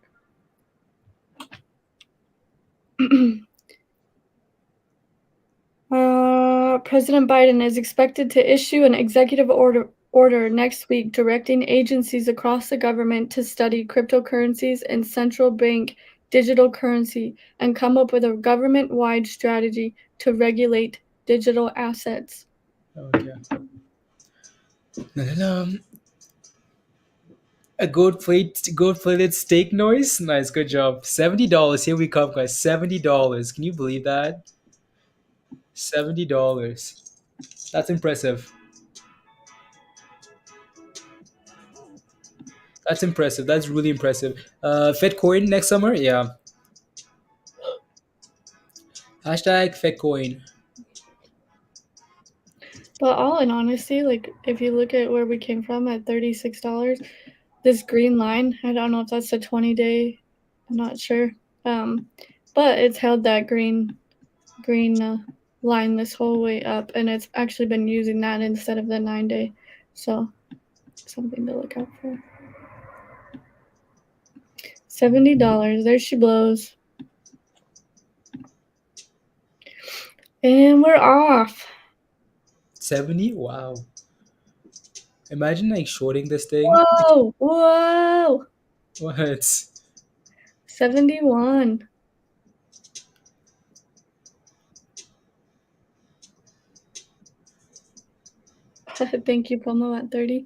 Speaker 2: President Biden is expected to issue an executive order next week directing agencies across the government to study cryptocurrencies and central bank digital currency and come up with a government-wide strategy to regulate digital assets.
Speaker 1: Okay. Um, a gold plated steak noise. Nice, good job. $70. Here we come, guys. $70. Can you believe that? $70. That's impressive. That's impressive. That's really impressive. Fed coin next summer. Yeah. Hashtag Fed coin.
Speaker 2: But all in honesty, like if you look at where we came from at $36, this green line, I don't know if that's a 20-day, I'm not sure. But it's held that green line this whole way up, and it's actually been using that instead of the 9-day. So something to look out for. $70. There she blows. And we're off.
Speaker 1: 70? Wow. Imagine like shorting this thing.
Speaker 2: Whoa.
Speaker 1: What?
Speaker 2: 71. Thank you, Pomo, at 30.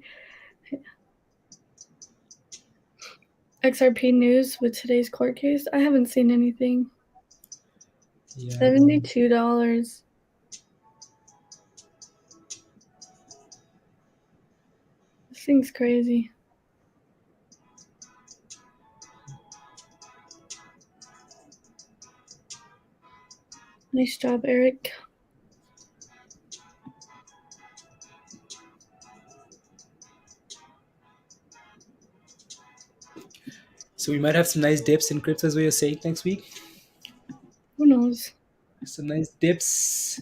Speaker 2: XRP news with today's court case. I haven't seen anything.
Speaker 1: Yeah.
Speaker 2: $72. This thing's crazy. Nice job, Eric.
Speaker 1: So we might have some nice dips in crypto, as we are saying next week.
Speaker 2: Who knows?
Speaker 1: Some nice dips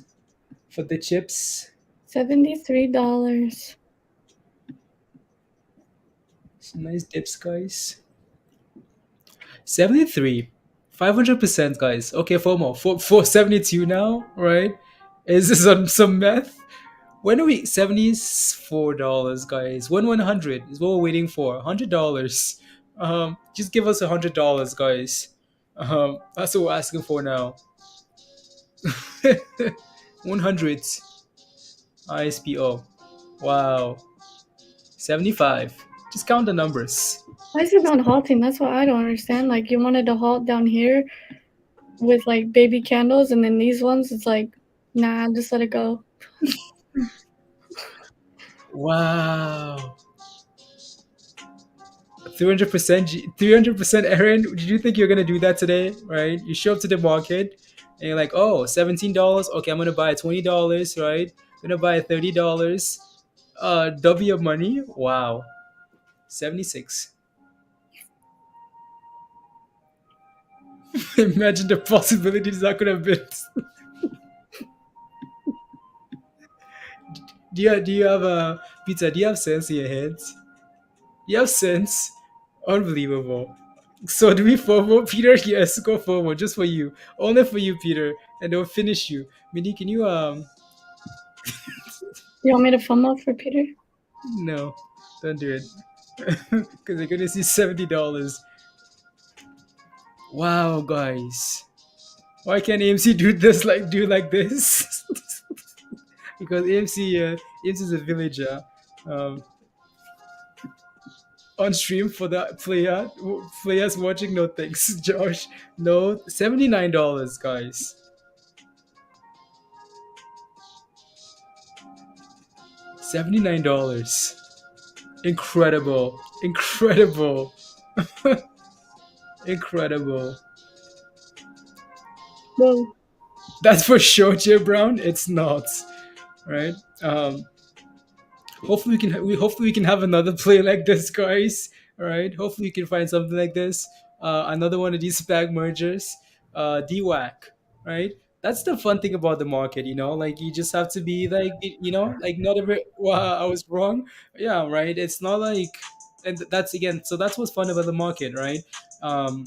Speaker 1: for the chips.
Speaker 2: $73.
Speaker 1: Some nice dips, guys. 73. 500%, guys. Okay, FOMO. 472 now, right? Is this on some math? When are we? $74, guys. When 100 is what we're waiting for. $100. Just give us $100, guys. That's what we're asking for now. 100 ISPO. Wow. 75. Just count the numbers.
Speaker 2: Why is it not halting? That's what I don't understand. Like, you wanted to halt down here with like baby candles, and then these ones, it's like, nah, just let it go.
Speaker 1: Wow. 300%, 300%, Aaron. Did you think you're gonna do that today? Right? You show up to the market and you're like, oh, $17. Okay, I'm gonna buy $20. Right? I'm gonna buy $30. Double your money. Wow. 76. Imagine the possibilities that could have been. Do you have a pizza? Do you have sense in your heads? You have sense. Unbelievable. So do we FOMO, Peter? Yes, go FOMO, just for you, only for you, Peter, and they'll finish you. Mini, can you
Speaker 2: You want me to FOMO for Peter?
Speaker 1: No, don't do it, because they're gonna see $70. Wow, guys, why can't AMC do like this? Because AMC is a villager. Um, on stream for the players watching. No thanks, Josh. No, $79, guys. $79. Incredible. Incredible. Incredible.
Speaker 2: Whoa.
Speaker 1: That's for sure, Jay Brown. It's not. Right? Hopefully we can have another play like this, guys. All right. Hopefully we can find something like this. Another one of these spag mergers. DWAC. Right? That's the fun thing about the market, like you just have to be like, like not every, wow, I was wrong. Yeah, right. It's not like, and that's again, so that's what's fun about the market, right? Um,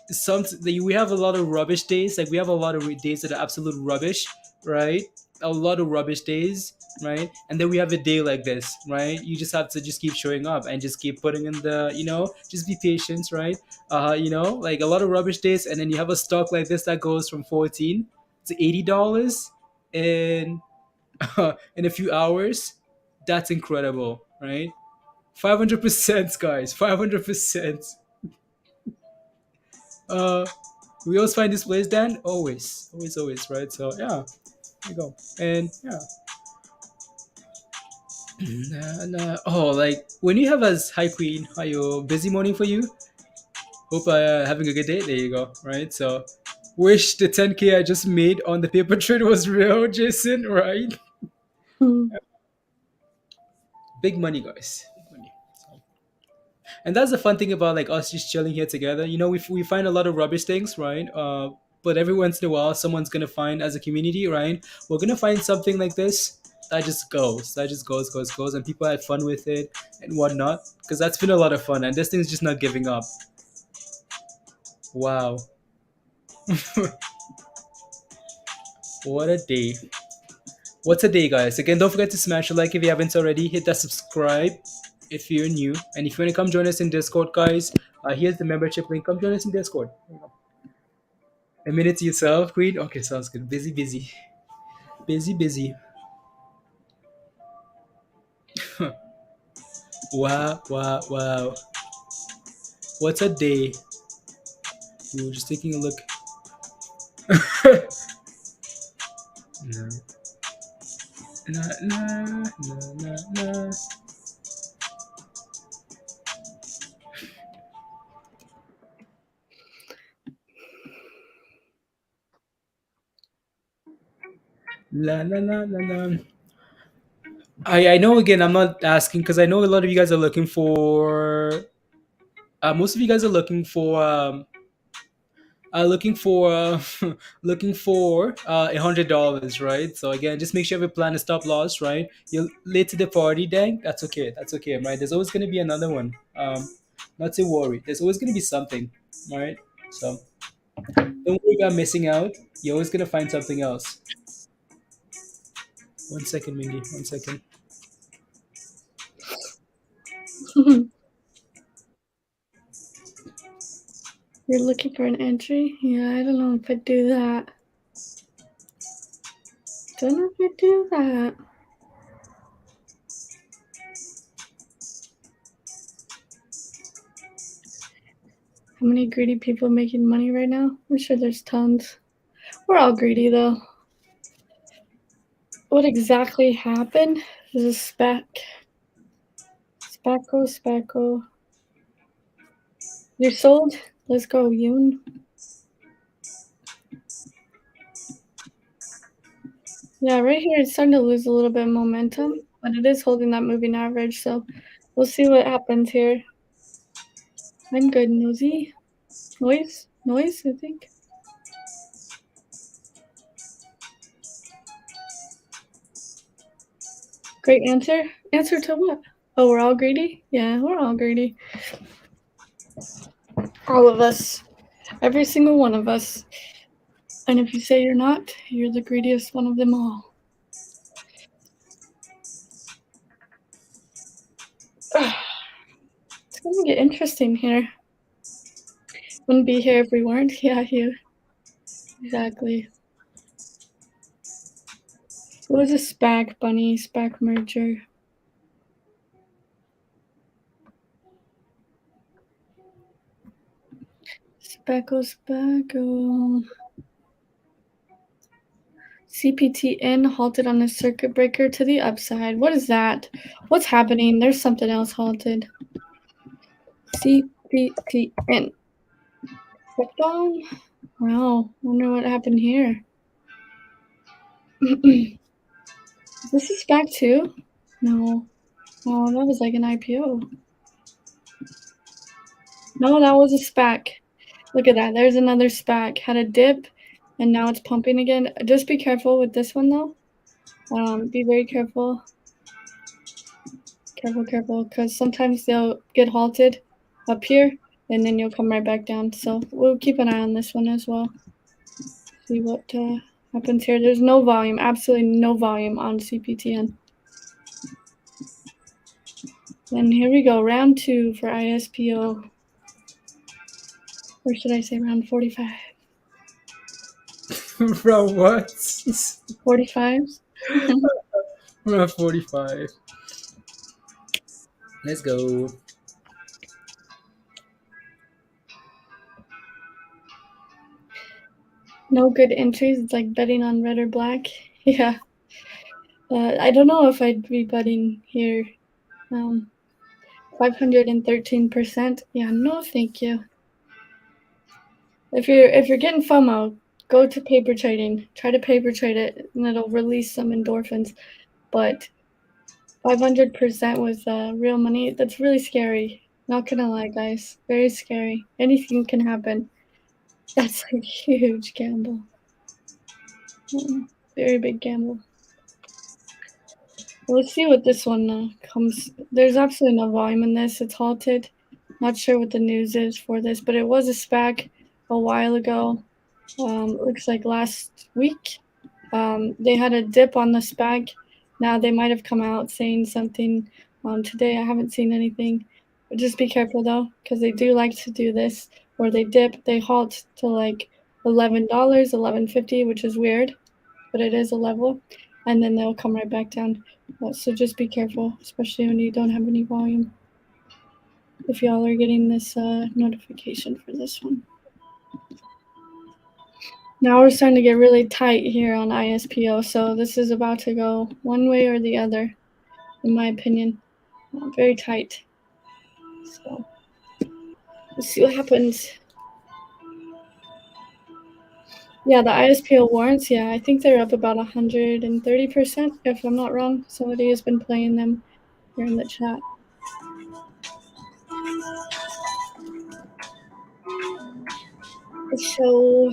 Speaker 1: we have a lot of rubbish days. Like we have a lot of days that are absolute rubbish, right? A lot of rubbish days, right? And then we have a day like this, right? You just have to just keep showing up and just keep putting in the, just be patient, right? Like a lot of rubbish days, and then you have a stock like this that goes from 14 to $80 in in a few hours. That's incredible, right? 500%, guys. 500%. Uh, we always find this place, Dan. Always, right? So yeah, there you go. And yeah, oh, like when you have as High Queen, are you busy morning for you? Hope having a good day. There you go. Right. So wish the 10K I just made on the paper trade was real, Jason. Right.
Speaker 2: Hmm.
Speaker 1: Big money, guys. Big money. So, and that's the fun thing about like us just chilling here together. We find a lot of rubbish things, right? But every once in a while, someone's gonna find, as a community, right? We're gonna find something like this that just goes, and people had fun with it and whatnot. Because that's been a lot of fun, and this thing's just not giving up. Wow, what a day! What's a day, guys? Again, don't forget to smash a like if you haven't already. Hit that subscribe if you're new, and if you wanna come join us in Discord, guys, here's the membership link. Come join us in Discord. A minute to yourself, Queen. Okay, sounds good. Busy, busy, busy, busy. Wow, wow, wow. What's a day? We were just taking a look. No. Nah, nah, nah, nah, nah. La la la la la. I know, again, I'm not asking because I know a lot of you guys are looking for. Most of you guys are looking for looking for $100, right? So again, just make sure you have a plan to stop loss, right? You're late to the party, dang. That's okay. That's okay, right? There's always gonna be another one. Not to worry. There's always gonna be something, right? So don't worry about missing out. You're always gonna find something else. 1 second, Mindy. 1 second.
Speaker 2: You're looking for an entry? Yeah, I don't know if I'd do that. Don't know if I'd do that. How many greedy people making money right now? I'm sure there's tons. We're all greedy though. What exactly happened? There's a Spacko. You're sold? Let's go, Yoon. Yeah, right here it's starting to lose a little bit of momentum, but it is holding that moving average, so we'll see what happens here. I'm good, Nosy. Noise, I think. Great answer. Answer to what? Oh, we're all greedy? Yeah, we're all greedy. All of us. Every single one of us. And if you say you're not, you're the greediest one of them all. It's gonna get interesting here. Wouldn't be here if we weren't. Yeah, you. Exactly. It was a SPAC, Bunny, SPAC merger. Spacko. CPTN halted on a circuit breaker to the upside. What is that? What's happening? There's something else halted. CPTN. Stepped on? Wow. Wonder what happened here. Is this a SPAC too? No. Oh, that was like an IPO. No, that was a SPAC. Look at that. There's another SPAC. Had a dip, and now it's pumping again. Just be careful with this one, though. Be very careful. Careful, because sometimes they'll get halted up here, and then you'll come right back down. So we'll keep an eye on this one as well. See what happens here. There's no volume, absolutely no volume on CPTN. And here we go, round 2 for ISPO. Or should I say round 45?
Speaker 1: Bro, what?
Speaker 2: 45s?
Speaker 1: Round 45. Let's go.
Speaker 2: No good entries. It's like betting on red or black. Yeah. I don't know if I'd be betting here. 513%. Yeah, no, thank you. If you're getting FOMO, go to paper trading. Try to paper trade it, and it'll release some endorphins. But 500% with real money, that's really scary. Not gonna lie, guys. Very scary. Anything can happen. That's a huge gamble. Very big gamble. Let's see what this one comes. There's absolutely no volume in this. It's halted. Not sure what the news is for this, but it was a SPAC a while ago. Looks like last week. They had a dip on the SPAC. Now they might have come out saying something. Today I haven't seen anything. But just be careful though, because they do like to do this where they dip, they halt to like $11, $11.50, which is weird, but it is a level, and then they'll come right back down. So just be careful, especially when you don't have any volume. If y'all are getting this notification for this one. Now we're starting to get really tight here on ISPO, so this is about to go one way or the other, in my opinion. Very tight. So let's see what happens. Yeah, the ISPO warrants, yeah, I think they're up about 130%, if I'm not wrong. Somebody has been playing them here in the chat. So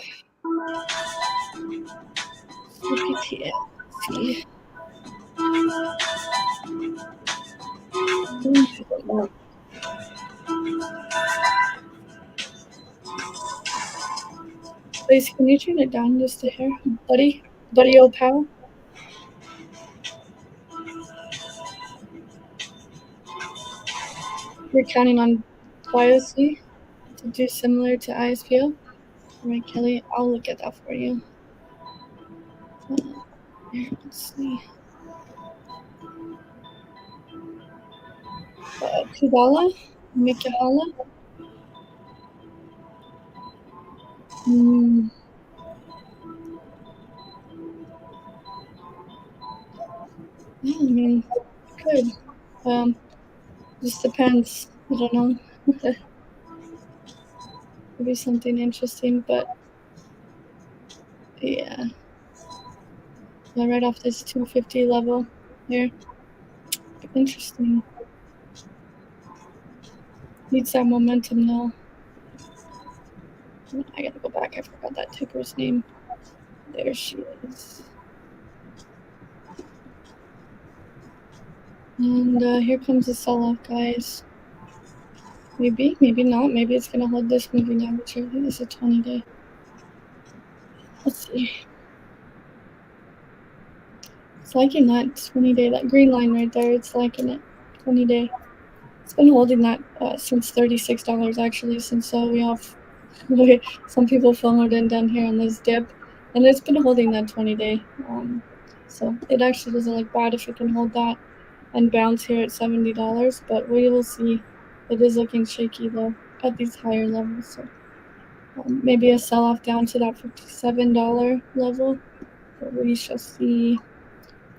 Speaker 2: CPTN. Please, can you turn it down just a hair? Buddy old pal? We're counting on YOC to do similar to ISPO. Right, Kelly? I'll look at that for you. Let's see. Dyalla? Michaela? Yeah, I mean, good. Just depends. I don't know. Maybe something interesting, but yeah. Yeah, right off this 250 level here. Interesting. Needs that momentum now. I gotta go back. I forgot that ticker's name. There she is. And here comes the sell-off, guys. Maybe, maybe not. Maybe it's gonna hold this moving average here. I think it's a 20-day. Let's see. It's liking that 20-day, that green line right there. It's liking it. 20-day. It's been holding that since $36 actually. Since we have some people followed in down here on this dip, and it's been holding that 20-day. So it actually doesn't look bad if it can hold that and bounce here at $70. But we will see. It is looking shaky though at these higher levels. So maybe a sell-off down to that $57 level. But we shall see.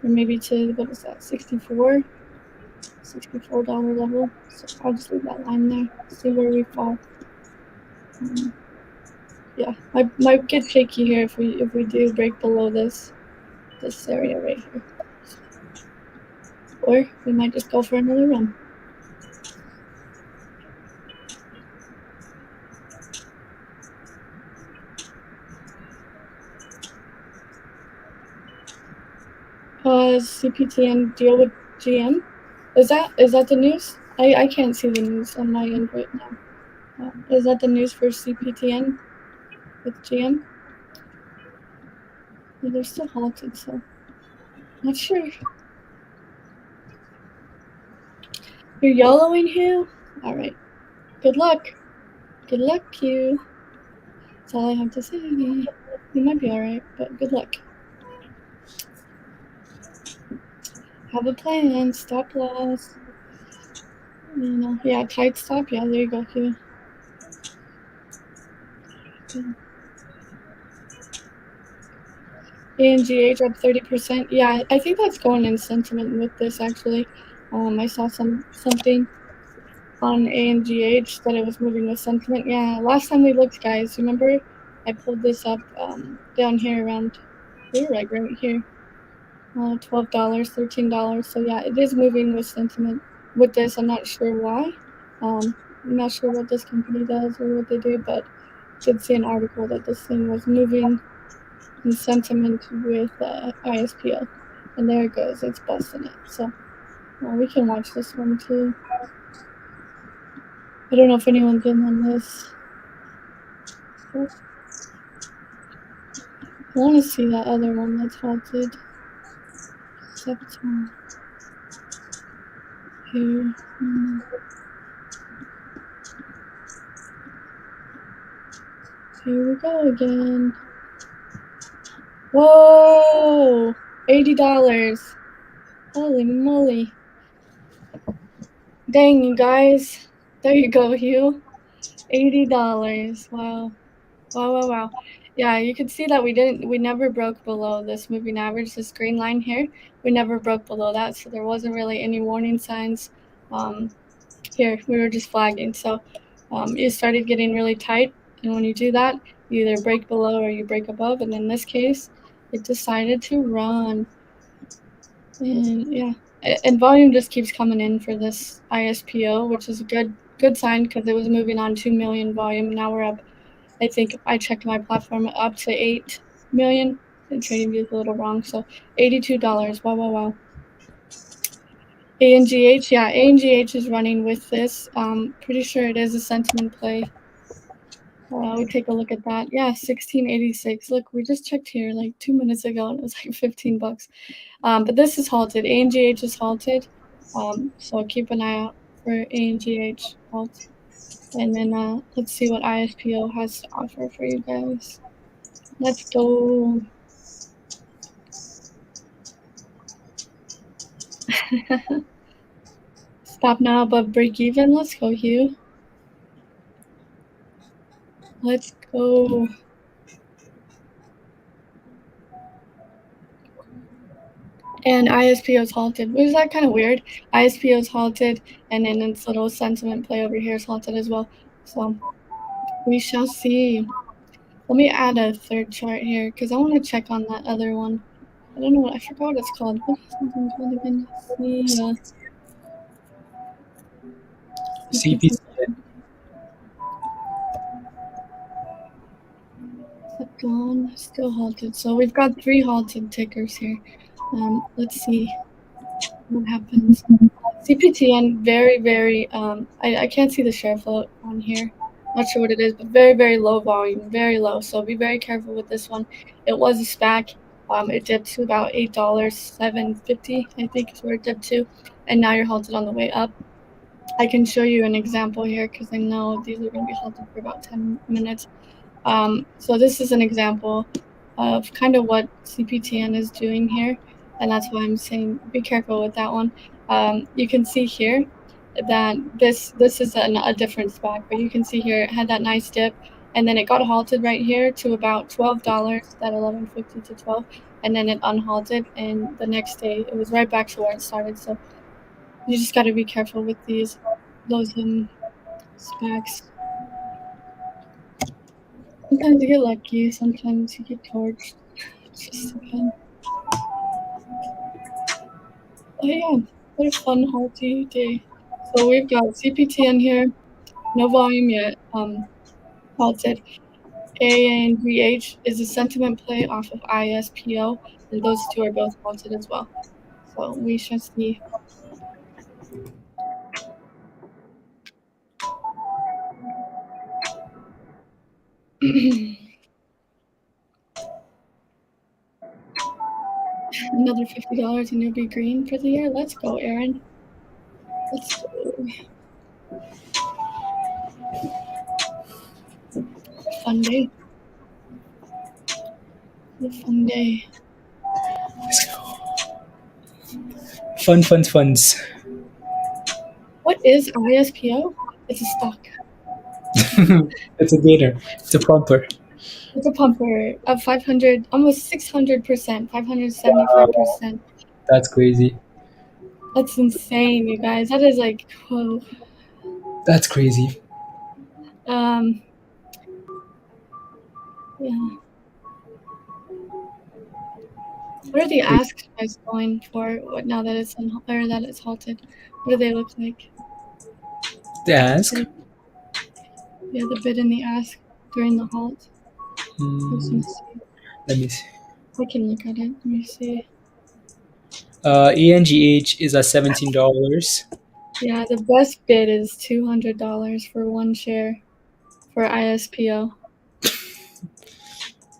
Speaker 2: Or maybe to, what is that, $64 level. So I'll just leave that line there. See where we fall. Yeah, might get shaky here if we do break below this area right here. Or we might just go for another run. CPTN deal with GM. Is that the news? I can't see the news on my end right now. Is that the news for CPTN with GM? Well, they're still halted, so not sure. You're yellowing, Hugh? All right. Good luck. Good luck, Hugh. That's all I have to say. You might be all right, but good luck. Have a plan. Stop loss. You know, yeah, tight stop. Yeah, there you go, Hugh. ANGH up 30%. Yeah, I think that's going in sentiment with this actually. I saw something on ANGH that it was moving with sentiment. Yeah, last time we looked, guys, remember I pulled this up down here around, we were like right here, $12, $13. So yeah, it is moving with sentiment with this. I'm not sure why. I'm not sure what this company does or what they do, but I did see an article that this thing was moving in sentiment with ISPO. And there it goes, it's busting it. So we can watch this one too. I don't know if anyone's in on this. I want to see that other one that's halted. September. Here. Here we go again. Whoa! $80. Holy moly. Dang, you guys. There you go, Hugh. $80. Wow. Wow. Yeah, you can see that we never broke below this moving average, this green line here. We never broke below that, so there wasn't really any warning signs. Here, we were just flagging. So it started getting really tight, and when you do that, you either break below or you break above, and in this case, it decided to run. And yeah, and volume just keeps coming in for this ISPO, which is a good sign because it was moving on 2 million volume. Now we're up, I think I checked my platform, up to 8 million. And TradingView is a little wrong, so $82. Wow. ANGH, yeah, ANGH is running with this. Pretty sure it is a sentiment play. We take a look at that. Yeah, 1686. Look, we just checked here like 2 minutes ago, and it was like $15. But this is halted. ANGH is halted. So keep an eye out for ANGH halt. And then let's see what ISPO has to offer for you guys. Let's go. Stop now above break even. Let's go, Hugh. Let's go. And ISPO's halted. Was that kind of weird? ISPO's halted, and then its little sentiment play over here is halted as well. So we shall see. Let me add a third chart here because I want to check on that other one. I don't know what I forgot what it's called. What is something called again?
Speaker 1: CPTN.
Speaker 2: Is it gone? Still halted. So we've got 3 halted tickers here. Let's see what happens. CPTN, very, very, I can't see the share float on here. Not sure what it is, but very, very low volume, very low. So be very careful with this one. It was a SPAC. It dipped to about $8, $7.50, I think is where it dipped to. And now you're halted on the way up. I can show you an example here because I know these are going to be halted for about 10 minutes. So this is an example of kind of what CPTN is doing here. And that's why I'm saying be careful with that one. You can see here that this is a different SPAC, but you can see here it had that nice dip, and then it got halted right here to about $12, that 11.50 to 12, and then it unhalted, and the next day it was right back to where it started. So you just got to be careful with those SPACs. Sometimes you get lucky, sometimes you get torched. It just depends. Oh yeah, what a fun hearty day. So we've got CPTN here, no volume yet, halted. ANGH is a sentiment play off of ISPO, and those two are both halted as well. So we shall see. Another $50 and you'll be green for the year. Let's go, Aaron. Let's go. Fun day. A fun day.
Speaker 1: Let's go. Funds.
Speaker 2: What is ISPO? It's a stock.
Speaker 1: It's a gainer. It's a pumper.
Speaker 2: It's a pumper of 500, almost 600%, 575%.
Speaker 1: That's crazy.
Speaker 2: That's insane, you guys. That is like, whoa.
Speaker 1: That's crazy.
Speaker 2: Yeah. What are the ask price going for now that it's that it's halted? What do they look like?
Speaker 1: The ask.
Speaker 2: Yeah, the bid and the ask during the halt.
Speaker 1: Let me see.
Speaker 2: I can look at it. Let me see.
Speaker 1: ANGH is at $17.
Speaker 2: Yeah, the best bid is $200 for one share for ISPO.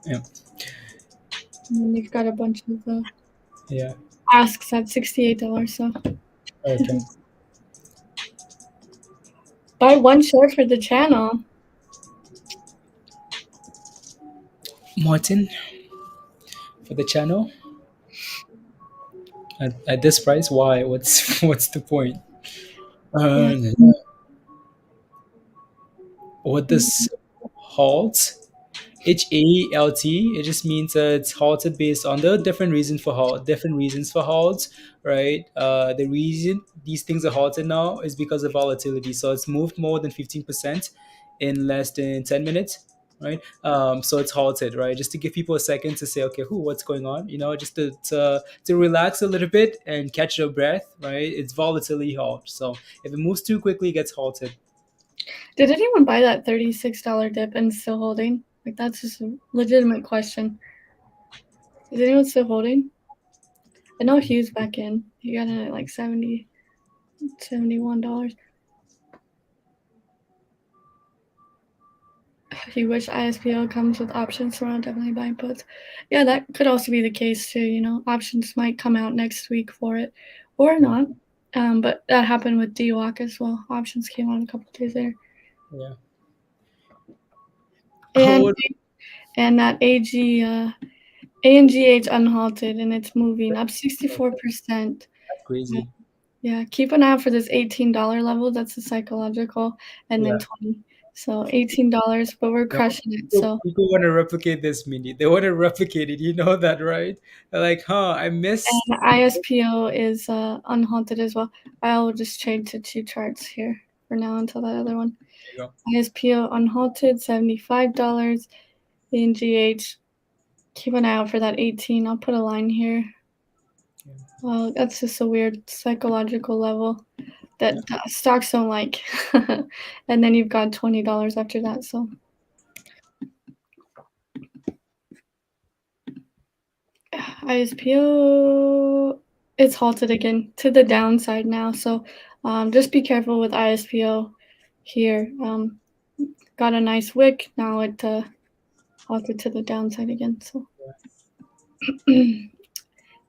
Speaker 1: Yeah.
Speaker 2: And then you've got a bunch of
Speaker 1: Yeah.
Speaker 2: asks at $68. So
Speaker 1: Okay.
Speaker 2: buy one share for the channel.
Speaker 1: Martin, for the channel at this price. Why? What's the point? What does halt? HALT, it just means it's halted based on the different reasons for halt, right? The reason these things are halted now is because of volatility. So it's moved more than 15% in less than 10 minutes, right? So it's halted, right? Just to give people a second to say, okay, what's going on? Just to relax a little bit and catch your breath, right? It's volatility halt. So if it moves too quickly, it gets halted.
Speaker 2: Did anyone buy that $36 dip and still holding? Like, that's just a legitimate question. Is anyone still holding? I know Hugh's back in. He got it at like $71. If you wish ISPO comes with options, so I'll definitely buy puts. Yeah, that could also be the case too. Options might come out next week for it or not. But that happened with DWAC as well. Options came out a couple of days later.
Speaker 1: Yeah.
Speaker 2: And that ANGH unhalted, and it's moving up 64%.
Speaker 1: That's crazy.
Speaker 2: Yeah, keep an eye out for this $18 level. That's the psychological, and then 20. So $18, but we're
Speaker 1: No,
Speaker 2: crushing it. So
Speaker 1: people want to replicate this mini. They want to replicate it. You know that, right? They're like, huh, I missed.
Speaker 2: and ISPO is unhalted as well. I'll just trade to 2 charts here for now until that other one.
Speaker 1: There you go.
Speaker 2: ISPO unhalted, $75. ANGH, keep an eye out for that 18. I'll put a line here. Well, that's just a weird psychological level that stocks don't like. And then you've got $20 after that. So ISPO, it's halted again to the downside now. So just be careful with ISPO here. Got a nice wick. Now it halted to the downside again. So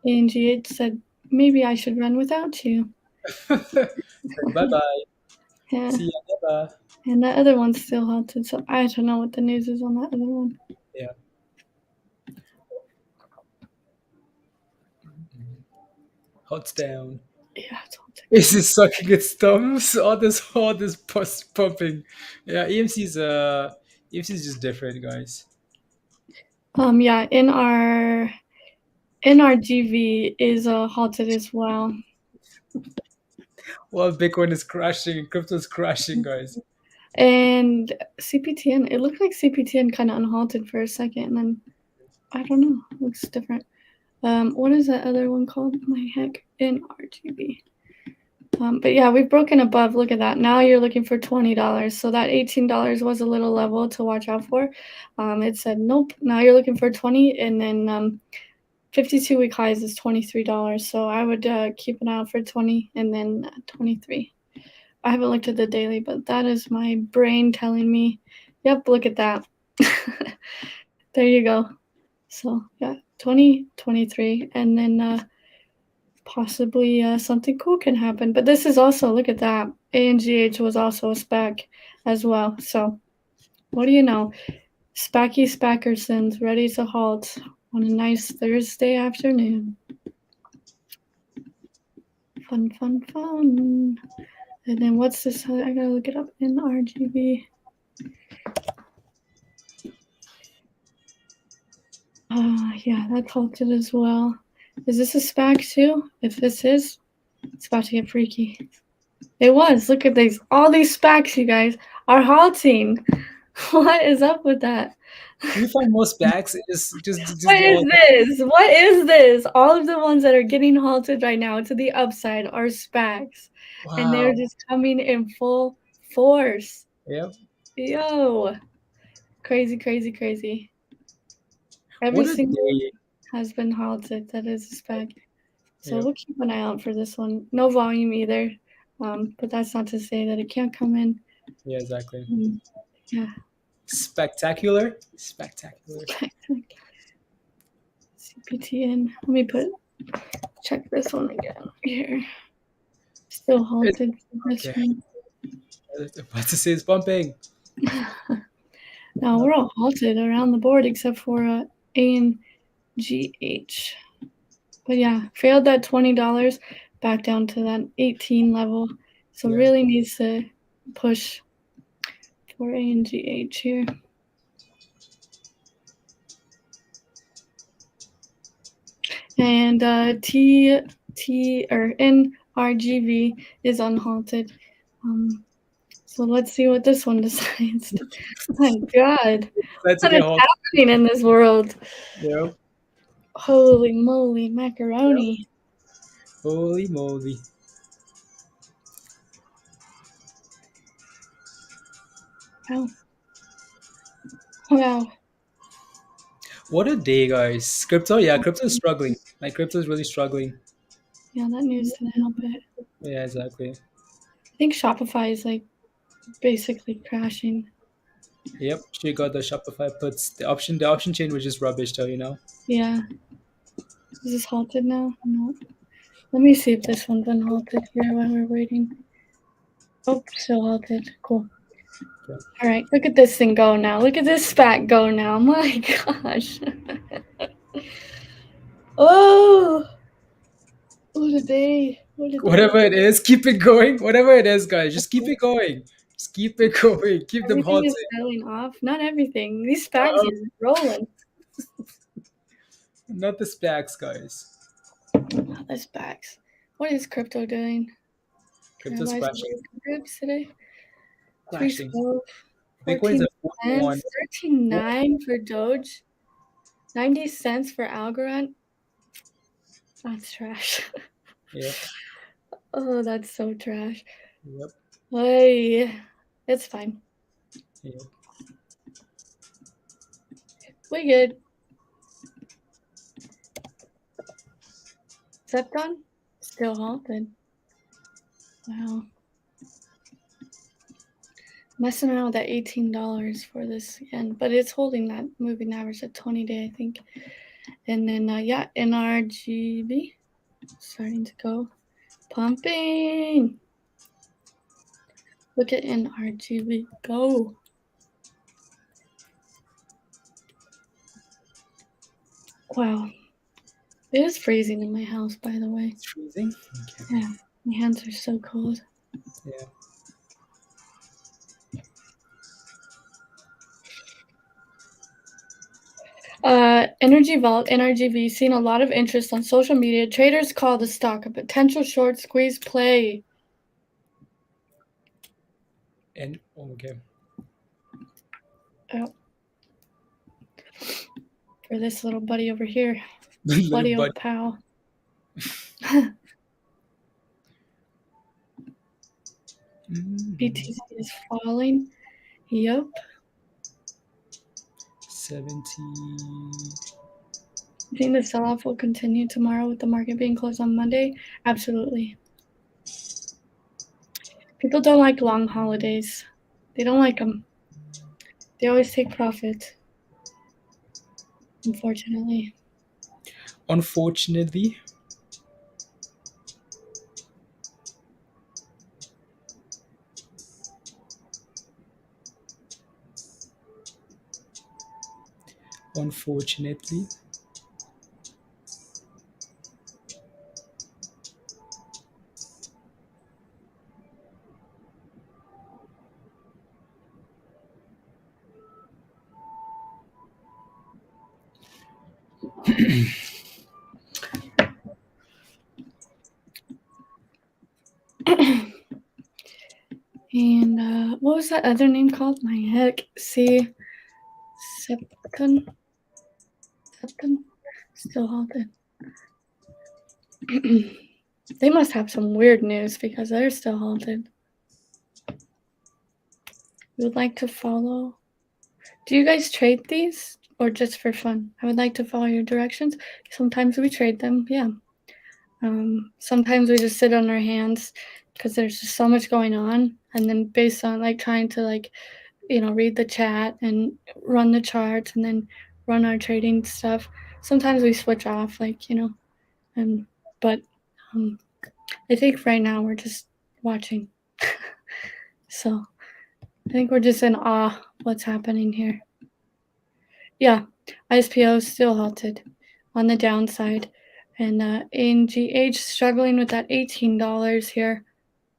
Speaker 2: ANGH said, maybe I should run without you.
Speaker 1: Bye bye.
Speaker 2: Yeah.
Speaker 1: See ya. Bye.
Speaker 2: And that other one's still halted. So I don't know what the news is on that other one.
Speaker 1: Yeah. Hot's down.
Speaker 2: Yeah, it's halted.
Speaker 1: This is sucking its thumbs. All this pumping. Yeah, EMC is just different, guys.
Speaker 2: Yeah, in our NRGV is halted as well.
Speaker 1: Well, Bitcoin is crashing and crypto is crashing, guys.
Speaker 2: And CPTN, it looked like CPTN kind of unhalted for a second, and then I don't know, it looks different. What is that other one called? My heck, NRGV. But yeah, we've broken above. Look at that. Now you're looking for $20. So that $18 was a little level to watch out for. It said nope. Now you're looking for 20, and then 52-week highs is $23. So I would keep an eye out for 20 and then 23. I haven't looked at the daily, but that is my brain telling me, yep, look at that. There you go. So yeah, 20, 23, and then possibly something cool can happen. But this is also, look at that. ANGH was also a SPAC as well. So what do you know? Spacky Spackersons ready to halt on a nice Thursday afternoon. Fun, fun, fun. And then what's this? I gotta look it up in RGB. Yeah, that's halted as well. Is this a SPAC too? If this is, it's about to get freaky. It was. Look at these. All these SPACs, you guys, are halting. What is up with that?
Speaker 1: You find most SPACs is just
Speaker 2: What is this? What is this? All of the ones that are getting halted right now to the upside are SPACs.
Speaker 1: Wow.
Speaker 2: And they're just coming in full force.
Speaker 1: Yep.
Speaker 2: Yo. Crazy, crazy, crazy. Every single one has been halted. That is a SPAC. So we'll keep an eye out for this one. No volume either. But that's not to say that it can't come in.
Speaker 1: Yeah, exactly.
Speaker 2: Yeah.
Speaker 1: Spectacular.
Speaker 2: CPTN. Let me check this one again here. Still halted for this one.
Speaker 1: About to say it's bumping.
Speaker 2: Now we're all halted around the board except for ANGH. But yeah, failed that $20 back down to that 18 level. So really needs to push for ANGH here. And NRGV is unhalted. So let's see what this one decides. My God, what is happening in this world?
Speaker 1: Yep.
Speaker 2: Holy moly, macaroni!
Speaker 1: Yep. Holy moly!
Speaker 2: Wow! Wow!
Speaker 1: What a day, guys! Crypto is struggling. Like crypto is really struggling.
Speaker 2: Yeah, that news didn't help it.
Speaker 1: Yeah, exactly.
Speaker 2: I think Shopify is like basically crashing.
Speaker 1: Yep, she got the Shopify puts. The option chain was just rubbish, though. You know.
Speaker 2: Yeah. Is this halted now? No. Let me see if this one's unhalted here while we're waiting. Oh, still halted. Cool. Yeah. All right, look at this thing go now. Look at this SPAC go now. My gosh. Oh, what a day.
Speaker 1: Whatever it is, keep it going. Whatever it is, guys, just keep it going. Just keep it going. Keep them
Speaker 2: Everything
Speaker 1: halted.
Speaker 2: is selling off. Not everything. These SPACs
Speaker 1: Uh,
Speaker 2: are rolling.
Speaker 1: not the SPACs, guys.
Speaker 2: Not the SPACs. What is crypto doing? Can I
Speaker 1: Crypto's
Speaker 2: buy some
Speaker 1: crashing.
Speaker 2: groups today?
Speaker 1: Crashing.
Speaker 2: 312,
Speaker 1: Bitcoin's
Speaker 2: 14
Speaker 1: at 41.
Speaker 2: cents, 13.9 for Doge, 90 cents for Algorand. That's trash.
Speaker 1: Yep.
Speaker 2: Oh, that's so trash.
Speaker 1: Yep.
Speaker 2: Hey, it's fine.
Speaker 1: Yep.
Speaker 2: We good. Septon still halted. Wow. Messing around with that $18 for this again, but it's holding that moving average at 20-day, I think. And then yeah, NRGV starting to go pumping. Look at NRGV go. Wow. It is freezing in my house, by the way.
Speaker 1: It's freezing. Okay.
Speaker 2: Yeah, my hands are so cold.
Speaker 1: Yeah.
Speaker 2: Energy Vault, NRGV, seen a lot of interest on social media. Traders call the stock a potential short squeeze play.
Speaker 1: And okay.
Speaker 2: Oh. For this little buddy over here.
Speaker 1: Little
Speaker 2: Buddy
Speaker 1: buddy.
Speaker 2: old pal. BTC is falling. Yep.
Speaker 1: 70.
Speaker 2: You think the sell-off will continue tomorrow with the market being closed on Monday? Absolutely. People don't like long holidays. They don't like them. They always take profit. Unfortunately.
Speaker 1: Unfortunately. Unfortunately.
Speaker 2: And what was that other name called? My heck. Septon? Still halted. They must have some weird news because they're still halted. You would like to follow? Do you guys trade these or just for fun? I would like to follow your directions. Sometimes we trade them, yeah. Sometimes we just sit on our hands because there's just so much going on, and then based on like trying to like, read the chat and run the charts and then run our trading stuff. Sometimes we switch off, but I think right now we're just watching. So I think we're just in awe what's happening here. Yeah, ISPO still halted on the downside, and ANGH struggling with that $18 here.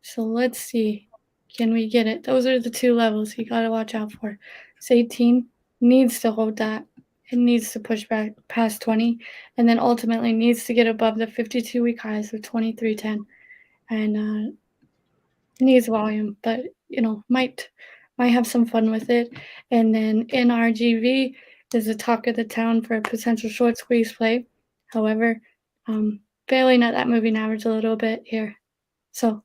Speaker 2: So let's see, can we get it? Those are the two levels you gotta watch out for. It's 18 needs to hold that. It needs to push back past 20, and then ultimately needs to get above the 52-week highs of 23.10, and needs volume, but might have some fun with it. And then NRGV is the talk of the town for a potential short squeeze play. However, failing at that moving average a little bit here. So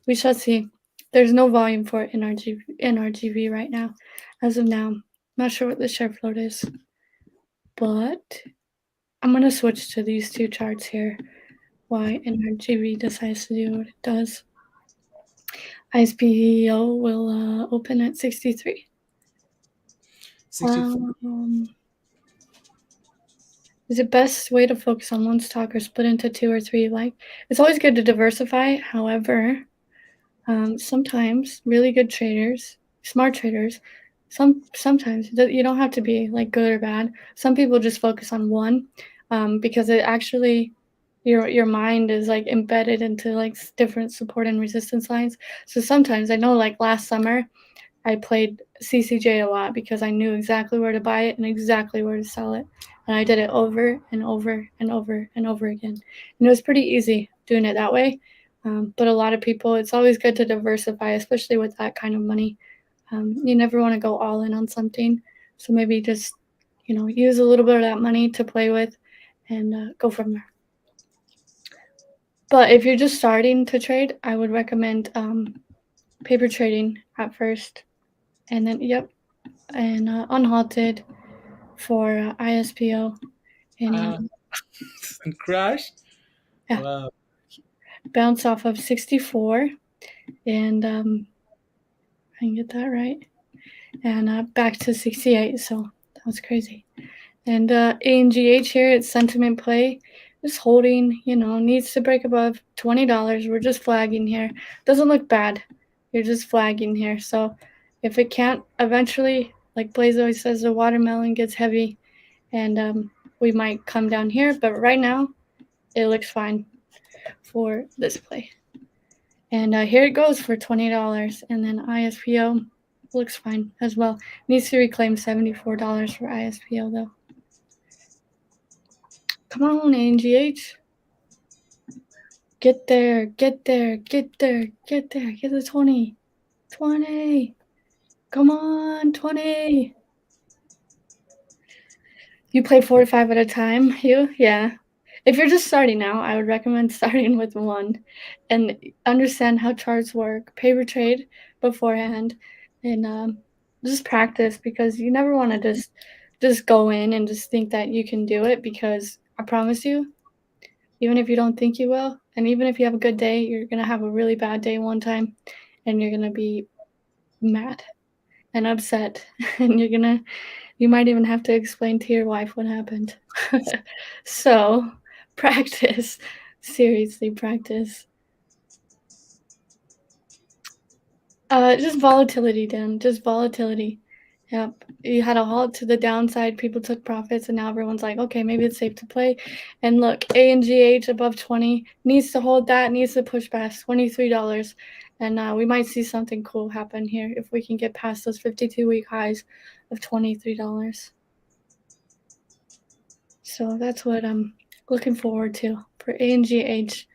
Speaker 2: we shall see. There's no volume for NRGV right now. As of now, not sure what the share float is, but I'm going to switch to these two charts here. Why NRGV decides to do what it does. ISPO will open at 63.
Speaker 1: 64.
Speaker 2: Is it best way to focus on one stock or split into two or three? It's always good to diversify. However, sometimes really good traders, smart traders, sometimes you don't have to be like good or bad. Some people just focus on one because it actually your mind is like embedded into like different support and resistance lines. So sometimes I know, like last summer, I played CCJ a lot because I knew exactly where to buy it and exactly where to sell it. And I did it over and over and over and over again. And it was pretty easy doing it that way. But a lot of people, it's always good to diversify, especially with that kind of money. You never want to go all in on something. So maybe just, use a little bit of that money to play with and go from there. But if you're just starting to trade, I would recommend paper trading at first. And then, and unhalted for ISPO and
Speaker 1: And crash.
Speaker 2: yeah,
Speaker 1: Wow.
Speaker 2: bounce off of 64 and I can get that right, and back to 68. So that was crazy. And ANGH here, it's sentiment play, just holding. Needs to break above $20. We're just flagging here. Doesn't look bad. You're just flagging here. So if it can't eventually, like Blaze always says, the watermelon gets heavy, and we might come down here. But right now, it looks fine for this play. And here it goes for $20. And then ISPO looks fine as well. Needs to reclaim $74 for ISPO though. Come on, ANGH. Get there, get there, get there, get there. Get the 20. 20. Come on, 20. You play 4 to 5 at a time, you? Yeah. If you're just starting now, I would recommend starting with one and understand how charts work, paper trade beforehand, and just practice, because you never want to just go in and just think that you can do it, because I promise you, even if you don't think you will, and even if you have a good day, you're going to have a really bad day one time, and you're going to be mad and upset, and you might even have to explain to your wife what happened. So practice. Seriously, practice. Just volatility, Dan. Just volatility. Yep. You had a halt to the downside. People took profits, and now everyone's like, okay, maybe it's safe to play. And look, ANGH above 20 needs to hold that, needs to push past $23. And we might see something cool happen here if we can get past those 52-week highs of $23. So that's what I'm looking forward to for ANGH.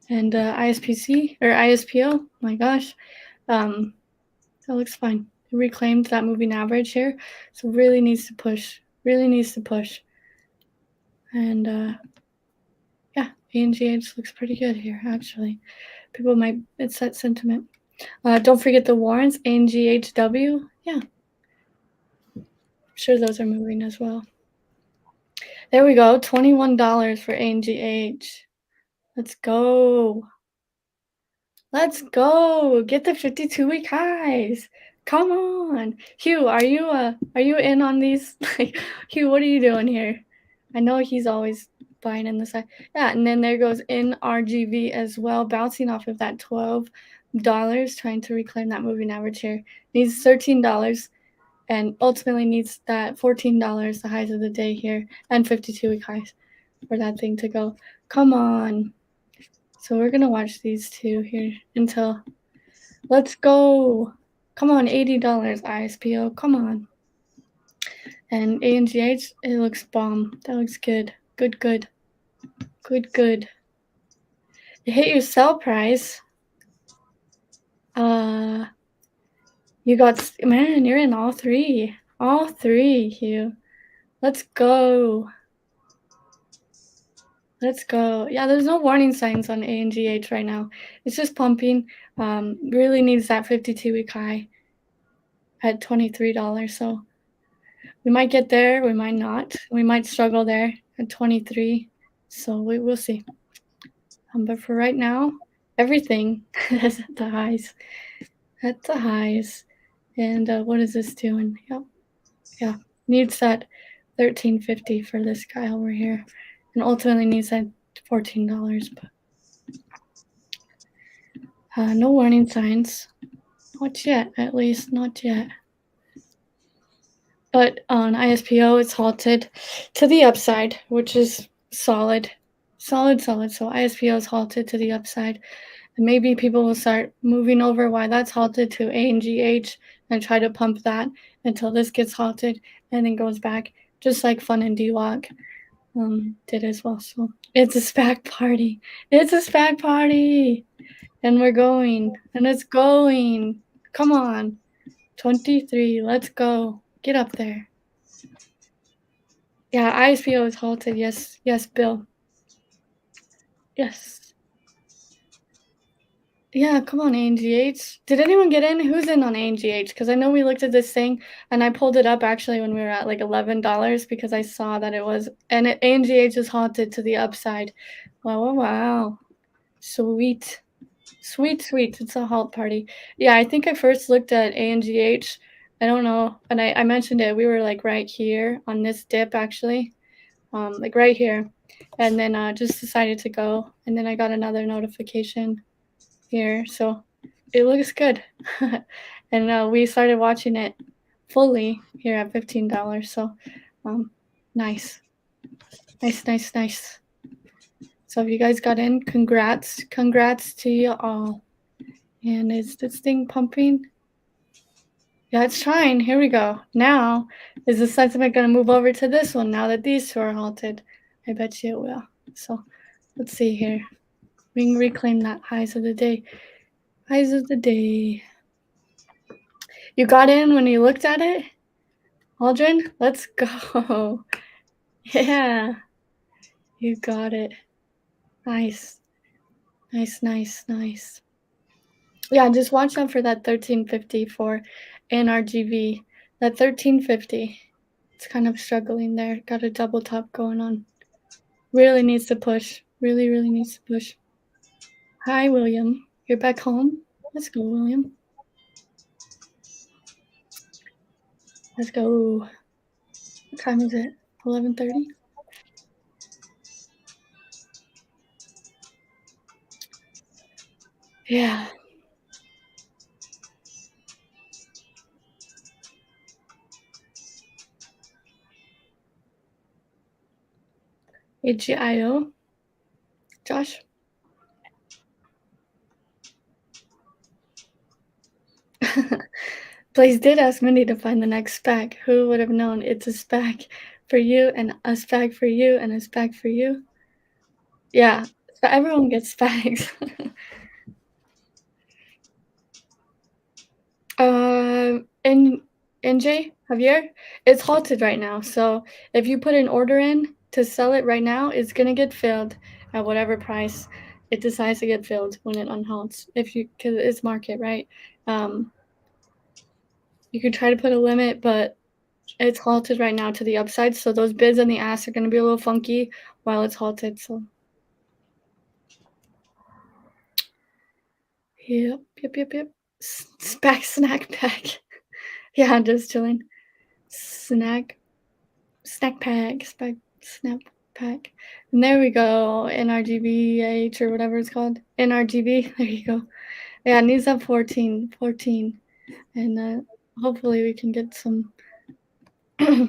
Speaker 2: And ISPC or ISPO, my gosh, that looks fine. It reclaimed that moving average here, so really needs to push. Really needs to push. And yeah, ANGH looks pretty good here actually. People might, it's that sentiment. Don't forget the warrants, ANGHW. Yeah, I'm sure those are moving as well. There we go, $21 for ANGH. Let's go. Let's go. Get the 52-week highs. Come on. Hugh, are you in on these? Like, Hugh, what are you doing here? I know he's always buying in the side. Yeah, and then there goes NRGV as well, bouncing off of that $12, trying to reclaim that moving average here. Needs $13 and ultimately needs that $14, the highs of the day here, and 52-week highs for that thing to go. Come on. So we're going to watch these two here until, let's go. Come on, $80 ISPO, come on. And ANGH, it looks bomb. That looks good. Good, good. Good, good. You hit your sell price. You got, man, you're in all three. All three, Hugh. Let's go. Let's go. Yeah, there's no warning signs on ANGH right now. It's just pumping. Really needs that 52-week high at $23. So we might get there. We might not. We might struggle there at 23. So we will see. But for right now, everything is at the highs. At the highs. And what is this doing? Yep. Yeah. Needs that $13.50 for this guy over here. And ultimately needs that $14. But no warning signs. Not yet, at least. Not yet. But on ISPO, it's halted to the upside, which is solid. So ISPO is halted to the upside. And maybe people will start moving over why that's halted to ANGH and try to pump that until this gets halted and then goes back, just like Fun and DWAC did as well. So it's a SPAC party. It's a SPAC party. And we're going. And it's going. Come on. 23. Let's go. Get up there. Yeah, ISPO is halted. Yes. Yes, Bill. Yes. Yeah, come on, ANGH. Did anyone get in? Who's in on ANGH? Because I know we looked at this thing, and I pulled it up actually when we were at like $11 because I saw that it was, and ANGH is halted to the upside. Wow. Sweet. It's a halt party. Yeah, I think I first looked at ANGH. I don't know, and I mentioned it. We were like right here on this dip actually, like right here, and then just decided to go, and then I got another notification here, so it looks good. And we started watching it fully here at $15, so nice. So if you guys got in, congrats to you all. And is this thing pumping? Yeah, it's trying. Here we go. Now, is the sentiment going to move over to this one now that these two are halted? I bet you it will. So let's see here. We can reclaim that highs of the day. Highs of the day. You got in when you looked at it? Aldrin, let's go. Yeah. You got it. Nice. Yeah, just watch out for that 1350 for NRGV. That 1350. It's kind of struggling there. Got a double top going on. Really needs to push. Really needs to push. Hi, William. You're back home? Let's go, William. Let's go. What time is it? 11:30? Yeah. AGIO. Josh? Blaze did ask Mindy to find the next SPAC. Who would have known it's a SPAC for you and a SPAC for you and a SPAC for you? Yeah, so everyone gets SPACs. NJ, Javier, it's halted right now. So if you put an order in to sell it right now, it's gonna get filled at whatever price it decides to get filled when it unhalts. Because it's market, right? You can try to put a limit, but it's halted right now to the upside. So those bids on the ask are gonna be a little funky while it's halted. So yep. SPAC snack pack. Yeah, I'm just chilling. Snack pack, snap pack. And there we go. NRGVH or whatever it's called. NRGV. There you go. Yeah, it needs up 14. And hopefully we can get some. Yeah,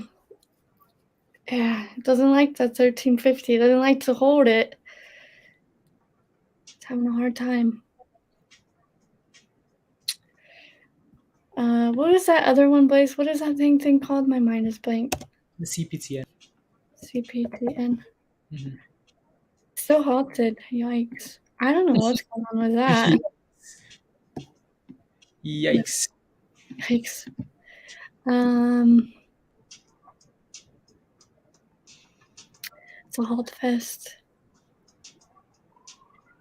Speaker 2: it doesn't like that 1350. It doesn't like to hold it. It's having a hard time. What was that other one, Blaze? What is that thing called? My mind is blank.
Speaker 1: The CPTN.
Speaker 2: CPTN. Mm-hmm. Still halted. Yikes. I don't know what's going on with that.
Speaker 1: Yikes.
Speaker 2: It's a halt fest.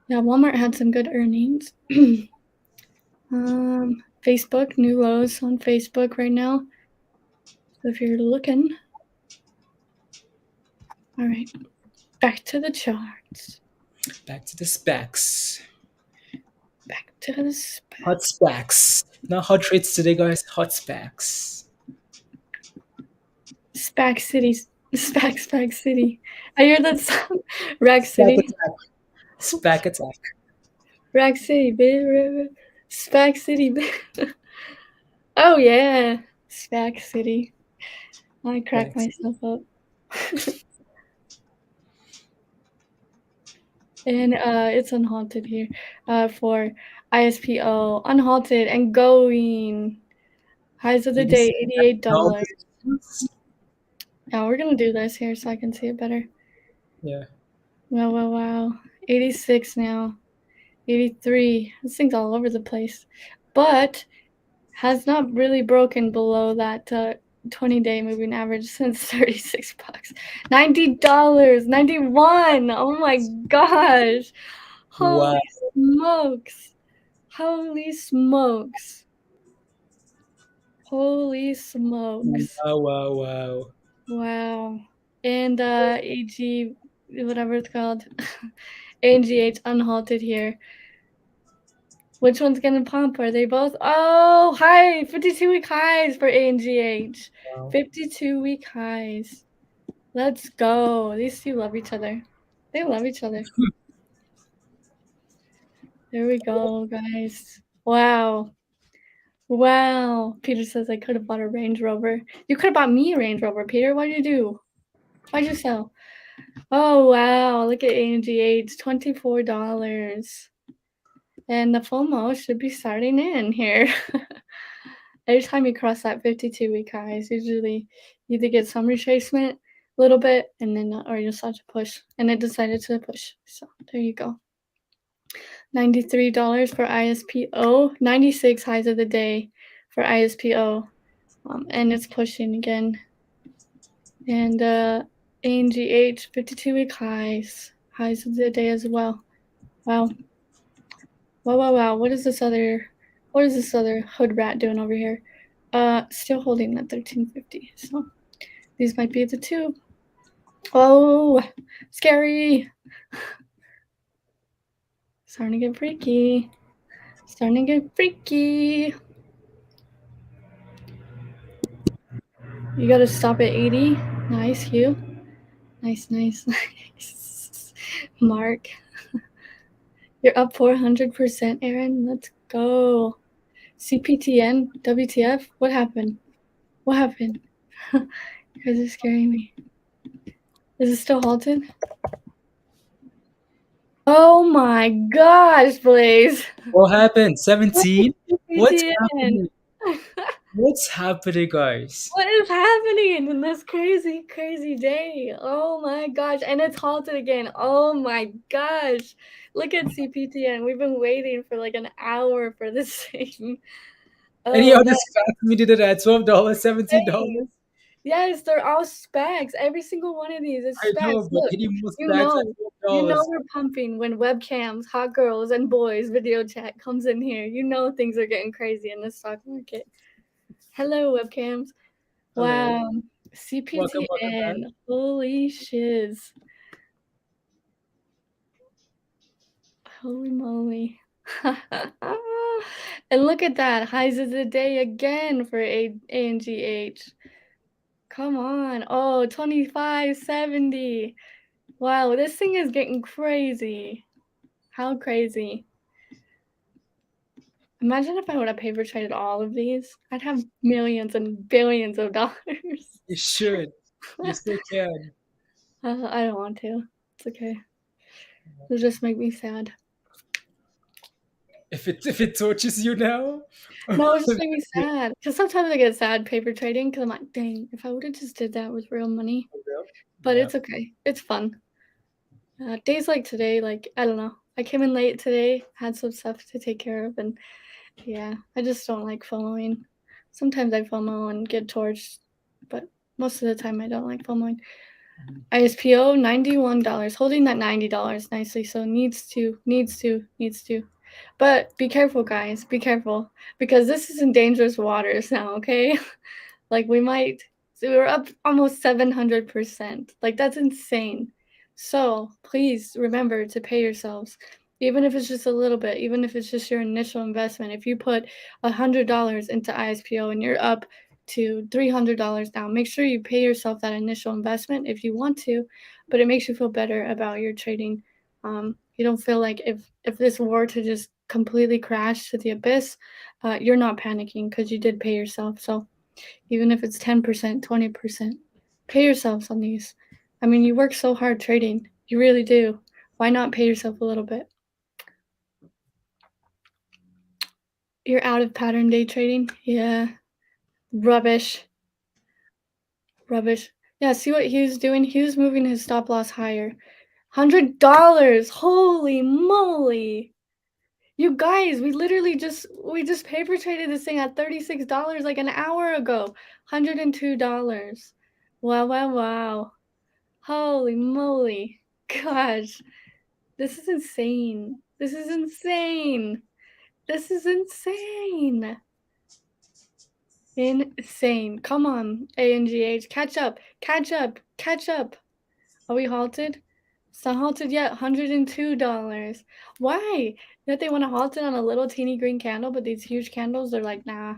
Speaker 2: Yeah, Walmart had some good earnings. Facebook, new lows on Facebook right now. So if you're looking. All right. Back to the charts.
Speaker 1: Back to the SPACs.
Speaker 2: Back to the SPACs.
Speaker 1: Hot SPACs. Not hot trades today, guys. Hot SPACs.
Speaker 2: SPAC City. SPAC City. I hear that song. Rack City.
Speaker 1: SPAC attack.
Speaker 2: Rack City, baby. SPAC City, baby. Oh, yeah. SPAC City. I cracked myself up. And it's unhalted here for ISPO. Unhalted and going. Highs of the day, $88. Now we're going to do this here so I can see it better.
Speaker 1: Yeah.
Speaker 2: Wow. 86 now. 83. This thing's all over the place. But has not really broken below that 20-day moving average since 36 bucks. $90. 91. Oh my gosh.
Speaker 1: Wow.
Speaker 2: Holy smokes. Holy smokes. Holy smokes.
Speaker 1: Wow.
Speaker 2: Wow. And AG, whatever it's called, ANGH unhalted here. Which one's gonna pump? Are they both? Oh, hi! 52-week highs for ANGH.
Speaker 1: Wow.
Speaker 2: 52-week highs. Let's go. These two love each other. They love each other. There we go, guys. Wow. Peter says I could have bought a Range Rover. You could have bought me a Range Rover, Peter. What'd you do? Why'd you sell? Oh, wow. Look at ANGH. $24. And the FOMO should be starting in here. Every time you cross that 52-week highs, usually you either get some retracement a little bit, and then or you start to push. And it decided to push. So there you go. $93 for ISPO. 96 highs of the day for ISPO. And it's pushing again. And ANGH 52-week highs. Highs of the day as well. Wow. What is this other hood rat doing over here? Still holding that 1350. So these might be the two. Oh, scary. Starting to get freaky. You gotta stop at 80. Nice, Hugh. Nice. Mark. You're up 400%, Aaron. Let's go. CPTN, WTF? What happened? You guys are scaring me. Is it still halted? Oh my gosh, Blaze.
Speaker 1: What happened? 17? What's happening? What's happening, guys?
Speaker 2: What is happening in this crazy day? Oh my gosh. And it's halted again. Oh my gosh. Look at CPTN. We've been waiting for like an hour for this thing.
Speaker 1: Any
Speaker 2: Oh,
Speaker 1: other SPAC we did it at $12, $17?
Speaker 2: yes, they're all specs. Every single one of these is
Speaker 1: I know,
Speaker 2: specs.
Speaker 1: but
Speaker 2: Look,
Speaker 1: any more
Speaker 2: you
Speaker 1: SPACs
Speaker 2: know,
Speaker 1: at $12?
Speaker 2: we're pumping when webcams, hot girls, and boys video chat comes in here. You know things are getting crazy in the stock market. Hello, webcams.
Speaker 1: Hello.
Speaker 2: Wow.
Speaker 1: Welcome back.
Speaker 2: CPTN. Holy shiz. Holy moly. And look at that. Highs of the day again for ANGH. Come on. Oh, 25.70. Wow, this thing is getting crazy. How crazy. Imagine if I would have paper traded all of these. I'd have millions and billions of dollars.
Speaker 1: You should. You still can.
Speaker 2: I don't want to. It's okay. It'll just make me sad.
Speaker 1: If it tortures you now.
Speaker 2: No, it just make me sad. Because sometimes I get sad paper trading because I'm like, dang, if I would have just did that with real money. But
Speaker 1: Yeah.
Speaker 2: it's okay. It's fun. Days like today, like, I don't know. I came in late today, had some stuff to take care of, and yeah, I just don't like FOMOing. Sometimes I FOMO and get torched, but most of the time I don't like FOMOing. ISPO, $91, holding that $90 nicely, so needs to. But be careful, guys, be careful, because this is in dangerous waters now, okay? Like we were up almost 700%. Like that's insane. So please remember to pay yourselves, even if it's just a little bit, even if it's just your initial investment. If you put $100 into ISPO and you're up to $300 now, make sure you pay yourself that initial investment if you want to, but it makes you feel better about your trading. You don't feel like if this were to just completely crash to the abyss, you're not panicking because you did pay yourself. So even if it's 10%, 20%, pay yourselves on these. I mean, you work so hard trading. You really do. Why not pay yourself a little bit? You're out of pattern day trading? Yeah. Rubbish. Rubbish. Yeah, see what he was doing? He was moving his stop loss higher. $100. Holy moly. You guys, we just paper traded this thing at $36 like an hour ago. $102. Wow, wow, wow. Holy moly. Gosh. This is insane. This is insane. This is insane. Insane. Come on, ANGH. Catch up. Catch up. Catch up. Are we halted? It's not halted yet. $102. Why? That they want to halt it on a little teeny green candle, but these huge candles, they're like, nah.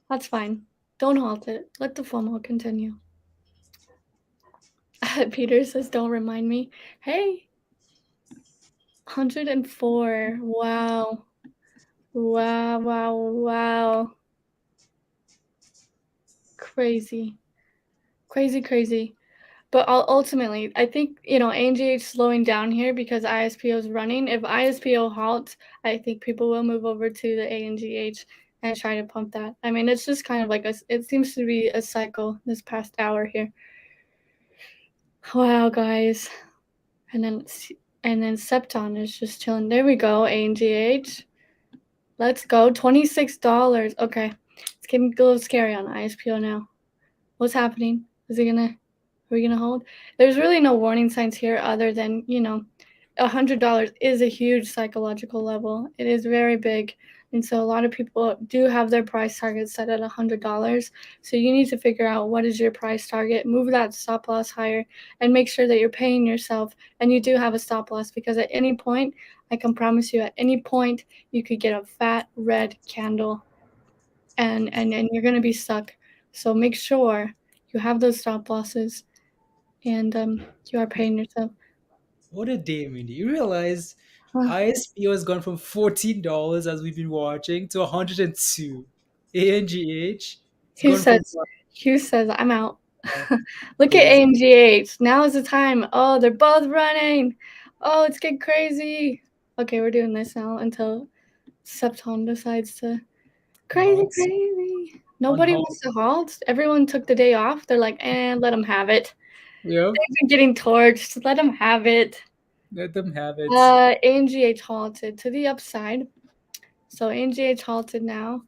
Speaker 2: That's fine. Don't halt it. Let the FOMO continue. Peter says, don't remind me. Hey. 104. Wow. Wow, wow, wow. Crazy. Crazy, crazy. But ultimately, I think, ANGH slowing down here because ISPO is running. If ISPO halts, I think people will move over to the ANGH and try to pump that. I mean, it's just kind of like it seems to be a cycle this past hour here. Wow, guys. And then Septon is just chilling. There we go, ANGH. Let's go. $26. Okay. It's getting a little scary on ISPO now. What's happening? Are we gonna hold? There's really no warning signs here other than, $100 is a huge psychological level. It is very big. And so a lot of people do have their price target set at $100. So you need to figure out what is your price target, move that stop loss higher, and make sure that you're paying yourself and you do have a stop loss, because at any point, I can promise you, at any point, you could get a fat red candle and you're gonna be stuck. So make sure you have those stop losses and you are paying yourself.
Speaker 1: What a day, I mean, do you realize
Speaker 2: Huh.
Speaker 1: ISPO has gone from $14 as we've been watching to 102. ANGH has
Speaker 2: Hugh
Speaker 1: gone from
Speaker 2: says, Hugh says, I'm out.
Speaker 1: wow,
Speaker 2: Look at
Speaker 1: crazy.
Speaker 2: AMGH. Now is the time. Oh, they're both running. Oh, it's getting crazy. Okay, we're doing this now until Septon decides to.
Speaker 1: On
Speaker 2: Crazy,
Speaker 1: halts.
Speaker 2: crazy.
Speaker 1: On
Speaker 2: Nobody
Speaker 1: halt.
Speaker 2: wants to halt. Everyone took the day off. They're like, let them have it.
Speaker 1: Yep.
Speaker 2: They've been getting torched. Let them have it.
Speaker 1: Let them have it.
Speaker 2: ANGH halted to the upside. So ANGH halted now.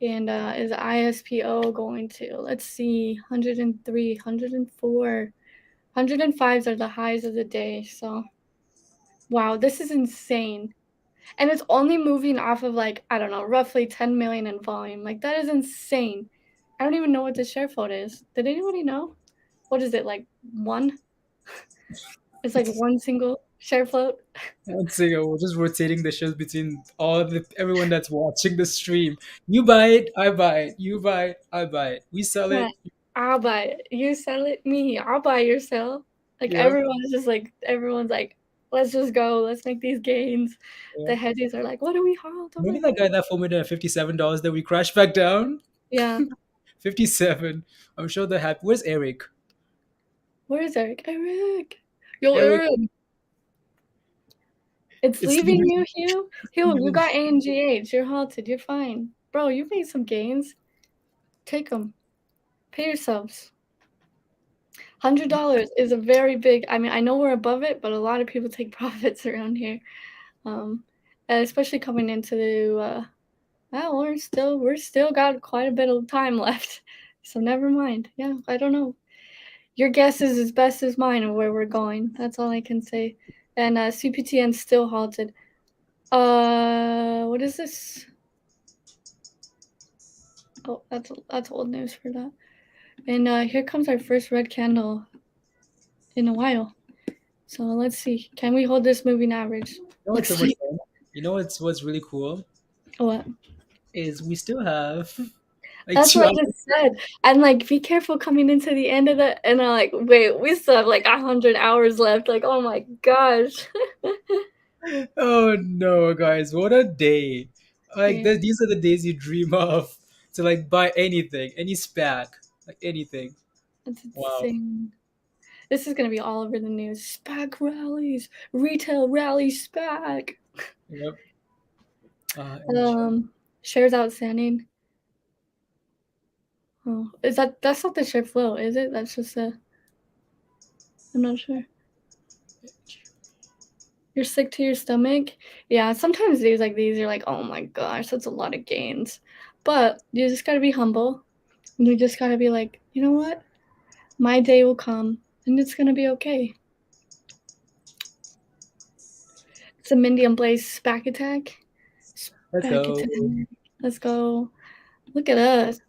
Speaker 2: And is ISPO going to, let's see, 103, 104, 105s are the highs of the day. So, wow, this is insane. And it's only moving off of like, I don't know, roughly 10 million in volume. Like, that is insane. I don't even know what the share float is. Did anybody know? What is it, like one? It's like one single share float.
Speaker 1: One second, we're just rotating the shares between everyone that's watching the stream. You buy it, I buy it. You buy it, I buy it. We sell
Speaker 2: Yeah,
Speaker 1: it.
Speaker 2: I'll buy it. You sell it, me. I'll buy your sell. Like
Speaker 1: Yep.
Speaker 2: everyone's like, let's just go. Let's make these gains. The
Speaker 1: Yep.
Speaker 2: hedges are like, what do we hold? Oh my
Speaker 1: Remember that guy that folded at $57 that we crashed back down?
Speaker 2: yeah.
Speaker 1: 57. I'm sure they're happy. Where's Eric?
Speaker 2: Where is Eric? Eric. Yo,
Speaker 1: Eric,
Speaker 2: Eric. It's
Speaker 1: it's
Speaker 2: leaving
Speaker 1: leaving.
Speaker 2: you, Hugh. Hugh, you got ANGH. You're halted. You're fine. Bro, you made some gains. Take them. Pay yourselves. $100 is a very big. I mean, I know we're above it, but a lot of people take profits around here. And especially coming into the. Well, we're still got quite a bit of time left, so never mind. Yeah, I don't know. Your guess is as best as mine of where we're going. That's all I can say. And CPTN still halted. What is this? Oh, that's old news for that. And here comes our first red candle in a while. So let's see. Can we hold this moving average?
Speaker 1: What's
Speaker 2: Let's
Speaker 1: so much
Speaker 2: see.
Speaker 1: fun? You know what's really cool
Speaker 2: What?
Speaker 1: is we still have like
Speaker 2: That's
Speaker 1: two
Speaker 2: what I
Speaker 1: hours.
Speaker 2: just said. I'm like, be careful coming into the end of the. And I'm like, wait, we still have like 100 hours left. Like, oh my gosh.
Speaker 1: Oh no, guys, what a day! Like
Speaker 2: Yeah,
Speaker 1: these are the days you dream of to like buy anything, any SPAC, like anything.
Speaker 2: that's
Speaker 1: Wow.
Speaker 2: insane. This is gonna be all over the news. SPAC rallies, retail rally SPAC.
Speaker 1: Yep. And
Speaker 2: Shares outstanding. Oh, that's not the share flow, is it? That's just a. I'm not sure. You're sick to your stomach? Yeah, sometimes days like these, you're like, oh my gosh, that's a lot of gains. But you just gotta be humble. And you just gotta be like, you know what? My day will come and it's gonna be okay. It's a Mindy and Blaze SPAC attack.
Speaker 1: let's
Speaker 2: SPAC
Speaker 1: go.
Speaker 2: attack. Let's go. Look at us.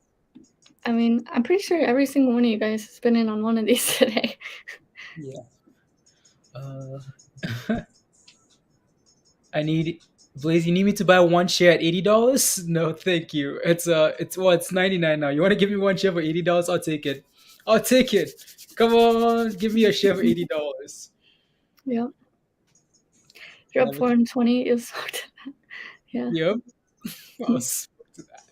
Speaker 2: I mean, I'm pretty sure every single one of you guys has been in on one of these today.
Speaker 1: Yeah. I need Blaze. You need me to buy one share at $80? No, thank you. It's 99 now. You want to give me one share for $80? I'll take it. I'll take it. Come on, give me a share for $80.
Speaker 2: Yep. You're up 420. Is yeah.
Speaker 1: Yep. I'll switch to that.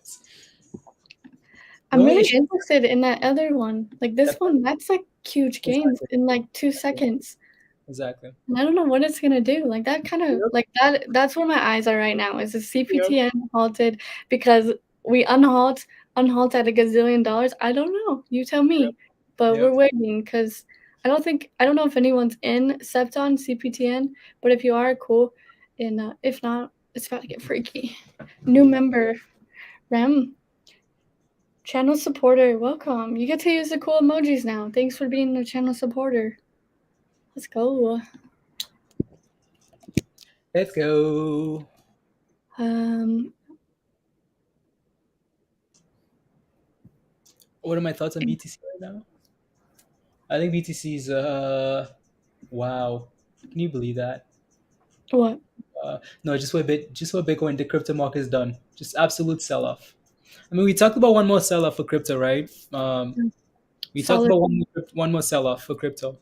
Speaker 2: I'm
Speaker 1: No
Speaker 2: really
Speaker 1: issue.
Speaker 2: interested in that other one. Like this one, that's like huge gains in like 2 seconds.
Speaker 1: Exactly.
Speaker 2: And I don't know what it's gonna do. Like that kind of like that's where my eyes are right now. Is the CPTN halted because we unhalt at a gazillion dollars? I don't know. You tell me. But we're waiting because I don't know if anyone's in Septon CPTN, but if you are, cool. And if not, it's about to get freaky. New member, Rem. Channel supporter, welcome. You get to use the cool emojis now. Thanks for being a channel supporter. Let's go.
Speaker 1: Let's go. What are my thoughts on BTC right now? I think BTC is wow. Can you believe that?
Speaker 2: What?
Speaker 1: No, just what Bitcoin, the crypto market is done. Just absolute sell off. I mean, we talked about one more sell off for crypto, right? We talked
Speaker 2: Solid.
Speaker 1: about one more sell off for crypto.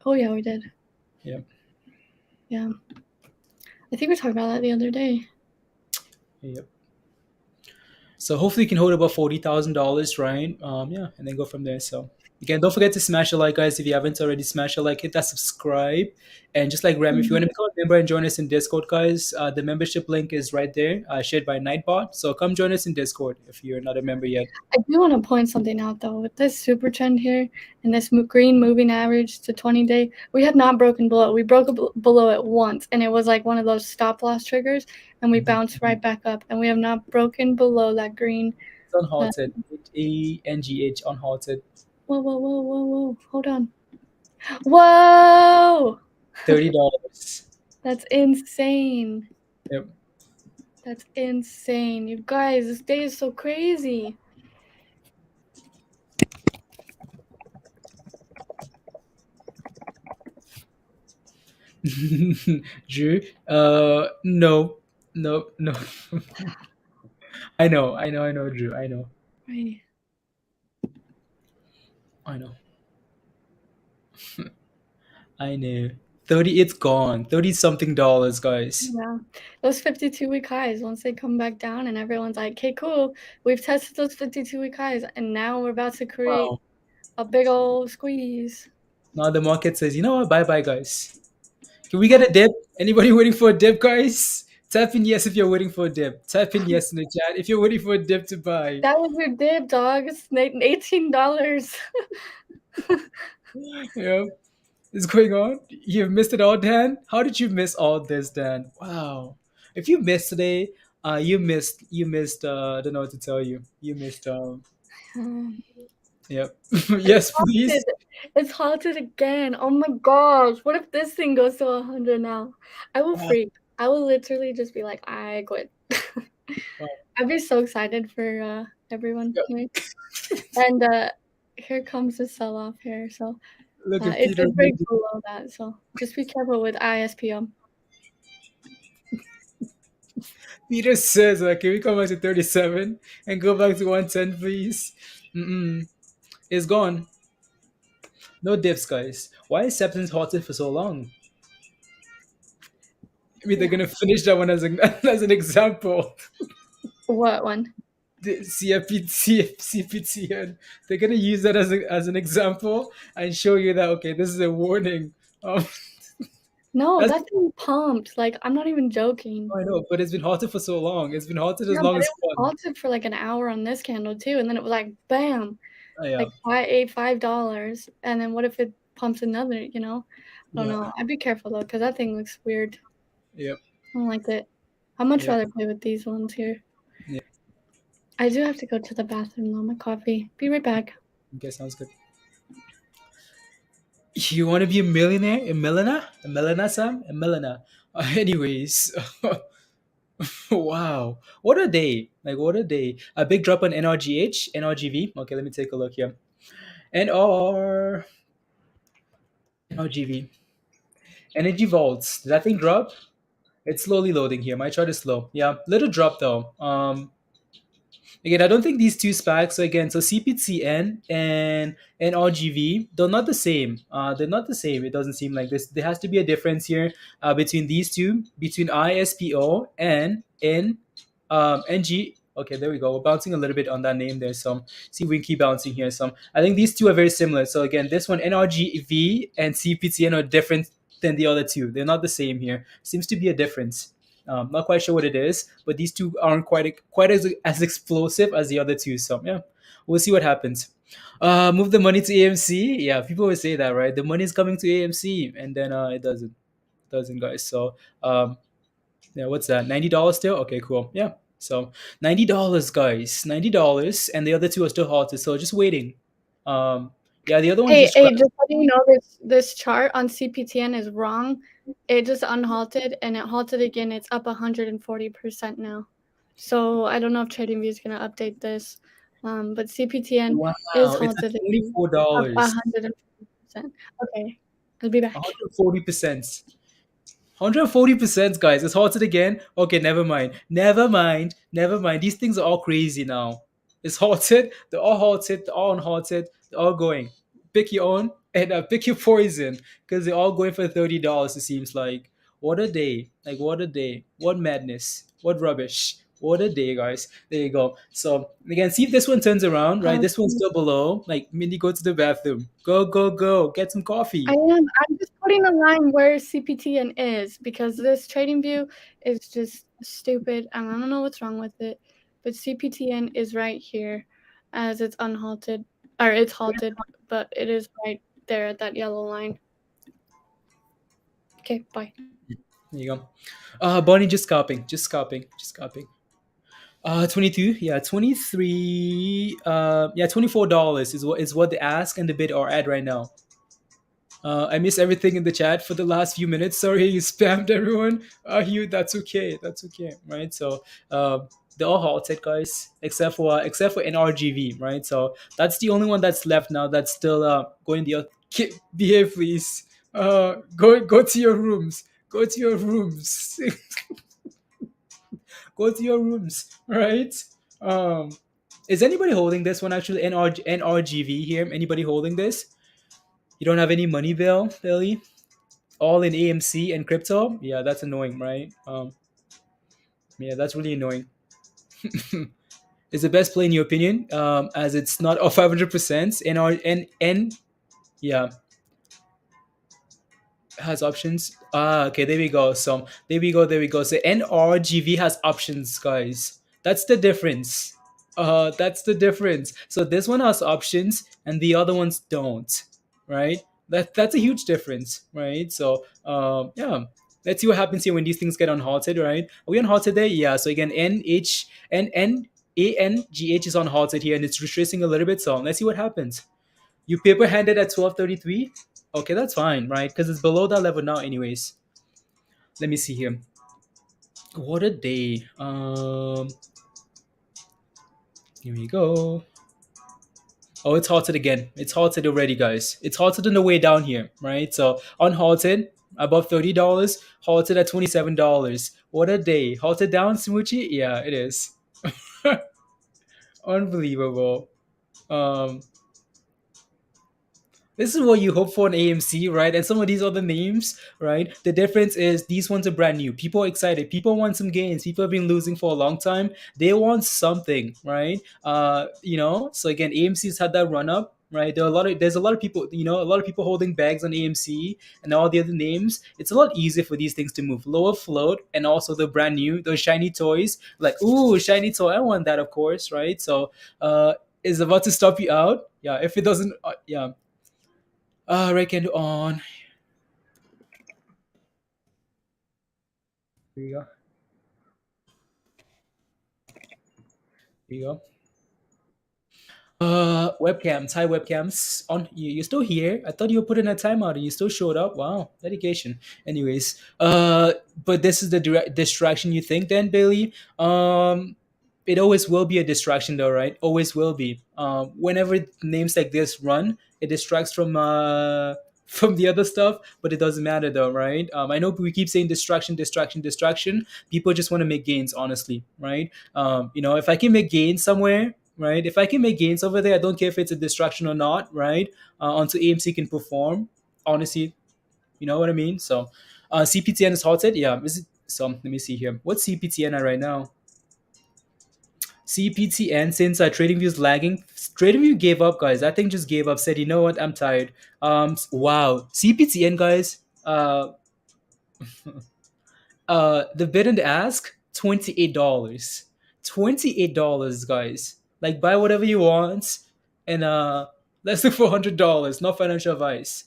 Speaker 2: Oh yeah, we did.
Speaker 1: Yeah.
Speaker 2: Yeah. I think we talked about that the other day.
Speaker 1: Yep. So hopefully you can hold about $40,000, right? Yeah, and then go from there. So again, don't forget to smash a like, guys. If you haven't already, smash a like, hit that subscribe, and just like Ram, if you want to become a member and join us in Discord, guys, the membership link is right there, shared by Nightbot. So come join us in Discord if you're not a member yet.
Speaker 2: I do want to point something out though. With this super trend here and this green moving average to 20-day, we have not broken below. We broke below it once, and it was like one of those stop loss triggers, and we bounced right back up, and we have not broken below that green.
Speaker 1: It's unhalted. ANGH unhalted.
Speaker 2: Whoa. Hold on. Whoa!
Speaker 1: $30.
Speaker 2: That's insane.
Speaker 1: Yep.
Speaker 2: That's insane. You guys, this day is so crazy.
Speaker 1: Drew, no. I know, Drew. I know.
Speaker 2: Right.
Speaker 1: I know. I know. 30, it's gone. 30 something dollars, guys.
Speaker 2: Yeah. Those 52-week highs, once they come back down and everyone's like, okay, cool, we've tested those 52-week highs, and now we're about to create a big old squeeze.
Speaker 1: Now the market says, you know what? Bye, guys. Can we get a dip? Anybody waiting for a dip, guys? Type in yes if you're waiting for a dip. Type in yes in the chat if you're waiting for a dip to buy.
Speaker 2: That was your dip, dog. It's $18.
Speaker 1: Yeah. What's going on? You've missed it all, Dan? How did you miss all this, Dan? Wow. If you missed today, I don't know what to tell you. You missed yep. Yes, please.
Speaker 2: It's halted again. Oh my gosh. What if this thing goes to 100 now? I will freak. I will literally just be like, I quit. I'd be so excited for everyone. Yep. And here comes the sell-off here. So
Speaker 1: look at Peter.
Speaker 2: It breaks below that. So just be careful with ISPO.
Speaker 1: Peter says, can we come back to 37 and go back to 110, please? It's gone. No dips, guys. Why is Septon's halted for so long? I mean, they're gonna finish that one as an example.
Speaker 2: What one?
Speaker 1: the CPTN. They're gonna use that as an example and show you that okay, this is a warning. Um,
Speaker 2: No,
Speaker 1: that's
Speaker 2: that thing pumped. Like, I'm not even joking.
Speaker 1: I know, but it's been halted for so long. It's been halted as
Speaker 2: Yeah,
Speaker 1: long
Speaker 2: but
Speaker 1: as
Speaker 2: it was
Speaker 1: fun.
Speaker 2: halted for like an hour on this candle too, and then it was like bam,
Speaker 1: Yeah,
Speaker 2: like $5, and then what if it pumps another? I don't
Speaker 1: yeah,
Speaker 2: know. I'd be careful though, because that thing looks weird.
Speaker 1: yep,
Speaker 2: I don't like it. I'd much
Speaker 1: yep,
Speaker 2: rather play with these ones here.
Speaker 1: yep.
Speaker 2: I do have to go to the bathroom though. My coffee. Be right back.
Speaker 1: Okay, sounds good. You want to be a millionaire? A millionaire? A millionaire, Sam? A millionaire. Anyways, wow, what a day! Like what a day! A big drop on NRGH, NRGV. Okay, let me take a look here. NR NRGV. Energy vaults. Did that thing drop? It's slowly loading here. My chart is slow. Yeah, little drop though. Again, I don't think these two specs. So again, so CPTN and NRGV, they're not the same. They're not the same. It doesn't seem like this. There has to be a difference here between these two, between ISPO and NG. Okay, there we go. We're bouncing a little bit on that name there. So see if we can keep bouncing here. So I think these two are very similar. So again, this one NRGV and CPTN are different than the other two. They're not the same here. Seems to be a difference. Not quite sure what it is, but these two aren't quite as explosive as the other two. So yeah, we'll see what happens. Move the money to AMC. Yeah, people always say that, right? The money is coming to AMC, and then it doesn't, guys. So yeah, what's that? $90 still? Okay, cool. Yeah. So $90, guys. $90, and the other two are still halted. So just waiting. Yeah, the other one
Speaker 2: Hey,
Speaker 1: just
Speaker 2: hey,
Speaker 1: crashed.
Speaker 2: just letting you know this chart on CPTN is wrong. It just unhalted and it halted again. It's up 140% now. So I don't know if TradingView is gonna update this. But CPTN
Speaker 1: Wow,
Speaker 2: is
Speaker 1: it's at
Speaker 2: halted again, up
Speaker 1: $24.
Speaker 2: 140%. Okay, I'll be back.
Speaker 1: 140%. 140%, guys. It's halted again. Okay, never mind. Never mind. Never mind. These things are all crazy now. It's halted. They're all halted. They're all unhalted. They're all going. Pick your own and pick your poison because they're all going for $30. It seems like. What a day. Like, what a day. What madness. What rubbish. What a day, guys. There you go. So, again, see if this one turns around, right? This one's still below. Like, Mindy, go to the bathroom. Go, go, go. Get some
Speaker 2: I
Speaker 1: coffee.
Speaker 2: am. I'm just putting a line where CPTN is because this TradingView is just stupid and I don't know what's wrong with it. But CPTN is right here as it's unhalted, or it's halted, but it is right there at that yellow line. Okay, bye.
Speaker 1: There you go. Bonnie, just copying, just copying, just copying. 22, yeah, 23, yeah, $24 is what the ask and the bid are at right now. I missed everything in the chat for the last few minutes. Sorry, you spammed everyone. You, that's okay, that's okay, right? So, they're all halted, guys, except for NRGV, right? So that's the only one that's left now that's still going the behave, please. Go to your rooms. Go to your rooms. Go to your rooms, right? Um, is anybody holding this one actually? NRGV here. Anybody holding this? You don't have any money, Billy? All in AMC and crypto? Yeah, that's annoying, right? Yeah, that's really annoying. Is the best play in your opinion? As it's not off 500%. Yeah, has options. Okay, there we go. So there we go. So NRGV has options, guys. That's the difference. That's the difference. So this one has options and the other ones don't, right? That's a huge difference, right? So yeah, let's see what happens here when these things get unhalted, right? Are we unhalted there? Yeah. So again, ANGH is unhalted here and it's retracing a little bit. So let's see what happens. You paper handed at 1233. Okay, that's fine, right? Because it's below that level now, anyways. Let me see here. What a day. Here we go. Oh, it's halted again. It's halted already, guys. It's halted on the way down here, right? So unhalted above $30, halted at $27. What a day. Halted down, Smoochie? Yeah, it is. Unbelievable. Um, This is what you hope for in AMC, right? And some of these other names, right? The difference is these ones are brand new. People are excited. People want some gains. People have been losing for a long time. They want something, right? So again, AMC's had that run up, right? There's a lot of people, a lot of people holding bags on AMC and all the other names. It's a lot easier for these things to move. Lower float, and also the brand new, those shiny toys. Like, ooh, shiny toy, I want that, of course, right? So is about to stop you out. Yeah, if it doesn't, yeah. Right candle on. Here you go. Here you go. Webcams. Hi, webcams. On you're still here. I thought you were putting a timeout and you still showed up. Wow, dedication. Anyways, but this is the distraction you think then, Bailey? It always will be a distraction though, right? Always will be. Whenever names like this run, it distracts from from the other stuff, but it doesn't matter though, right? I know we keep saying distraction, distraction, distraction. People just want to make gains, honestly, right? If I can make gains somewhere, right? If I can make gains over there, I don't care if it's a distraction or not, right? Until AMC can perform, honestly, you know what I mean? So, CPTN is halted. Yeah. So let me see here. What's CPTN at right now? CPTN, since TradingView is lagging, TradingView gave up, guys. That thing just gave up. Said, you know what? I'm tired. Wow. CPTN, guys. The bid and ask, $28. $28, guys. Like, buy whatever you want, and let's look for $100. No financial advice.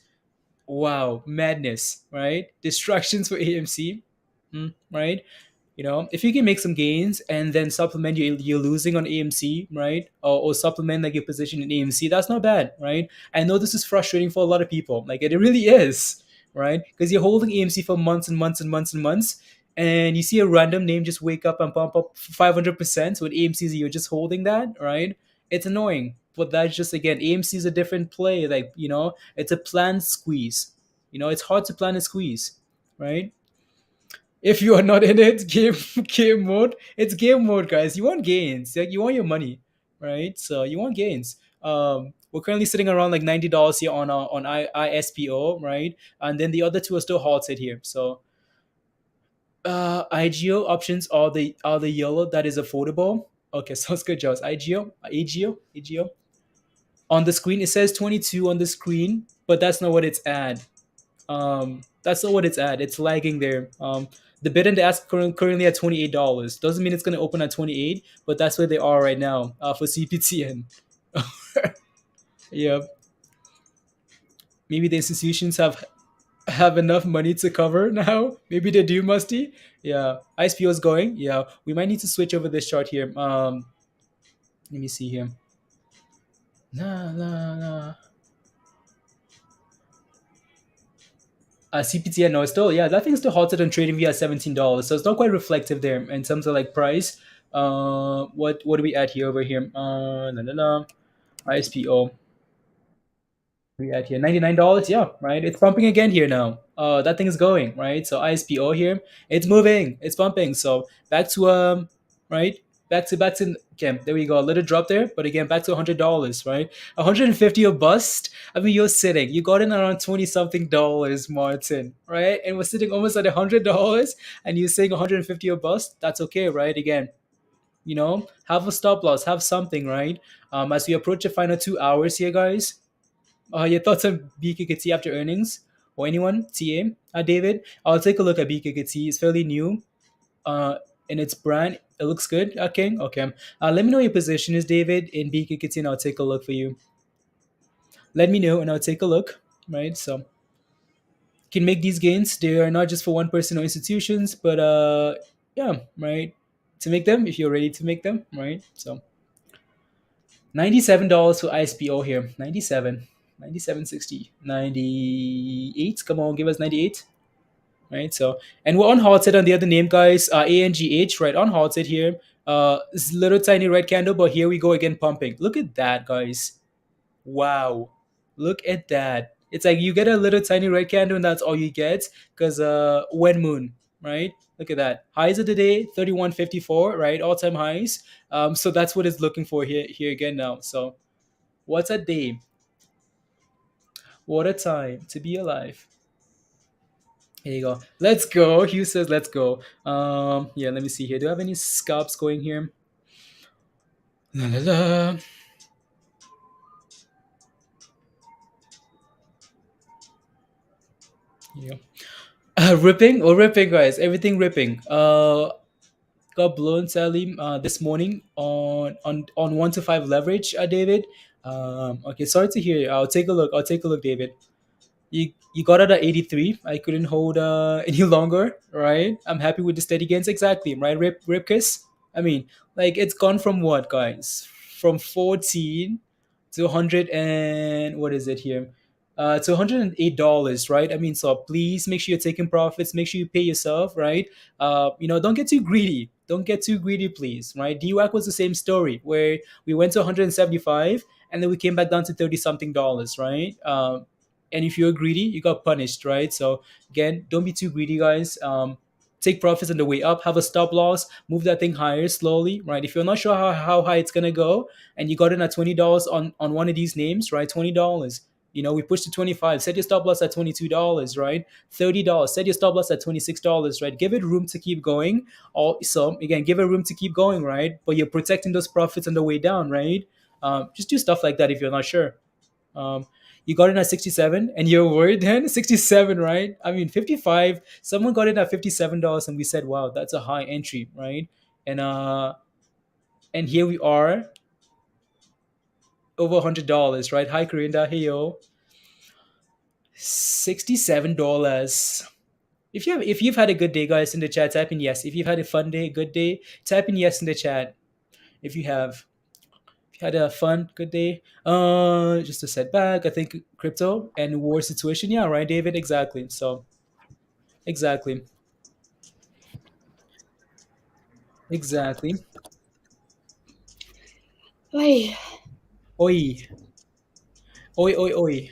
Speaker 1: Wow, madness, right? Distractions for AMC, right? If you can make some gains and then supplement you're losing on AMC, right? Or supplement like your position in AMC, that's not bad, right? I know this is frustrating for a lot of people. Like it really is, right? Because you're holding AMC for months and months and months and months, and you see a random name just wake up and pump up 500%. So with AMCs, you're just holding that, right? It's annoying. But that's just, again, AMC is a different play. Like, it's a planned squeeze. It's hard to plan a squeeze, right? If you are not in it, game mode, it's game mode, guys. You want gains. Like, you want your money, right? So you want gains. We're currently sitting around like $90 here on ISPO, right? And then the other two are still halted here. So IGO options are the yellow that is affordable. Okay, sounds good, Josh. IGO. On the screen, it says 22 on the screen, but that's not what it's at. That's not what it's at. It's lagging there. The bid and the ask currently at $28. Doesn't mean it's going to open at 28, but that's where they are right now for CPTN. Yeah, maybe the institutions have enough money to cover now. Maybe they do, Musty. Yeah, ISPO is going. Yeah, we might need to switch over this chart here. Let me see here. Nah, nah, nah. CPTN, no, it's still, yeah, that thing's still halted on TradingView at $17, so it's not quite reflective there in terms of like price. What do we add here over here? No, no, no. ISPO. We add here $99. Yeah, right. It's pumping again here now. That thing is going right. So ISPO here, it's moving, it's pumping. So back to right, back to. Okay, there we go. A little drop there, but again, back to $100. Right, 150 a bust. I mean, you're sitting. You got in around 20 something dollars, Martin. Right, and we're sitting almost at $100, and you're saying 150 a bust. That's okay, right? Again, have a stop loss, have something, right? As we approach the final 2 hours here, guys. Your thoughts on BKKT after earnings? Or anyone? TA? David? I'll take a look at BKKT. It's fairly new. In its brand, it looks good. Okay. Okay. Let me know your position is, David, in BKKT, and I'll take a look for you. Let me know, and I'll take a look. Right. So can make these gains. They are not just for one person or institutions, but yeah, right. To make them, if you're ready to make them, right? So $97 for ISPO here. 97. 97.60. 98. Come on, give us 98. Right. So, and we're unhalted on the other name, guys. ANGH, right? Unhalted here. This little tiny red candle, but here we go again pumping. Look at that, guys. Wow. Look at that. It's like you get a little tiny red candle and that's all you get. Because when moon, right? Look at that. Highs of the day, 31.54, right? All-time highs. So that's what it's looking for here again now. So what's a day? What a time to be alive. Here you go. Let's go. Hugh says, let's go. Yeah, let me see here. Do I have any scalps going here? La, la, la. Yeah. Ripping or ripping, guys. Everything ripping. Got blown Salim this morning on 1 to 5 leverage, David. Okay, sorry to hear. I'll take a look. I'll take a look, David. You got it at 83. I couldn't hold any longer, right? I'm happy with the steady gains. Exactly, right? Rip kiss. I mean, like it's gone from what, guys? From 14 to 100 and what is it here? To $108, right? I mean, so please make sure you're taking profits. Make sure you pay yourself, right? Don't get too greedy. Don't get too greedy, please, right? DWAC was the same story where we went to 175 and then we came back down to 30 something dollars, right? And if you're greedy, you got punished, right? So again, don't be too greedy, guys. Take profits on the way up, have a stop loss, move that thing higher slowly, right? If you're not sure how high it's gonna go, and you got in at $20 on one of these names, right? $20. We pushed to 25. Set your stop loss at $22, right? $30. Set your stop loss at $26, right? Give it room to keep going. Also, again, give it room to keep going, right? But you're protecting those profits on the way down, right? Just do stuff like that if you're not sure. Um, you got in at 67 and you're worried then? 67, right? I mean, 55. Someone got in at $57 and we said, wow, that's a high entry, right? And here we are over $100, right? Hi, Corinda. Hey, yo. $67. If you've had a good day, guys, in the chat, type in yes. If you've had a fun day, good day, type in yes in the chat. If you have. Had a fun, good day. Just a setback. I think crypto and war situation. Yeah, right, David. Exactly. So exactly, exactly.
Speaker 2: Ay,
Speaker 1: Oi, oi, oi, oi.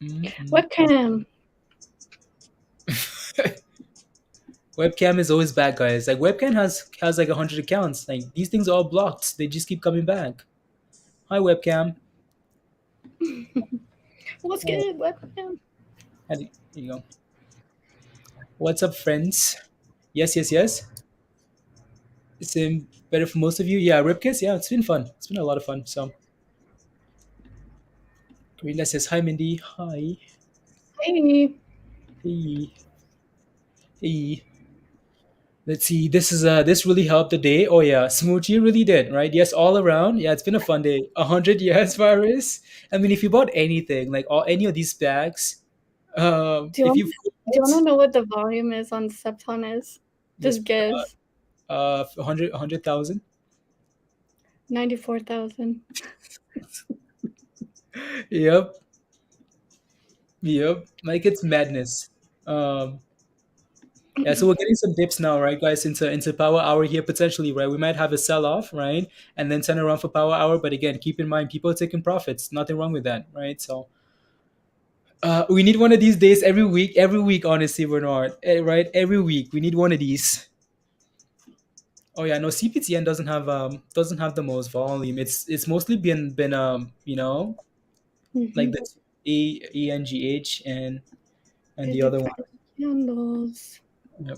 Speaker 1: Mm-mm.
Speaker 2: webcam.
Speaker 1: Webcam is always bad, guys. Like webcam has like 100 accounts. Like these things are all blocked. They just keep coming back. Hi, webcam.
Speaker 2: What's
Speaker 1: Oh,
Speaker 2: good, webcam?
Speaker 1: here you go. What's up, friends? Yes, yes, yes. It's been better for most of you. Yeah, Ripkiss. Yeah, it's been fun. It's been a lot of fun. So, Karina says hi, Mindy. Hi.
Speaker 2: Hey,
Speaker 1: Hey. Hey. Let's see. This really helped the day. Oh yeah, Smoochie really did, right? Yes, all around. Yeah, it's been a fun day. 100 years virus. I mean, if you bought anything, like any of these bags,
Speaker 2: do you
Speaker 1: if
Speaker 2: want
Speaker 1: you
Speaker 2: do you want to know what the volume is on Septon is?
Speaker 1: yes,
Speaker 2: Just guess.
Speaker 1: 100,000.
Speaker 2: 94,000.
Speaker 1: Yep, yep. Like it's madness. Um, yeah, so we're getting some dips now, right, guys, into power hour here potentially, right? We might have a sell off, right, and then turn around for power hour. But again, keep in mind, people are taking profits. Nothing wrong with that, right? So we need one of these days every week. Every week, honestly, Bernard, right? Every week, we need one of these. Oh yeah, no, CPTN doesn't have the most volume. It's mostly been like
Speaker 2: Mm-hmm.
Speaker 1: the ANGH and the
Speaker 2: Did
Speaker 1: other
Speaker 2: it
Speaker 1: one.
Speaker 2: for the candles.
Speaker 1: Yep.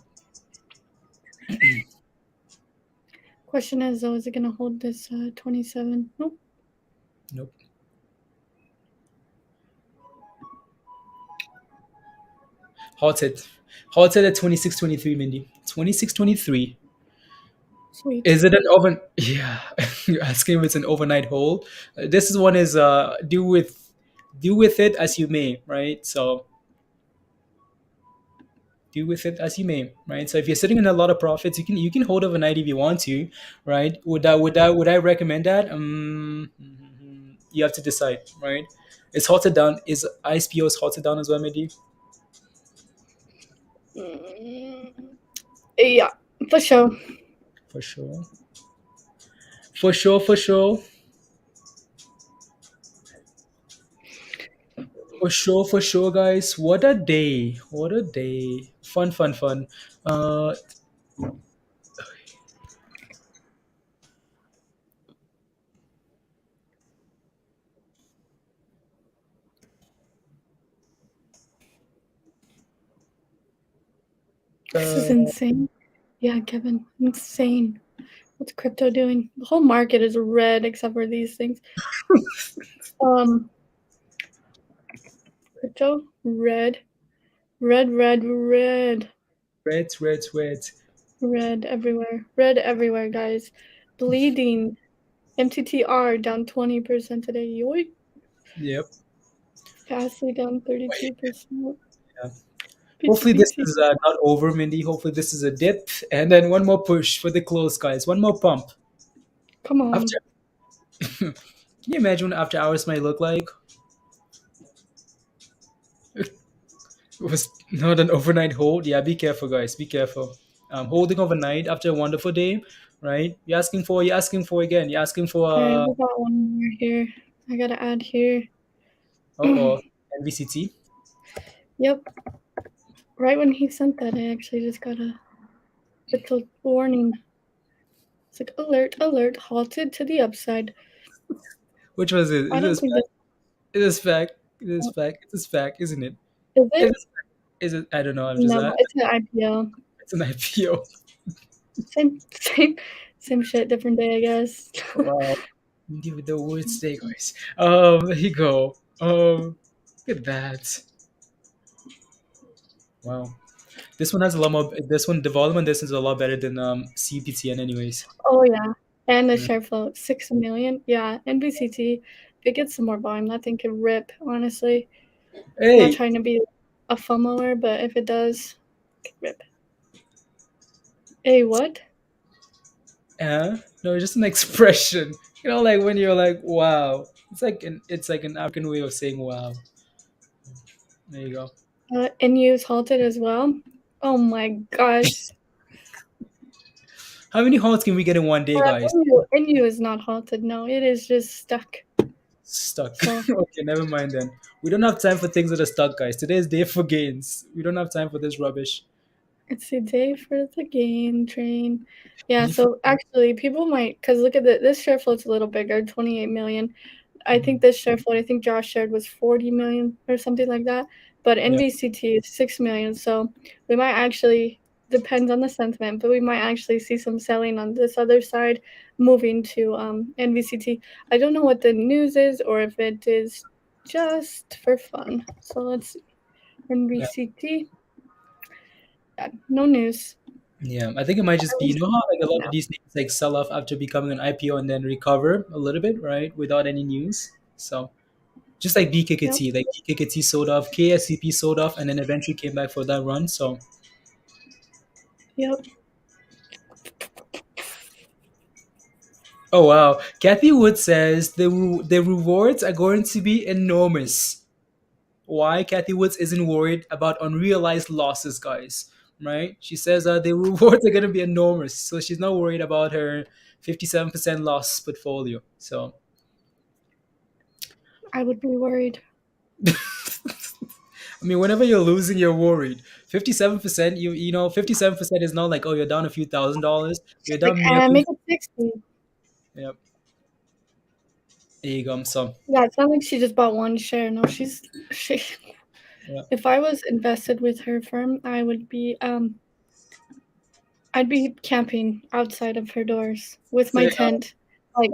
Speaker 2: Question is though, is it gonna hold this 27? Nope.
Speaker 1: Nope. Halted. Halted at 26.23, Mindy. 26.23.
Speaker 2: Sweet.
Speaker 1: Is it an Yeah, you're asking if it's an overnight hold. This is one is do with it as you may, right? So do with it as you may, right? So if you're sitting in a lot of profits, you can hold overnight if you want to, right? Would I recommend that? You have to decide, right? It's halted down. Is ISPO is halted down as well, maybe
Speaker 2: Mm, yeah, for sure.
Speaker 1: for sure, for sure, for sure. For sure, guys. What a day. What a day. Fun, fun, fun. Uh,
Speaker 2: This is
Speaker 1: Uh,
Speaker 2: insane. Yeah, Kevin, insane. What's crypto doing? The whole market is red except for these things. Um, crypto red, red, red, red,
Speaker 1: red.
Speaker 2: red everywhere, guys. Bleeding. MTTR down 20% today. Yoink.
Speaker 1: Yep.
Speaker 2: Fastly down 32%.
Speaker 1: Yeah. Hopefully this
Speaker 2: BTBT.
Speaker 1: is not over, Mindy. Hopefully this is a dip, and then one more push for the close, guys. One more pump.
Speaker 2: Come
Speaker 1: After,
Speaker 2: on.
Speaker 1: can you imagine what after hours might look like? It was not an overnight hold. Yeah, be careful, guys. Be careful. Holding overnight after a wonderful day, right? You're asking for again. You're asking for
Speaker 2: Okay, we got one more here. I gotta add here.
Speaker 1: NVCT.
Speaker 2: Yep. Right when he sent that, I actually just got a little warning. It's like alert, alert, halted to the upside.
Speaker 1: Which was it?
Speaker 2: I
Speaker 1: It
Speaker 2: don't
Speaker 1: is
Speaker 2: think
Speaker 1: fact.
Speaker 2: that
Speaker 1: It is fact. It is fact. It is fact, isn't it?
Speaker 2: is
Speaker 1: It
Speaker 2: it.
Speaker 1: is. Is it? I don't know. I'm just.
Speaker 2: No, it's an IPO.
Speaker 1: It's an IPO.
Speaker 2: Same shit, different day, I guess.
Speaker 1: Wow. With the words today, guys. There you go. Look at that. Wow. This one has a lot more. This one, the volume on this is a lot better than CPTN, anyways.
Speaker 2: Oh yeah, and the
Speaker 1: Yeah.
Speaker 2: share float 6 million. Yeah, NBCT. If it gets some more volume, that thing could rip. Honestly, not
Speaker 1: Hey.
Speaker 2: trying to be a FOMOer, but if it does, it could rip. Hey, what?
Speaker 1: No, it's just an expression. Like when you're like, wow. It's like an African way of saying wow. There you go.
Speaker 2: NU's halted as well. Oh my gosh.
Speaker 1: How many halts can we get in one day, guys?
Speaker 2: NU is not halted. No, it is just stuck.
Speaker 1: Stuck.
Speaker 2: So
Speaker 1: Okay, never mind then. We don't have time for things that are stuck, guys. Today is day for gains. We don't have time for this rubbish.
Speaker 2: it's the day for the game train. Yeah, so actually people might, because look at this share float's a little bigger, 28 million. I think this share float, I think Josh shared was 40 million or something like that. But
Speaker 1: Yeah,
Speaker 2: NVCT is 6 million. So we might actually, depends on the sentiment, but we might actually see some selling on this other side moving to NVCT. I don't know what the news is or if it is just for fun. So let's see.
Speaker 1: yeah,
Speaker 2: NVCT. Yeah, no news.
Speaker 1: yeah. I think it might just be, how like a lot of
Speaker 2: No.
Speaker 1: these names like sell off after becoming an IPO and then recover a little bit, right? Without any news. So just like
Speaker 2: Yep.
Speaker 1: BKKT, like BKKT sold off, KSCP sold off, and then eventually came back for that run. So,
Speaker 2: Yep.
Speaker 1: oh wow, Kathy Wood says the rewards are going to be enormous. Why Kathy Woods isn't worried about unrealized losses, guys. Right? She says the rewards are going to be enormous, so she's not worried about her 57% loss portfolio. So,
Speaker 2: I would be worried.
Speaker 1: I mean, whenever you're losing, you're worried. 57%, you know, 57% is not like, oh, you're down a few $1,000. You're
Speaker 2: Like,
Speaker 1: down merely.
Speaker 2: make it 60.
Speaker 1: Yep. There you go. So,
Speaker 2: Yeah, it's not like she just bought one share. No, she.
Speaker 1: yeah.
Speaker 2: If I was invested with her firm, I'd be camping outside of her doors with my
Speaker 1: Say,
Speaker 2: tent. Like,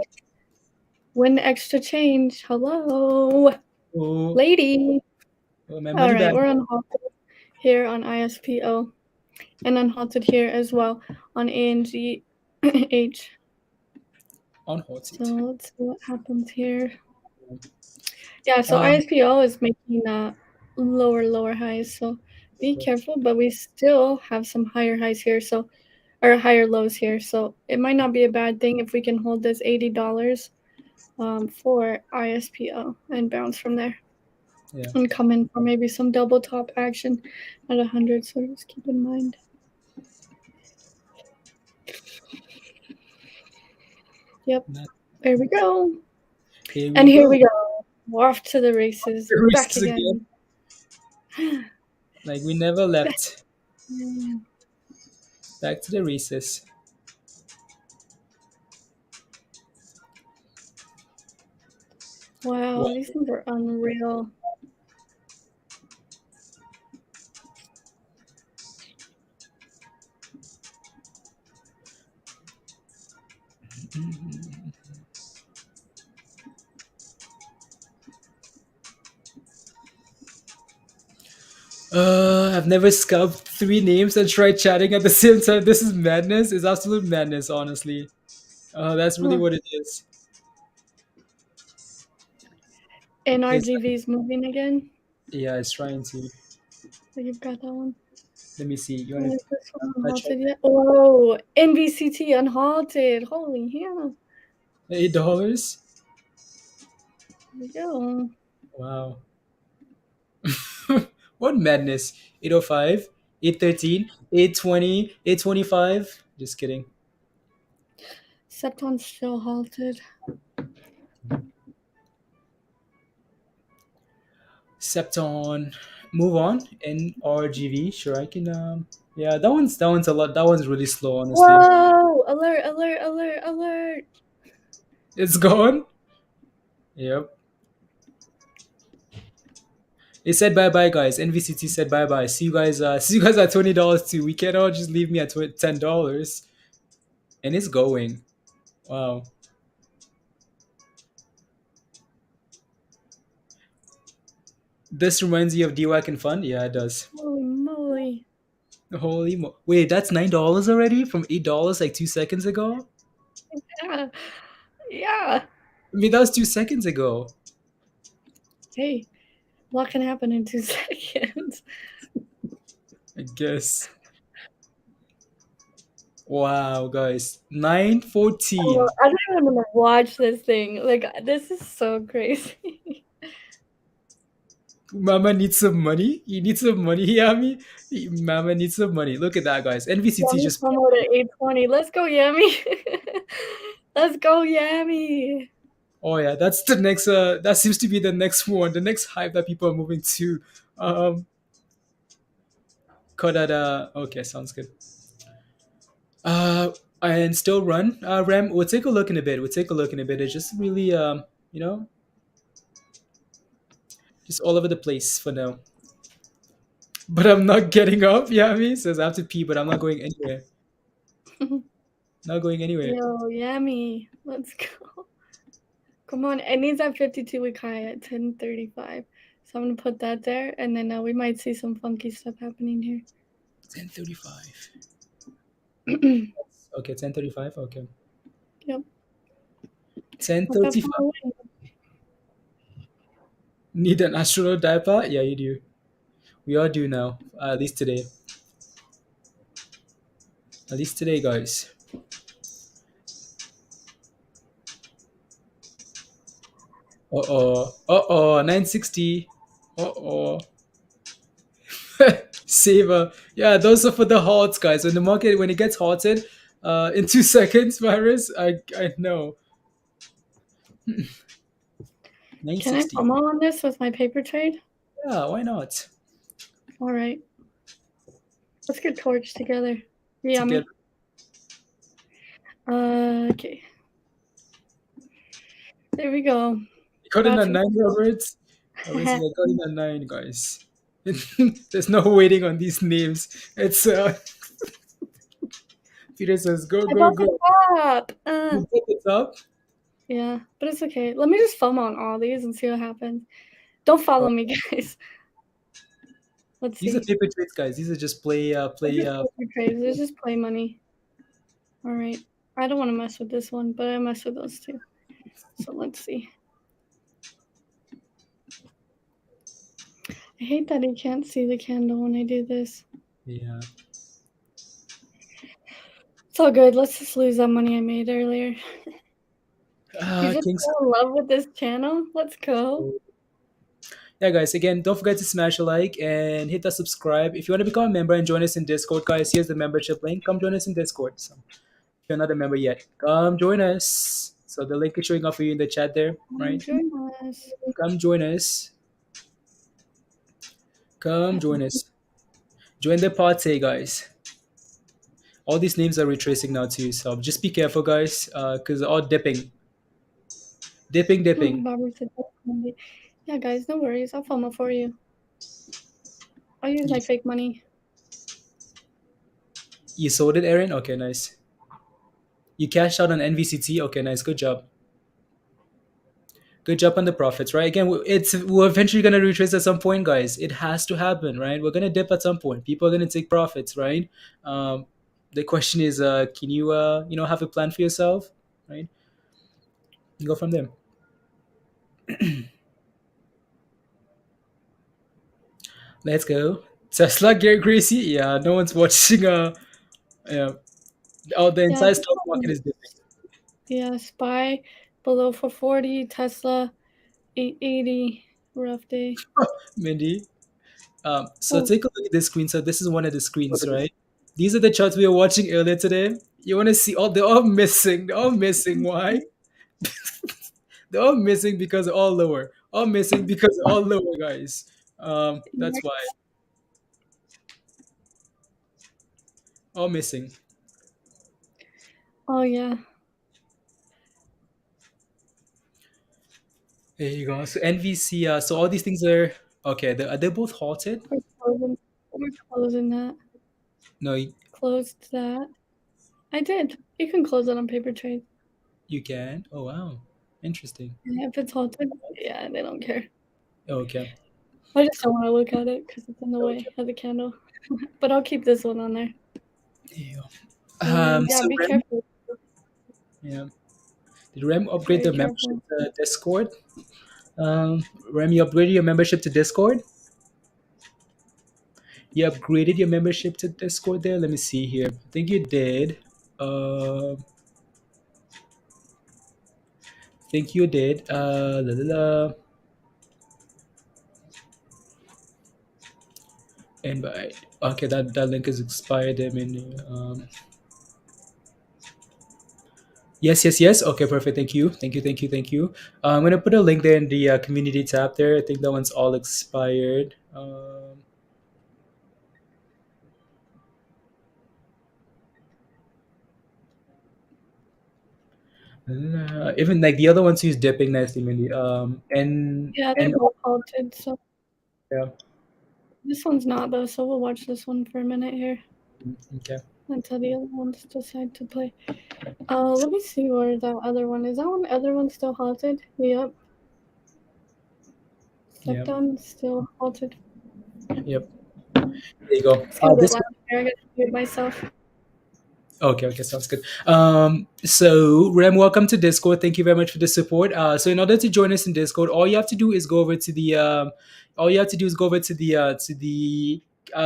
Speaker 2: win extra change. Hello,
Speaker 1: oh,
Speaker 2: lady.
Speaker 1: my
Speaker 2: All
Speaker 1: money
Speaker 2: right,
Speaker 1: back.
Speaker 2: we're unhalted here on ISPO and unhalted here as well on ANGH.
Speaker 1: On hot
Speaker 2: So
Speaker 1: seat.
Speaker 2: let's see what happens here. Yeah, so
Speaker 1: Um,
Speaker 2: ISPO is making lower highs. So be careful, but we still have some higher highs here. So or higher lows here. So it might not be a bad thing if we can hold this $80 for ISPO and bounce from there
Speaker 1: yeah.
Speaker 2: and come in for maybe some double top action at 100. So just keep in mind. Yep,
Speaker 1: Not,
Speaker 2: there we go.
Speaker 1: here
Speaker 2: And
Speaker 1: we
Speaker 2: here
Speaker 1: go.
Speaker 2: we go. We're off to the races.
Speaker 1: The
Speaker 2: Back
Speaker 1: races again.
Speaker 2: again.
Speaker 1: Like we never
Speaker 2: Back.
Speaker 1: left. Back to the races.
Speaker 2: Wow,
Speaker 1: Wow.
Speaker 2: these things are unreal.
Speaker 1: I've never scalped three names and tried chatting at the same time. This is madness. It's absolute madness, honestly. That's really
Speaker 2: Huh.
Speaker 1: what it is. It's,
Speaker 2: NRGV is moving again.
Speaker 1: yeah, it's trying to.
Speaker 2: So you've got that one.
Speaker 1: Let me see. You want
Speaker 2: When
Speaker 1: to?
Speaker 2: is this one
Speaker 1: I check.
Speaker 2: unhalted yet? Oh, NVCT unhalted. Holy hell.
Speaker 1: $8.
Speaker 2: There we go.
Speaker 1: Wow. What madness? 805, 813, 820, 825. Just kidding.
Speaker 2: Septon's still halted.
Speaker 1: Septon. Move on. NRGV. Sure, I can. Yeah, that one's a lot. That one's really slow, honestly.
Speaker 2: Whoa! Alert! Alert! Alert! Alert!
Speaker 1: It's gone. Yep. It said bye bye, guys. NVCT said bye bye. See you guys. See you guys at $20 too. We can't all just leave me at $10. And it's going. Wow. This reminds you of DWAC and Fund. Yeah, it does.
Speaker 2: Holy moly!
Speaker 1: Wait, that's $9 already from $8 like 2 seconds ago.
Speaker 2: Yeah, yeah.
Speaker 1: I mean, that was 2 seconds ago.
Speaker 2: Hey, what can happen in 2 seconds?
Speaker 1: I guess. Wow, guys, 9:14.
Speaker 2: Oh, I don't even want to watch this thing. Like, this is so crazy.
Speaker 1: Mama needs some money. You need some money, Yami. Mama needs some money. Look at that, guys. NVCT
Speaker 2: Yummy
Speaker 1: just.
Speaker 2: promote at 820. Let's go, Yummy. Let's go, Yummy.
Speaker 1: Oh yeah, that's the next. That seems to be the next one. The next hype that people are moving to. Kodada. Okay, sounds good. Uh, and still run. Ram. We'll take a look in a bit. We'll take a look in a bit. It's just really you know, just all over the place for now. But I'm not getting up. Yeah, I mean, says I have to pee, but I'm not going anywhere. Not going anywhere.
Speaker 2: Yo, Yummy. Let's go. Come on. It needs that 52-week high at 1035. So I'm going to put that there. And then we might see some funky stuff happening here.
Speaker 1: 10:35. Okay, 10:35. Okay.
Speaker 2: Yep.
Speaker 1: 10:35. Need an astronaut diaper? Yeah, you do. We all do now. At least today. At least today, guys. Uh oh. 960. Uh-oh. Saver. Yeah, those are for the halts, guys. When the market, when it gets halted, in 2 seconds, virus. I know.
Speaker 2: Can I
Speaker 1: 960.
Speaker 2: promo on this with my paper trade?
Speaker 1: Yeah, why not?
Speaker 2: All right. Let's get torch together. Yummy. Okay. There we go.
Speaker 1: You got in at 9, Roberts. I got in at 9, guys. There's no waiting on these names. It's Peter says go go go.
Speaker 2: Up.
Speaker 1: You pick it up.
Speaker 2: Yeah, but it's okay. Let me just FOMO on all these and see what happens. Don't follow me, guys. Let's see.
Speaker 1: These are paper trades, guys. These are just play.
Speaker 2: Trades. There's just play money. All right. I don't want to mess with this one, but I mess with those two. So let's see. I hate that I can't see the candle when I do this.
Speaker 1: Yeah.
Speaker 2: It's all good. Let's just lose that money I made earlier. You're just
Speaker 1: Kings.
Speaker 2: so in love with this channel. Let's go.
Speaker 1: Yeah, guys. Again, don't forget to smash a like and hit that subscribe. If you want to become a member and join us in Discord, guys, here's the membership link. Come join us in Discord. So, if you're not a member yet, come join us. So the link is showing up for you in the chat there, right?
Speaker 2: Join us.
Speaker 1: Come join us. Come join us. Join the party, guys. All these names are retracing now too, so just be careful, guys, because they're all dipping. Dipping.
Speaker 2: Yeah, guys, no worries. I'll FOMO for you. I'll use my fake money.
Speaker 1: You sold it, Aaron? Okay, nice. You cashed out on NVCT. Okay, nice, good job. Good job on the profits, right? Again, we're eventually gonna retrace at some point, guys. It has to happen, right? We're gonna dip at some point. People are gonna take profits, right? The question is, can you, have a plan for yourself, right? Go from there. Let's go. Tesla, Gary Gracie. Yeah, no one's watching. Yeah. Oh, the
Speaker 2: Yeah,
Speaker 1: entire stock market is dipping.
Speaker 2: yeah. Spy below 440. Tesla 880. Rough day.
Speaker 1: Mindy. So
Speaker 2: Oh,
Speaker 1: take a look at this screen. So this is one of the screens, right? These are the charts we were watching earlier today. You want to see all? They're all missing. They're all missing. Why? They're all missing because they're all lower. All missing because they're all lower, guys. That's why.
Speaker 2: yikes.
Speaker 1: All missing.
Speaker 2: Oh yeah.
Speaker 1: There you go. So NVC. So all these things are okay. Are they both halted?
Speaker 2: We're closing. We're closing that.
Speaker 1: No,
Speaker 2: Closed that. I did. You can close it on paper trade.
Speaker 1: you can. Oh wow, interesting.
Speaker 2: Yeah, if it's halted, yeah, they don't care.
Speaker 1: Okay.
Speaker 2: I just don't want to look at it because it's in the way
Speaker 1: Okay.
Speaker 2: of the candle. But I'll keep this one on there.
Speaker 1: There you go.
Speaker 2: And yeah,
Speaker 1: So
Speaker 2: be
Speaker 1: Rem,
Speaker 2: careful.
Speaker 1: yeah. Did Rem upgrade
Speaker 2: Very
Speaker 1: the membership
Speaker 2: careful.
Speaker 1: to Discord? Rem, you upgraded your membership to Discord? You upgraded your membership to Discord there? Let me see here. I think you did. Think you did. La, la, la. Invite. Okay, that link is expired. I mean, yes, yes, yes. Okay, perfect. Thank you. Thank you. Thank you. Thank you. I'm gonna put a link there in the community tab there. I think that one's all expired. Even like the other ones who's dipping nicely, Mindy.
Speaker 2: Yeah, they're
Speaker 1: And
Speaker 2: both halted. So
Speaker 1: yeah.
Speaker 2: this one's not though. So we'll watch this one for a minute here
Speaker 1: Okay.
Speaker 2: until the other ones decide to play. Let me see where that other one is. That one, other one still halted. Yep. Step
Speaker 1: Yep.
Speaker 2: down, still halted.
Speaker 1: Yep. There you go.
Speaker 2: It's gonna get
Speaker 1: This
Speaker 2: loud here. I gotta mute myself.
Speaker 1: Okay, okay, sounds good. So Rem, welcome to Discord. Thank you very much for the support. So in order to join us in Discord, all you have to do is go over to the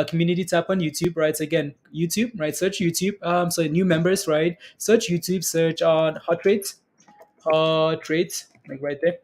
Speaker 1: community tab on YouTube, right? So again, YouTube, right? Search YouTube. So new members, right? Search YouTube. Search on hot rates, like right there,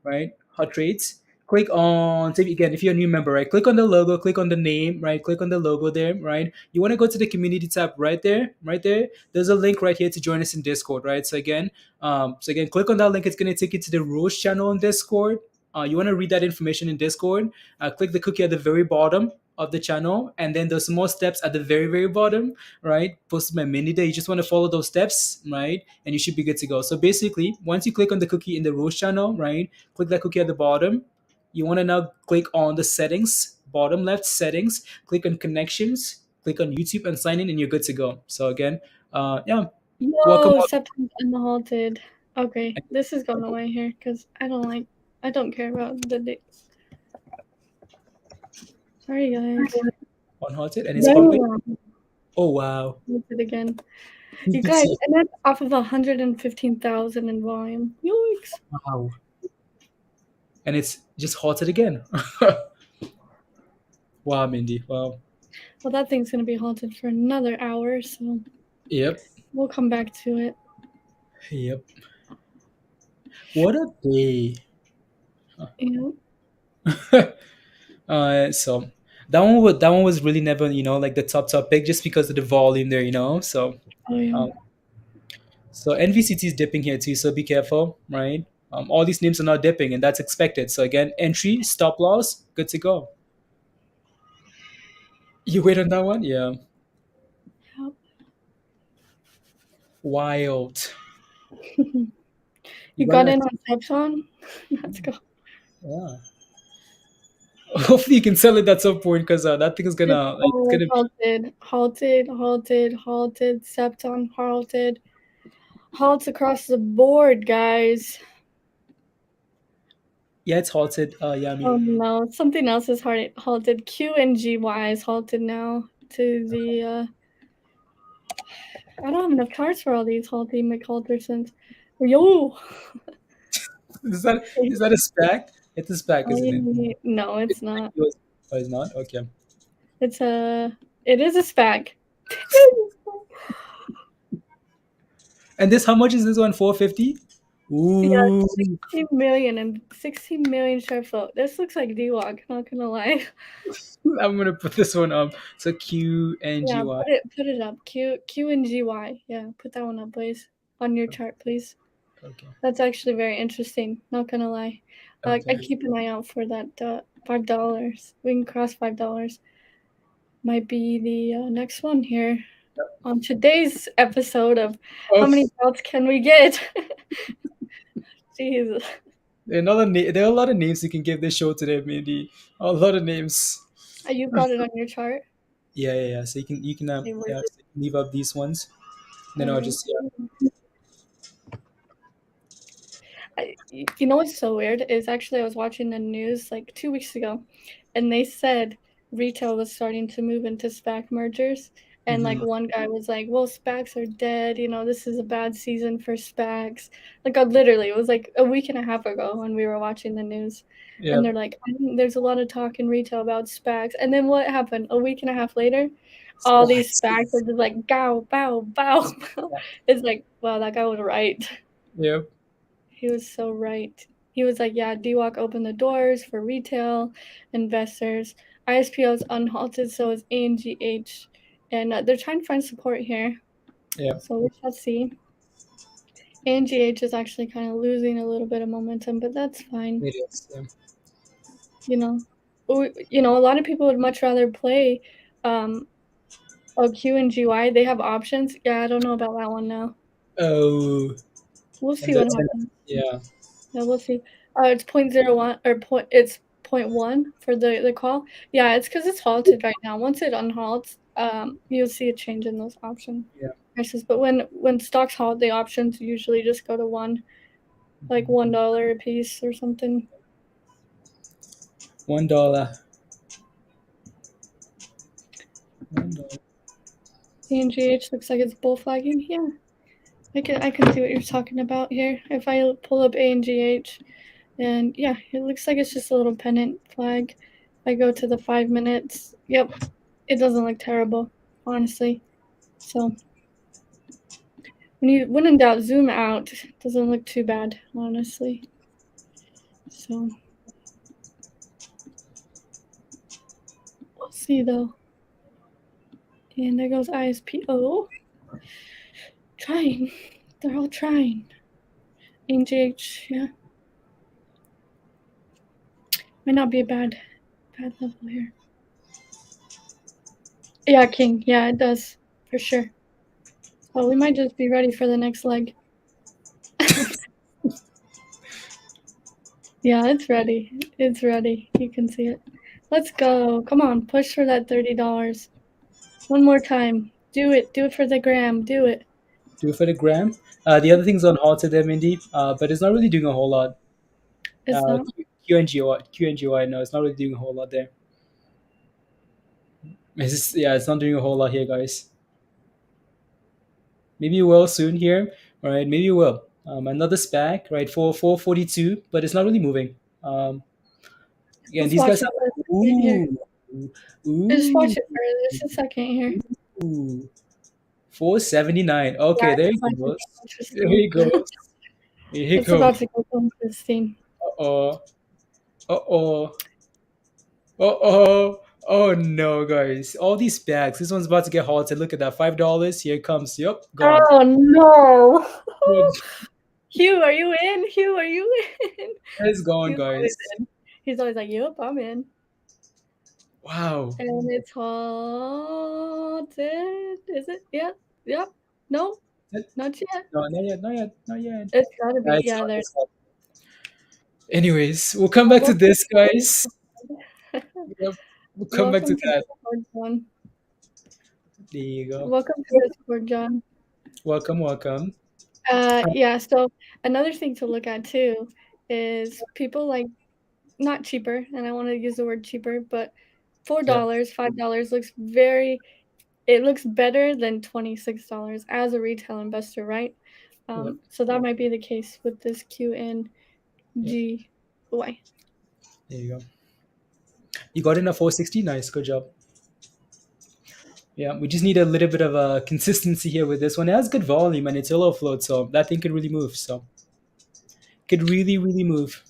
Speaker 1: right? Hot rates. Click on, say again, if you're a new member, right? Click on the logo, click on the name, right? Click on the logo there, right? You want to go to the community tab right there, right there. There's a link right here to join us in Discord, right? So again, click on that link. It's gonna take you to the Rose channel in Discord. You want to read that information in Discord. Click the cookie at the very bottom of the channel, and then there's more steps at the very, very bottom, right? Posted by Mindy there. You just want to follow those steps, right? And you should be good to go. So basically, once you click on the cookie in the Rose channel, right? Click that cookie at the bottom. You want to now click on the settings, bottom left settings, click on connections, click on YouTube and sign in, and you're good to go. So again, yeah, welcome.
Speaker 2: Yo, September unhalted. Okay, this is going away here because I don't care about the dates. Sorry, guys.
Speaker 1: Unhalted, and it's public.
Speaker 2: Yeah,
Speaker 1: Oh wow.
Speaker 2: it again.
Speaker 1: You
Speaker 2: You
Speaker 1: can
Speaker 2: guys,
Speaker 1: see.
Speaker 2: and that's off of 115,000 in volume. Yikes.
Speaker 1: Wow. And it's just halted again. Wow, Mindy. Wow.
Speaker 2: Well, that thing's going to be halted for another hour, so
Speaker 1: Yep.
Speaker 2: we'll come back to it.
Speaker 1: Yep. What a day.
Speaker 2: Yeah.
Speaker 1: So that one was really never, like the top pick just because of the volume there, So
Speaker 2: Oh, yeah.
Speaker 1: um, so NVCT is dipping here too, so be careful, right? All these names are not dipping, and that's expected. So again, entry, stop loss, good to go. You wait on that one, yeah.
Speaker 2: Yep.
Speaker 1: Wild. You
Speaker 2: You
Speaker 1: got
Speaker 2: got
Speaker 1: that?
Speaker 2: in on Sthlm? Let's go.
Speaker 1: Yeah. Hopefully you can sell it at some point because that thing is gonna like it's
Speaker 2: Oh,
Speaker 1: gonna be
Speaker 2: halted, halted, halted, halted, Septon halted. halts across the board, guys.
Speaker 1: Yeah, it's halted.
Speaker 2: Oh
Speaker 1: Yami.
Speaker 2: no, something else is halted. QNGY is halted now to the. I don't have enough charts for all these halting McHaltersons. Yo!
Speaker 1: Is that a spec? It's a spec, isn't it?
Speaker 2: No, it's
Speaker 1: It's
Speaker 2: not.
Speaker 1: yours. Oh, it's not? Okay.
Speaker 2: It's a. It is a spec.
Speaker 1: And this, how much is this one? 450?
Speaker 2: Yeah,
Speaker 1: Ooh.
Speaker 2: 16 million and 16 million share float. This looks like D-Walk, not gonna lie.
Speaker 1: I'm gonna put this one up. So Q N G
Speaker 2: Yeah,
Speaker 1: Y.
Speaker 2: put it up. Q and GY. Yeah, put that one up, please. On your chart, please.
Speaker 1: Okay.
Speaker 2: That's actually very interesting. Not gonna lie. I
Speaker 1: Okay.
Speaker 2: keep an eye out for that $5. We can cross $5. Might be the next one here on today's episode of
Speaker 1: Oh,
Speaker 2: how many belts can we get? Jeez.
Speaker 1: there are a lot of names you can give this show today, Mindy. A lot of names.
Speaker 2: You've got it on your chart.
Speaker 1: Yeah. So you can
Speaker 2: Okay, where's
Speaker 1: yeah,
Speaker 2: it?
Speaker 1: so you can leave up these ones. Then I'll
Speaker 2: Alright.
Speaker 1: just yeah.
Speaker 2: You know what's so weird is actually I was watching the news like 2 weeks ago, and they said retail was starting to move into SPAC mergers. And like
Speaker 1: Mhm.
Speaker 2: one guy was like, "Well, SPACs are dead. You know, this is a bad season for SPACs." Like, literally, it was like a week and a half ago when we were watching the news, and
Speaker 1: Yep.
Speaker 2: they're like, "I think there's a lot of talk in retail about SPACs." And then what happened? A week and a half later, all these
Speaker 1: Stacks.
Speaker 2: SPACs are just like, "Bow, bow, bow." It's like, wow, that guy was right.
Speaker 1: Yep.
Speaker 2: He was so right. He was like, yeah, DWAC opened the doors for retail investors. ISPO is unhalted, so is ANGH. And they're trying to find support here.
Speaker 1: Yep.
Speaker 2: So we shall see. ANGH is actually kind of losing a little bit of momentum, but that's fine.
Speaker 1: It is. Yeah.
Speaker 2: You know, a lot of people would much rather play OQ and GY. They have options. Yeah, I don't know about that one now.
Speaker 1: Oh,
Speaker 2: We'll
Speaker 1: and
Speaker 2: see
Speaker 1: the
Speaker 2: what
Speaker 1: 10.
Speaker 2: happens.
Speaker 1: Yeah.
Speaker 2: Yeah, we'll see. It's 0.01 or it's 0.1 for the call. Yeah, it's because it's halted right now. Once it unhalts, you'll see a change in those option
Speaker 1: Yeah.
Speaker 2: prices. But when stocks halt, the options usually just go to one, like $1 a piece or something.
Speaker 1: $1. $1.
Speaker 2: ANGH looks like it's bull flagging. Yeah, I can see what you're talking about here. If I pull up ANGH, and yeah, it looks like it's just a little pennant flag. If I go to the 5 minutes, yep, it doesn't look terrible, honestly. So when in doubt, zoom out. Doesn't look too bad, honestly. So we'll see though. And there goes ISPO. Trying. They're all trying. NGH, yeah. Might not be a bad level here. Yeah, King. Yeah, it does. For sure. So we might just be ready for the next leg. Yeah, it's ready. It's ready. You can see it. Let's go. Come on, push for that $30. One more time. Do it. Do it for the gram. Do it.
Speaker 1: Do it for the gram. The other thing's on halted there, Mindy, but it's not really doing a whole lot.
Speaker 2: It's not.
Speaker 1: QNGY, no, it's not really doing a whole lot there. It's not doing a whole lot here, guys. Maybe you will soon here, all right? Maybe you will. Another SPAC, right? For 442, but it's not really moving. Again,
Speaker 2: Let's
Speaker 1: these
Speaker 2: watch
Speaker 1: guys
Speaker 2: it
Speaker 1: have
Speaker 2: for a second here.
Speaker 1: ooh,
Speaker 2: Just watch
Speaker 1: ooh,
Speaker 2: it for just a second here.
Speaker 1: ooh, 479.
Speaker 2: Yeah,
Speaker 1: Okay, there
Speaker 2: it's
Speaker 1: he
Speaker 2: about to
Speaker 1: goes.
Speaker 2: get
Speaker 1: There he
Speaker 2: interesting.
Speaker 1: goes. Here he
Speaker 2: It's
Speaker 1: goes.
Speaker 2: about to get interesting.
Speaker 1: Uh oh. Uh oh. Uh oh. Oh no, guys. All these bags. This one's about to get halted. Look at that. $5. Here it comes. Yep, gone.
Speaker 2: Oh no!
Speaker 1: Good.
Speaker 2: Hugh, are you in? Hugh, are you in?
Speaker 1: It's gone,
Speaker 2: Hugh's always
Speaker 1: guys.
Speaker 2: in. He's always like, "Yep, I'm in."
Speaker 1: Wow.
Speaker 2: And it's halted. Is it? Yep. Yep. No, not yet.
Speaker 1: No, not yet, not yet, not yet.
Speaker 2: It's gotta be.
Speaker 1: It's
Speaker 2: Yeah,
Speaker 1: gone,
Speaker 2: there.
Speaker 1: it's gone. Anyways, we'll come back to
Speaker 2: Welcome
Speaker 1: this,
Speaker 2: to
Speaker 1: guys.
Speaker 2: the
Speaker 1: Yep, we'll come back to
Speaker 2: welcome to
Speaker 1: that.
Speaker 2: Discord, John.
Speaker 1: There you go.
Speaker 2: Welcome to Discord, John.
Speaker 1: Welcome, welcome.
Speaker 2: Yeah, so another thing to look at too is people like not cheaper, and I want to use the word cheaper, but
Speaker 1: Yeah.
Speaker 2: $4, $5 looks very it looks better than $26 as a retail investor, right?
Speaker 1: Yep.
Speaker 2: So that might be the case with this QNGY.
Speaker 1: Yep. There you go. You got in a 460. Nice. Good job. Yeah, we just need a little bit of a consistency here with this one. It has good volume and it's a low float, so that thing could really move. So could really, really move.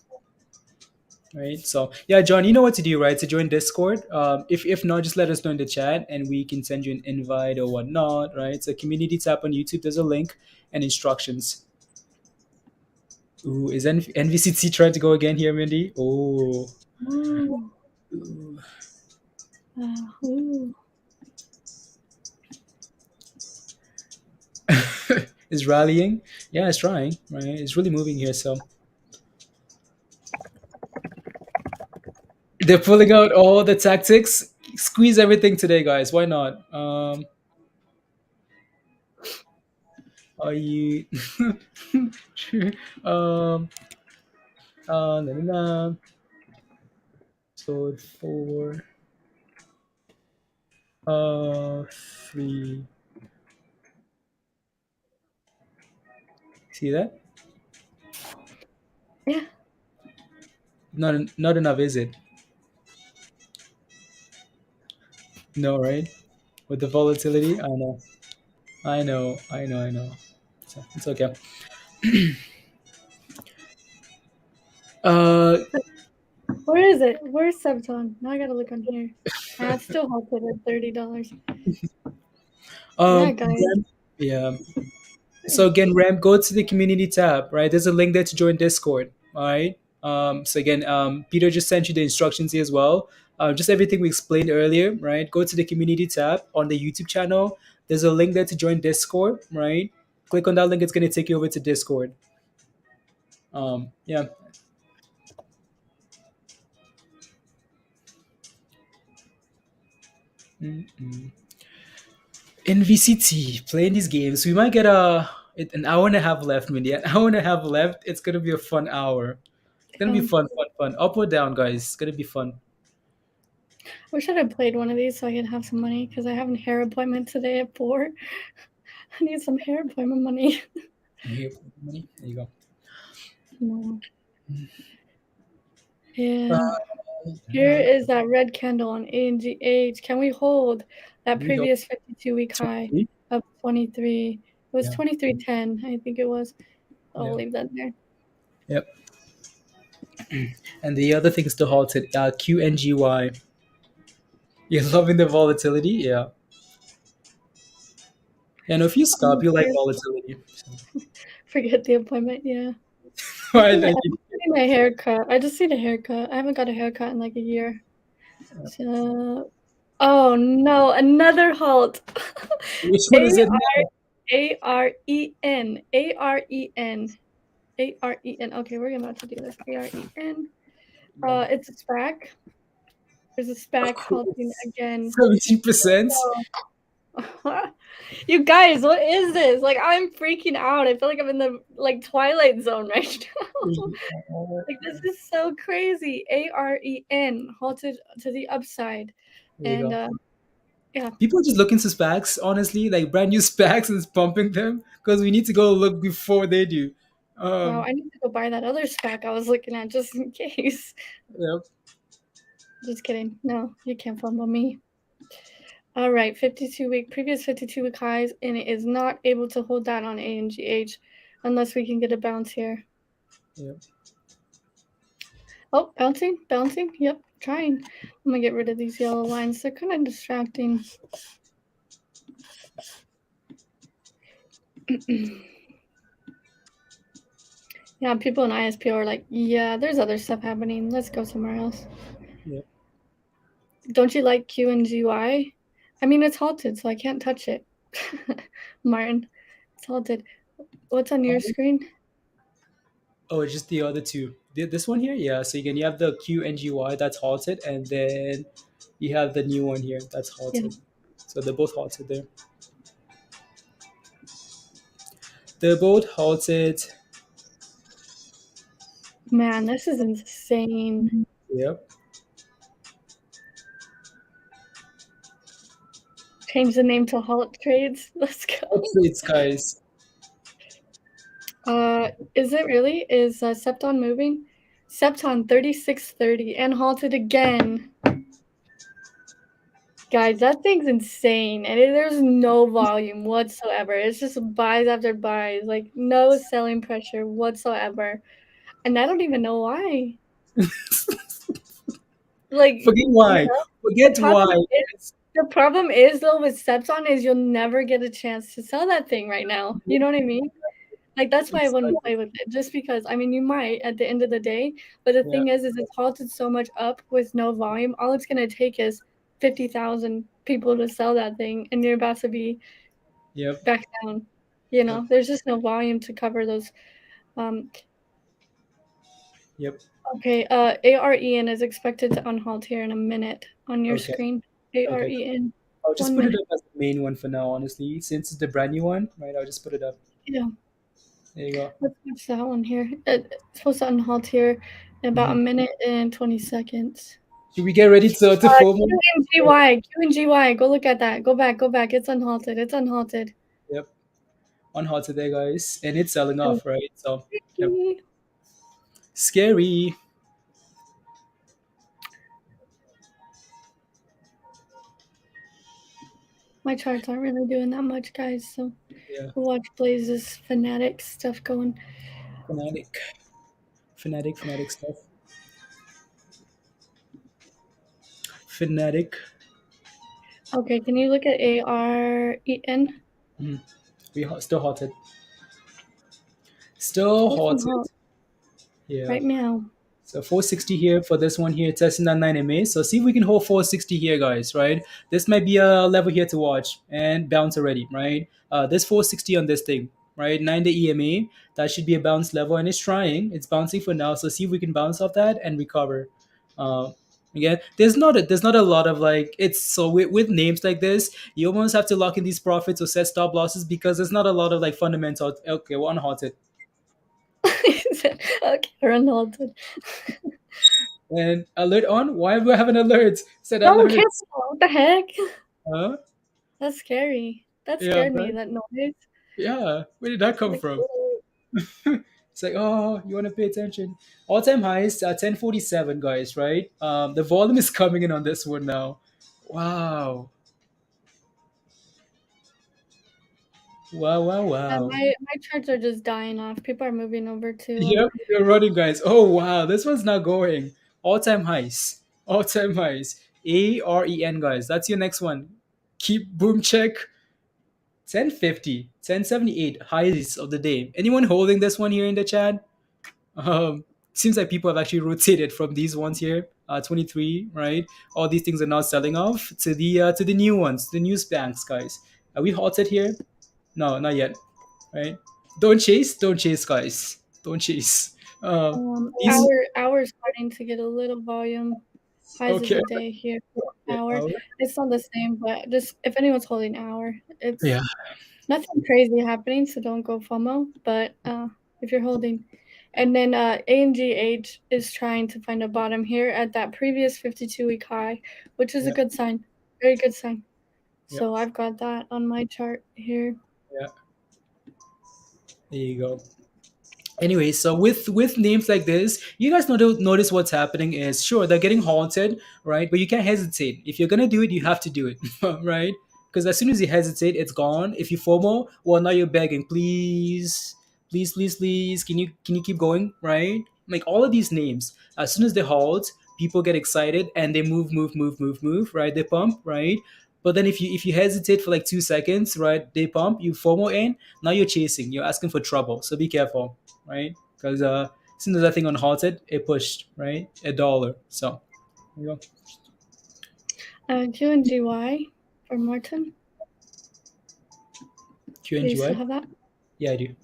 Speaker 1: Right. So yeah, John, you know what to do, right? To join Discord. If not, just let us know in the chat and we can send you an invite or whatnot. Right. So community tab on YouTube. There's a link and instructions. Ooh, is NVCT trying to go again here, Mindy? Oh.
Speaker 2: Ooh.
Speaker 1: Ooh.
Speaker 2: Ooh.
Speaker 1: Is rallying. Yeah, it's trying. Right. It's really moving here. So they're pulling out all the tactics. Squeeze everything today, guys. Why not? Are you? um. Na, na, na. Sword 4. 3. See that?
Speaker 2: Yeah.
Speaker 1: Not enough, is it? No, right? With the volatility, I know. I know. I know. I know. So it's okay. Uh,
Speaker 2: Where is it? Where's Subton? Now I gotta look on here. It's still halted at $30. Yeah, guys.
Speaker 1: Ram, yeah. So again, Ram, go to the community tab, right? There's a link there to join Discord. All right. So again, Peter just sent you the instructions here as well. Just everything we explained earlier, right? Go to the community tab on the YouTube channel. There's a link there to join Discord, right? Click on that link. It's going to take you over to Discord. Yeah. Mm-mm. In VCT, playing these games, we might get an hour and a half left, Mindy. An hour and a half left. It's gonna be a fun hour. It's gonna be
Speaker 2: Um,
Speaker 1: fun, fun, fun. Up or down, guys. It's gonna be fun.
Speaker 2: wish I had played one of these so I could have some money because I have a hair appointment today at 4. I need some hair appointment money.
Speaker 1: Here, money. There you go.
Speaker 2: No. Yeah. Here is that red candle on ANGH. Can we hold that
Speaker 1: We go.
Speaker 2: previous 52-week high of 23? It was
Speaker 1: Yeah.
Speaker 2: 23.10, I think it was. I'll
Speaker 1: Yeah.
Speaker 2: leave that there.
Speaker 1: Yep. And the other thing is to halt it. QNGY. You're loving the volatility, yeah. And if you stop, you like volatility. So.
Speaker 2: Forget the appointment, yeah.
Speaker 1: I
Speaker 2: I
Speaker 1: like
Speaker 2: need my haircut. I just need a haircut. I haven't got a haircut in like a year. So, oh no, another halt.
Speaker 1: Which one is it now?
Speaker 2: AREN. AREN. AREN. Okay, we're about to do this. AREN. It's a SPAC. There's a SPAC halting again.
Speaker 1: 17%.
Speaker 2: You guys, what is this? Like, I'm freaking out. I feel like I'm in the like Twilight Zone right now. Like, this is so crazy. AREN halted to the upside,
Speaker 1: There you
Speaker 2: and
Speaker 1: go.
Speaker 2: yeah.
Speaker 1: People are just looking to SPACs, honestly, like brand new SPACs and is pumping them because we need to go look before they do.
Speaker 2: Wow, I need to go buy that other SPAC I was looking at just in case.
Speaker 1: Yep.
Speaker 2: Just kidding. No, you can't fumble me. All right, previous 52-week highs, and it is not able to hold that on ANGH unless we can get a bounce here.
Speaker 1: Yep.
Speaker 2: Oh, bouncing. Yep, trying. I'm gonna get rid of these yellow lines. They're kind of distracting. Yeah, people in ISPO are like, yeah, there's other stuff happening. Let's go somewhere else.
Speaker 1: Yep.
Speaker 2: Don't you like QNGY? I mean, it's halted, so I can't touch it. Martin, it's halted. What's on your screen?
Speaker 1: Oh, it's just the other two. This one here, yeah. So you have the QNGY that's halted, and then you have the new one here that's halted.
Speaker 2: Yeah.
Speaker 1: So they're both halted there. They're both halted.
Speaker 2: Man, this is insane.
Speaker 1: Yep.
Speaker 2: Change the name to Halt Trades. Let's go.
Speaker 1: Trades, guys.
Speaker 2: Is it really? Is Septon moving? Septon 3630 and halted again. Guys, that thing's insane, and there's no volume whatsoever. It's just buys after buys, like no selling pressure whatsoever, and I don't even know why. Like,
Speaker 1: Forget why.
Speaker 2: the
Speaker 1: Forget
Speaker 2: problem
Speaker 1: why.
Speaker 2: is, the problem is though with Septon is you'll never get a chance to sell that thing right now. You know what I mean? Like that's why I wouldn't play with it, just because I mean you might at the end of the day, but the
Speaker 1: Yeah.
Speaker 2: thing is it's halted so much up with no volume. All it's gonna take is 50,000 people to sell that thing, and you're about to be
Speaker 1: Yep.
Speaker 2: back down. You
Speaker 1: Yep.
Speaker 2: know, there's just no volume to cover those. Um,
Speaker 1: Yep.
Speaker 2: okay, AREN is expected to unhalt here in a minute on your
Speaker 1: Okay.
Speaker 2: screen.
Speaker 1: Okay.
Speaker 2: AREN,
Speaker 1: I'll just
Speaker 2: one
Speaker 1: put it
Speaker 2: minute.
Speaker 1: up as the main one for now, honestly. Since it's the brand new one, right? I'll just put it up.
Speaker 2: Yeah,
Speaker 1: There you go.
Speaker 2: let's watch that one here. It's supposed to unhalt here in about a
Speaker 1: Mhm.
Speaker 2: minute and 20 seconds.
Speaker 1: Should we get ready to form one?
Speaker 2: QNGY. Go look at that. Go back. It's unhalted. It's unhalted.
Speaker 1: Yep. On hot today, guys. And it's selling
Speaker 2: So
Speaker 1: off, right? So, yep.
Speaker 2: tricky.
Speaker 1: Scary.
Speaker 2: My charts aren't really doing that much, guys. So
Speaker 1: Yeah.
Speaker 2: we'll watch Blaze's fanatic stuff going.
Speaker 1: Fanatic. Fanatic stuff. Fanatic.
Speaker 2: Okay, can you look at AREN?
Speaker 1: Mhm. Still halted. Still
Speaker 2: Supposed to
Speaker 1: halted.
Speaker 2: halt
Speaker 1: Yeah.
Speaker 2: right now.
Speaker 1: So 460 here for this one here, testing that 9 MA. So see if we can hold 460 here, guys, right? This might be a level here to watch and bounce already, right? This 460 on this thing, right? 9-day EMA, that should be a bounce level, and it's trying. It's bouncing for now. So see if we can bounce off that and recover. Uh, Again, there's not a lot of like it's so with names like this, you almost have to lock in these profits or set stop losses because there's not a lot of like fundamental. Okay, we're unhalted.
Speaker 2: Okay, we're unhalted.
Speaker 1: And alert on? Why do I have an alert? Said
Speaker 2: No,
Speaker 1: alert.
Speaker 2: cancel. What the heck?
Speaker 1: Huh?
Speaker 2: That's scary. That
Speaker 1: Yeah,
Speaker 2: scared me,
Speaker 1: right?
Speaker 2: that noise.
Speaker 1: Yeah. Where did that come
Speaker 2: Like,
Speaker 1: from? It's like, oh, you want to pay attention. All time highs at 1047, guys, right? The volume is coming in on this one now. Wow. Wow, wow, wow.
Speaker 2: my charts are just dying off. People are moving over to
Speaker 1: Yep, you're running, guys. Oh, wow. This one's not going. All time highs. All time highs. AREN, guys. That's your next one. Keep boom check. 1050, 1078 highs of the day. Anyone holding this one here in the chat? Seems like people have actually rotated from these ones here, 23, right? All these things are now selling off to the new ones, the news banks, guys. Are we halted here? No, not yet, right? Don't chase, guys. Don't chase. These
Speaker 2: hours starting to get a little volume. Highs of
Speaker 1: okay,
Speaker 2: the day here.
Speaker 1: okay,
Speaker 2: Hour. It's not the same, but just if anyone's holding hour,
Speaker 1: yeah,
Speaker 2: it's nothing crazy happening, so don't go FOMO. But if you're holding, and then ANGH is trying to find a bottom here at that previous 52-week high, which is a
Speaker 1: yeah,
Speaker 2: good sign, very good sign.
Speaker 1: yeah,
Speaker 2: So I've got that on my chart here.
Speaker 1: yeah. There you go. Anyway, so with names like this, you guys notice what's happening is sure they're getting halted, right? But you can't hesitate. If you're gonna do it, you have to do it, right? Because as soon as you hesitate, it's gone. If you FOMO, well, now you're begging, please, please, please, please, can you keep going, right? Like all of these names, as soon as they halt, people get excited and they move, right? They pump, right? But then if you hesitate for like 2 seconds, right? They pump, you FOMO in, now you're chasing, you're asking for trouble. So be careful, right? Because as soon as that thing unhalted, it pushed, right? $1. So there you go.
Speaker 2: QNGY for Martin. Do you still
Speaker 1: QNGY.
Speaker 2: have that?
Speaker 1: Yeah, I do.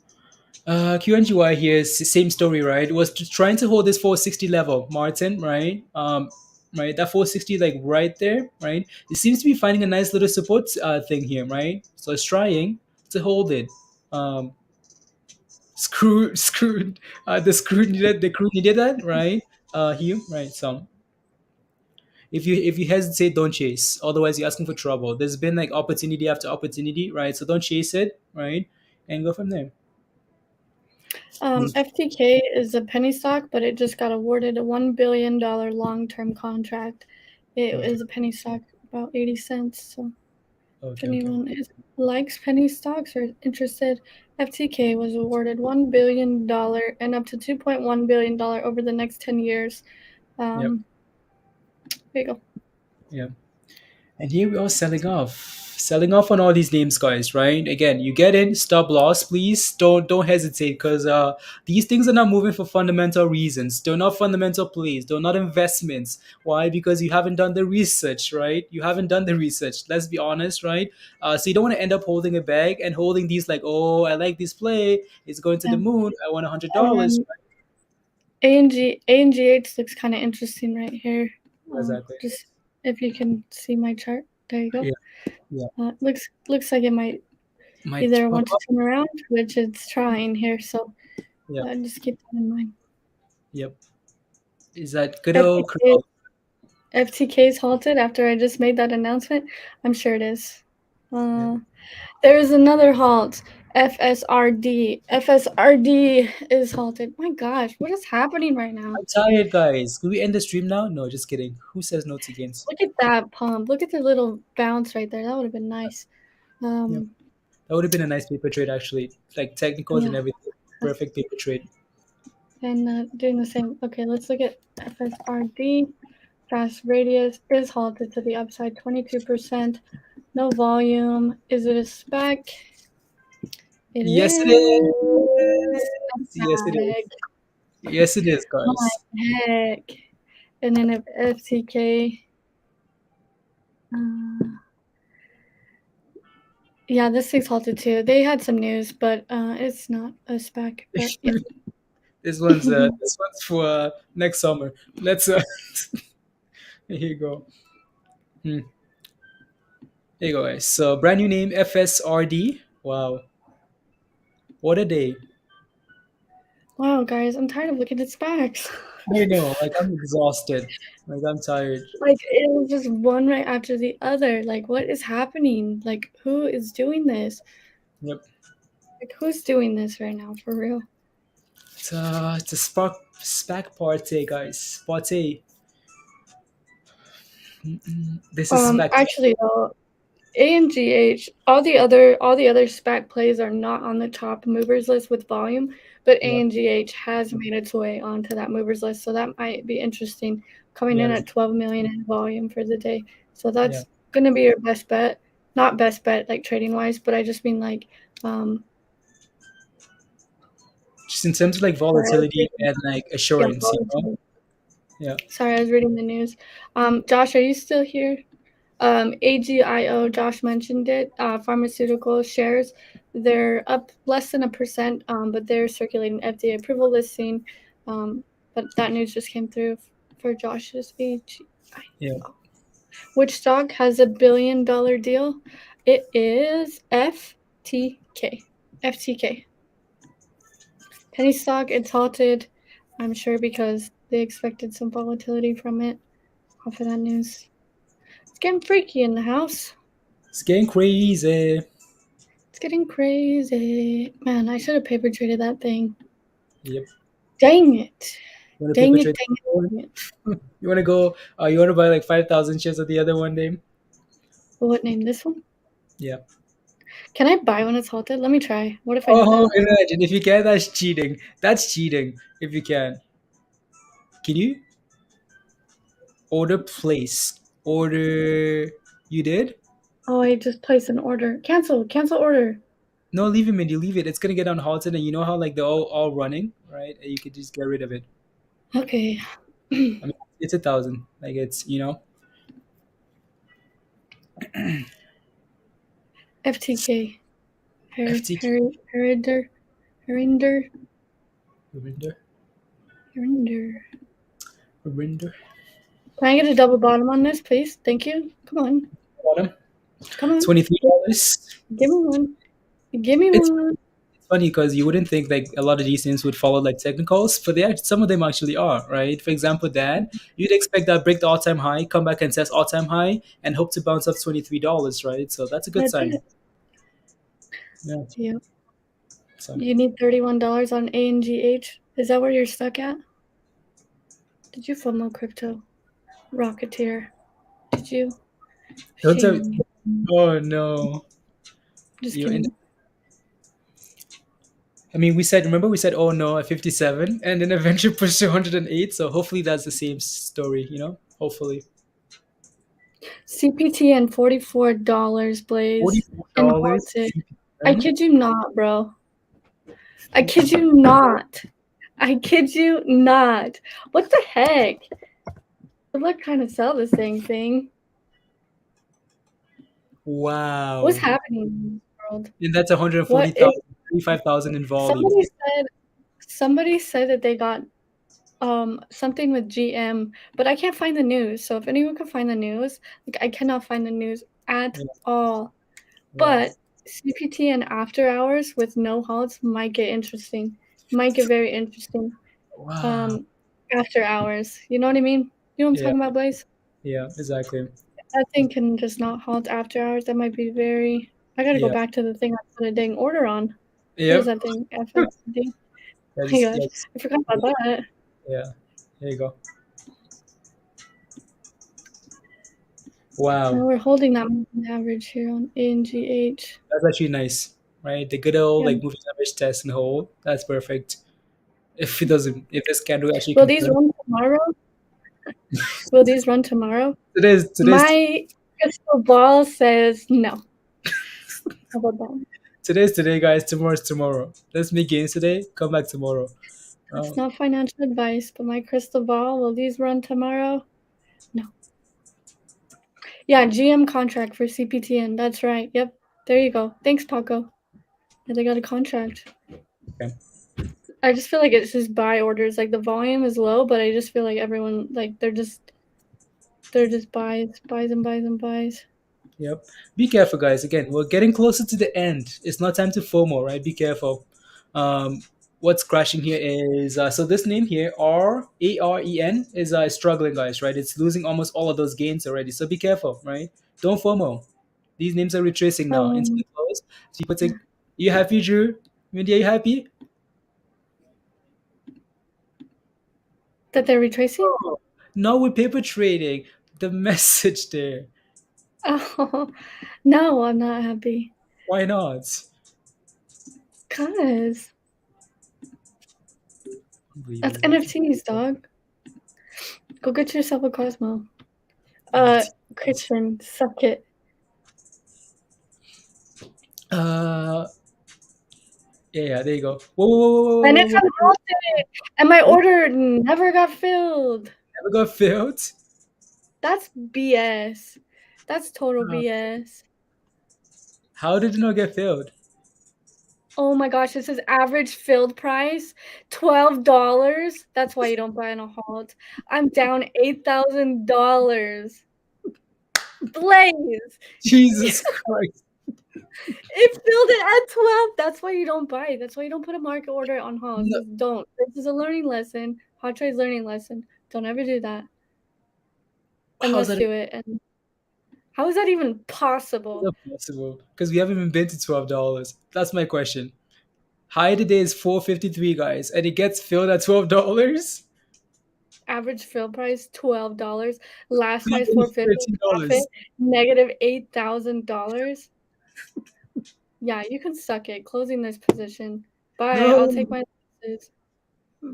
Speaker 1: QNGY here is the same story, right? Was trying to hold this 460 level, Martin, right? Right, that 460 like right there, right? It seems to be finding a nice little support thing here, right? So it's trying to hold it. Um, screwed. The crew needed that, right? Hugh, right? So if you hesitate, don't chase. Otherwise, you're asking for trouble. There's been like opportunity after opportunity, right? So don't chase it, right? And go from there.
Speaker 2: FTK is a penny stock, but it just got awarded a $1 billion long-term contract. It
Speaker 1: Okay.
Speaker 2: is a penny stock, about 80 cents. So if
Speaker 1: Okay. Okay.
Speaker 2: anyone likes penny stocks or is interested, FTK was awarded $1 billion and up to $2.1 billion over the next 10 years.
Speaker 1: Yep.
Speaker 2: There you go.
Speaker 1: Yeah. And here we are selling off on all these names, guys. Right? Again, you get in, stop loss, please. Don't hesitate, because these things are not moving for fundamental reasons. They're not fundamental plays. They're not investments. Why? Because you haven't done the research, right? You haven't done the research. Let's be honest, right? So you don't want to end up holding a bag and holding these like, oh, I like this play. It's going to
Speaker 2: Yeah.
Speaker 1: the moon. I want $100.
Speaker 2: And ANGH looks kind of interesting right here.
Speaker 1: Exactly.
Speaker 2: Just if you can see my chart, there you go.
Speaker 1: Yeah. Yeah.
Speaker 2: Looks like it might
Speaker 1: Might
Speaker 2: either
Speaker 1: pop
Speaker 2: want to
Speaker 1: up.
Speaker 2: turn around, which it's trying here. So
Speaker 1: Yeah.
Speaker 2: just keep that in mind.
Speaker 1: Yep. Is that good old
Speaker 2: FTK,
Speaker 1: Karud?
Speaker 2: FTK's halted after I just made that announcement. I'm sure it is.
Speaker 1: Yeah.
Speaker 2: There is another halt. FSRD. FSRD is halted. My gosh, what is happening right now?
Speaker 1: I'm tired, guys. Can we end the stream now? No, just kidding. Who says no to gains?
Speaker 2: Look at that pump. Look at the little bounce right there. That would have been nice.
Speaker 1: Yep. That would have been a nice paper trade, actually. Like technicals and
Speaker 2: Yeah.
Speaker 1: everything. Perfect paper trade.
Speaker 2: And doing the same. Okay, let's look at FSRD. Fast radius is halted to the upside, 22%. No volume. Is it a spec? It
Speaker 1: Yes, it
Speaker 2: is.
Speaker 1: is. Yes, it is.
Speaker 2: Heck.
Speaker 1: Yes, it is,
Speaker 2: My
Speaker 1: guys.
Speaker 2: heck. And then if FTK. Yeah, this thing's halted too. They had some news, but it's not a spec. But yeah.
Speaker 1: This one's for next summer. Let's here you go. Here you go, guys. So brand new name, FSRD. Wow, what a day!
Speaker 2: Wow, guys, I'm tired of looking at specs.
Speaker 1: I know, like I'm exhausted. Like I'm tired.
Speaker 2: Like it was just one right after the other. Like what is happening? Like who is doing this?
Speaker 1: Yep.
Speaker 2: Like who's doing this right now for real?
Speaker 1: It's a SPAC party, guys. Party. This is SPAC.
Speaker 2: Actually though, ANGH, all the other SPAC plays are not on the top movers list with volume, but
Speaker 1: Yeah.
Speaker 2: ANGH has made its way onto that movers list, so that might be interesting. Coming in
Speaker 1: Yes.
Speaker 2: at 12 million in volume for the day, so that's
Speaker 1: Yeah.
Speaker 2: gonna be your best bet. Not best bet like trading wise, but I just mean like
Speaker 1: Just in terms of like volatility and like assurance, you know? Yeah.
Speaker 2: Sorry, I was reading the news. Josh, are you still here? AGIO, Josh mentioned it. Pharmaceutical shares, they're up less than 1%, but they're circulating FDA approval listing. But that news just came through for Josh's AGIO.
Speaker 1: Yeah.
Speaker 2: Which stock has $1 billion deal? It is FTK. FTK. Penny stock, it's halted, I'm sure, because they expected some volatility from it off of that news. It's getting freaky in the house.
Speaker 1: It's getting crazy.
Speaker 2: It's getting crazy. Man, I should have paper traded that thing.
Speaker 1: Yep.
Speaker 2: Dang it.
Speaker 1: You want to
Speaker 2: Dang
Speaker 1: paper
Speaker 2: it,
Speaker 1: trade?
Speaker 2: dang it.
Speaker 1: You want to go? You want to buy like 5,000 shares of the other one, name?
Speaker 2: What name? This one?
Speaker 1: Yeah.
Speaker 2: Can I buy when it's halted? Let me try. What if I do
Speaker 1: Oh,
Speaker 2: that?
Speaker 1: imagine if you can, that's cheating. That's cheating. If you can you order place? Order. You did?
Speaker 2: Oh, I just placed an order. Cancel. Cancel order.
Speaker 1: No, leave it, Mindy. Leave it. It's gonna get unhalted, and you know how like they're all running, right? And you could just get rid of it.
Speaker 2: Okay.
Speaker 1: I mean, it's 1,000. Like it's
Speaker 2: FTK.
Speaker 1: FTK.
Speaker 2: Herinder.
Speaker 1: Render.
Speaker 2: Can I get a double bottom on this, please? Thank you. Come on.
Speaker 1: Bottom.
Speaker 2: Come on.
Speaker 1: $23.
Speaker 2: Give me one. Give me
Speaker 1: It's
Speaker 2: one.
Speaker 1: funny because you wouldn't think like a lot of these names would follow like technicals, but some of them actually are, right? For example, that you'd expect that break the all-time high, come back and test all-time high, and hope to bounce up $23, right? So that's a good
Speaker 2: That's
Speaker 1: sign.
Speaker 2: it.
Speaker 1: Yeah.
Speaker 2: Yeah.
Speaker 1: So
Speaker 2: You need $31 on ANGH. Is that where you're stuck at? Did you FOMO crypto? Rocketeer. Did you?
Speaker 1: don't tell me.
Speaker 2: Shame.
Speaker 1: Oh no.
Speaker 2: Just
Speaker 1: You in
Speaker 2: kidding.
Speaker 1: I mean, remember we said, oh no, at 57, and then eventually pushed to 108. So hopefully that's the same story, Hopefully.
Speaker 2: CPTN $44, Blaze. And
Speaker 1: $44.
Speaker 2: halted. I kid you not, bro. I kid you not. I kid you not. What the heck? Good luck trying to sell this thing.
Speaker 1: Wow.
Speaker 2: What's happening in the world?
Speaker 1: And that's
Speaker 2: What
Speaker 1: 140,000, 35,000 in volume.
Speaker 2: Somebody said that they got something with GM, but I can't find the news. So if anyone can find the news, like I cannot find the news at all. But CPT and after hours with no halts might get interesting. Might get very interesting.
Speaker 1: Wow.
Speaker 2: After hours. You know what I mean? You know what I'm
Speaker 1: Yeah.
Speaker 2: talking about, Blaze?
Speaker 1: Yeah, exactly.
Speaker 2: That thing can just not halt after hours. That might be very. I gotta go
Speaker 1: Yeah.
Speaker 2: back to the thing I put a dang order on. What is
Speaker 1: Yep.
Speaker 2: that thing? FSD.
Speaker 1: Yeah,
Speaker 2: Oh my gosh,
Speaker 1: yes.
Speaker 2: I forgot about that.
Speaker 1: Yeah. There you go. Wow.
Speaker 2: Now we're holding that moving average here on ANGH.
Speaker 1: That's actually nice, right? The good old
Speaker 2: Yeah.
Speaker 1: like moving average test and hold. That's perfect. If this candle actually
Speaker 2: Will these
Speaker 1: confirms.
Speaker 2: run tomorrow? Will these run tomorrow?
Speaker 1: Today's
Speaker 2: My crystal ball says no. How about that?
Speaker 1: today's today, guys. Tomorrow's tomorrow. Let's make gains today. Come back tomorrow.
Speaker 2: It's not financial advice, but my crystal ball, will these run tomorrow? No. Yeah, GM contract for CPTN. That's right. Yep. There you go. Thanks, Paco. Yeah, they got a contract.
Speaker 1: Okay.
Speaker 2: I just feel like it's just buy orders. Like the volume is low, but I just feel like everyone like they're just buys and buys.
Speaker 1: Yep. Be careful, guys. Again, we're getting closer to the end. It's not time to FOMO, right? Be careful. Um, what's crashing here is so this name here, RAREN, is struggling, guys, right? It's losing almost all of those gains already. So be careful, right? Don't FOMO. These names are retracing now into the close. So people think, you happy, Drew? Mindy, are you happy?
Speaker 2: That they're retracing?
Speaker 1: Oh, no, with paper trading. The message there.
Speaker 2: Oh, no, I'm not happy.
Speaker 1: Why not?
Speaker 2: Cause that's
Speaker 1: Unbelievable.
Speaker 2: NFTs, dog. Go get yourself a Cosmo.
Speaker 1: NFTs.
Speaker 2: Christian, suck it.
Speaker 1: Uh, yeah, there you go. Whoa, whoa, whoa, whoa,
Speaker 2: And
Speaker 1: whoa,
Speaker 2: it's
Speaker 1: whoa, whoa.
Speaker 2: unhalted, and my order never got filled.
Speaker 1: Never got filled.
Speaker 2: That's BS. That's total
Speaker 1: Uh,
Speaker 2: BS.
Speaker 1: how did it not get filled?
Speaker 2: Oh my gosh, this is average filled price, $12. That's why you don't buy on a halt. I'm down $8,000. Blaze.
Speaker 1: Jesus Christ.
Speaker 2: It filled it at 12. That's why you don't buy. That's why you don't put a market order on halts.
Speaker 1: No.
Speaker 2: Just don't. This is a learning lesson. Hot trade's learning lesson. Don't ever do that.
Speaker 1: How's
Speaker 2: Unless
Speaker 1: that
Speaker 2: do it. And how is that even possible?
Speaker 1: possible? Because we haven't even been to $12. That's my question. High today is 453, guys, and it gets filled at $12.
Speaker 2: Average fill price $12. Last
Speaker 1: We
Speaker 2: high's
Speaker 1: only
Speaker 2: $450. Profit
Speaker 1: $13.
Speaker 2: negative $8,000. Yeah, you can suck it. Closing this position. Bye. I'll take
Speaker 1: No.
Speaker 2: my losses.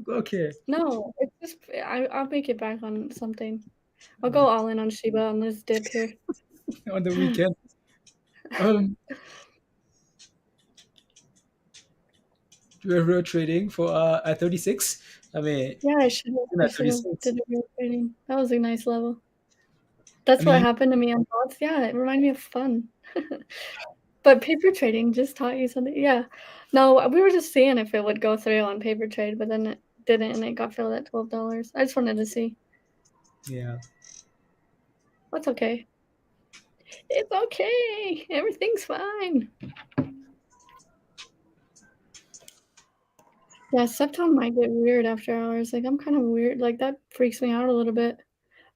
Speaker 1: Okay.
Speaker 2: No, it's just I'll make it back on something. I'll go all in on Shiba on this dip here.
Speaker 1: On the weekend. Um, do you have real trading for at 36? I mean,
Speaker 2: Yeah, I should
Speaker 1: even at
Speaker 2: have
Speaker 1: 36.
Speaker 2: did a real trading. That was a nice level. That's
Speaker 1: I
Speaker 2: what
Speaker 1: mean,
Speaker 2: happened to me on bots. Yeah, it reminded me of fun. But paper trading just taught you something. Yeah. No, we were just seeing if it would go through on paper trade, but then it didn't and it got filled at $12. I just wanted to see.
Speaker 1: yeah.
Speaker 2: That's okay. It's okay. Everything's fine. Yeah, Sthlm might get weird after hours. Like I'm kind of weird. Like that freaks me out a little bit.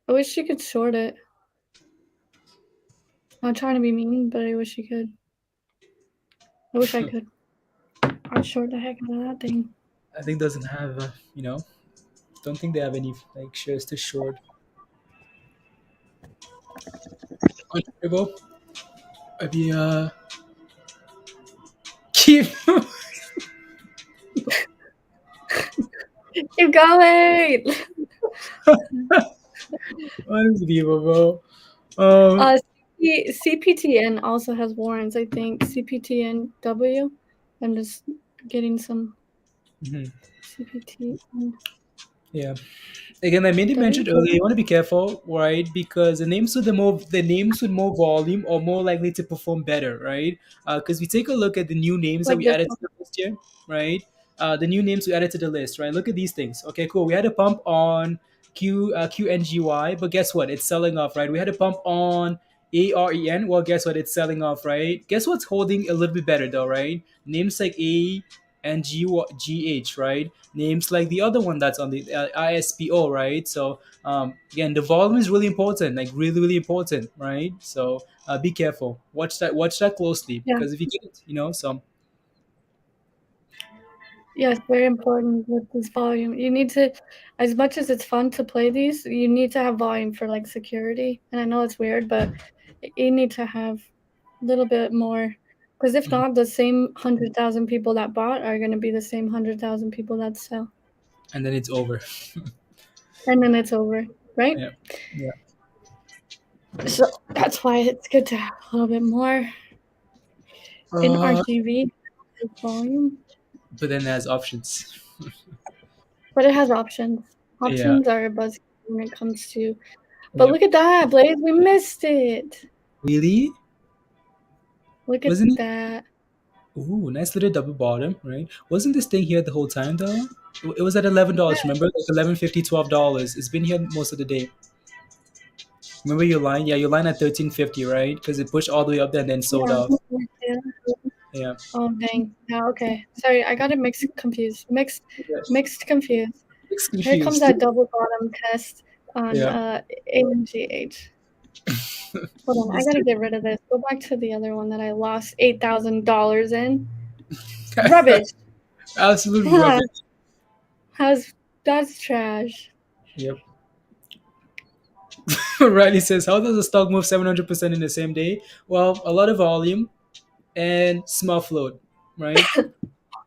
Speaker 2: I wish you could short it. I'm not trying to be mean, but I wish you could. I wish I could. I'd short the heck out of that thing.
Speaker 1: I think doesn't have don't think they have any like shares to short. Unshortable. Maybe keep
Speaker 2: Keep going.
Speaker 1: unbelievable. Um,
Speaker 2: Uh, CPTN also has warrants. I think CPTNW. I'm just getting some
Speaker 1: mhm.
Speaker 2: CPTNW.
Speaker 1: Yeah. Again, I made it mentioned earlier. You want to be careful, right? Because the names with more volume are more likely to perform better, right? Because we take a look at the new names that
Speaker 2: Like
Speaker 1: we
Speaker 2: this
Speaker 1: added to
Speaker 2: one.
Speaker 1: the list here, right? The new names we added to the list, right? Look at these things. Okay, cool. We had a pump on QNGY, but guess what? It's selling off, right? We had a pump on AREN. Well, guess what? It's selling off, right? Guess what's holding a little bit better though, right? Names like A and GH, right? Names like the other one that's on the ISPO, right? So again, the volume is really important, like really, really important, right? So be careful. Watch that closely
Speaker 2: Yeah.
Speaker 1: because if you get, some
Speaker 2: Yeah, it's very important with this volume. You need to, as much as it's fun to play these, you need to have volume for like security. And I know it's weird, but you need to have a little bit more. Because if not, the same 100,000 people that bought are going to be the same 100,000 people that sell.
Speaker 1: and then it's over.
Speaker 2: And then it's over, right?
Speaker 1: Yeah, yeah.
Speaker 2: So that's why it's good to have a little bit more
Speaker 1: Uh,
Speaker 2: NRGV volume.
Speaker 1: but then there's options.
Speaker 2: But it has options.
Speaker 1: Yeah,
Speaker 2: Options are a buzz when it comes to. But
Speaker 1: yep.
Speaker 2: look at that, Blaze. We missed it.
Speaker 1: Really?
Speaker 2: Look at
Speaker 1: Wasn't it?
Speaker 2: that.
Speaker 1: Ooh, nice little double bottom, right? Wasn't this thing here the whole time though? It was at $11. Remember, like 11.50, $12. It's been here most of the day. Remember your line? Yeah, your line at 13.50, right? Because it pushed all the way up there and then sold
Speaker 2: Yeah.
Speaker 1: off. Yeah.
Speaker 2: Oh dang. Yeah, okay. Sorry, I got it mixed confused.
Speaker 1: Yes.
Speaker 2: Mixed confused.
Speaker 1: It's
Speaker 2: Here comes
Speaker 1: confused.
Speaker 2: that double bottom test on
Speaker 1: Yeah.
Speaker 2: ANGH. Hold on, I
Speaker 1: This
Speaker 2: gotta get rid of this. Go back to the other one that I lost $8,000 in. Rubbish.
Speaker 1: absolute rubbish.
Speaker 2: How's that's trash.
Speaker 1: Yep. Riley says, "How does a stock move 700% in the same day?" Well, a lot of volume and small float, right?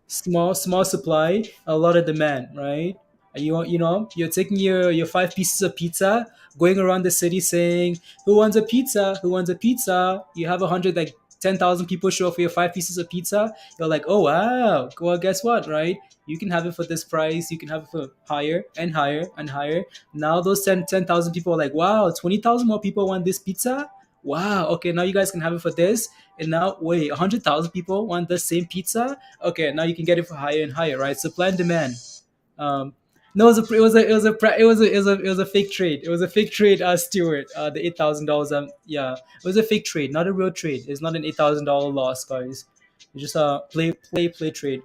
Speaker 1: Small supply, a lot of demand, right? You're taking your five pieces of pizza, going around the city saying, "Who wants a pizza? Who wants a pizza?" You have 100, like 10,000 people show up for your five pieces of pizza. You're like, "Oh wow!" Well, guess what, right? You can have it for this price. You can have it for higher and higher and higher. Now those 10,000 people are like, "Wow, 20,000 more people want this pizza." Wow. Okay, now you guys can have it for this. And now, wait, 100,000 people want the same pizza. Okay, now you can get it for higher and higher, right? Supply and demand. No, it was a fake trade. It was a fake trade, Stewart. The $8,000. Yeah, it was a fake trade, not a real trade. It's not an $8,000 loss, guys. It's just a play trade.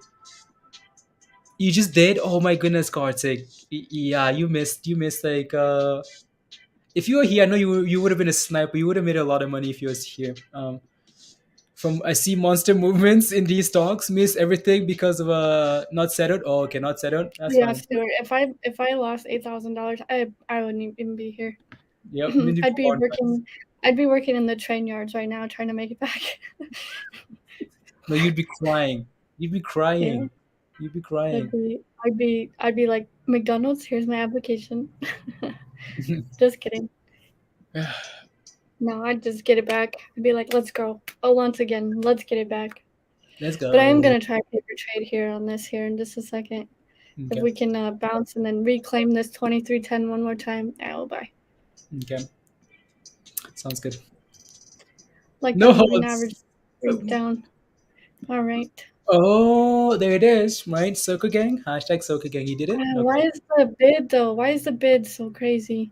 Speaker 1: You just did. Oh my goodness, Kartik. Yeah, you missed like if you were here, I know you would have been a sniper. You would have made a lot of money if you was here. From I see monster movements in these stocks, miss everything because of not settled. Oh, okay, not settled. That's
Speaker 2: Yeah,
Speaker 1: fine.
Speaker 2: Stuart. If I lost $8,000, I wouldn't even be here.
Speaker 1: Yep, we need to
Speaker 2: I'd be
Speaker 1: go on, guys.
Speaker 2: working. I'd be working in the train yards right now, trying to make it back.
Speaker 1: No, you'd be crying. You'd be
Speaker 2: Yeah,
Speaker 1: crying. You'd be crying.
Speaker 2: I'd be like McDonald's. Here's my application. Just kidding. No, I'd just get it back. I'd be like, let's go. Oh, once again, let's get it back.
Speaker 1: Let's
Speaker 2: But I am
Speaker 1: go.
Speaker 2: gonna try paper trade here on this here in just a second. If
Speaker 1: Okay.
Speaker 2: we can bounce and then reclaim this 2310 one more time, I will buy.
Speaker 1: Okay. Sounds good.
Speaker 2: Like
Speaker 1: No
Speaker 2: that moving
Speaker 1: holds.
Speaker 2: average breakdown. All right.
Speaker 1: Oh, there it is. Right, Soka Gang. Hashtag Soka Gang. You did it.
Speaker 2: Why
Speaker 1: Okay.
Speaker 2: is the bid though? Why is the bid so crazy?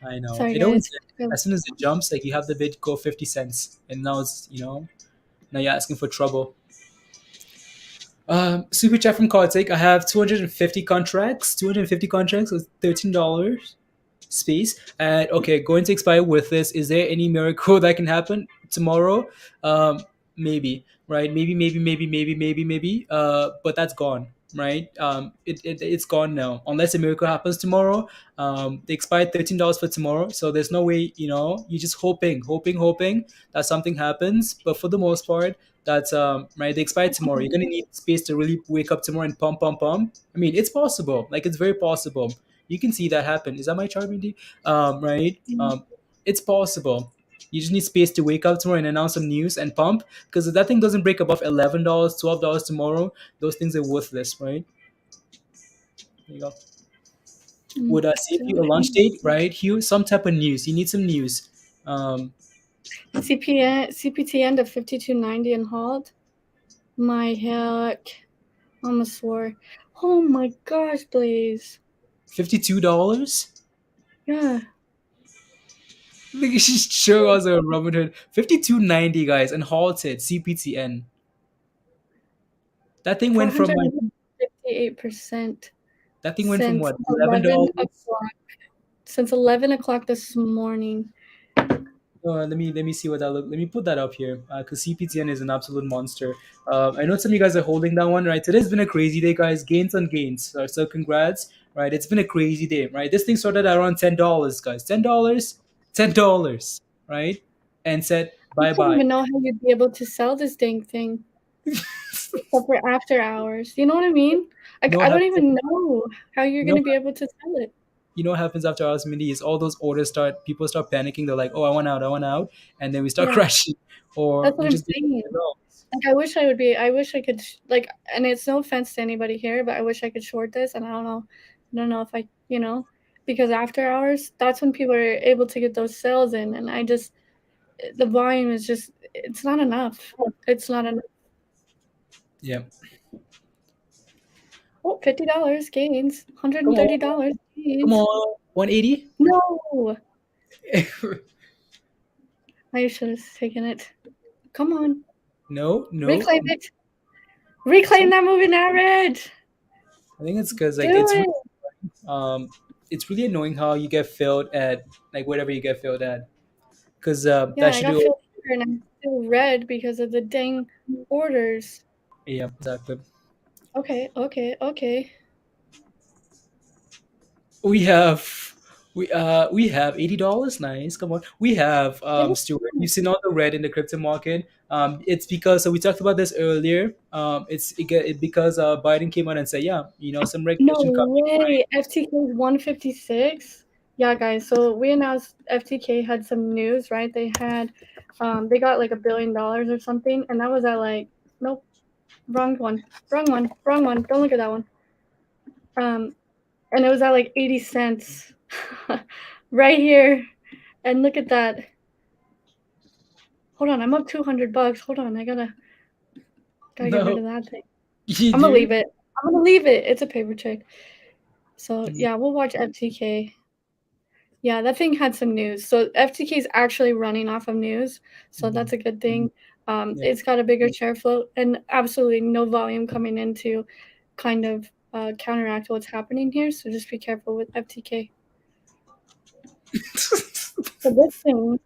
Speaker 1: I know.
Speaker 2: Sorry,
Speaker 1: It always
Speaker 2: guys.
Speaker 1: is. As soon as it jumps, like you have the bid go 50 cents, and now it's now you're asking for trouble. Super chat from Kartik. I have 250 contracts. 250 contracts with $13 space. And okay, going to expire with this. Is there any miracle that can happen tomorrow? Maybe, right? Maybe. But that's gone, right? It's gone now. Unless a miracle happens tomorrow. They expired $13 for tomorrow, so there's no way. You're just hoping that something happens. But for the most part, that's right. They expired tomorrow. You're gonna need space to really wake up tomorrow and pump. I mean, it's possible. Like it's very possible. You can see that happen. Is that my chart, Mindy? Right. It's possible. You just need space to wake up tomorrow and announce some news and pump. Because if that thing doesn't break above $11, $12 tomorrow, those things are worthless, right? There you go. Would save you a lunch date, right, Hugh? Some type of news. You need some news.
Speaker 2: CPTN to 52.90 and halt. My heck. I almost swore. Oh my gosh, please.
Speaker 1: $52?
Speaker 2: Yeah.
Speaker 1: Look, she's showing us a Robin Hood. 52.90, guys, and halted CPTN. That thing went from like
Speaker 2: 458%
Speaker 1: that thing went from
Speaker 2: since
Speaker 1: what,
Speaker 2: 11
Speaker 1: $11?
Speaker 2: o'clock. Since 11 o'clock this morning.
Speaker 1: Let me see what that look. Let me put that up here because CPTN is an absolute monster. I know some of you guys are holding that one, right? Today's been a crazy day, guys. Gains on gains. So congrats, right? It's been a crazy day, right? This thing started at around $10, guys. $10, right? And said
Speaker 2: I
Speaker 1: bye
Speaker 2: don't
Speaker 1: bye.
Speaker 2: even know how you'd be able to sell this dang thing. Except for after hours. You know what I mean?
Speaker 1: You know
Speaker 2: I
Speaker 1: what
Speaker 2: don't
Speaker 1: happens?
Speaker 2: even know how you're
Speaker 1: You
Speaker 2: going
Speaker 1: know,
Speaker 2: to be able to sell it.
Speaker 1: you know what happens after hours, Mindy, is all those orders people start panicking. They're like, oh, I want out, and then we start
Speaker 2: Yeah,
Speaker 1: crashing, or
Speaker 2: that's what
Speaker 1: we
Speaker 2: I'm
Speaker 1: just get
Speaker 2: saying.
Speaker 1: low.
Speaker 2: Like, I wish I could, like, and it's no offense to anybody here, but I wish I could short this, and I don't know if I, because after hours, that's when people are able to get those sales in, and the volume is just, it's not enough. It's not enough.
Speaker 1: Yeah.
Speaker 2: Oh, $50 gains,
Speaker 1: Come
Speaker 2: $130
Speaker 1: come
Speaker 2: gains.
Speaker 1: on, 180.
Speaker 2: No, I should have taken it. Come on,
Speaker 1: No.
Speaker 2: reclaim it. Reclaim
Speaker 1: Some,
Speaker 2: that moving average.
Speaker 1: I think it's because like
Speaker 2: Do it.
Speaker 1: it's really annoying how you get failed at like whatever you get failed at because
Speaker 2: Yeah,
Speaker 1: that
Speaker 2: I
Speaker 1: should
Speaker 2: got
Speaker 1: do.
Speaker 2: filled here and I'm still red because of the dang orders.
Speaker 1: Yeah, exactly.
Speaker 2: Okay.
Speaker 1: We have we have $80. Nice. Come on. We have
Speaker 2: Give it
Speaker 1: Stuart.
Speaker 2: to me.
Speaker 1: You've seen all the red in the crypto market. It's because so we talked about this earlier. Because Biden came out and said, yeah, some
Speaker 2: No
Speaker 1: regulation coming, right?
Speaker 2: way. FTK is 156. Yeah, guys. So we announced FTK had some news, right? They got like $1 billion or something, and that was at like, nope, wrong one. Don't look at that one. And it was at like 80 cents right here. And look at that. Hold on, I'm up $200. Hold on, I gotta get rid
Speaker 1: No,
Speaker 2: of that thing.
Speaker 1: you
Speaker 2: I'm gonna
Speaker 1: do.
Speaker 2: leave it. It's a paper check. So yeah, we'll watch FTK. Yeah, that thing had some news. So FTK is actually running off of news, so that's a good thing.
Speaker 1: Yeah.
Speaker 2: It's got a bigger share float and absolutely no volume coming in to kind of counteract what's happening here. So just be careful with FTK. So this thing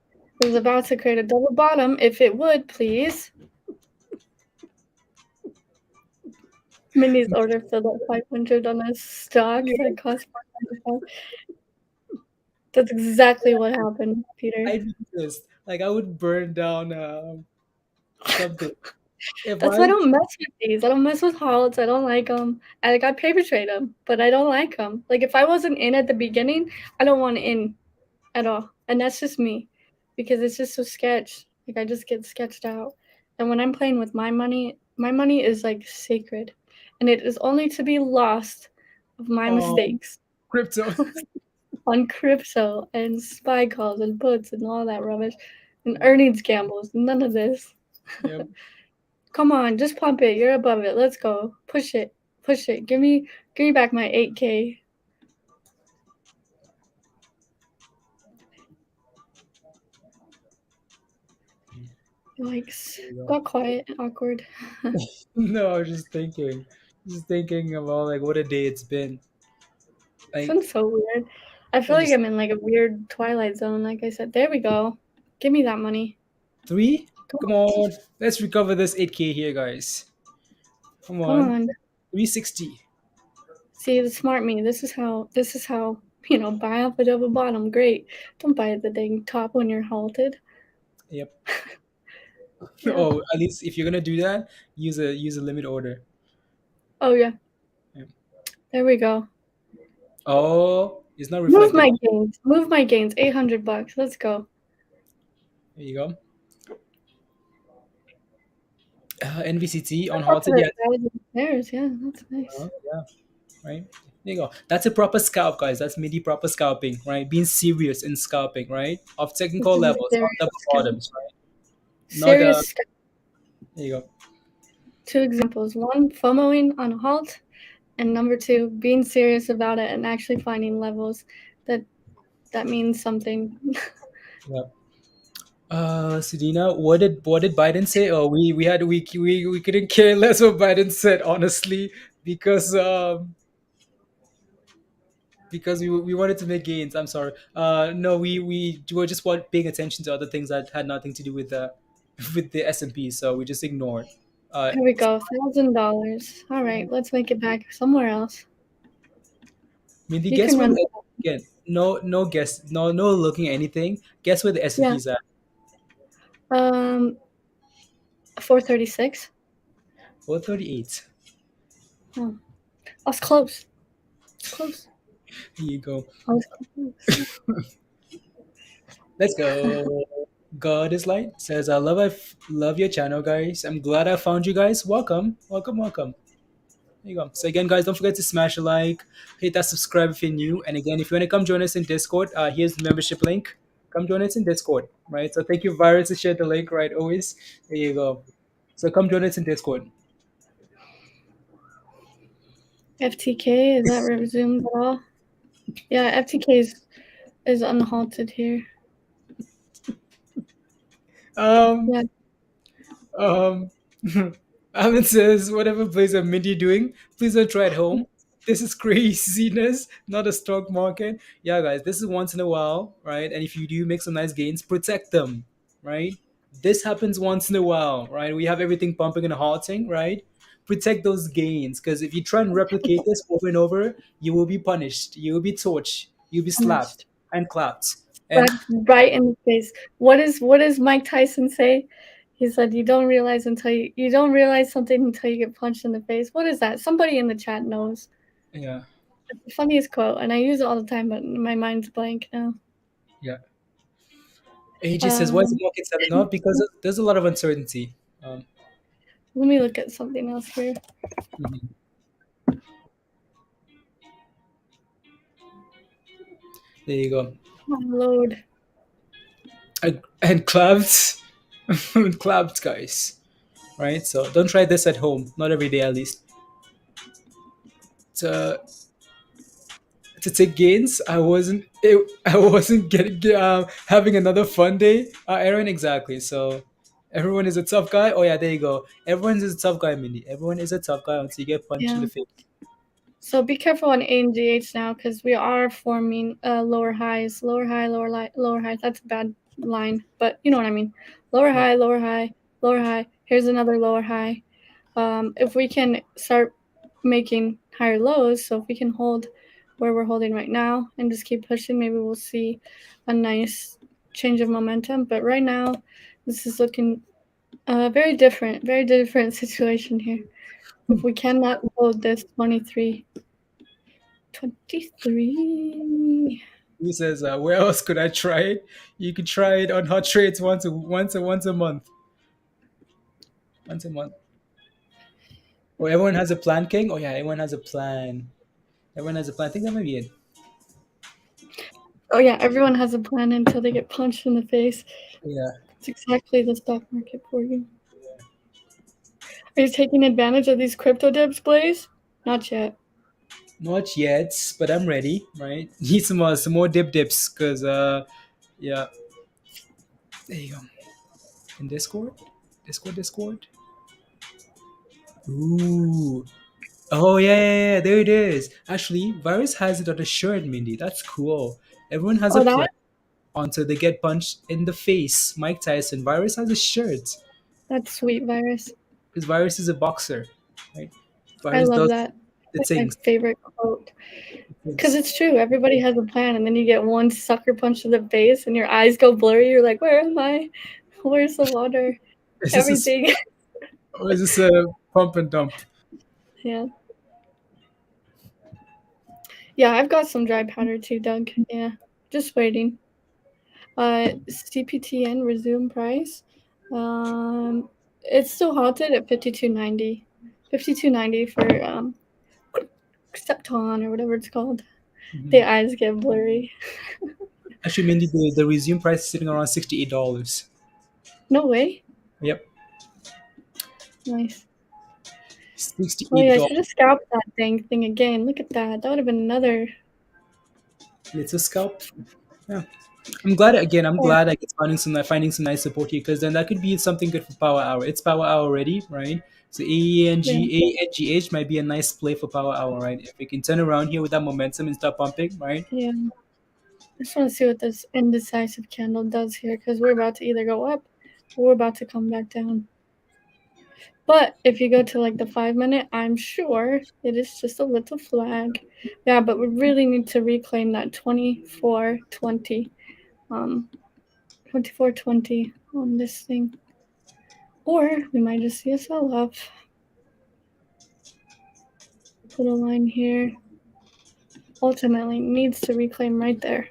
Speaker 2: is about to create a double bottom. If it would, please. Minnie's order filled at 500 on a stock that cost 495. That's exactly what happened, Peter.
Speaker 1: I'd be pissed. Like I would burn down something. If
Speaker 2: That's why I
Speaker 1: I
Speaker 2: don't mess with these. I don't mess with halts. I don't like them. I got paper trade them, but I don't like them. Like if I wasn't in at the beginning, I don't want in at all. And that's just me because it's just so sketch. Like I just get sketched out. And when I'm playing with my money is like sacred. And it is only to be lost of my mistakes
Speaker 1: crypto.
Speaker 2: on crypto and spy calls and puts and all that rubbish and earnings gambles. None of this.
Speaker 1: Yep.
Speaker 2: Come on, just pump it. You're above it. Let's go. Push it. Give me back my 8K. Yikes.
Speaker 1: There you go.
Speaker 2: Got quiet and awkward.
Speaker 1: No, I was just thinking about like what a day it's been.
Speaker 2: It's
Speaker 1: Like
Speaker 2: been so weird. I feel
Speaker 1: I
Speaker 2: like
Speaker 1: just
Speaker 2: I'm in like a weird twilight zone. Like I said, there we go. Give me that money.
Speaker 1: three.
Speaker 2: Come
Speaker 1: Come
Speaker 2: on.
Speaker 1: on, let's recover this 8K here, guys. Come
Speaker 2: Come
Speaker 1: on,
Speaker 2: on.
Speaker 1: 360.
Speaker 2: See the smart me. This is how buy off the double bottom. Great. Don't buy at the dang top when you're halted.
Speaker 1: Yep.
Speaker 2: Yeah.
Speaker 1: Oh, at least if you're gonna do that, use a limit order.
Speaker 2: Oh yeah.
Speaker 1: Yep.
Speaker 2: There we go.
Speaker 1: Oh, it's not
Speaker 2: Move
Speaker 1: reflected.
Speaker 2: my gains. Move my gains. $800. Let's go.
Speaker 1: There you go. NVCT on
Speaker 2: That's up to
Speaker 1: halted. Yeah.
Speaker 2: 1,000 shares. Yeah, that's nice.
Speaker 1: Yeah. Right. There you go. That's a proper scalp, guys. That's MIDI proper scalping, right? Being serious in scalping, right? Of
Speaker 2: This
Speaker 1: technical
Speaker 2: is a
Speaker 1: levels, not
Speaker 2: serious
Speaker 1: double
Speaker 2: scalp.
Speaker 1: bottoms, right? Not
Speaker 2: Serious scalp.
Speaker 1: there you go.
Speaker 2: Two examples. One, FOMOing on a halt, and number two, being serious about it and actually finding levels that means something.
Speaker 1: Yeah. Sedina, what did Biden say? Oh, we couldn't care less what Biden said, honestly, because we wanted to make gains. I'm sorry. No, we were just paying attention to other things that had nothing to do with the with the S&P, so we just ignored. Uh,
Speaker 2: Here we go, $1,000. All right, let's make it back somewhere else.
Speaker 1: Mindy,
Speaker 2: You
Speaker 1: guess
Speaker 2: can
Speaker 1: where
Speaker 2: run.
Speaker 1: the, again? No guess. No looking at anything. Guess where the S&P
Speaker 2: Yeah.
Speaker 1: is at.
Speaker 2: 436.
Speaker 1: 438.
Speaker 2: Oh, I was close. It's close.
Speaker 1: Here you go.
Speaker 2: I was close.
Speaker 1: Let's go. God is light says, love your channel, guys. I'm glad I found you guys. Welcome. There you go. So again, guys, don't forget to smash a like, hit that subscribe if you're new. And again, if you want to come join us in Discord, here's the membership link. Come join us in Discord, right? So thank you, Virus, to share the link, right? Always. There you go. So come join us in Discord.
Speaker 2: FTK, is that resumed at all? Yeah, FTK is unhalted here.
Speaker 1: Um,
Speaker 2: Yeah.
Speaker 1: um, Alan says, whatever plays are Mindy doing, please don't try at home. This is craziness, not a stock market. Yeah, guys, this is once in a while, right? And if you do make some nice gains, protect them, right? This happens once in a while, right? We have everything pumping and halting, right? Protect those gains, because if you try and replicate this over and over, you will be punished. You will be torched. You'll be slapped
Speaker 2: Punished.
Speaker 1: and clapped. And
Speaker 2: Right in the face. What does Mike Tyson say? He said, "You don't realize you don't realize something until you get punched in the face." What is that? Somebody in the chat knows.
Speaker 1: yeah,
Speaker 2: It's the funniest quote, and I use it all the time, but my mind's blank now.
Speaker 1: yeah. AJ says, why is the
Speaker 2: Um,
Speaker 1: market selling off? Because there's a lot of uncertainty.
Speaker 2: Let me look at something else here.
Speaker 1: Mhm. There you go.
Speaker 2: Load.
Speaker 1: And clouds, clouds, guys. Right? So don't try this at home. Not every day, at least. To, to take gains, I wasn't getting having another fun day. Aaron, exactly. So everyone is a tough guy. Oh yeah, there you go. Everyone is a tough guy, Mindy. Everyone is a tough guy until you get punched in
Speaker 2: Yeah.
Speaker 1: the face.
Speaker 2: So be careful on ANGH now because we are forming lower highs, lower high, lower high. That's a bad line, but you know what I mean. Lower
Speaker 1: Yeah.
Speaker 2: high, lower high, lower high. Here's another lower high. If we can start making higher lows, so if we can hold where we're holding right now and just keep pushing, maybe we'll see a nice change of momentum. But right now, this is looking very different situation here. If we cannot hold this 23.
Speaker 1: He says, where else could I try it? You could try it on hot trades once a month. Once a month. Oh, everyone has a plan, King? Oh yeah, everyone has a plan. Everyone has a plan. I think that might be it.
Speaker 2: Oh yeah, everyone has a plan until they get punched in the face.
Speaker 1: Yeah.
Speaker 2: It's exactly the stock market for you. Are you taking advantage of these crypto dips, Blaze? Not yet.
Speaker 1: Not yet, but I'm ready, right? Need some more dips, because yeah. There you go. In Discord? Discord. Ooh. Oh yeah. There it is. Actually, Virus has it on a shirt, Mindy. That's cool. Everyone has a
Speaker 2: Oh,
Speaker 1: plan
Speaker 2: that
Speaker 1: until they get punched in the face. Mike Tyson. Virus has a shirt
Speaker 2: that's sweet, Virus.
Speaker 1: because Virus is a boxer, right?
Speaker 2: I
Speaker 1: Virus
Speaker 2: love
Speaker 1: does
Speaker 2: that.
Speaker 1: the
Speaker 2: That's my
Speaker 1: things.
Speaker 2: favorite quote. Because
Speaker 1: things.
Speaker 2: it's true. Everybody has a plan, and then you get one sucker punch to the face, and your eyes go blurry. You're like, "Where am I? Where's the water?
Speaker 1: Is this
Speaker 2: Everything."
Speaker 1: or is this a pump and dump?
Speaker 2: Yeah. Yeah, I've got some dry powder too, Doug. Yeah. Just waiting. CPTN resume price. It's still halted at 52.90. 52.90 for Septon or whatever it's called. The
Speaker 1: Mhm.
Speaker 2: eyes get blurry.
Speaker 1: Actually, mainly the resume price is sitting around $68.
Speaker 2: No way.
Speaker 1: Yep,
Speaker 2: Nice. Oh
Speaker 1: $68.
Speaker 2: yeah, I should have scalped that thing again. Look at that. That would have been another.
Speaker 1: It's a scalp. Yeah, I'm glad again. I'm
Speaker 2: Yeah.
Speaker 1: glad like it's finding some nice support here because then that could be something good for power hour. It's power hour already, right? So
Speaker 2: Yeah.
Speaker 1: ANGH might be a nice play for power hour, right? If we can turn around here with that momentum and start pumping, right?
Speaker 2: Yeah. I just want to see what this indecisive candle does here because we're about to either go up or we're about to come back down. But if you go to like the 5 minute, I'm sure it is just a little flag. Yeah, but we really need to reclaim that 2420. 2420 on this thing. Or we might just see a sell off. Put a line here. Ultimately needs to reclaim right there.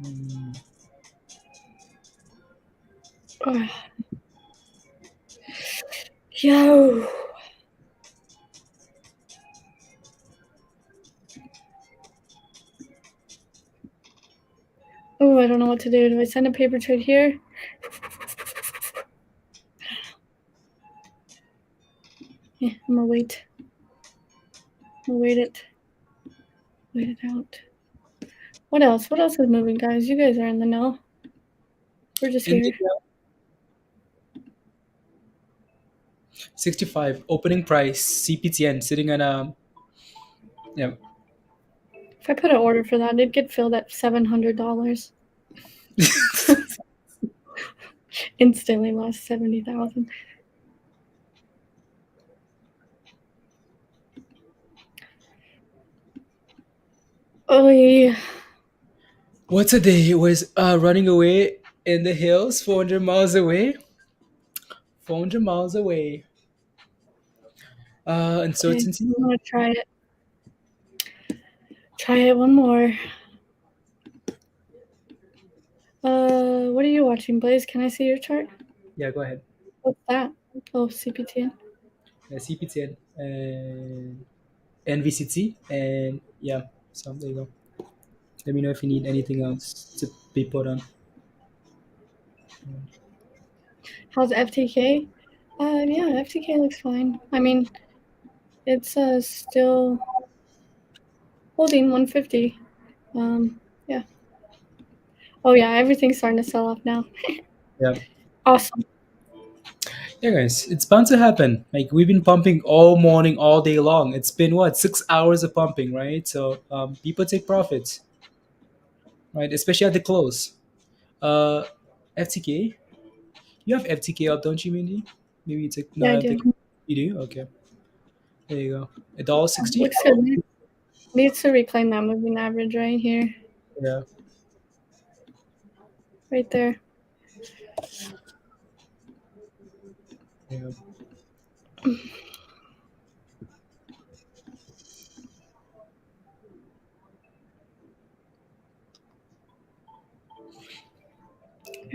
Speaker 1: Mm.
Speaker 2: Yo. Oh, I don't know what to do. Do I send a paper trade here? Yeah, I'm gonna wait. I'll wait it. Wait it out. What else? What else is moving, guys? You guys are in the know. We're just
Speaker 1: And
Speaker 2: here.
Speaker 1: 65 opening price CPTN sitting on a yeah.
Speaker 2: If I put an order for that, it'd get filled at $700. Instantly lost 70,000. Oh yeah.
Speaker 1: What's a day? It was running away in the hills, 400 miles away. 400 miles away.
Speaker 2: Okay,
Speaker 1: Uncertainty.
Speaker 2: I'm gonna try it. Try it one more. What are you watching, Blaze? Can I see your chart?
Speaker 1: Yeah, go ahead.
Speaker 2: What's that? Oh, CPTN.
Speaker 1: Yeah, CPTN and NVCT and yeah. So there you go. Let me know if you need anything else to be put on.
Speaker 2: How's FTK? Yeah, FTK looks fine. I mean, it's still holding 150. Yeah. Oh yeah, everything's starting to sell off now.
Speaker 1: Yeah.
Speaker 2: Awesome.
Speaker 1: Yeah, guys, it's bound to happen. Like we've been pumping all morning, all day long. It's been what 6 hours of pumping, right? So people take profits, right? Especially at the close. Uh, FTK, you have FTK up, don't you, Mindy? Maybe you take
Speaker 2: Yeah, I
Speaker 1: no. I
Speaker 2: do.
Speaker 1: think you do. Okay, there you go. $1.60.
Speaker 2: Looks good. Needs to reclaim that moving average right here,
Speaker 1: Yeah.
Speaker 2: right there.
Speaker 1: Yeah.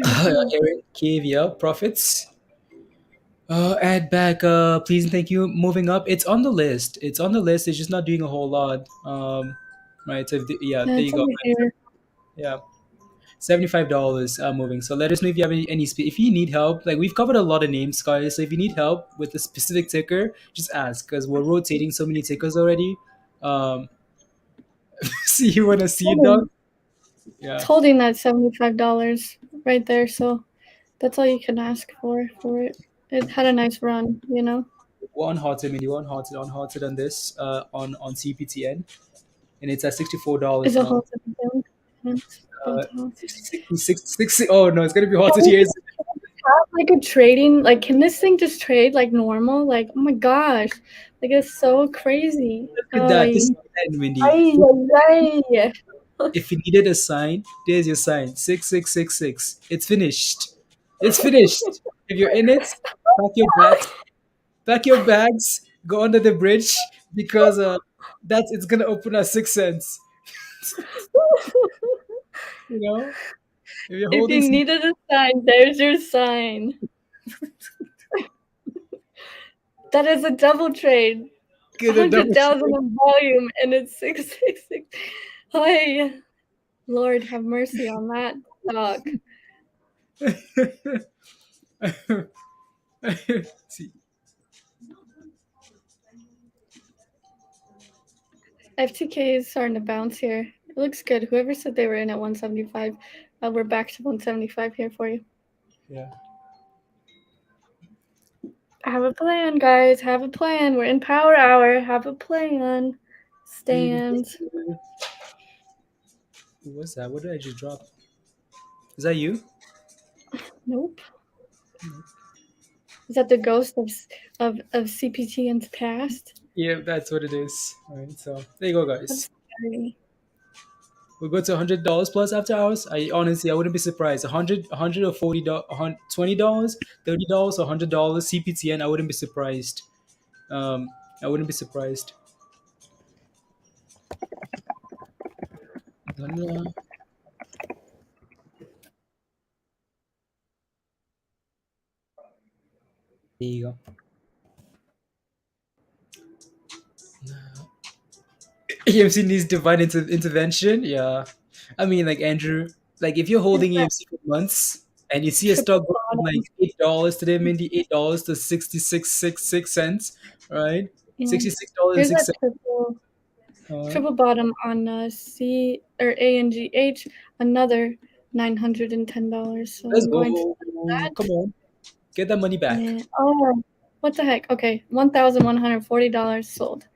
Speaker 1: Eric Kavia profits. Add back. Please and thank you. Moving up. It's on the list. It's on the list. It's just not doing a whole lot. Right. So yeah,
Speaker 2: Yeah,
Speaker 1: there
Speaker 2: it's
Speaker 1: you go.
Speaker 2: over here.
Speaker 1: Yeah, $75 moving. So let us know if you have if you need help. Like we've covered a lot of names, guys. So if you need help with a specific ticker, just ask because we're rotating so many tickers already. Um, see you want to see it,
Speaker 2: Hold
Speaker 1: dog?
Speaker 2: on. It's
Speaker 1: Yeah.
Speaker 2: holding that $75 right there, so that's all you can ask for it. It had a nice run, you know.
Speaker 1: One halted, maybe one halted, unhalted on this on CPTN, and it's at $64
Speaker 2: Is it
Speaker 1: now.
Speaker 2: halted again? It's about to halt.
Speaker 1: 60. Oh no, it's gonna be halted here.
Speaker 2: Have like a trading, like, can this thing just trade like normal? Like, oh my gosh, like it's so crazy.
Speaker 1: Look at that. This is 10, Mindy.
Speaker 2: Ay, ay, ay.
Speaker 1: If you needed a sign, there's your sign. 6666. It's finished. It's finished. If you're in it, pack your bags. Pack your bags. Go under the bridge because that's it's gonna open at 6 cents. You know, if you're
Speaker 2: If
Speaker 1: holding
Speaker 2: you
Speaker 1: some
Speaker 2: needed a sign, there's your sign. That is a double trade.
Speaker 1: good and double
Speaker 2: 100,000 in volume, and it's 666. Hi, Lord have mercy on that dog.
Speaker 1: See,
Speaker 2: FTK is starting to bounce here. It looks good. Whoever said they were in at 175, we're back to 175 here for you.
Speaker 1: yeah.
Speaker 2: Have a plan, guys. Have a plan. We're in power hour. Have a plan. Stand.
Speaker 1: Who was that? What did I just drop? Is that you?
Speaker 2: Nope. Is that the ghost of CPTN's past?
Speaker 1: Yeah, that's what it is. All right, so there you go, guys.
Speaker 2: That's scary.
Speaker 1: We'll go to $100 plus after hours. I honestly, I wouldn't be surprised. 100 or $20, $30, or $100 CPTN. I wouldn't be surprised. Um, I wouldn't be surprised. There you go. AMC needs divine intervention. Yeah, I mean, like Andrew, like if you're holding AMC for months and you see a
Speaker 2: Triple
Speaker 1: stock go from like
Speaker 2: bottom.
Speaker 1: $8 today, Mindy, $8 to 66.66 cents, right?
Speaker 2: Yeah.
Speaker 1: $66 and
Speaker 2: Here's
Speaker 1: six
Speaker 2: that
Speaker 1: cents.
Speaker 2: triple bottom on C or ANGH, another $910. So
Speaker 1: Let's
Speaker 2: I'm
Speaker 1: go.
Speaker 2: going to that.
Speaker 1: Come on, get that money back.
Speaker 2: And, oh, what the heck? Okay, $1,140 sold.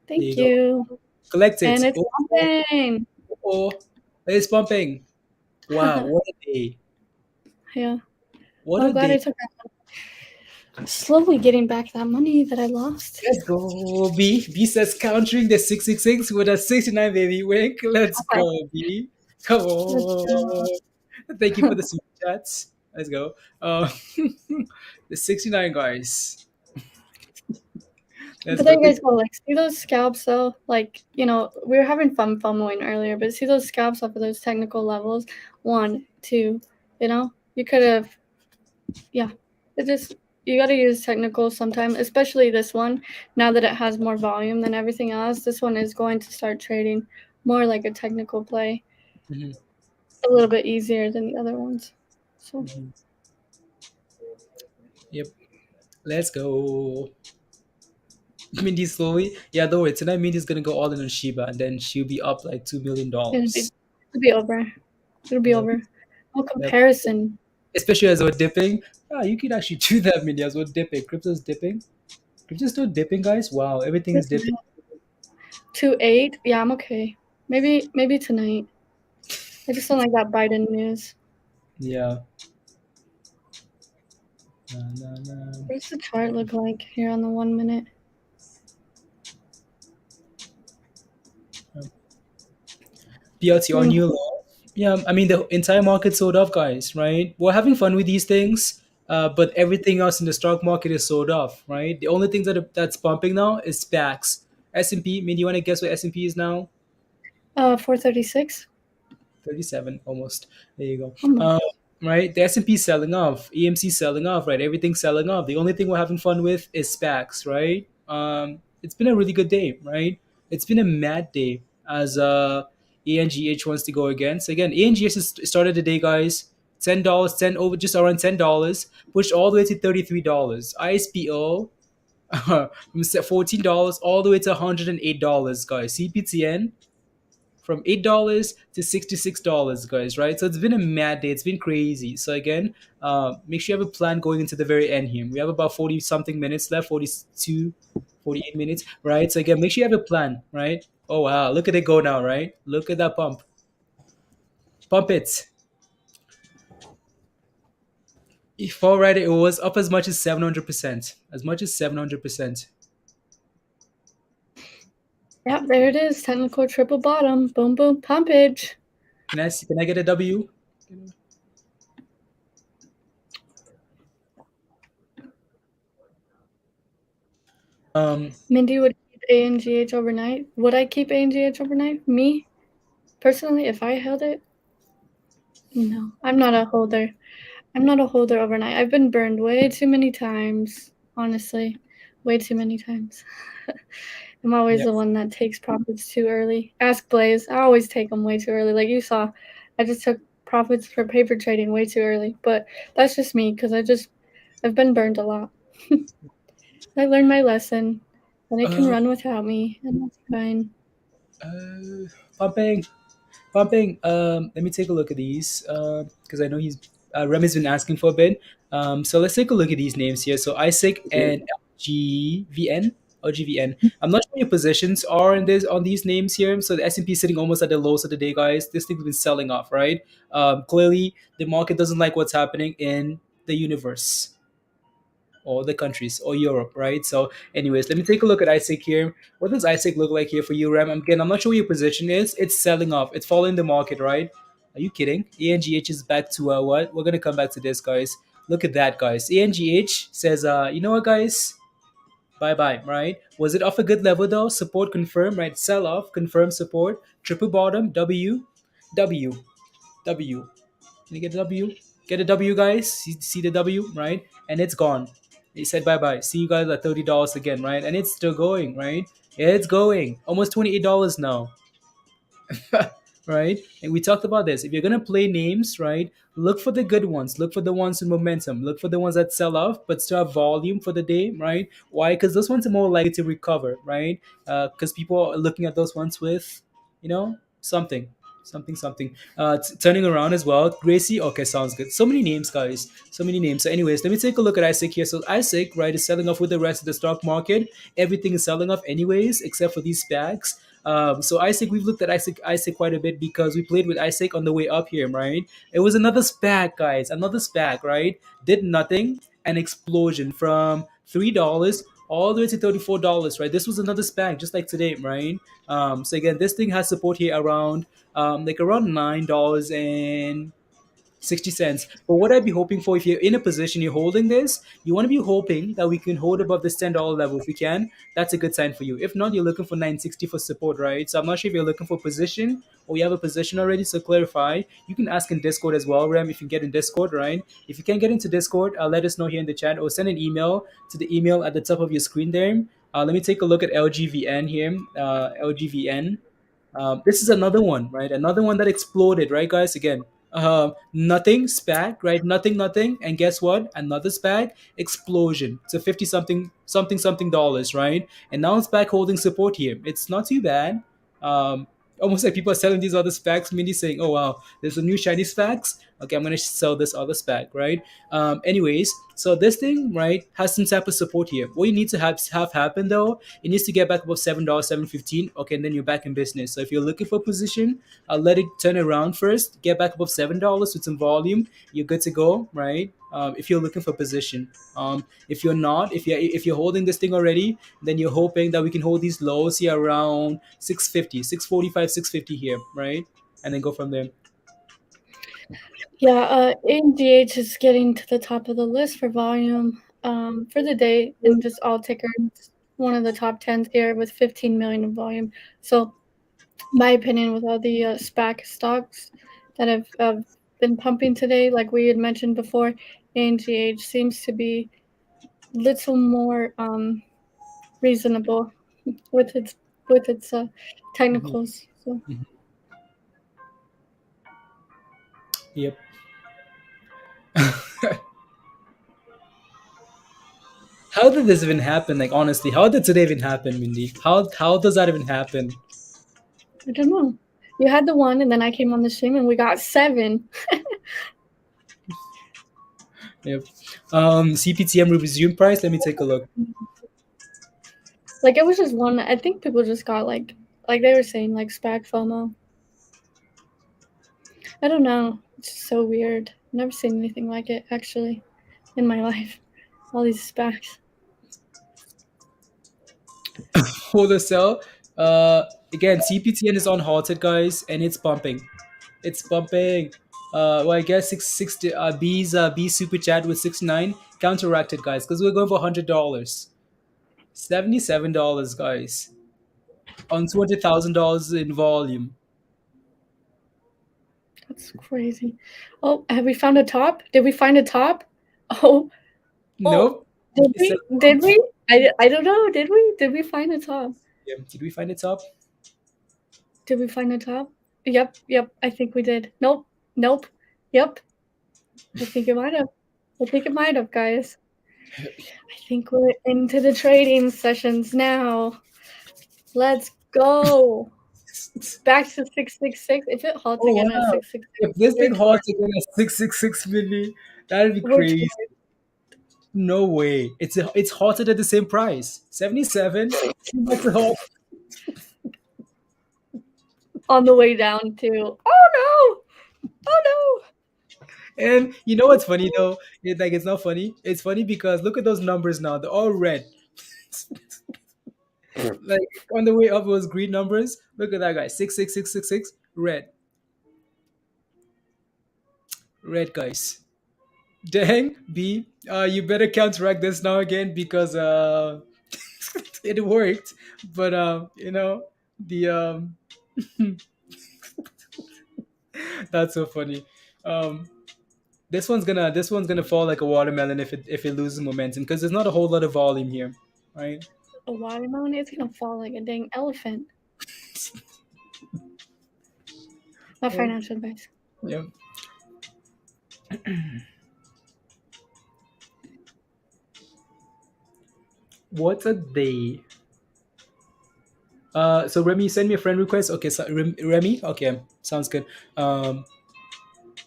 Speaker 1: There you
Speaker 2: Thank
Speaker 1: go.
Speaker 2: you.
Speaker 1: Collect it.
Speaker 2: And it's
Speaker 1: Oh,
Speaker 2: pumping.
Speaker 1: oh, it's pumping. Wow, what a day.
Speaker 2: Yeah.
Speaker 1: What
Speaker 2: I'm
Speaker 1: a
Speaker 2: glad I
Speaker 1: day.
Speaker 2: took that. I'm slowly getting back that money that I lost.
Speaker 1: Let's go, B. B says countering the 666 with a 69, baby. Wink. Let's
Speaker 2: Okay,
Speaker 1: go, B. Come
Speaker 2: let's go.
Speaker 1: on. Thank you for the super chats. Let's go. The 69 guys. Let's
Speaker 2: But
Speaker 1: go.
Speaker 2: there you guys go. Like, see those scalps though? Like, you know, we were having fun FOMOing earlier, but see those scalps off of those technical levels? 1, 2, you know? You could have, yeah. It just, you got to use technical sometime, especially this one. Now that it has more volume than everything else, this one is going to start trading more like a technical play.
Speaker 1: Mhm,
Speaker 2: A little bit easier than the other ones. So,
Speaker 1: mhm. Yep. Let's go. Mindy slowly. Yeah, don't worry. Tonight Mindy's gonna go all in on Shiba and then she'll be up like
Speaker 2: it'll be,
Speaker 1: $2 million.
Speaker 2: it'll be over. It'll be
Speaker 1: Yep.
Speaker 2: over. No
Speaker 1: Yep.
Speaker 2: comparison.
Speaker 1: Especially as we're dipping. Ah, you could actually do that, Mindy, as we're dipping. Crypto's dipping. Crypto's still dipping, guys. Wow, everything is dipping.
Speaker 2: 2.8. Yeah, I'm okay. Maybe tonight. I just don't like that Biden news.
Speaker 1: Yeah. Na, na, na.
Speaker 2: What's the chart look like here on the 1 minute?
Speaker 1: BLT on you. Yeah, I mean the entire market sold off, guys. Right? We're having fun with these things, but everything else in the stock market is sold off. Right? The only thing that's pumping now is SPACs. S&P. I mean, do you want to guess what S&P is now?
Speaker 2: 436.
Speaker 1: 37 almost. There you go.
Speaker 2: Almost.
Speaker 1: Right, the S&P selling off, EMC selling off, right? Everything's selling off. The only thing we're having fun with is SPACs, right? It's been a really good day, right? It's been a mad day as ANGH wants to go again. So again, ANGH has started the day, guys. $10, 10 over, just around $10, pushed all the way to $33. ISPO from $14 all the way to $108, guys. CPTN from $8 to $66, guys, right? So it's been a mad day. It's been crazy. So again, make sure you have a plan going into the very end here. We have about 40 something minutes left, 42, 48 minutes, right? So again, make sure you have a plan, right? Oh wow, look at it go now, right? Look at that pump. Pump it. Before right, it was up as much as 700%. As much as 700%.
Speaker 2: Yep, there it is. Technical triple bottom. Boom, boom, pumpage.
Speaker 1: Can I get a W?
Speaker 2: Mindy would keep ANGH overnight. Would I keep ANGH overnight? Me? Personally, if I held it? No. I'm not a holder. I'm not a holder overnight. I've been burned way too many times. Honestly. Way too many times. I'm always
Speaker 1: Yep.
Speaker 2: the one that takes profits too early. Ask Blaze. I always take them way too early. Like you saw, I just took profits for paper trading way too early. But that's just me because I've been burned a lot. I learned my lesson, and it can
Speaker 1: Uh,
Speaker 2: run without me, and that's fine.
Speaker 1: pumping. Pumping. Let me take a look at these because I know Remy's been asking for a bit. So let's take a look at these names here. So Isaac and LGVN. LGVN. I'm not sure what your positions are in this on these names here. So the S&P is sitting almost at the lows of the day, guys. This thing's been selling off, right? Clearly, the market doesn't like what's happening in the universe or the countries or Europe, right? So, anyways, let me take a look at Isaac here. What does Isaac look like here for you, Ram? Again, I'm not sure what your position is. It's selling off. It's following the market, right? Are you kidding? ANGH is back to what? We're gonna come back to this, guys. Look at that, guys. ANGH says, you know what, guys? Bye bye, right? Was it off a good level though? Support confirmed, right? Sell off, confirm support, triple bottom, W, W. Can you get a W? Get a W, guys. See the W, right? And it's gone. He said bye bye. See you guys at $30 again, right? And it's still going, right? It's going. Almost $28 now. Right? And we talked about this. If you're gonna play names, right, look for the good ones. Look for the ones with momentum. Look for the ones that sell off but still have volume for the day, right? Why? Because those ones are more likely to recover, right? Because people are looking at those ones with, something, something. Turning around as well. Gracie, okay, sounds good. So many names, guys. So many names. So, anyways, let me take a look at Isaac here. So Isaac, right, is selling off with the rest of the stock market. Everything is selling off, anyways, except for these SPACs. So Isaac, we've looked at Isaac quite a bit because we played with Isaac on the way up here, right? It was another SPAC, guys, another SPAC, right? Did nothing, an explosion from $3 all the way to $34, right? This was another SPAC, just like today, right? So again, this thing has support here around around $9.60. But what I'd be hoping for, if you're in a position you're holding this, you want to be hoping that we can hold above this $10 level. If we can, that's a good sign for you. If not, you're looking for 960 for support, right? So I'm not sure if you're looking for position or you have a position already. So clarify. You can ask in Discord as well, Ram, if you get in Discord, right? If you can't get into Discord, let us know here in the chat or send an email to the email at the top of your screen there. Let me take a look at LGVN here. LGVN. This is another one, right? Another one that exploded, right, guys? Again, nothing SPAC, right? Nothing, and guess what? Another SPAC explosion to 50 something dollars, right? And now it's back holding support here. It's not too bad. Um, Almost like people are selling these other SPACs, mainly saying, "Oh wow, there's a new shiny SPACs. Okay, I'm gonna sell this other SPAC, right?" Anyways, so this thing, right, has some type of support here. What you need to have happen though, it needs to get back above $7, 7.15. Okay, and then you're back in business. So if you're looking for position, I'll let it turn around first, get back above $7 with some volume. You're good to go, right? If you're looking for position, if you're not, if you're holding this thing already, then you're hoping that we can hold these lows here around 650, 645, 650 here, right? And then go from there.
Speaker 2: Yeah, AMGH is getting to the top of the list for volume for the day, and just all tickers, one of the top 10s here with 15 million in volume. So, my opinion, with all the SPAC stocks that have been pumping today, like we had mentioned before, AMGH seems to be little more reasonable with its
Speaker 1: Mhm.
Speaker 2: technicals. So.
Speaker 1: Mhm. Yep. How did this even happen? Like honestly, how did today even happen, Mindy? How does that even happen?
Speaker 2: I don't know. You had the 1, and then I came on the stream, and we got 7.
Speaker 1: Yep. CPTN resume price. Let me take a look.
Speaker 2: Like, it was just 1. I think people just got, like they were saying, like, SPAC FOMO. I don't know. It's just so weird. I've never seen anything like it, actually, in my life. All these SPACs.
Speaker 1: Hold the sell. Again, CPTN is on halted, guys, and it's bumping. It's bumping. Well, I guess 660. B super chat with 69 counteracted, guys, because we're going for $100. $77, guys, on $200,000 in volume.
Speaker 2: That's crazy. Oh, have we found a top? Did we find a top? Oh,
Speaker 1: Nope.
Speaker 2: did we? Did we? I don't know. Did we? Did we find a top?
Speaker 1: Yeah. Did we find a top?
Speaker 2: Did we find a top? Yep. I think we did. Nope. Yep. I think it might have, guys. I think we're into the trading sessions now. Let's go. Back to 666. If it halts again at 666.
Speaker 1: If this thing halts again at 666 milli, that'd be crazy. No way. It's halted at the same price. 77.
Speaker 2: On the way down to, oh no.
Speaker 1: And you know what's funny though? It's not funny. It's funny because look at those numbers now. They're all red. Like on the way up it was green numbers. Look at that guy. 66666 red. Red, guys. Dang, B. You better counteract this now again because it worked. But the that's so funny. This one's gonna fall like a watermelon if it loses momentum because there's not a whole lot of volume here, right?
Speaker 2: A watermelon is gonna fall like a dang elephant. Not financial advice.
Speaker 1: Yep. What's a day? So Remy, send me a friend request. Okay, so Remy. Okay, sounds good.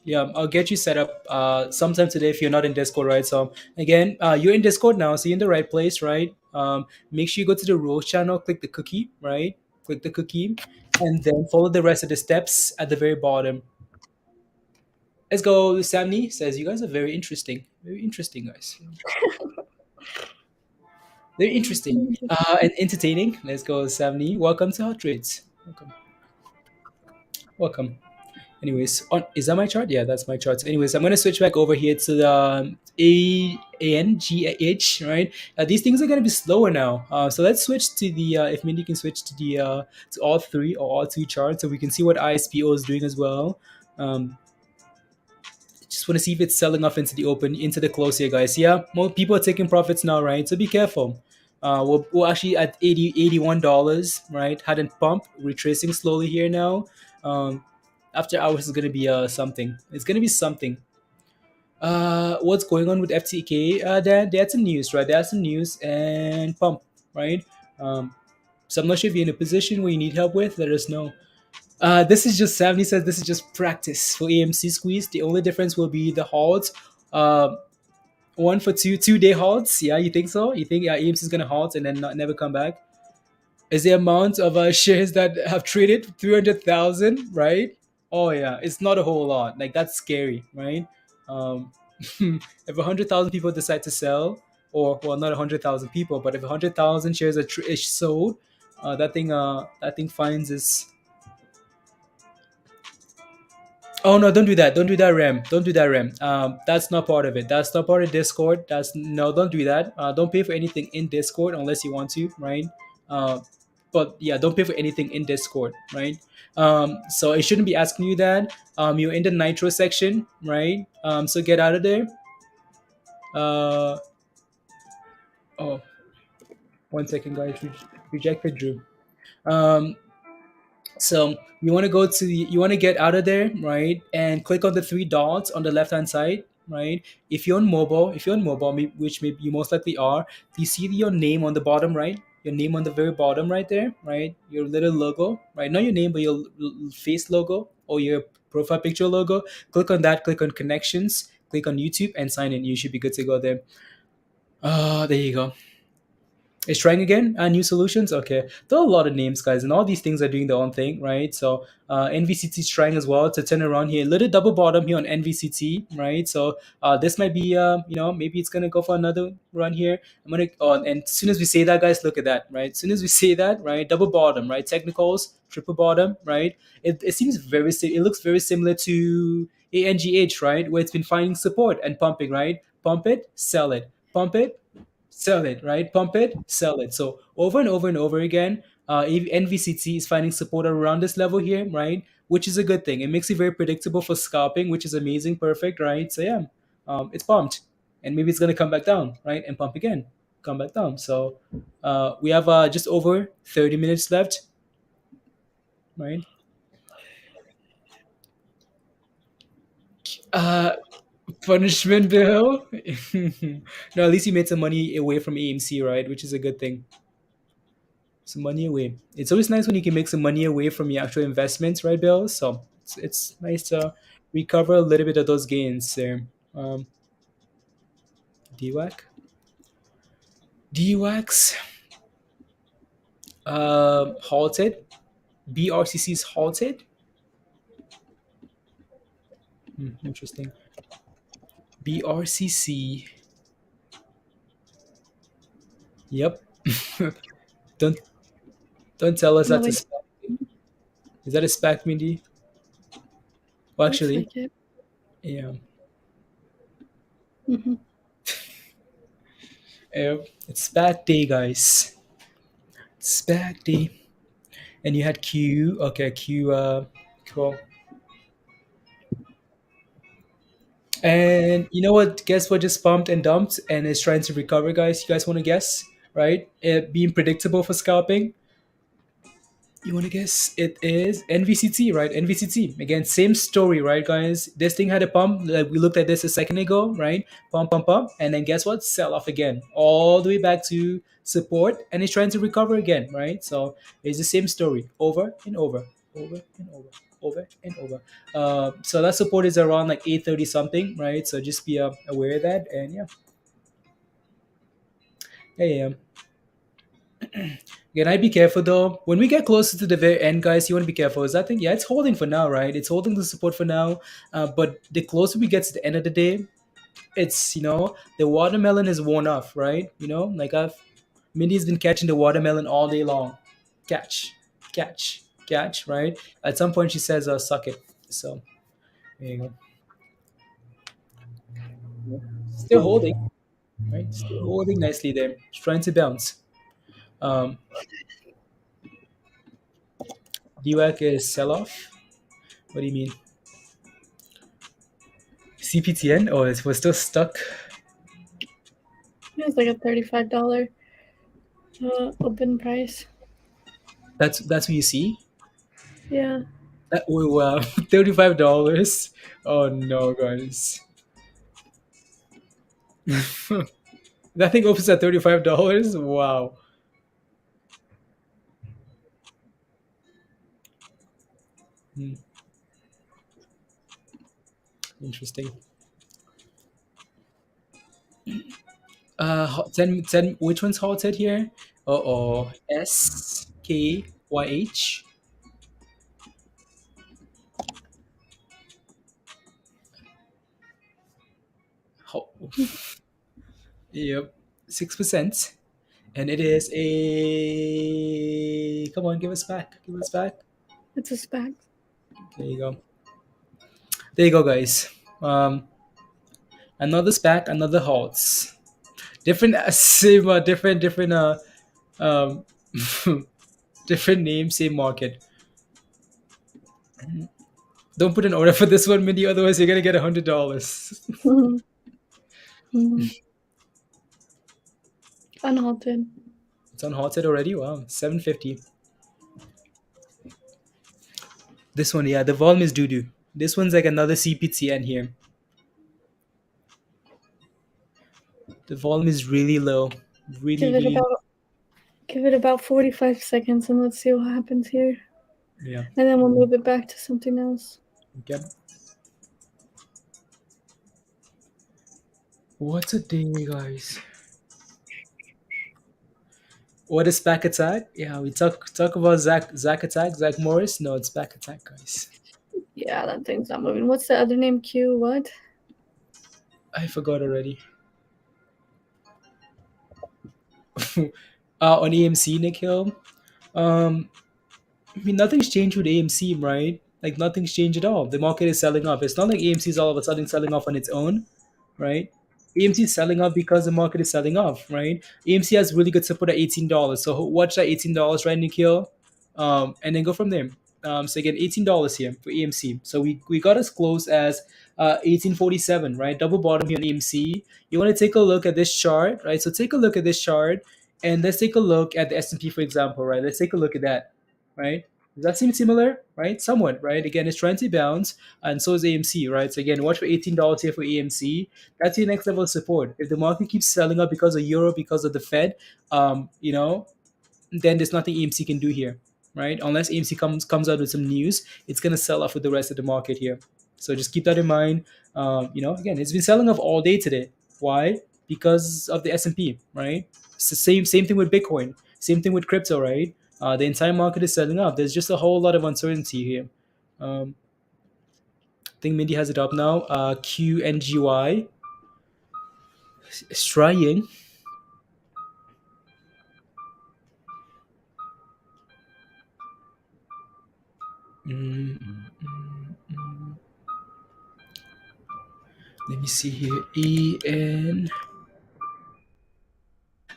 Speaker 1: Yeah, I'll get you set up sometime today if you're not in Discord, right? So again, you're in Discord now, so you're in the right place, right? Make sure you go to the rules channel, click the cookie, right? Click the cookie, and then follow the rest of the steps at the very bottom. Let's go. Samni says you guys are very interesting, guys. Very interesting and entertaining. Let's go, Samni. Welcome to Hot Trades. Welcome. Anyways, is that my chart? Yeah, that's my chart. Anyways, I'm gonna switch back over here to the ANGH, right? These things are gonna be slower now. So let's switch to the if Mindy can switch to the to all three or all two charts, so we can see what ISPO is doing as well. Just want to see if it's selling off into the open, into the close here, guys. Yeah, more people are taking profits now, right? So be careful. We're actually at $81, right? Hadn't pumped, retracing slowly here now. After hours is gonna be something. It's gonna be something. What's going on with FTK? They had some news, right? They had some news and pump, right? So I'm not sure if you're in a position where you need help with. Let us know. This is just 70 says this is just practice for AMC squeeze. The only difference will be the halts. One for 2 day halts. Yeah, you think so? You think AMC is gonna halt and then never come back? Is the amount of shares that have traded 300,000, right? Oh yeah, it's not a whole lot. Like that's scary, right? If 100,000 people decide to sell, or well, not 100,000 people, but if 100,000 shares are sold, that thing finds its. Oh no! Don't do that. Don't do that, Rem. Don't do that, Rem. That's not part of it. That's not part of Discord. Don't do that. Don't pay for anything in Discord unless you want to, right? But yeah, don't pay for anything in Discord, right? So it shouldn't be asking you that. You're in the nitro section, right? So get out of there. Oh, 1 second, guys. Reject Drew. So you want to you want to get out of there, right? And click on the 3 dots on the left hand side, right? If you're on mobile, which maybe you most likely are, you see your name on the bottom right. your name on the very bottom right there, right? Your little logo, right? Not your name, but your face logo or your profile picture logo. Click on that. Click on connections. Click on YouTube and sign in. You should be good to go there. There you go. Is trying again? New solutions? Okay. There are a lot of names, guys, and all these things are doing their own thing, right? So NVCT is trying as well to turn around here. Little double bottom here on NVCT, right? So this might be, maybe it's going to go for another run here. I'm going to, and as soon as we say that, guys, look at that, right? As soon as we say that, right? Double bottom, right? Technicals, triple bottom, right? It seems it looks very similar to ANGH, right? Where it's been finding support and pumping, right? Pump it, sell it. Pump it, sell it, right? Pump it, sell it. So over and over and over again, if NVCT is finding support around this level here, right? Which is a good thing. It makes it very predictable for scalping, which is amazing, perfect, right? So yeah, it's pumped, and maybe it's gonna come back down, right? And pump again, come back down. So we have just over 30 minutes left, right? Uh, Punishment bill. No, at least you made some money away from AMC, right? Which is a good thing. Some money away. It's always nice when you can make some money away from your actual investments, right, Bill? So it's nice to recover a little bit of those gains there. DWAC, DWAX, halted. BRCC is halted. Interesting. BRCC. Yep. don't don't tell us
Speaker 2: No,
Speaker 1: that's a
Speaker 2: wait.
Speaker 1: SPAC. Is that a SPAC, Mindy? Well,
Speaker 2: Looks
Speaker 1: actually,
Speaker 2: like it.
Speaker 1: yeah.
Speaker 2: Hmm.
Speaker 1: It's SPAC day, guys. SPAC day. And you had Q. Okay, Q. Cool. And you know what? Guess what just pumped and dumped and is trying to recover, guys? You guys want to guess? Right? It being predictable for scalping. You want to guess? It is NVCT, right? NVCT. Again, same story, right, guys? This thing had a pump. Like we looked at this a second ago, right? Pump, pump, pump. And then guess what? Sell off again. All the way back to support. And it's trying to recover again, right? So it's the same story over and over, over and over, over and over. So that support is around like 830 something, right? So just be aware of that. And yeah, yeah, yeah. Again, I'd be careful though. When we get closer to the very end, guys, you want to be careful. Is that thing? Yeah, it's holding for now, right? It's holding the support for now. But the closer we get to the end of the day, it's the watermelon is worn off, right? Like Mindy's been catching the watermelon all day long. Catch, catch, catch, right? At some point, she says, "Suck it." So there you go. Still holding, right? Still holding nicely there. It's trying to bounce. Um, DWAC is sell off. What do you mean? CPTN? Oh, we're still stuck.
Speaker 2: It's like a $35 open price.
Speaker 1: That's what you see.
Speaker 2: Yeah.
Speaker 1: Oh, wow, $35. Oh no, guys. That thing opens at $35. Wow. Hmm, interesting. 10. Which one's halted here? Oh, SKYH. Oh, yep, 6%, and it is a. Come on, give us back. Give us back.
Speaker 2: It's a SPAC.
Speaker 1: There you go. There you go, guys. Another SPAC, another halts. Different, same, different, um, different name, same market. Don't put an order for this one, Mindy. Otherwise, you're gonna get $100.
Speaker 2: Hmm. Hmm. Unhalted.
Speaker 1: It's on halted already. Wow, 750. This one, yeah, the volume is doo doo. This one's like another CPTN here. The volume is really low, really,
Speaker 2: Give it
Speaker 1: really.
Speaker 2: about Give it about 45 seconds and let's see what happens here.
Speaker 1: Yeah.
Speaker 2: And then we'll move it back to something else.
Speaker 1: Okay. What's a day, guys? What is back attack? Yeah, we talk about Zach attack, Zach Morris. No, it's back attack, guys.
Speaker 2: Yeah, that thing's not moving. What's the other name? Q what?
Speaker 1: I forgot already. On AMC, Nikhil. Um, I mean, nothing's changed with AMC, right? Like nothing's changed at all. The market is selling off. It's not like AMC is all of a sudden selling off on its own, right? AMC is selling off because the market is selling off, right? AMC has really good support at $18. So watch that $18, right, Nikhil? And then go from there. So again, $18 here for AMC. So we got as close as 1847, right? Double bottom here on AMC. You want to take a look at this chart, right? So take a look at this chart, and let's take a look at the S&P, for example, right? Let's take a look at that, right? Does that seem similar, right? Somewhat, right? Again, it's trying to bounce, and so is AMC, right? So again, watch for $18 here for AMC. That's your next level of support. If the market keeps selling up because of euro, because of the Fed, then there's nothing AMC can do here, right? Unless AMC comes out with some news, it's gonna sell off with the rest of the market here. So just keep that in mind. Again, it's been selling off all day today. Why? Because of the S&P, right? It's the same thing with Bitcoin, same thing with crypto, right? The entire market is selling up. There's just a whole lot of uncertainty here. I think Mindy has it up now. QNGY is trying. Mm, mm, mm, mm. Let me see here. EN.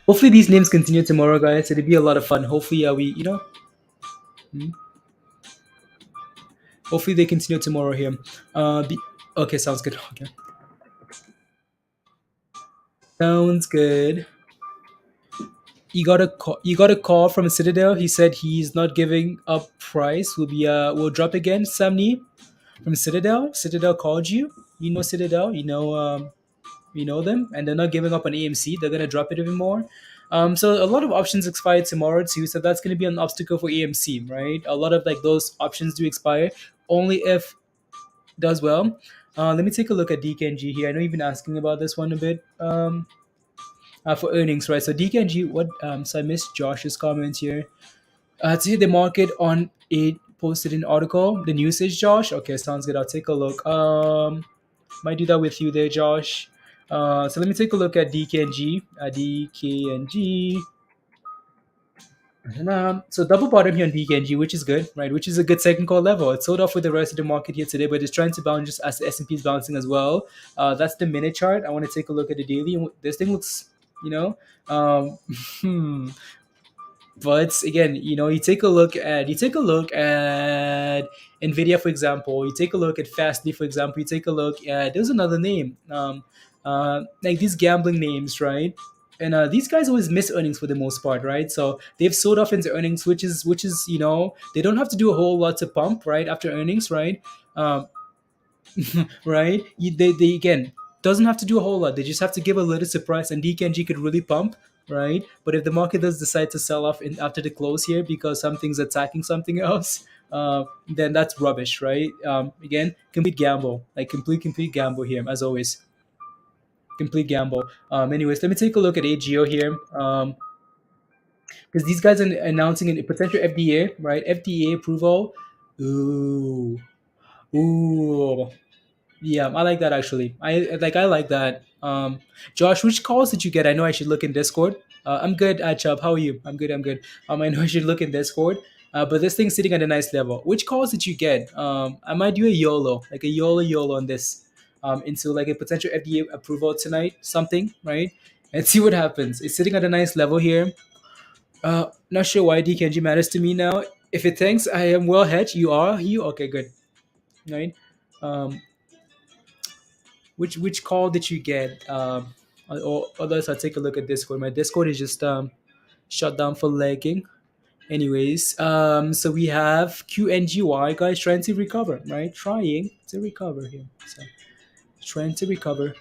Speaker 1: Hopefully these names continue tomorrow, guys. It'll be a lot of fun. Hopefully, hmm? Hopefully they continue tomorrow here. Okay, sounds good. Okay, sounds good. You got a call from Citadel. He said he's not giving up price. Will drop again. Samni from Citadel. Citadel called you. You know Citadel. You know them, and they're not giving up on AMC. They're gonna drop it even more. So a lot of options expire tomorrow too. So that's gonna be an obstacle for AMC, right? A lot of like those options do expire only if it does well. Let me take a look at DKNG here. I know you've been asking about this one a bit. For earnings, right? So DKNG, what? So I missed Josh's comment here. To hit the market on it posted an article. The usage, Josh. Okay, sounds good. I'll take a look. Might do that with you there, Josh. So let me take a look at DKNG. DKNG. So double bottom here on DKNG, which is good, right? Which is a good second call level. It sold off with the rest of the market here today, but it's trying to bounce just as the S&P is bouncing as well. That's the minute chart. I want to take a look at the daily. This thing looks, hmm, but again, you take a look at Nvidia, for example. You take a look at Fastly, for example. You take a look at there's another name, like these gambling names, right? And these guys always miss earnings for the most part, right? So they've sold off into earnings, which is they don't have to do a whole lot to pump right after earnings, right? Um, right? They again doesn't have to do a whole lot. They just have to give a little surprise, and DKNG could really pump, right? But if the market does decide to sell off after the close here because something's attacking something else, then that's rubbish, right? Again, complete gamble, like complete gamble here, as always. Complete gamble. Anyways, let me take a look at AGO here. Because these guys are announcing a potential FDA, right? FDA approval. Ooh, ooh. Yeah, I like that actually. I like that. Josh, which calls did you get? I know I should look in Discord. I'm good, Chubb. How are you? I'm good. I'm good. I know I should look in Discord. But this thing's sitting at a nice level. Which calls did you get? I might do a YOLO, like a YOLO on this, into like a potential FDA approval tonight, something, right? And see what happens. It's sitting at a nice level here. Not sure why DKNG matters to me now. If it thinks I am well hedged, you okay? Good, right? Um, which call did you get? Or others, I'll take a look at Discord. My Discord is just shut down for lagging. Anyways, so we have QNGY guys trying to recover, right? Trying to recover here. So trying to recover.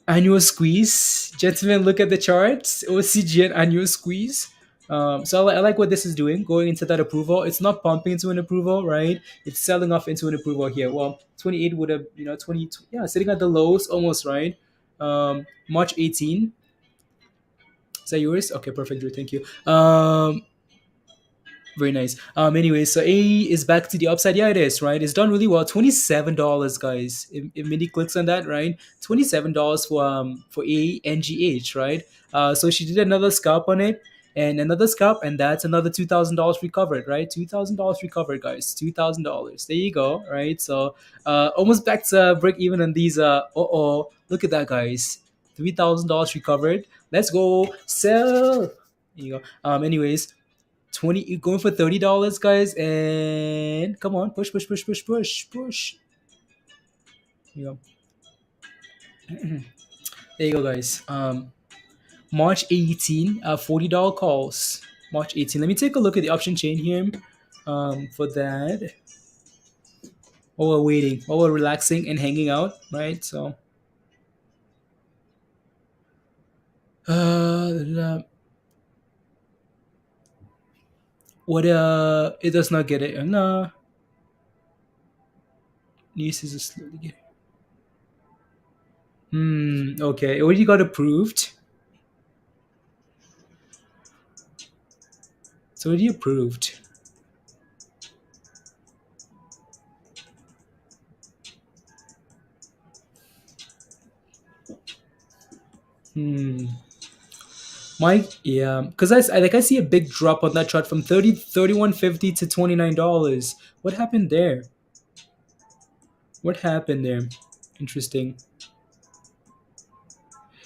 Speaker 1: Annual squeeze, gentlemen. Look at the charts. OCG and annual squeeze. So I like what this is doing, going into that approval. It's not pumping into an approval, right? It's selling off into an approval here. Well, 28 would have, 20, yeah, sitting at the lows almost, right? March 18. Is that yours? Okay, perfect, Drew. Thank you. Very nice. Anyway, so A is back to the upside. Yeah, it is, right? It's done really well. $27, guys. If Mindy clicks on that, right? $27 for ANGH, right? So she did another scalp on it and another scalp, and that's another $2,000 recovered, right? $2,000 recovered, guys. $2,000. There you go, right? So almost back to break even on these. Look at that, guys. $3,000 recovered. Let's go sell. There you go. Anyways, 20, you going for $30, guys, and come on, push, push, push, push, push, push. You go. There you go, guys. March 18, $40 calls. March 18. Let me take a look at the option chain here. For that, while we're waiting, while we're relaxing and hanging out, right? So uh what it does not get it. No, news is slowly getting. Okay, it already got approved. It's already approved. Hmm. Yeah, because I see a big drop on that chart from 31.50 to $29. What happened there? What happened there? Interesting.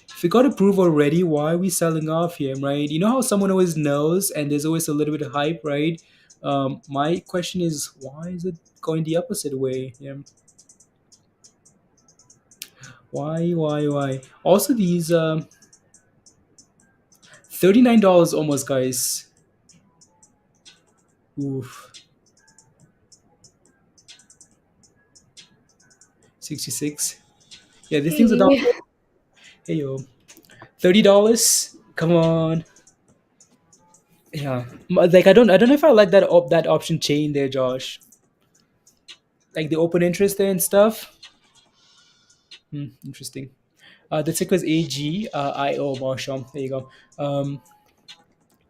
Speaker 1: If we got approved already, why are we selling off here, right? You know how someone always knows and there's always a little bit of hype, right? My question is, why is it going the opposite way? Yeah. Why? Also, these $39 almost, guys. Oof. 66. Yeah, these things are down.
Speaker 2: Hey,
Speaker 1: Hey yo. $30. Come on. Yeah. Like I don't know if I like that option chain there, Josh. Like the open interest there and stuff. Interesting. The ticker is AGIO Marshall. There you go.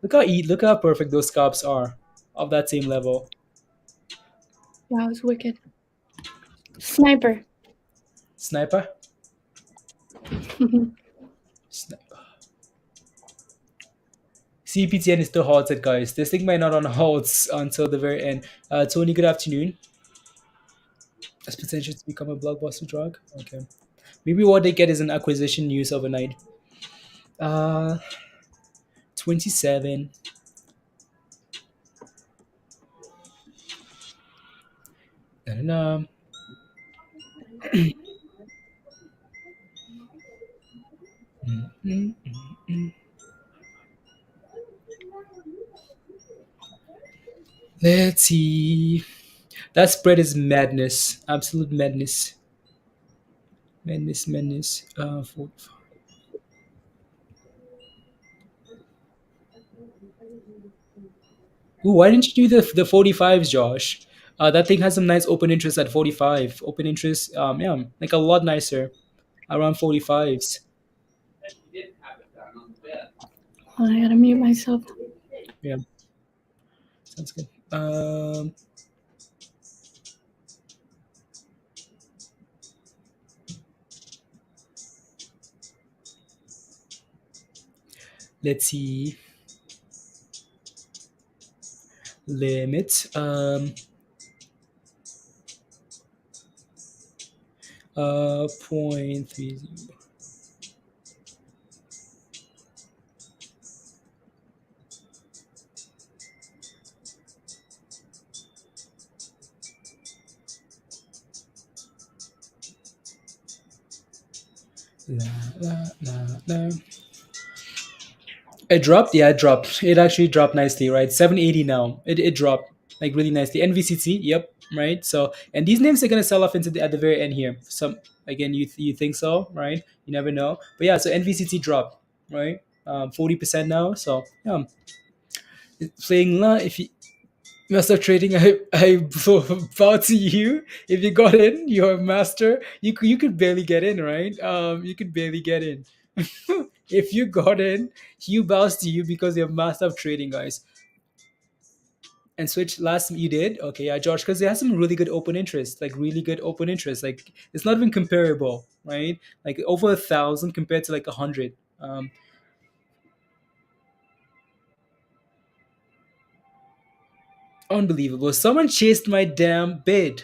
Speaker 1: Look how perfect those scalps are of that same level.
Speaker 2: wow, it's wicked. Sniper.
Speaker 1: Sniper. Sniper. CPTN is still halted, guys. This thing might not on halts until the very end. Tony, good afternoon. Has potential to become a blockbuster drug. Okay. Maybe what they get is an acquisition news overnight. Uh, 27. I don't know. Mm, Let's see. That spread is madness. Absolute madness. Madness. 45. Ooh, why didn't you do the 45s, Josh? That thing has some nice open interest at 45. Open interest, yeah, like a lot nicer. Around 45s.
Speaker 2: Hold on, I gotta mute myself.
Speaker 1: Yeah, sounds good. Let's see. Limit. 0.30. La, la, la, la. It dropped. Yeah, it dropped. It actually dropped nicely, right? 780 now. It dropped like really nicely. NVCT. Yep. Right. So and these names are gonna sell off into the at the very end here. Some again, you think so, right? You never know. But yeah, so NVCT dropped, right? 40% now. So yeah. Playing la. If you master of trading, I bow to you. If you got in, you're a master. You could barely get in, right? You could barely get in. If you got in, he bows to you because you're master of trading, guys. And switch last you did, okay, yeah, George, because they have some really good open interest, like really good open interest. Like it's not even comparable, right? Like over 1,000 compared to like 100. Unbelievable. Someone chased my damn bid.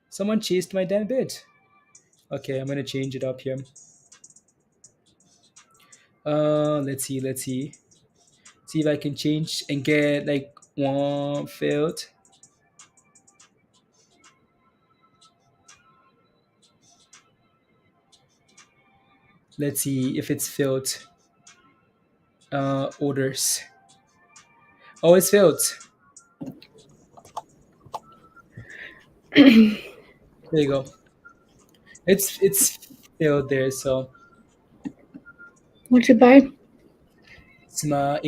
Speaker 1: Someone chased my damn bid. Okay, I'm gonna change it up here. Let's see if I can change and get like one failed. Let's see if it's filled. Orders. Oh, it's filled. There you go. It's filled there. So
Speaker 2: What'd you buy?
Speaker 1: it's my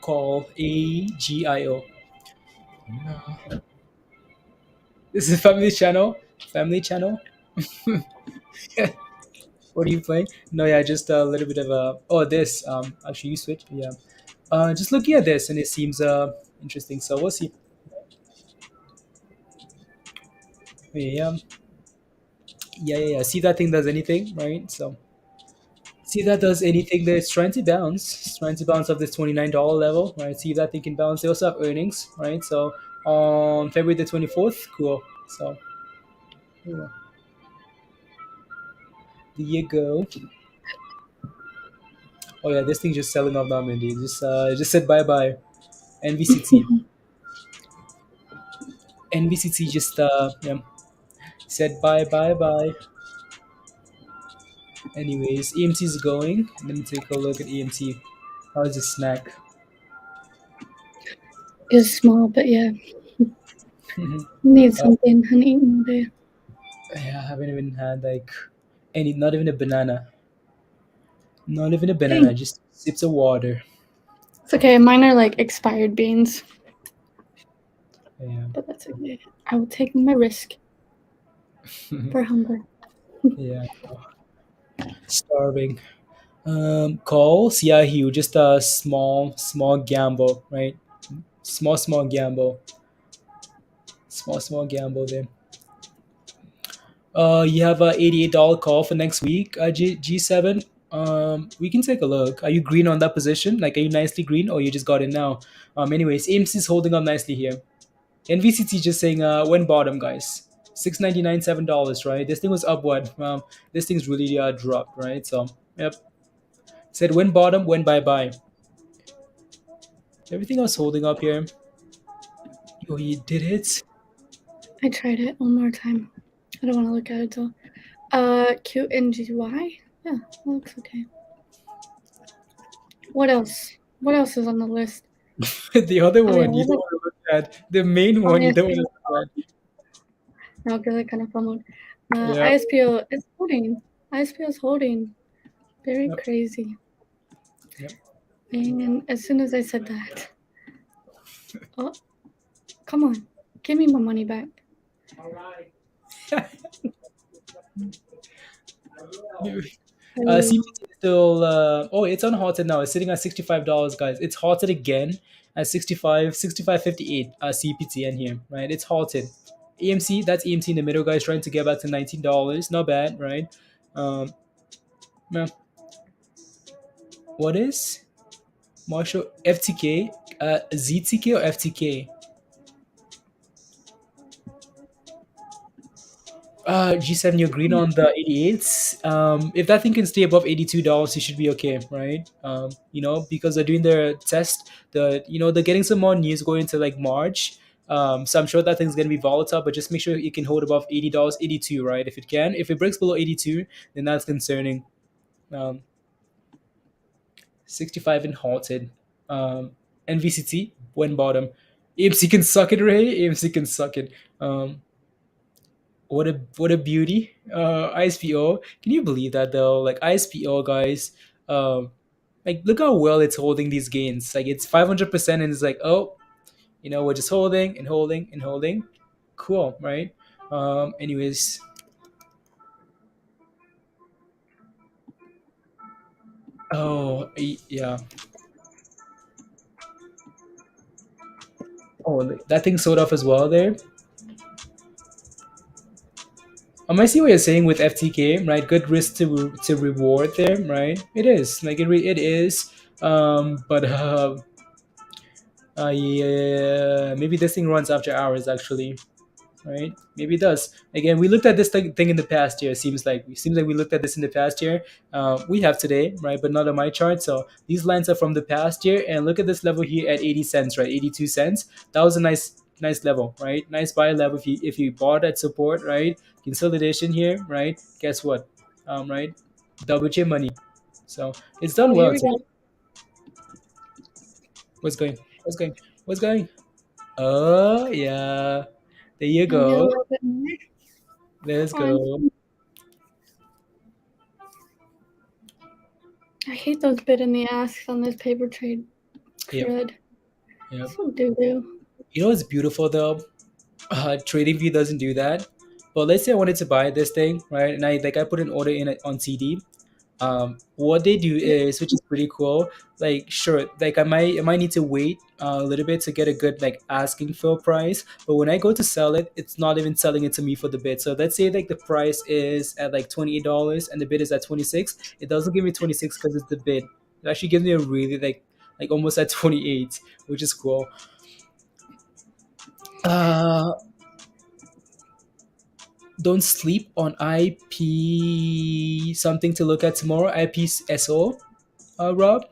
Speaker 1: call AGIO. This is a family channel. Family channel. What are you playing? No, yeah, just a little bit of a. Oh, this. Actually, you switch. Yeah. Just looking at this, and it seems interesting. So we'll see. Yeah, yeah. See that thing does anything, right? So see if that does anything that it's trying to bounce. It's trying to bounce off this $29 level, right? See if that thing can bounce. They also have earnings, right? So on February the 24th, cool. So yeah. There you go. Oh yeah, this thing's just selling off now, Mindy. Just said bye bye. NVCT. NVCT just yeah, said bye bye bye. Anyways, EMT is going. Let me take a look at EMT. How's the snack?
Speaker 2: It's small, but yeah. Need something uneaten there.
Speaker 1: Yeah, I haven't even had like any, not even a banana. Not even a banana,
Speaker 2: Hey,
Speaker 1: just sips of water.
Speaker 2: it's okay. Mine are like expired beans,
Speaker 1: Yeah.
Speaker 2: but that's okay. I will take my risk for hunger.
Speaker 1: Yeah. Starving. Calls. Yeah, huge. Just a small gamble, right? Small gamble. Small gamble there. You have a $88 call for next week. G7. We can take a look. Are you green on that position? Like, are you nicely green, or you just got in now? Anyways, AMC is holding up nicely here. NVCT just saying, when bottom, guys. 6.99, $7, right? This thing was upward. This thing's really dropped, right? So, yep. Said when bottom, when bye bye. Everything else holding up here. Oh, you did it.
Speaker 2: I tried it one more time. I don't want to look at it though. QNGY? Yeah, that looks okay. What else? What else is on the list?
Speaker 1: The other
Speaker 2: Oh yeah,
Speaker 1: one you don't want to look at. The main one you don't want
Speaker 2: ISPO.
Speaker 1: to look at.
Speaker 2: No, because I kind of fumbled.
Speaker 1: Yeah.
Speaker 2: ISPO is holding. ISPO is holding. Very
Speaker 1: Yep.
Speaker 2: crazy.
Speaker 1: Yep.
Speaker 2: And as soon as I said that, oh, come on, give me my money back.
Speaker 1: CPT is still. Oh, it's unhalted now. It's sitting at $65, guys. It's halted again at 65.58. CPTN here, right? It's halted. EMC, that's EMC in the middle, guys, trying to get back to $19. Not bad, right? Um, yeah. What is Marshall FTK? ZTK or FTK? G7, you're green on the 88s. If that thing can stay above $82, you should be okay, right? Because they're doing their test. They're getting some more news going into like March. So I'm sure that thing's gonna be volatile, but just make sure it can hold above $80, 82, right? If it can, if it breaks below 82, then that's concerning. Um, 65 and halted. NVCT went bottom. AMC can suck it, Ray. AMC can suck it. What a beauty. ISPO. Can you believe that though? Like ISPO guys. Um, like look how well it's holding these gains. Like it's 500%, and it's like, oh, we're just holding and holding and holding. Cool, right? Anyways, yeah. Oh, that thing sold off as well there. I see what you're saying with FTK, right? Good risk to reward there, right? It is like it is, but yeah, maybe this thing runs after hours actually, right? Maybe it does. Again, we looked at this thing in the past year. It seems like we looked at this in the past year. We have today, right? But not on my chart. So these lines are from the past year, and look at this level here at 80 cents, right? 82 cents. That was a nice level, right? Nice buy level if you bought at support, right? Consolidation here, right? Guess what? Right? Double your money. So it's
Speaker 2: Oh,
Speaker 1: done
Speaker 2: here
Speaker 1: well
Speaker 2: we
Speaker 1: today.
Speaker 2: go.
Speaker 1: What's going? What's going? What's going? Oh yeah. There you
Speaker 2: And get a
Speaker 1: go.
Speaker 2: little bit more.
Speaker 1: Let's
Speaker 2: On.
Speaker 1: go.
Speaker 2: I hate those bid in the asks on this paper trade
Speaker 1: Yep.
Speaker 2: crud.
Speaker 1: Yep.
Speaker 2: So doo doo.
Speaker 1: You know what's beautiful though? TradingView doesn't do that. But let's say I wanted to buy this thing, right? And I put an order in it on CD. What they do
Speaker 2: Yeah.
Speaker 1: is, which is pretty cool. Like sure, like I might need to wait a little bit to get a good like asking for price. But when I go to sell it, it's not even selling it to me for the bid. So let's say like the price is at like $28 and the bid is at 26. It doesn't give me 26 because it's the bid. It actually gives me a really like almost at 28, which is cool. Uh, don't sleep on IP. Something to look at tomorrow. IPSO, Rob.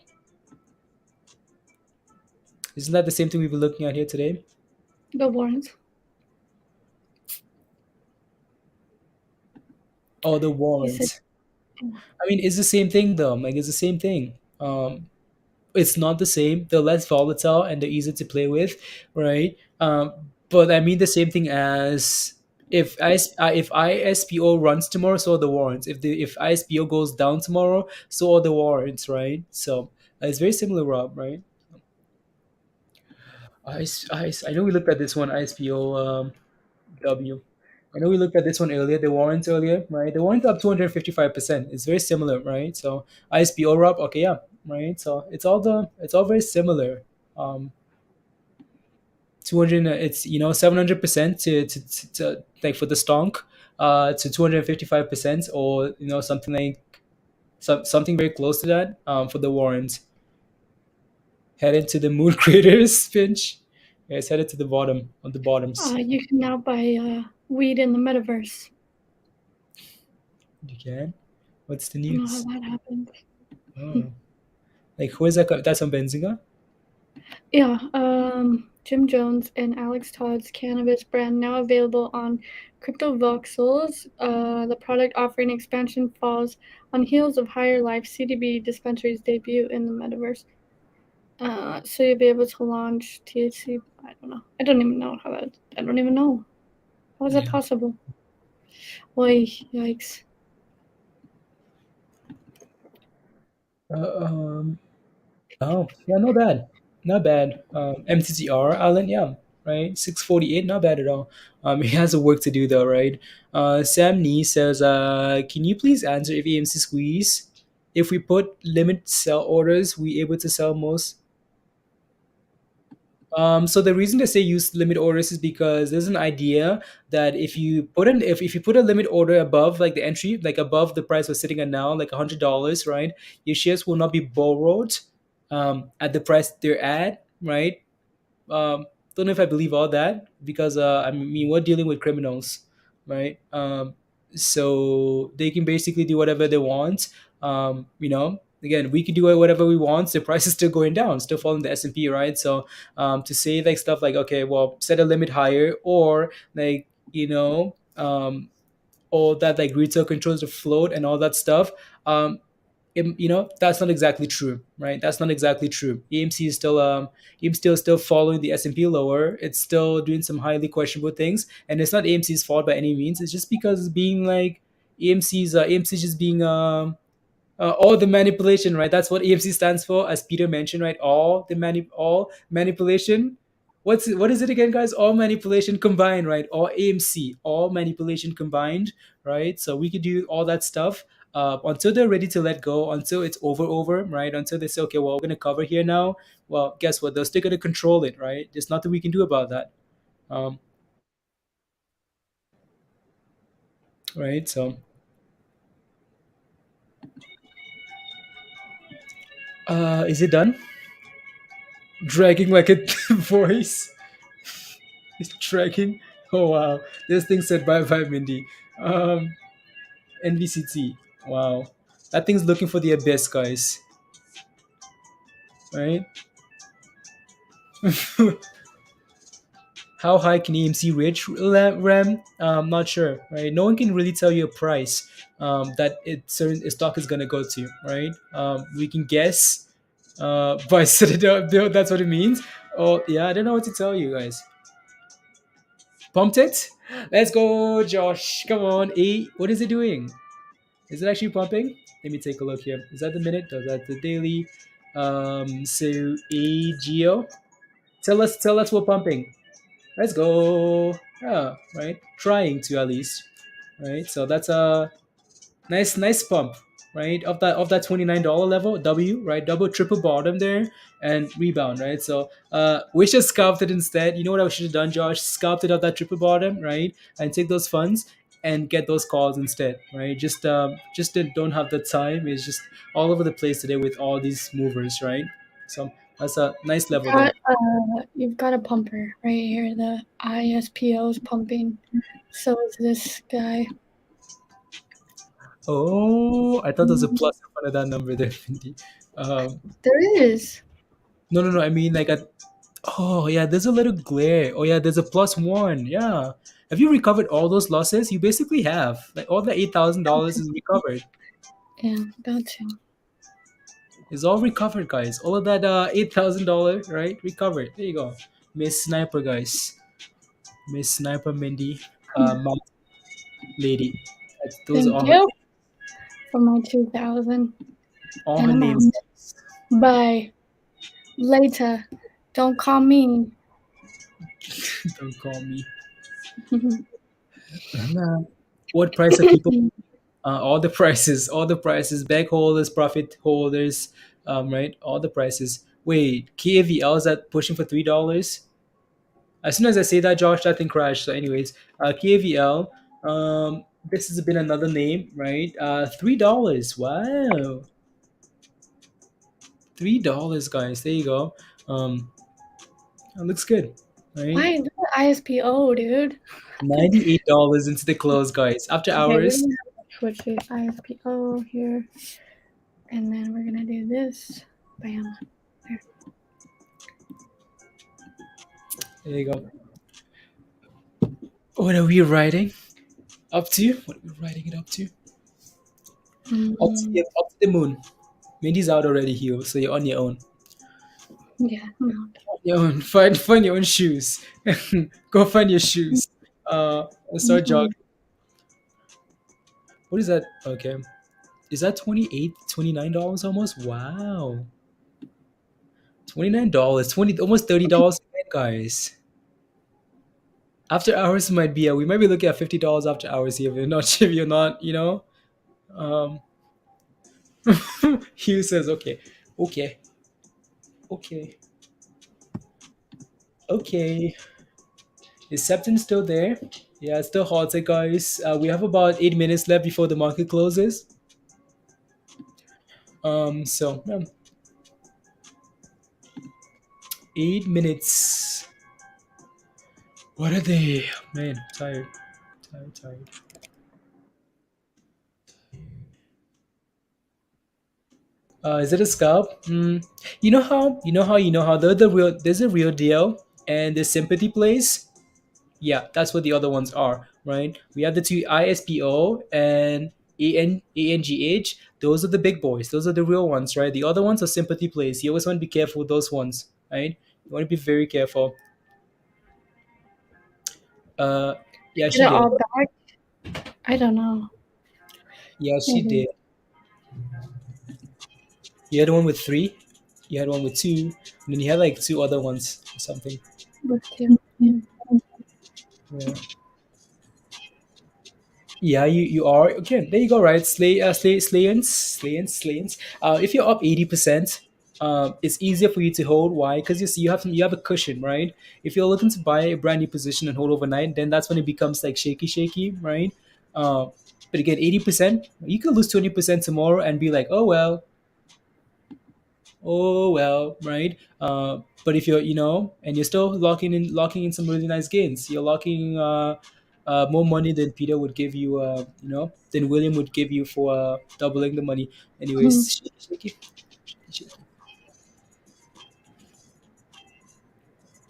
Speaker 1: Isn't that the same thing we've been looking at here today?
Speaker 2: The warrants.
Speaker 1: Oh, the
Speaker 2: He said,
Speaker 1: warrants. I mean, it's the same thing though. Like it's the same thing. It's not the same. They're less volatile and they're easier to play with, right? But I mean the same thing as if ISPO runs tomorrow, so are the warrants. If ISPO goes down tomorrow, so are the warrants, right? So it's very similar, Rob, right? I know we looked at this one ISPO W. I know we looked at this one earlier, the warrants earlier, right? The warrants up 255%. It's very similar, right? So ISPO up, okay, yeah, right? So it's all very similar. 200, it's 700% to like for the stonk, to 255%, or something like something very close to that, for the warrants. Headed to the moon craters, Finch. Yeah, it's headed to the bottom on the bottoms.
Speaker 2: you can now buy weed in the metaverse.
Speaker 1: You can. What's the
Speaker 2: I don't know how
Speaker 1: news?
Speaker 2: that happened.
Speaker 1: Oh. Like who is that? That's on Benzinga.
Speaker 2: Yeah, Jim Jones and Alex Todd's cannabis brand now available on Crypto Voxels. The product offering expansion falls on heels of Higher Life CDB dispensary's debut in the metaverse. So you'll be able to launch THC. I don't know. I don't even know how that. I don't even know. How is that
Speaker 1: Yeah.
Speaker 2: possible? Oy, yikes.
Speaker 1: Uh, um. Oh, yeah, not bad. Not bad. MTTR, Alan, yeah, right? 648, not bad at all. He has a work to do though, right? Sam Nee says, can you please answer if AMC squeeze? If we put limit sell orders, we able to sell most. So the reason to say use limit orders is because there's an idea that if you put a limit order above like the entry, like above the price we're sitting at now, like $100, right? Your shares will not be borrowed at the price they're at, right? Don't know if I believe all that because I mean we're dealing with criminals, right? So they can basically do whatever they want. Again, we can do whatever we want. The price is still going down, still following the S&P, right? So to say like stuff like, okay, well, set a limit higher, or like all that like retail controls the float and all that stuff. That's not exactly true, right? That's not exactly true. AMC is still following the S&P lower. It's still doing some highly questionable things, and it's not AMC's fault by any means. It's just because it's being like AMC's just being All the manipulation, right? That's what AMC stands for, as Peter mentioned, right? All manipulation. What is it again, guys? All manipulation combined, right? All AMC, all manipulation combined, right? So we could do all that stuff until they're ready to let go, until it's over, right? Until they say, okay, well, we're gonna cover here now. Well, guess what? They're still gonna control it, right? There's nothing we can do about that, um, right? So, is it done? Dragging like a voice. It's dragging. Oh wow, this thing said bye bye, Mindy. Um, NVCT. Wow, that thing's looking for the abyss, guys. Right? How high can AMC reach RAM? Not sure. Right? No one can really tell you a price that certain stock is gonna go to. Right? We can guess. But that's what it means. Oh yeah, I don't know what to tell you guys. Pumped it. Let's go, Josh. Come on. What is it doing? Is it actually pumping? Let me take a look here. Is that the minute? Or is that the daily? So AGO. Tell us we're pumping. Let's go. Yeah, right. Trying to at least. Right. So that's a nice pump, right? Of that $29 level, W, right? Double triple bottom there and rebound, right? So we should scalped it instead. You know what I should have done, Josh? Scalped it off that triple bottom, right? And take those funds and get those calls instead, right? Just don't have the time. It's just all over the place today with all these movers, right? So that's a nice level there.
Speaker 2: You've got a pumper right here. The ISPO is pumping. So is this guy.
Speaker 1: Oh, I thought there was a plus in front of that number there, Mindy. Um,
Speaker 2: There is.
Speaker 1: no. I mean, like, oh yeah, there's a little glare. Oh yeah, there's a +1. Yeah. Have you recovered all those losses? You basically have. Like all the $8,000 is recovered.
Speaker 2: Yeah, got to.
Speaker 1: It's all recovered, guys. All of that $8,000, right? Recovered. There you go. Miss Sniper, guys. Miss Sniper Mindy, Mount Lady. Those are
Speaker 2: Thank
Speaker 1: all her,
Speaker 2: you for my 2,000.
Speaker 1: all
Speaker 2: And
Speaker 1: her
Speaker 2: I'm
Speaker 1: names.
Speaker 2: out. Bye. Later. Don't call me.
Speaker 1: Don't call me. Nah. What price are people? All the prices, bag holders, profit holders, right? All the prices. Wait, KAVL is that pushing for $3? As soon as I say that, Josh, that thing crashed. So, anyways, KAVL, this has been another name, right? $3. Wow, $3, guys. There you go. That looks good, right?
Speaker 2: Why? Look at ISPO, dude.
Speaker 1: $98 into the close, guys. After
Speaker 2: Okay, we're
Speaker 1: hours.
Speaker 2: gonna have to switch the ISPO here. And then we're gonna do this. Bam. There.
Speaker 1: There you go. What are we writing? Up to? What are we writing it up to?
Speaker 2: Mm,
Speaker 1: Up to the moon. Mindy's out already here, so you're on your own.
Speaker 2: yeah, no.
Speaker 1: Your own. Find your own shoes. Go find your shoes. Let's start
Speaker 2: Mhm.
Speaker 1: jogging. What is that? Okay. Is that $29 almost? Wow. $29. 20 almost $30 guys. After hours might be we might be looking at $50 after hours here if you're not, Um Hugh says okay. Okay. Okay. Okay. Is Septim still there? Yeah, it's still hot, guys. We have about 8 minutes left before the market closes. So yeah, 8 minutes. What are they? Man, tired, tired. Is it a scalp? You know how there's a real deal and the sympathy plays. Yeah, that's what the other ones are, right? We have the two ISPO and ANGH. Those are the big boys. Those are the real ones, right? The other ones are sympathy plays. You always want to be careful with those ones, right? You want to be very careful. Uh, yeah,
Speaker 2: Get
Speaker 1: she
Speaker 2: it
Speaker 1: did.
Speaker 2: all back? I don't know.
Speaker 1: Yeah, she
Speaker 2: Maybe.
Speaker 1: did. You had one with three. You had one with two, and then you had like two other ones or something.
Speaker 2: With two. Yeah.
Speaker 1: Yeah. Yeah, you are okay. There you go. Right, slayings. If you're up 80%, it's easier for you to hold. Why? Because you see, you have a cushion, right? If you're looking to buy a brand new position and hold overnight, then that's when it becomes like shaky, right? Uh, but again, 80%, you could lose 20% tomorrow and be like, oh well, right? But if you're, and you're still locking in some really nice gains. You're locking more money than Peter would give you, than William would give you for doubling the money.
Speaker 2: Mhm.
Speaker 1: Anyways, shaky.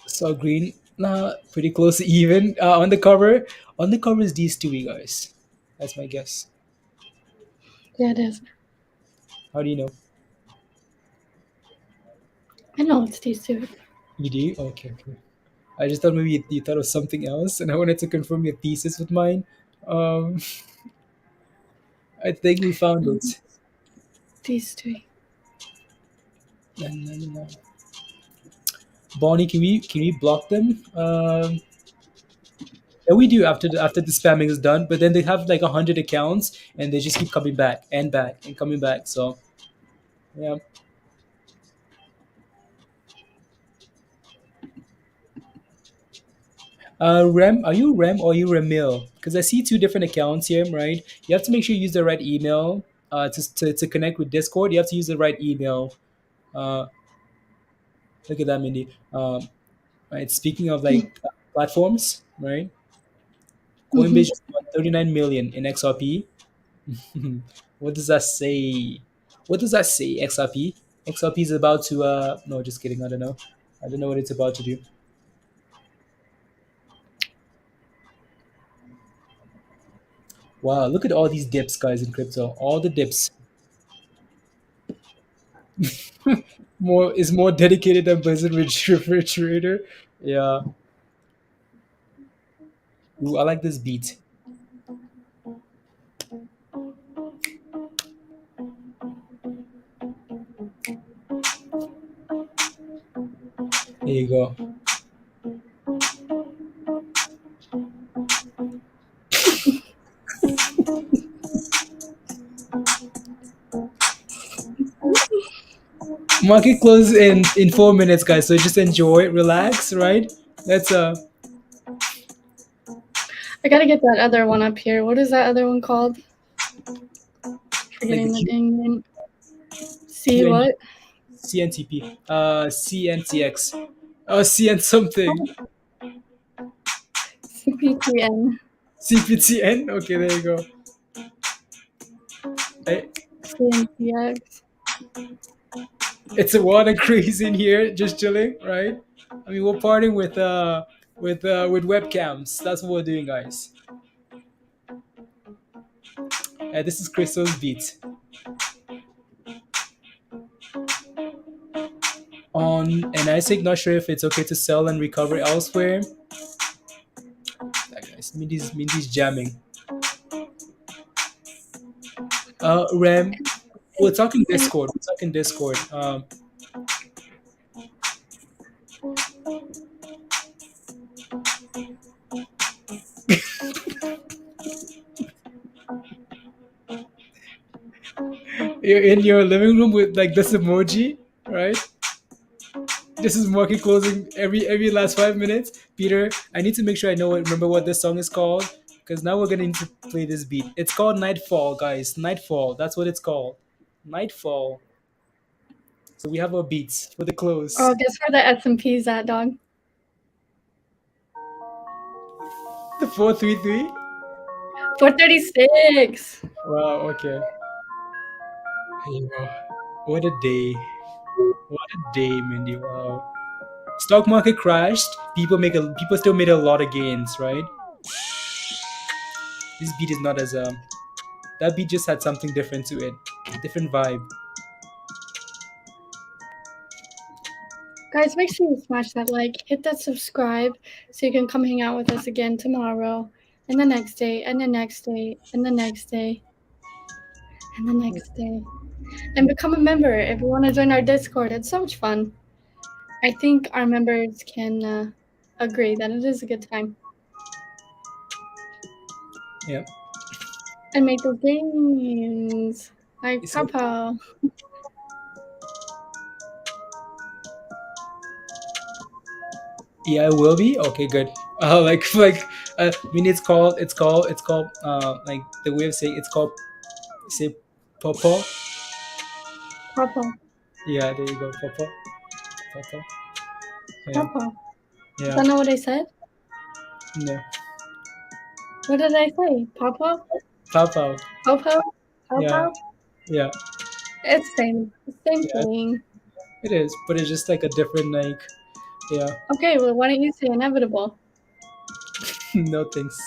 Speaker 1: So green, nah, pretty close to even on the cover. On the cover is these two guys. That's my guess.
Speaker 2: Yeah, it is.
Speaker 1: How do you know?
Speaker 2: I know it's these two.
Speaker 1: You do? Okay, okay. I just thought maybe you thought of something else, and I wanted to confirm your thesis with mine. Um, I think we found
Speaker 2: Mhm.
Speaker 1: it.
Speaker 2: These three.
Speaker 1: No, no, no, no. Bonnie, can we block them? Yeah, we do after the spamming is done. But then they have like 100 accounts, and they just keep coming back and coming back. So yeah. Rem, are you Rem or are you Remil? Because I see two different accounts here, right? You have to make sure you use the right email. To connect with Discord, you have to use the right email. Uh, Look at that, Mindy. Right. Speaking of like platforms, right?
Speaker 2: Mm-hmm.
Speaker 1: Coinbase just won 39 million in XRP. What does that say? What does that say, XRP? XRP is about to no, just kidding. I don't know. I don't know what it's about to do. Wow, look at all these dips, guys, in crypto. All the dips. More is more dedicated than Blizzard Refrigerator. Yeah. Ooh, I like this beat. There you go. Market close in 4 minutes, guys. So just enjoy, relax, right? Let's
Speaker 2: I gotta get that other one up here. What is that other one called?
Speaker 1: like the
Speaker 2: Forgetting the dang name. C
Speaker 1: QN
Speaker 2: what?
Speaker 1: CNTP, CNTX, CN something,
Speaker 2: CPTN.
Speaker 1: CPTN. Okay, there you go. Hey,
Speaker 2: CNTX.
Speaker 1: it's a water craze in here, just chilling, right? I mean, we're partying with webcams. That's what we're doing, guys. This is Crystal's beat. On Isaac, not sure if it's okay to sell and recover elsewhere. That guys, Mindy's jamming. Rem, we're talking
Speaker 2: And
Speaker 1: Discord. We're talking Discord. You're in your living room with like this emoji, right? This is market closing every last 5 minutes. Peter, I need to make sure I remember what this song is called because now we're gonna need to play this beat. It's called Nightfall, guys. Nightfall. That's what it's called. Nightfall. So we have our beats for the close.
Speaker 2: oh, guess where the S&P's at, dog?
Speaker 1: The 433.
Speaker 2: 436.
Speaker 1: Wow. Okay. Hey, wow. What a day. What a day, Mindy. Wow. Stock market crashed. People still made a lot of gains, right? This beat is not as that beat just had something different to it, different vibe.
Speaker 2: Guys, make sure you smash that like, hit that subscribe so you can come hang out with us again tomorrow, and the next day, and the next day, and the next day, and the next day. And become a member if you want to join our Discord. It's so much fun. I think our members can agree that it is a good time.
Speaker 1: Yeah.
Speaker 2: And make those games like
Speaker 1: So
Speaker 2: Papa.
Speaker 1: yeah, it will be okay. Good. I mean, it's called like the way of saying it's called say popo.
Speaker 2: Papa.
Speaker 1: Yeah, there you go, popo, popo. Yeah,
Speaker 2: Papa. Is
Speaker 1: yeah,
Speaker 2: that not what I said?
Speaker 1: no,
Speaker 2: What did I say? Papa?
Speaker 1: popo.
Speaker 2: Popo?
Speaker 1: Yeah,
Speaker 2: Papa?
Speaker 1: yeah,
Speaker 2: It's same
Speaker 1: yeah.
Speaker 2: thing.
Speaker 1: It is, but it's just like a different like yeah.
Speaker 2: Okay, well, why don't you say inevitable?
Speaker 1: No thanks.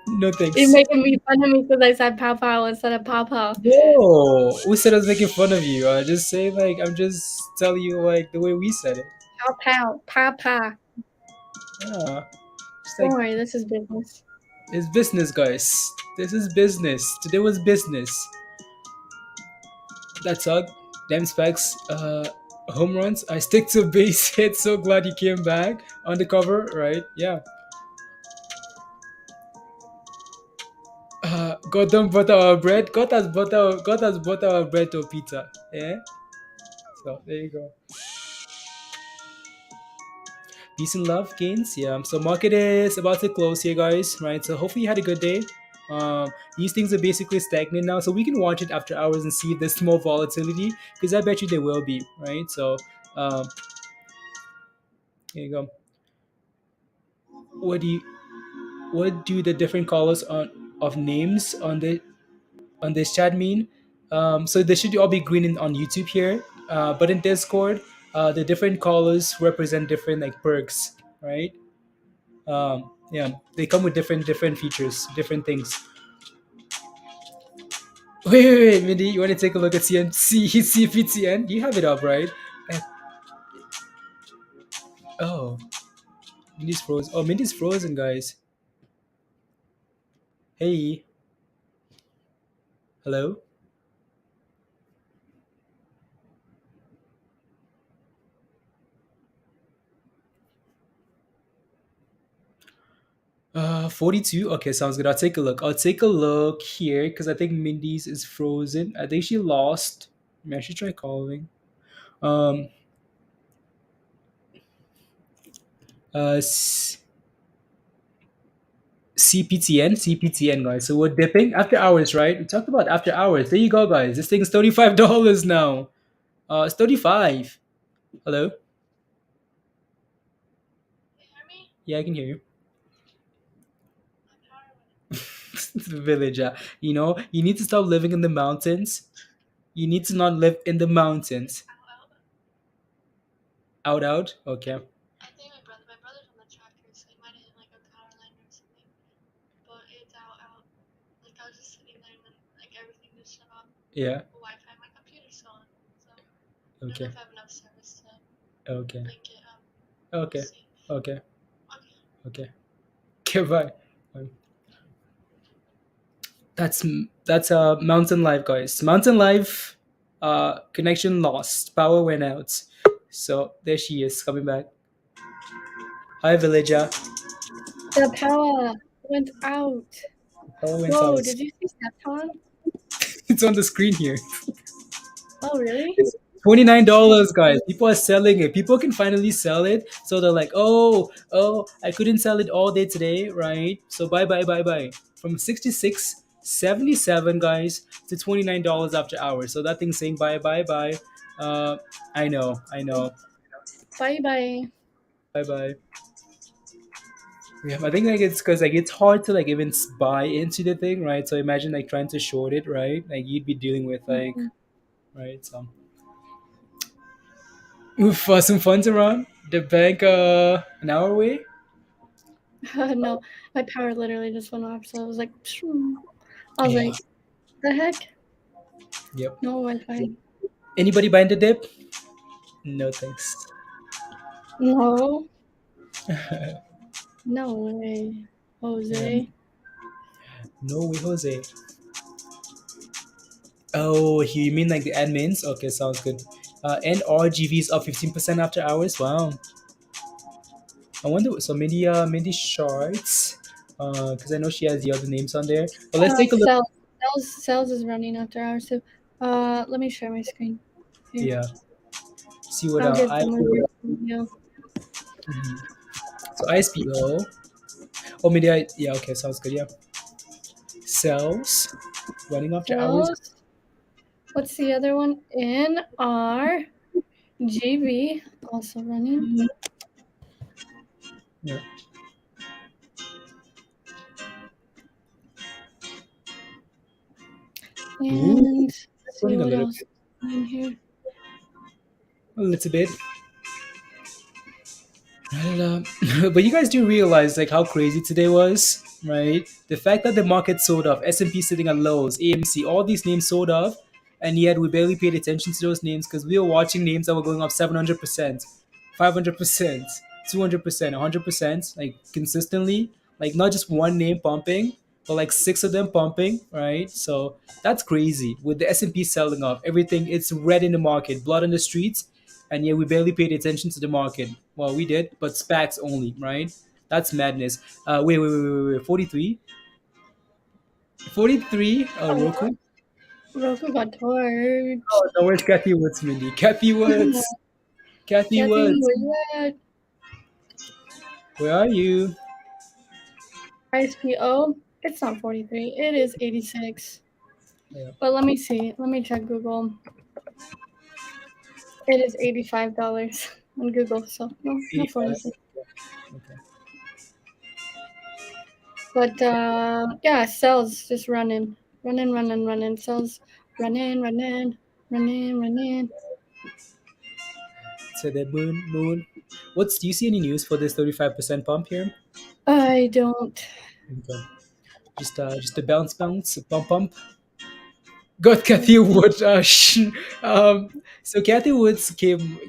Speaker 1: No
Speaker 2: You're
Speaker 1: thanks.
Speaker 2: making me fun of me because I said Papa instead of Papa.
Speaker 1: Whoa! Who said I was making fun of you? I just say like I'm just telling you like the way we said it.
Speaker 2: Pow, Papa.
Speaker 1: Yeah. Just
Speaker 2: Don't
Speaker 1: like
Speaker 2: worry, this is business.
Speaker 1: it's business, guys. This is business. Today was business. That's all. Damn specs. Home runs. I stick to base hit. So glad he came back on the cover. Right? Yeah. God don't butter our bread. God has butter our bread to pizza. Yeah. So there you go. Peace and love, gains. Yeah. So market is about to close here, guys. Right. So hopefully you had a good day. These things are basically stagnant now, so we can watch it after hours and see if there's more volatility. Because I bet you there will be. Right. So here you go. What do you? What do the different colors on of names on this chat mean? So they should all be green on YouTube here, but in Discord, the different colors represent different like perks, right? Yeah, they come with different features, different things. Wait, Mindy, you want to take a look at CMC CPTN? You have it up, right? Uh, Oh, Mindy's frozen. Oh, Mindy's frozen, guys. Hey, hello. 42. Okay, sounds good. I'll take a look. I'll take a look here because I think Mindy's is frozen. I think she lost. Maybe I should try calling. Um, S- CPTN, guys. So we're dipping after hours, right? We talked about after hours. There you go, guys. This thing's $35 now. It's 35. Hello. Yeah, I can hear you. It's the village. You know, you need to stop living in the mountains. You need to not live in the mountains. Out, out. Okay. Yeah. Okay. Okay. Okay. Okay. Okay. Okay. Bye. Bye. That's mountain life, guys. Mountain life. Connection lost. Power went out. So there she is coming back. Hi, villager.
Speaker 2: The power went out.
Speaker 1: Power went
Speaker 2: Whoa,
Speaker 1: out.
Speaker 2: did you see Stefan?
Speaker 1: It's on the screen here.
Speaker 2: Oh, really?
Speaker 1: It's $29, guys. People are selling it. People can finally sell it. So they're like, oh, I couldn't sell it all day today, right? So bye, bye, bye, bye. From 66.77, guys, to $29 after hours. So that thing's saying bye, bye, bye. I know, I know.
Speaker 2: Bye bye.
Speaker 1: Bye, bye. Yeah, I think like it's because like it's hard to like even buy into the thing, right? So imagine like trying to short it, right? Like you'd be dealing with like,
Speaker 2: Mhm.
Speaker 1: right? So oof, some funds around the bank an hour away.
Speaker 2: No, my power literally just went off, so I was like, pshoo. I was
Speaker 1: Yeah.
Speaker 2: like, the heck?
Speaker 1: Yep.
Speaker 2: No Wi-Fi.
Speaker 1: Anybody buying the dip? No thanks.
Speaker 2: No, no way,
Speaker 1: Yeah.
Speaker 2: Jose.
Speaker 1: No way, Jose. Oh, you mean like the admins? Okay, sounds good. NRGV is up 15% after hours. Wow. I wonder. So Mindy Shorts, because I know she has the other names on there. But let's take a look.
Speaker 2: Sales is running after hours too. Let me share my screen. Here,
Speaker 1: Yeah. See what
Speaker 2: I'll give
Speaker 1: I.
Speaker 2: them a brief video.
Speaker 1: Mhm. So ISPO. Oh, media. Yeah. Okay, sounds good. Yeah. Sales running after hours.
Speaker 2: Sales. What's the other one? NRGV also running.
Speaker 1: Yeah. Ooh,
Speaker 2: And let's see
Speaker 1: running a
Speaker 2: what
Speaker 1: little
Speaker 2: else
Speaker 1: bit.
Speaker 2: is in here.
Speaker 1: A little bit. And, but you guys do realize like how crazy today was, right? The fact that the market sold off, S&P sitting at lows, AMC, all these names sold off, and yet we barely paid attention to those names because we were watching names that were going up 700%, 500%, 200%, 100%, like consistently, like not just one name pumping, but like six of them pumping, right? So that's crazy. With the S&P selling off, everything it's red in the market, blood on the streets, and yet we barely paid attention to the market. Well, we did, but SPACs only, right? That's madness. Wait. 43? 43?
Speaker 2: Oh,
Speaker 1: Roku?
Speaker 2: Roku got torched.
Speaker 1: Oh, no, where's Kathy Woods, Mindy? Kathy Woods! Kathy
Speaker 2: Kathy,
Speaker 1: Woods!
Speaker 2: where you at?
Speaker 1: Where are you?
Speaker 2: ISPO? It's not 43. It is 86.
Speaker 1: Yeah,
Speaker 2: But let me see. Let me check Google. It is $85 on Google. So no, not
Speaker 1: 85.
Speaker 2: 43.
Speaker 1: Okay.
Speaker 2: But yeah, cells just running. Cells running.
Speaker 1: So the moon. Do you see any news for this 35% pump here?
Speaker 2: I don't.
Speaker 1: Okay. Just a bounce, a pump. Got Kathy Wood. So Kathy Woods came,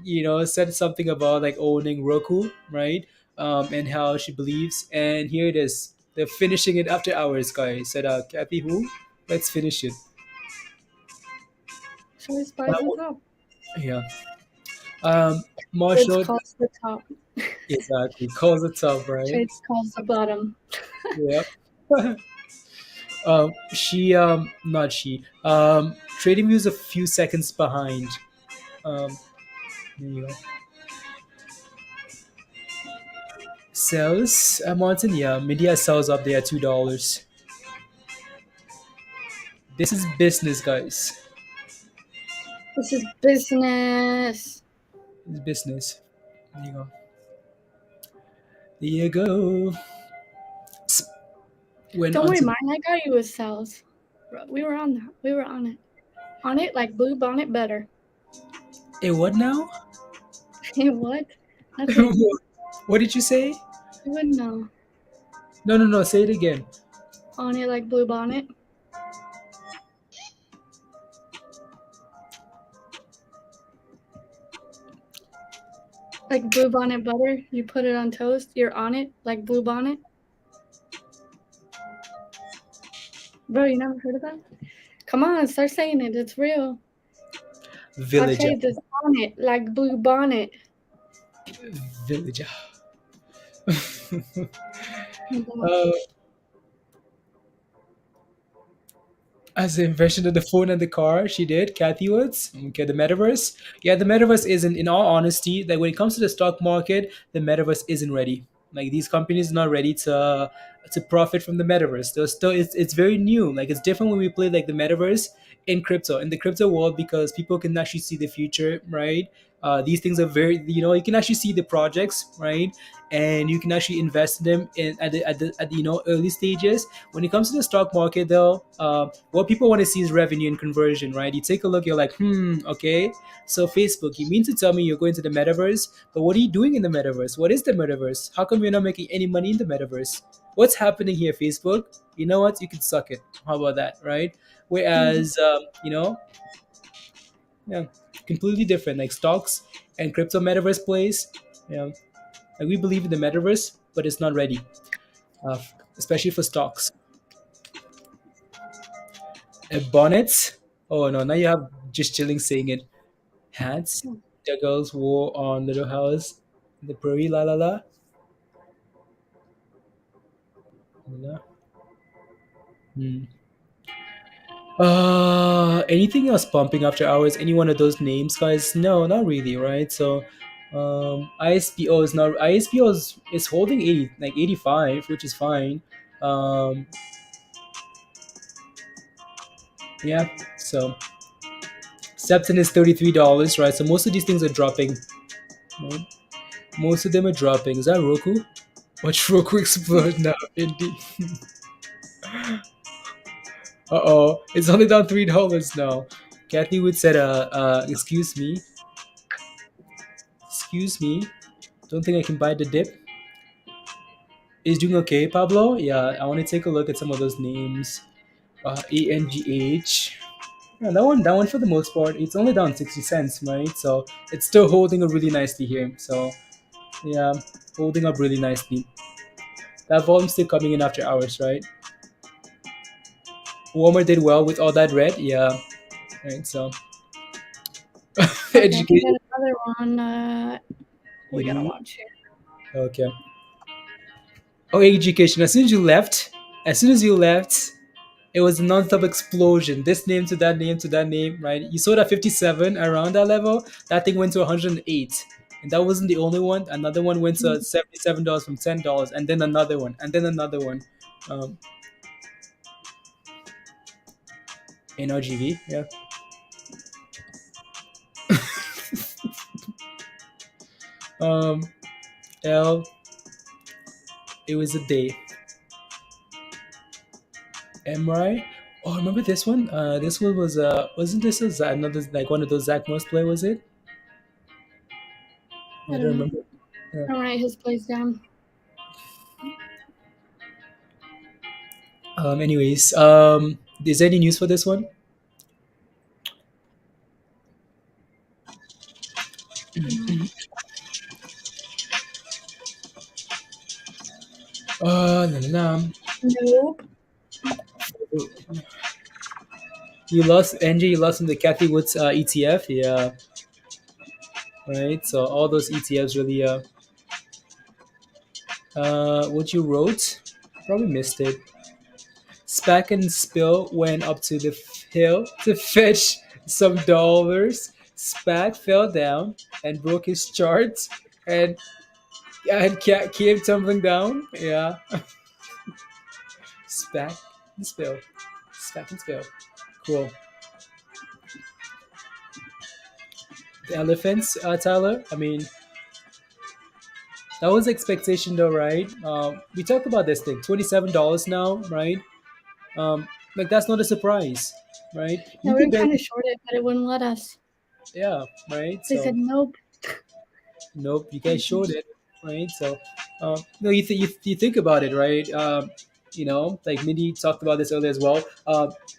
Speaker 1: said something about like owning Roku, right? And how she believes. And here it is. They're finishing it after hours, guys. Said Kathy who? Let's finish it.
Speaker 2: So it's by
Speaker 1: Uh,
Speaker 2: the top.
Speaker 1: yeah.
Speaker 2: It's
Speaker 1: Marshall,
Speaker 2: calls the top.
Speaker 1: exactly. Calls it tough, right?
Speaker 2: Trades calls the bottom.
Speaker 1: Yep. Not she. TradingView is a few seconds behind. Um, there you go. Sells, Martin, yeah, media sells up there $2. This is business, guys.
Speaker 2: This is business.
Speaker 1: It's business. There you go. There you go. S- When
Speaker 2: Don't worry,
Speaker 1: onto
Speaker 2: mine. I got you with cells. We were on that. We were on it. On it like blue bonnet better.
Speaker 1: a what now?
Speaker 2: What? Nothing.
Speaker 1: What did you say?
Speaker 2: You wouldn't know.
Speaker 1: No. Say it again.
Speaker 2: On it like blue bonnet. Like blue bonnet butter. You put it on toast. You're on it like blue bonnet. Bro, you never heard of that? Come on, start saying it. It's real. I'll tell
Speaker 1: Villager.
Speaker 2: you this on it like blue bonnet.
Speaker 1: Villager.
Speaker 2: Mhm.
Speaker 1: uh, As the invention of the phone and the car, she did. Kathy Woods. Okay, the metaverse. Yeah, the metaverse isn't. In all honesty, like when it comes to the stock market, the metaverse isn't ready. Like these companies are not ready to profit from the metaverse. They're still, it's very new. Like it's different when we play like the metaverse in crypto, in the crypto world, because people can actually see the future, right? These things are very, you can actually see the projects, right? And you can actually invest in them at the early stages. When it comes to the stock market, though, what people want to see is revenue and conversion, right? You take a look, you're like, okay, so Facebook, you mean to tell me you're going to the metaverse, but what are you doing in the metaverse? What is the metaverse? How come you're not making any money in the metaverse? What's happening here, Facebook? You know what? You can suck it. How about that, right? Whereas, yeah, completely different. Like stocks and crypto metaverse plays, you know, like we believe in the metaverse, but it's not ready, especially for stocks. Bonnets. Oh no, now you have just chilling saying it. Hats the girls wore on Little House, the prairie la la la. La. Hmm. Anything else pumping after hours? Any one of those names, guys? No, not really, right? So, ISPO is not ISPO is holding 80, like 85, which is fine. Um, yeah. So, Septon is $33, right? So most of these things are dropping. Right? Most of them are dropping. Is that Roku? Watch Roku explode now, indeed. Uh-oh, it's only down $3 now. Kathy would said, excuse me, don't think I can buy the dip. Is doing okay, Pablo? Yeah, I want to take a look at some of those names. ANGH. Yeah, that one for the most part, it's only down 60 cents, right? So it's still holding up really nicely here. So yeah, holding up really nicely. That volume's still coming in after hours, right? Warmer did well with all that red, yeah. Right, so
Speaker 2: Okay, we got
Speaker 1: education.
Speaker 2: another one. We gotta
Speaker 1: Mhm.
Speaker 2: watch here.
Speaker 1: Okay. Oh, education. As soon as you left, it was a non-stop explosion. This name to that name to that name, right? You saw that 57 around that level. That thing went to 108. And that wasn't the only one. Another one went to $77 from $10, and then another one, and then another one. Um, NRGV, yeah. Um, L. It was a day. MRI. Oh, remember this one? This one was wasn't this another like one of those Zach Morris play? Was it? I
Speaker 2: I
Speaker 1: don't
Speaker 2: don't know.
Speaker 1: remember. Yeah.
Speaker 2: I'll write his place down.
Speaker 1: Anyways, is there any news for this one? No, no, no.
Speaker 2: Nope.
Speaker 1: You lost, Angie. You lost in the Kathy Woods ETF. Yeah, right. So all those ETFs really. What you wrote? Probably missed it. Spack and Spill went up to the hill to fetch some dollars. Spack fell down and broke his chart, and came tumbling down. Yeah, Spack and Spill, Spack and Spill. Cool. The elephants, Tyler. I mean, that was expectation though, right? We talked about this thing, $27 now, right? Like that's not a surprise, right?
Speaker 2: Yeah,
Speaker 1: You
Speaker 2: we
Speaker 1: can
Speaker 2: were trying to
Speaker 1: barely,
Speaker 2: short it, but it wouldn't let us.
Speaker 1: yeah, right.
Speaker 2: They
Speaker 1: So
Speaker 2: said nope.
Speaker 1: nope, you guys showed it, right? So, no, you think about it, right? Like Mindy talked about this earlier as well.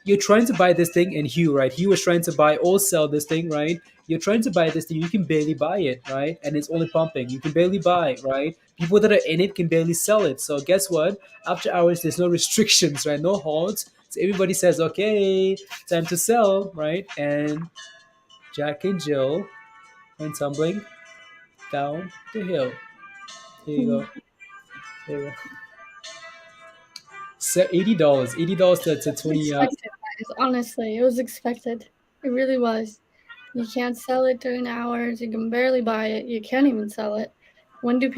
Speaker 1: You're trying to buy this thing, and Hugh, right? Hugh was trying to buy or sell this thing, right? You're trying to buy this thing, you can barely buy it, right? And it's only pumping. You can barely buy, right? People that are in it can barely sell it. So guess what? After hours, there's no restrictions, right? No halts. So everybody says, okay, time to sell, right? And Jack and Jill went tumbling down the hill. There you go. There you go. So $80. $80 to
Speaker 2: It was
Speaker 1: 20
Speaker 2: expected, guys. Honestly, it was expected. It really was. You can't sell it during hours. You can barely buy it. You can't even sell it. When are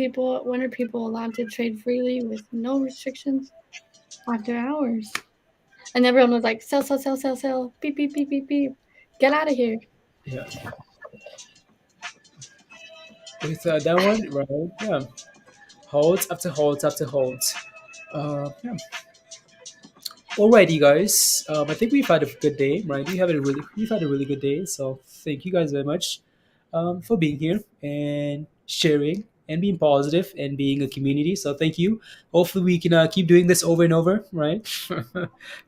Speaker 2: people allowed to trade freely with no restrictions? After hours. And everyone was like, sell, sell, sell, sell, sell. Beep, beep, beep, beep, beep. Get out of here.
Speaker 1: yeah. With that one, right? Yeah. Holds after holds after holds. Yeah. Alrighty, guys. I think we've had a good day, right? We've had a really good day. So thank you guys very much, for being here and sharing and being positive and being a community. So thank you. Hopefully we can keep doing this over and over, right?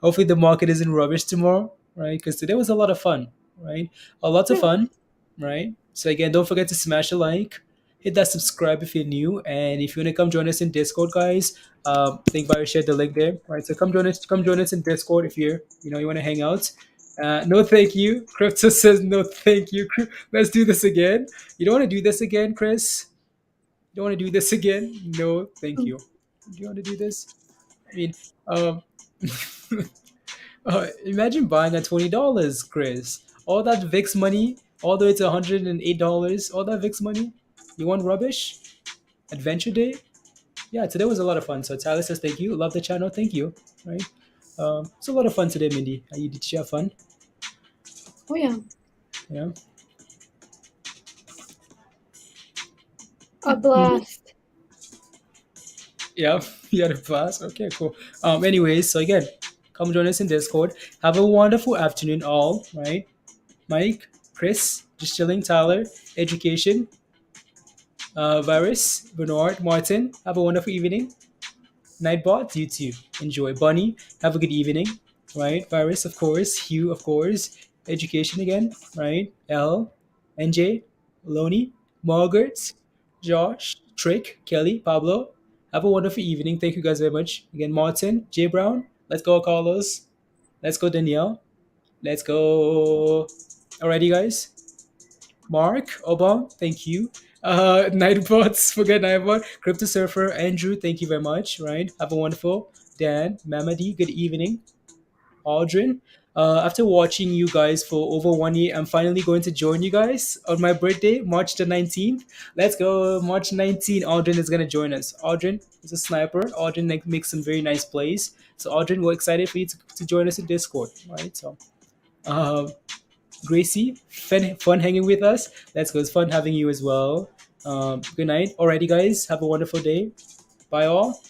Speaker 1: Hopefully the market isn't rubbish tomorrow, right? Because today was a lot of fun, right? A lot of
Speaker 2: Yeah.
Speaker 1: fun, right? So again, don't forget to smash a like, hit that subscribe if you're new, and if you want to come join us in Discord, guys, I think Bio shared the link there, right? So come join us in Discord if you want to hang out. No, thank you. Crypto says no, thank you. Let's do this again. You don't want to do this again, Chris? You don't want to do this again? No, thank you. Do you want to do this? I mean, um, imagine buying at $20, Chris. All that VIX money, all the way to $108. All that VIX money. You want rubbish? Adventure Day? Yeah, today was a lot of fun. So Tyler says thank you. Love the channel. Thank you. Right. It's a lot of fun today, Mindy. Did you have fun?
Speaker 2: Oh yeah,
Speaker 1: Yeah.
Speaker 2: a blast.
Speaker 1: Yeah, you had a blast. Okay, cool. Anyways, so again, come join us in Discord. Have a wonderful afternoon, all. Right, Mike, Chris, just chilling, Tyler, education, Virus, Bernard, Martin. Have a wonderful evening. Nightbot, you too. Enjoy. Bunny, have a good evening. Right, Virus, of course. Hugh, of course. Education again. Right, L, NJ, Loney, Margaret, Josh, Trick, Kelly, Pablo. Have a wonderful evening. Thank you guys very much. Again, Martin, J Brown. Let's go, Carlos. Let's go, Danielle. Let's go. Alrighty, guys. Mark, Obam, thank you. Nightbots, forget Nightbot. Crypto Surfer, Andrew, thank you very much. Right? Have a wonderful. Dan, Mamadi, good evening. Audrin. After watching you guys for over 1 year, I'm finally going to join you guys on my birthday, March the 19th. Let's go, March 19th. Audrin is going to join us. Audrin is a sniper. Audrin makes some very nice plays. So, Audrin, we're excited for you to join us in Discord. Right? So, uh, Gracie, fun hanging with us. Let's go. It's fun having you as well. Good night. Alrighty, guys. Have a wonderful day. Bye, all.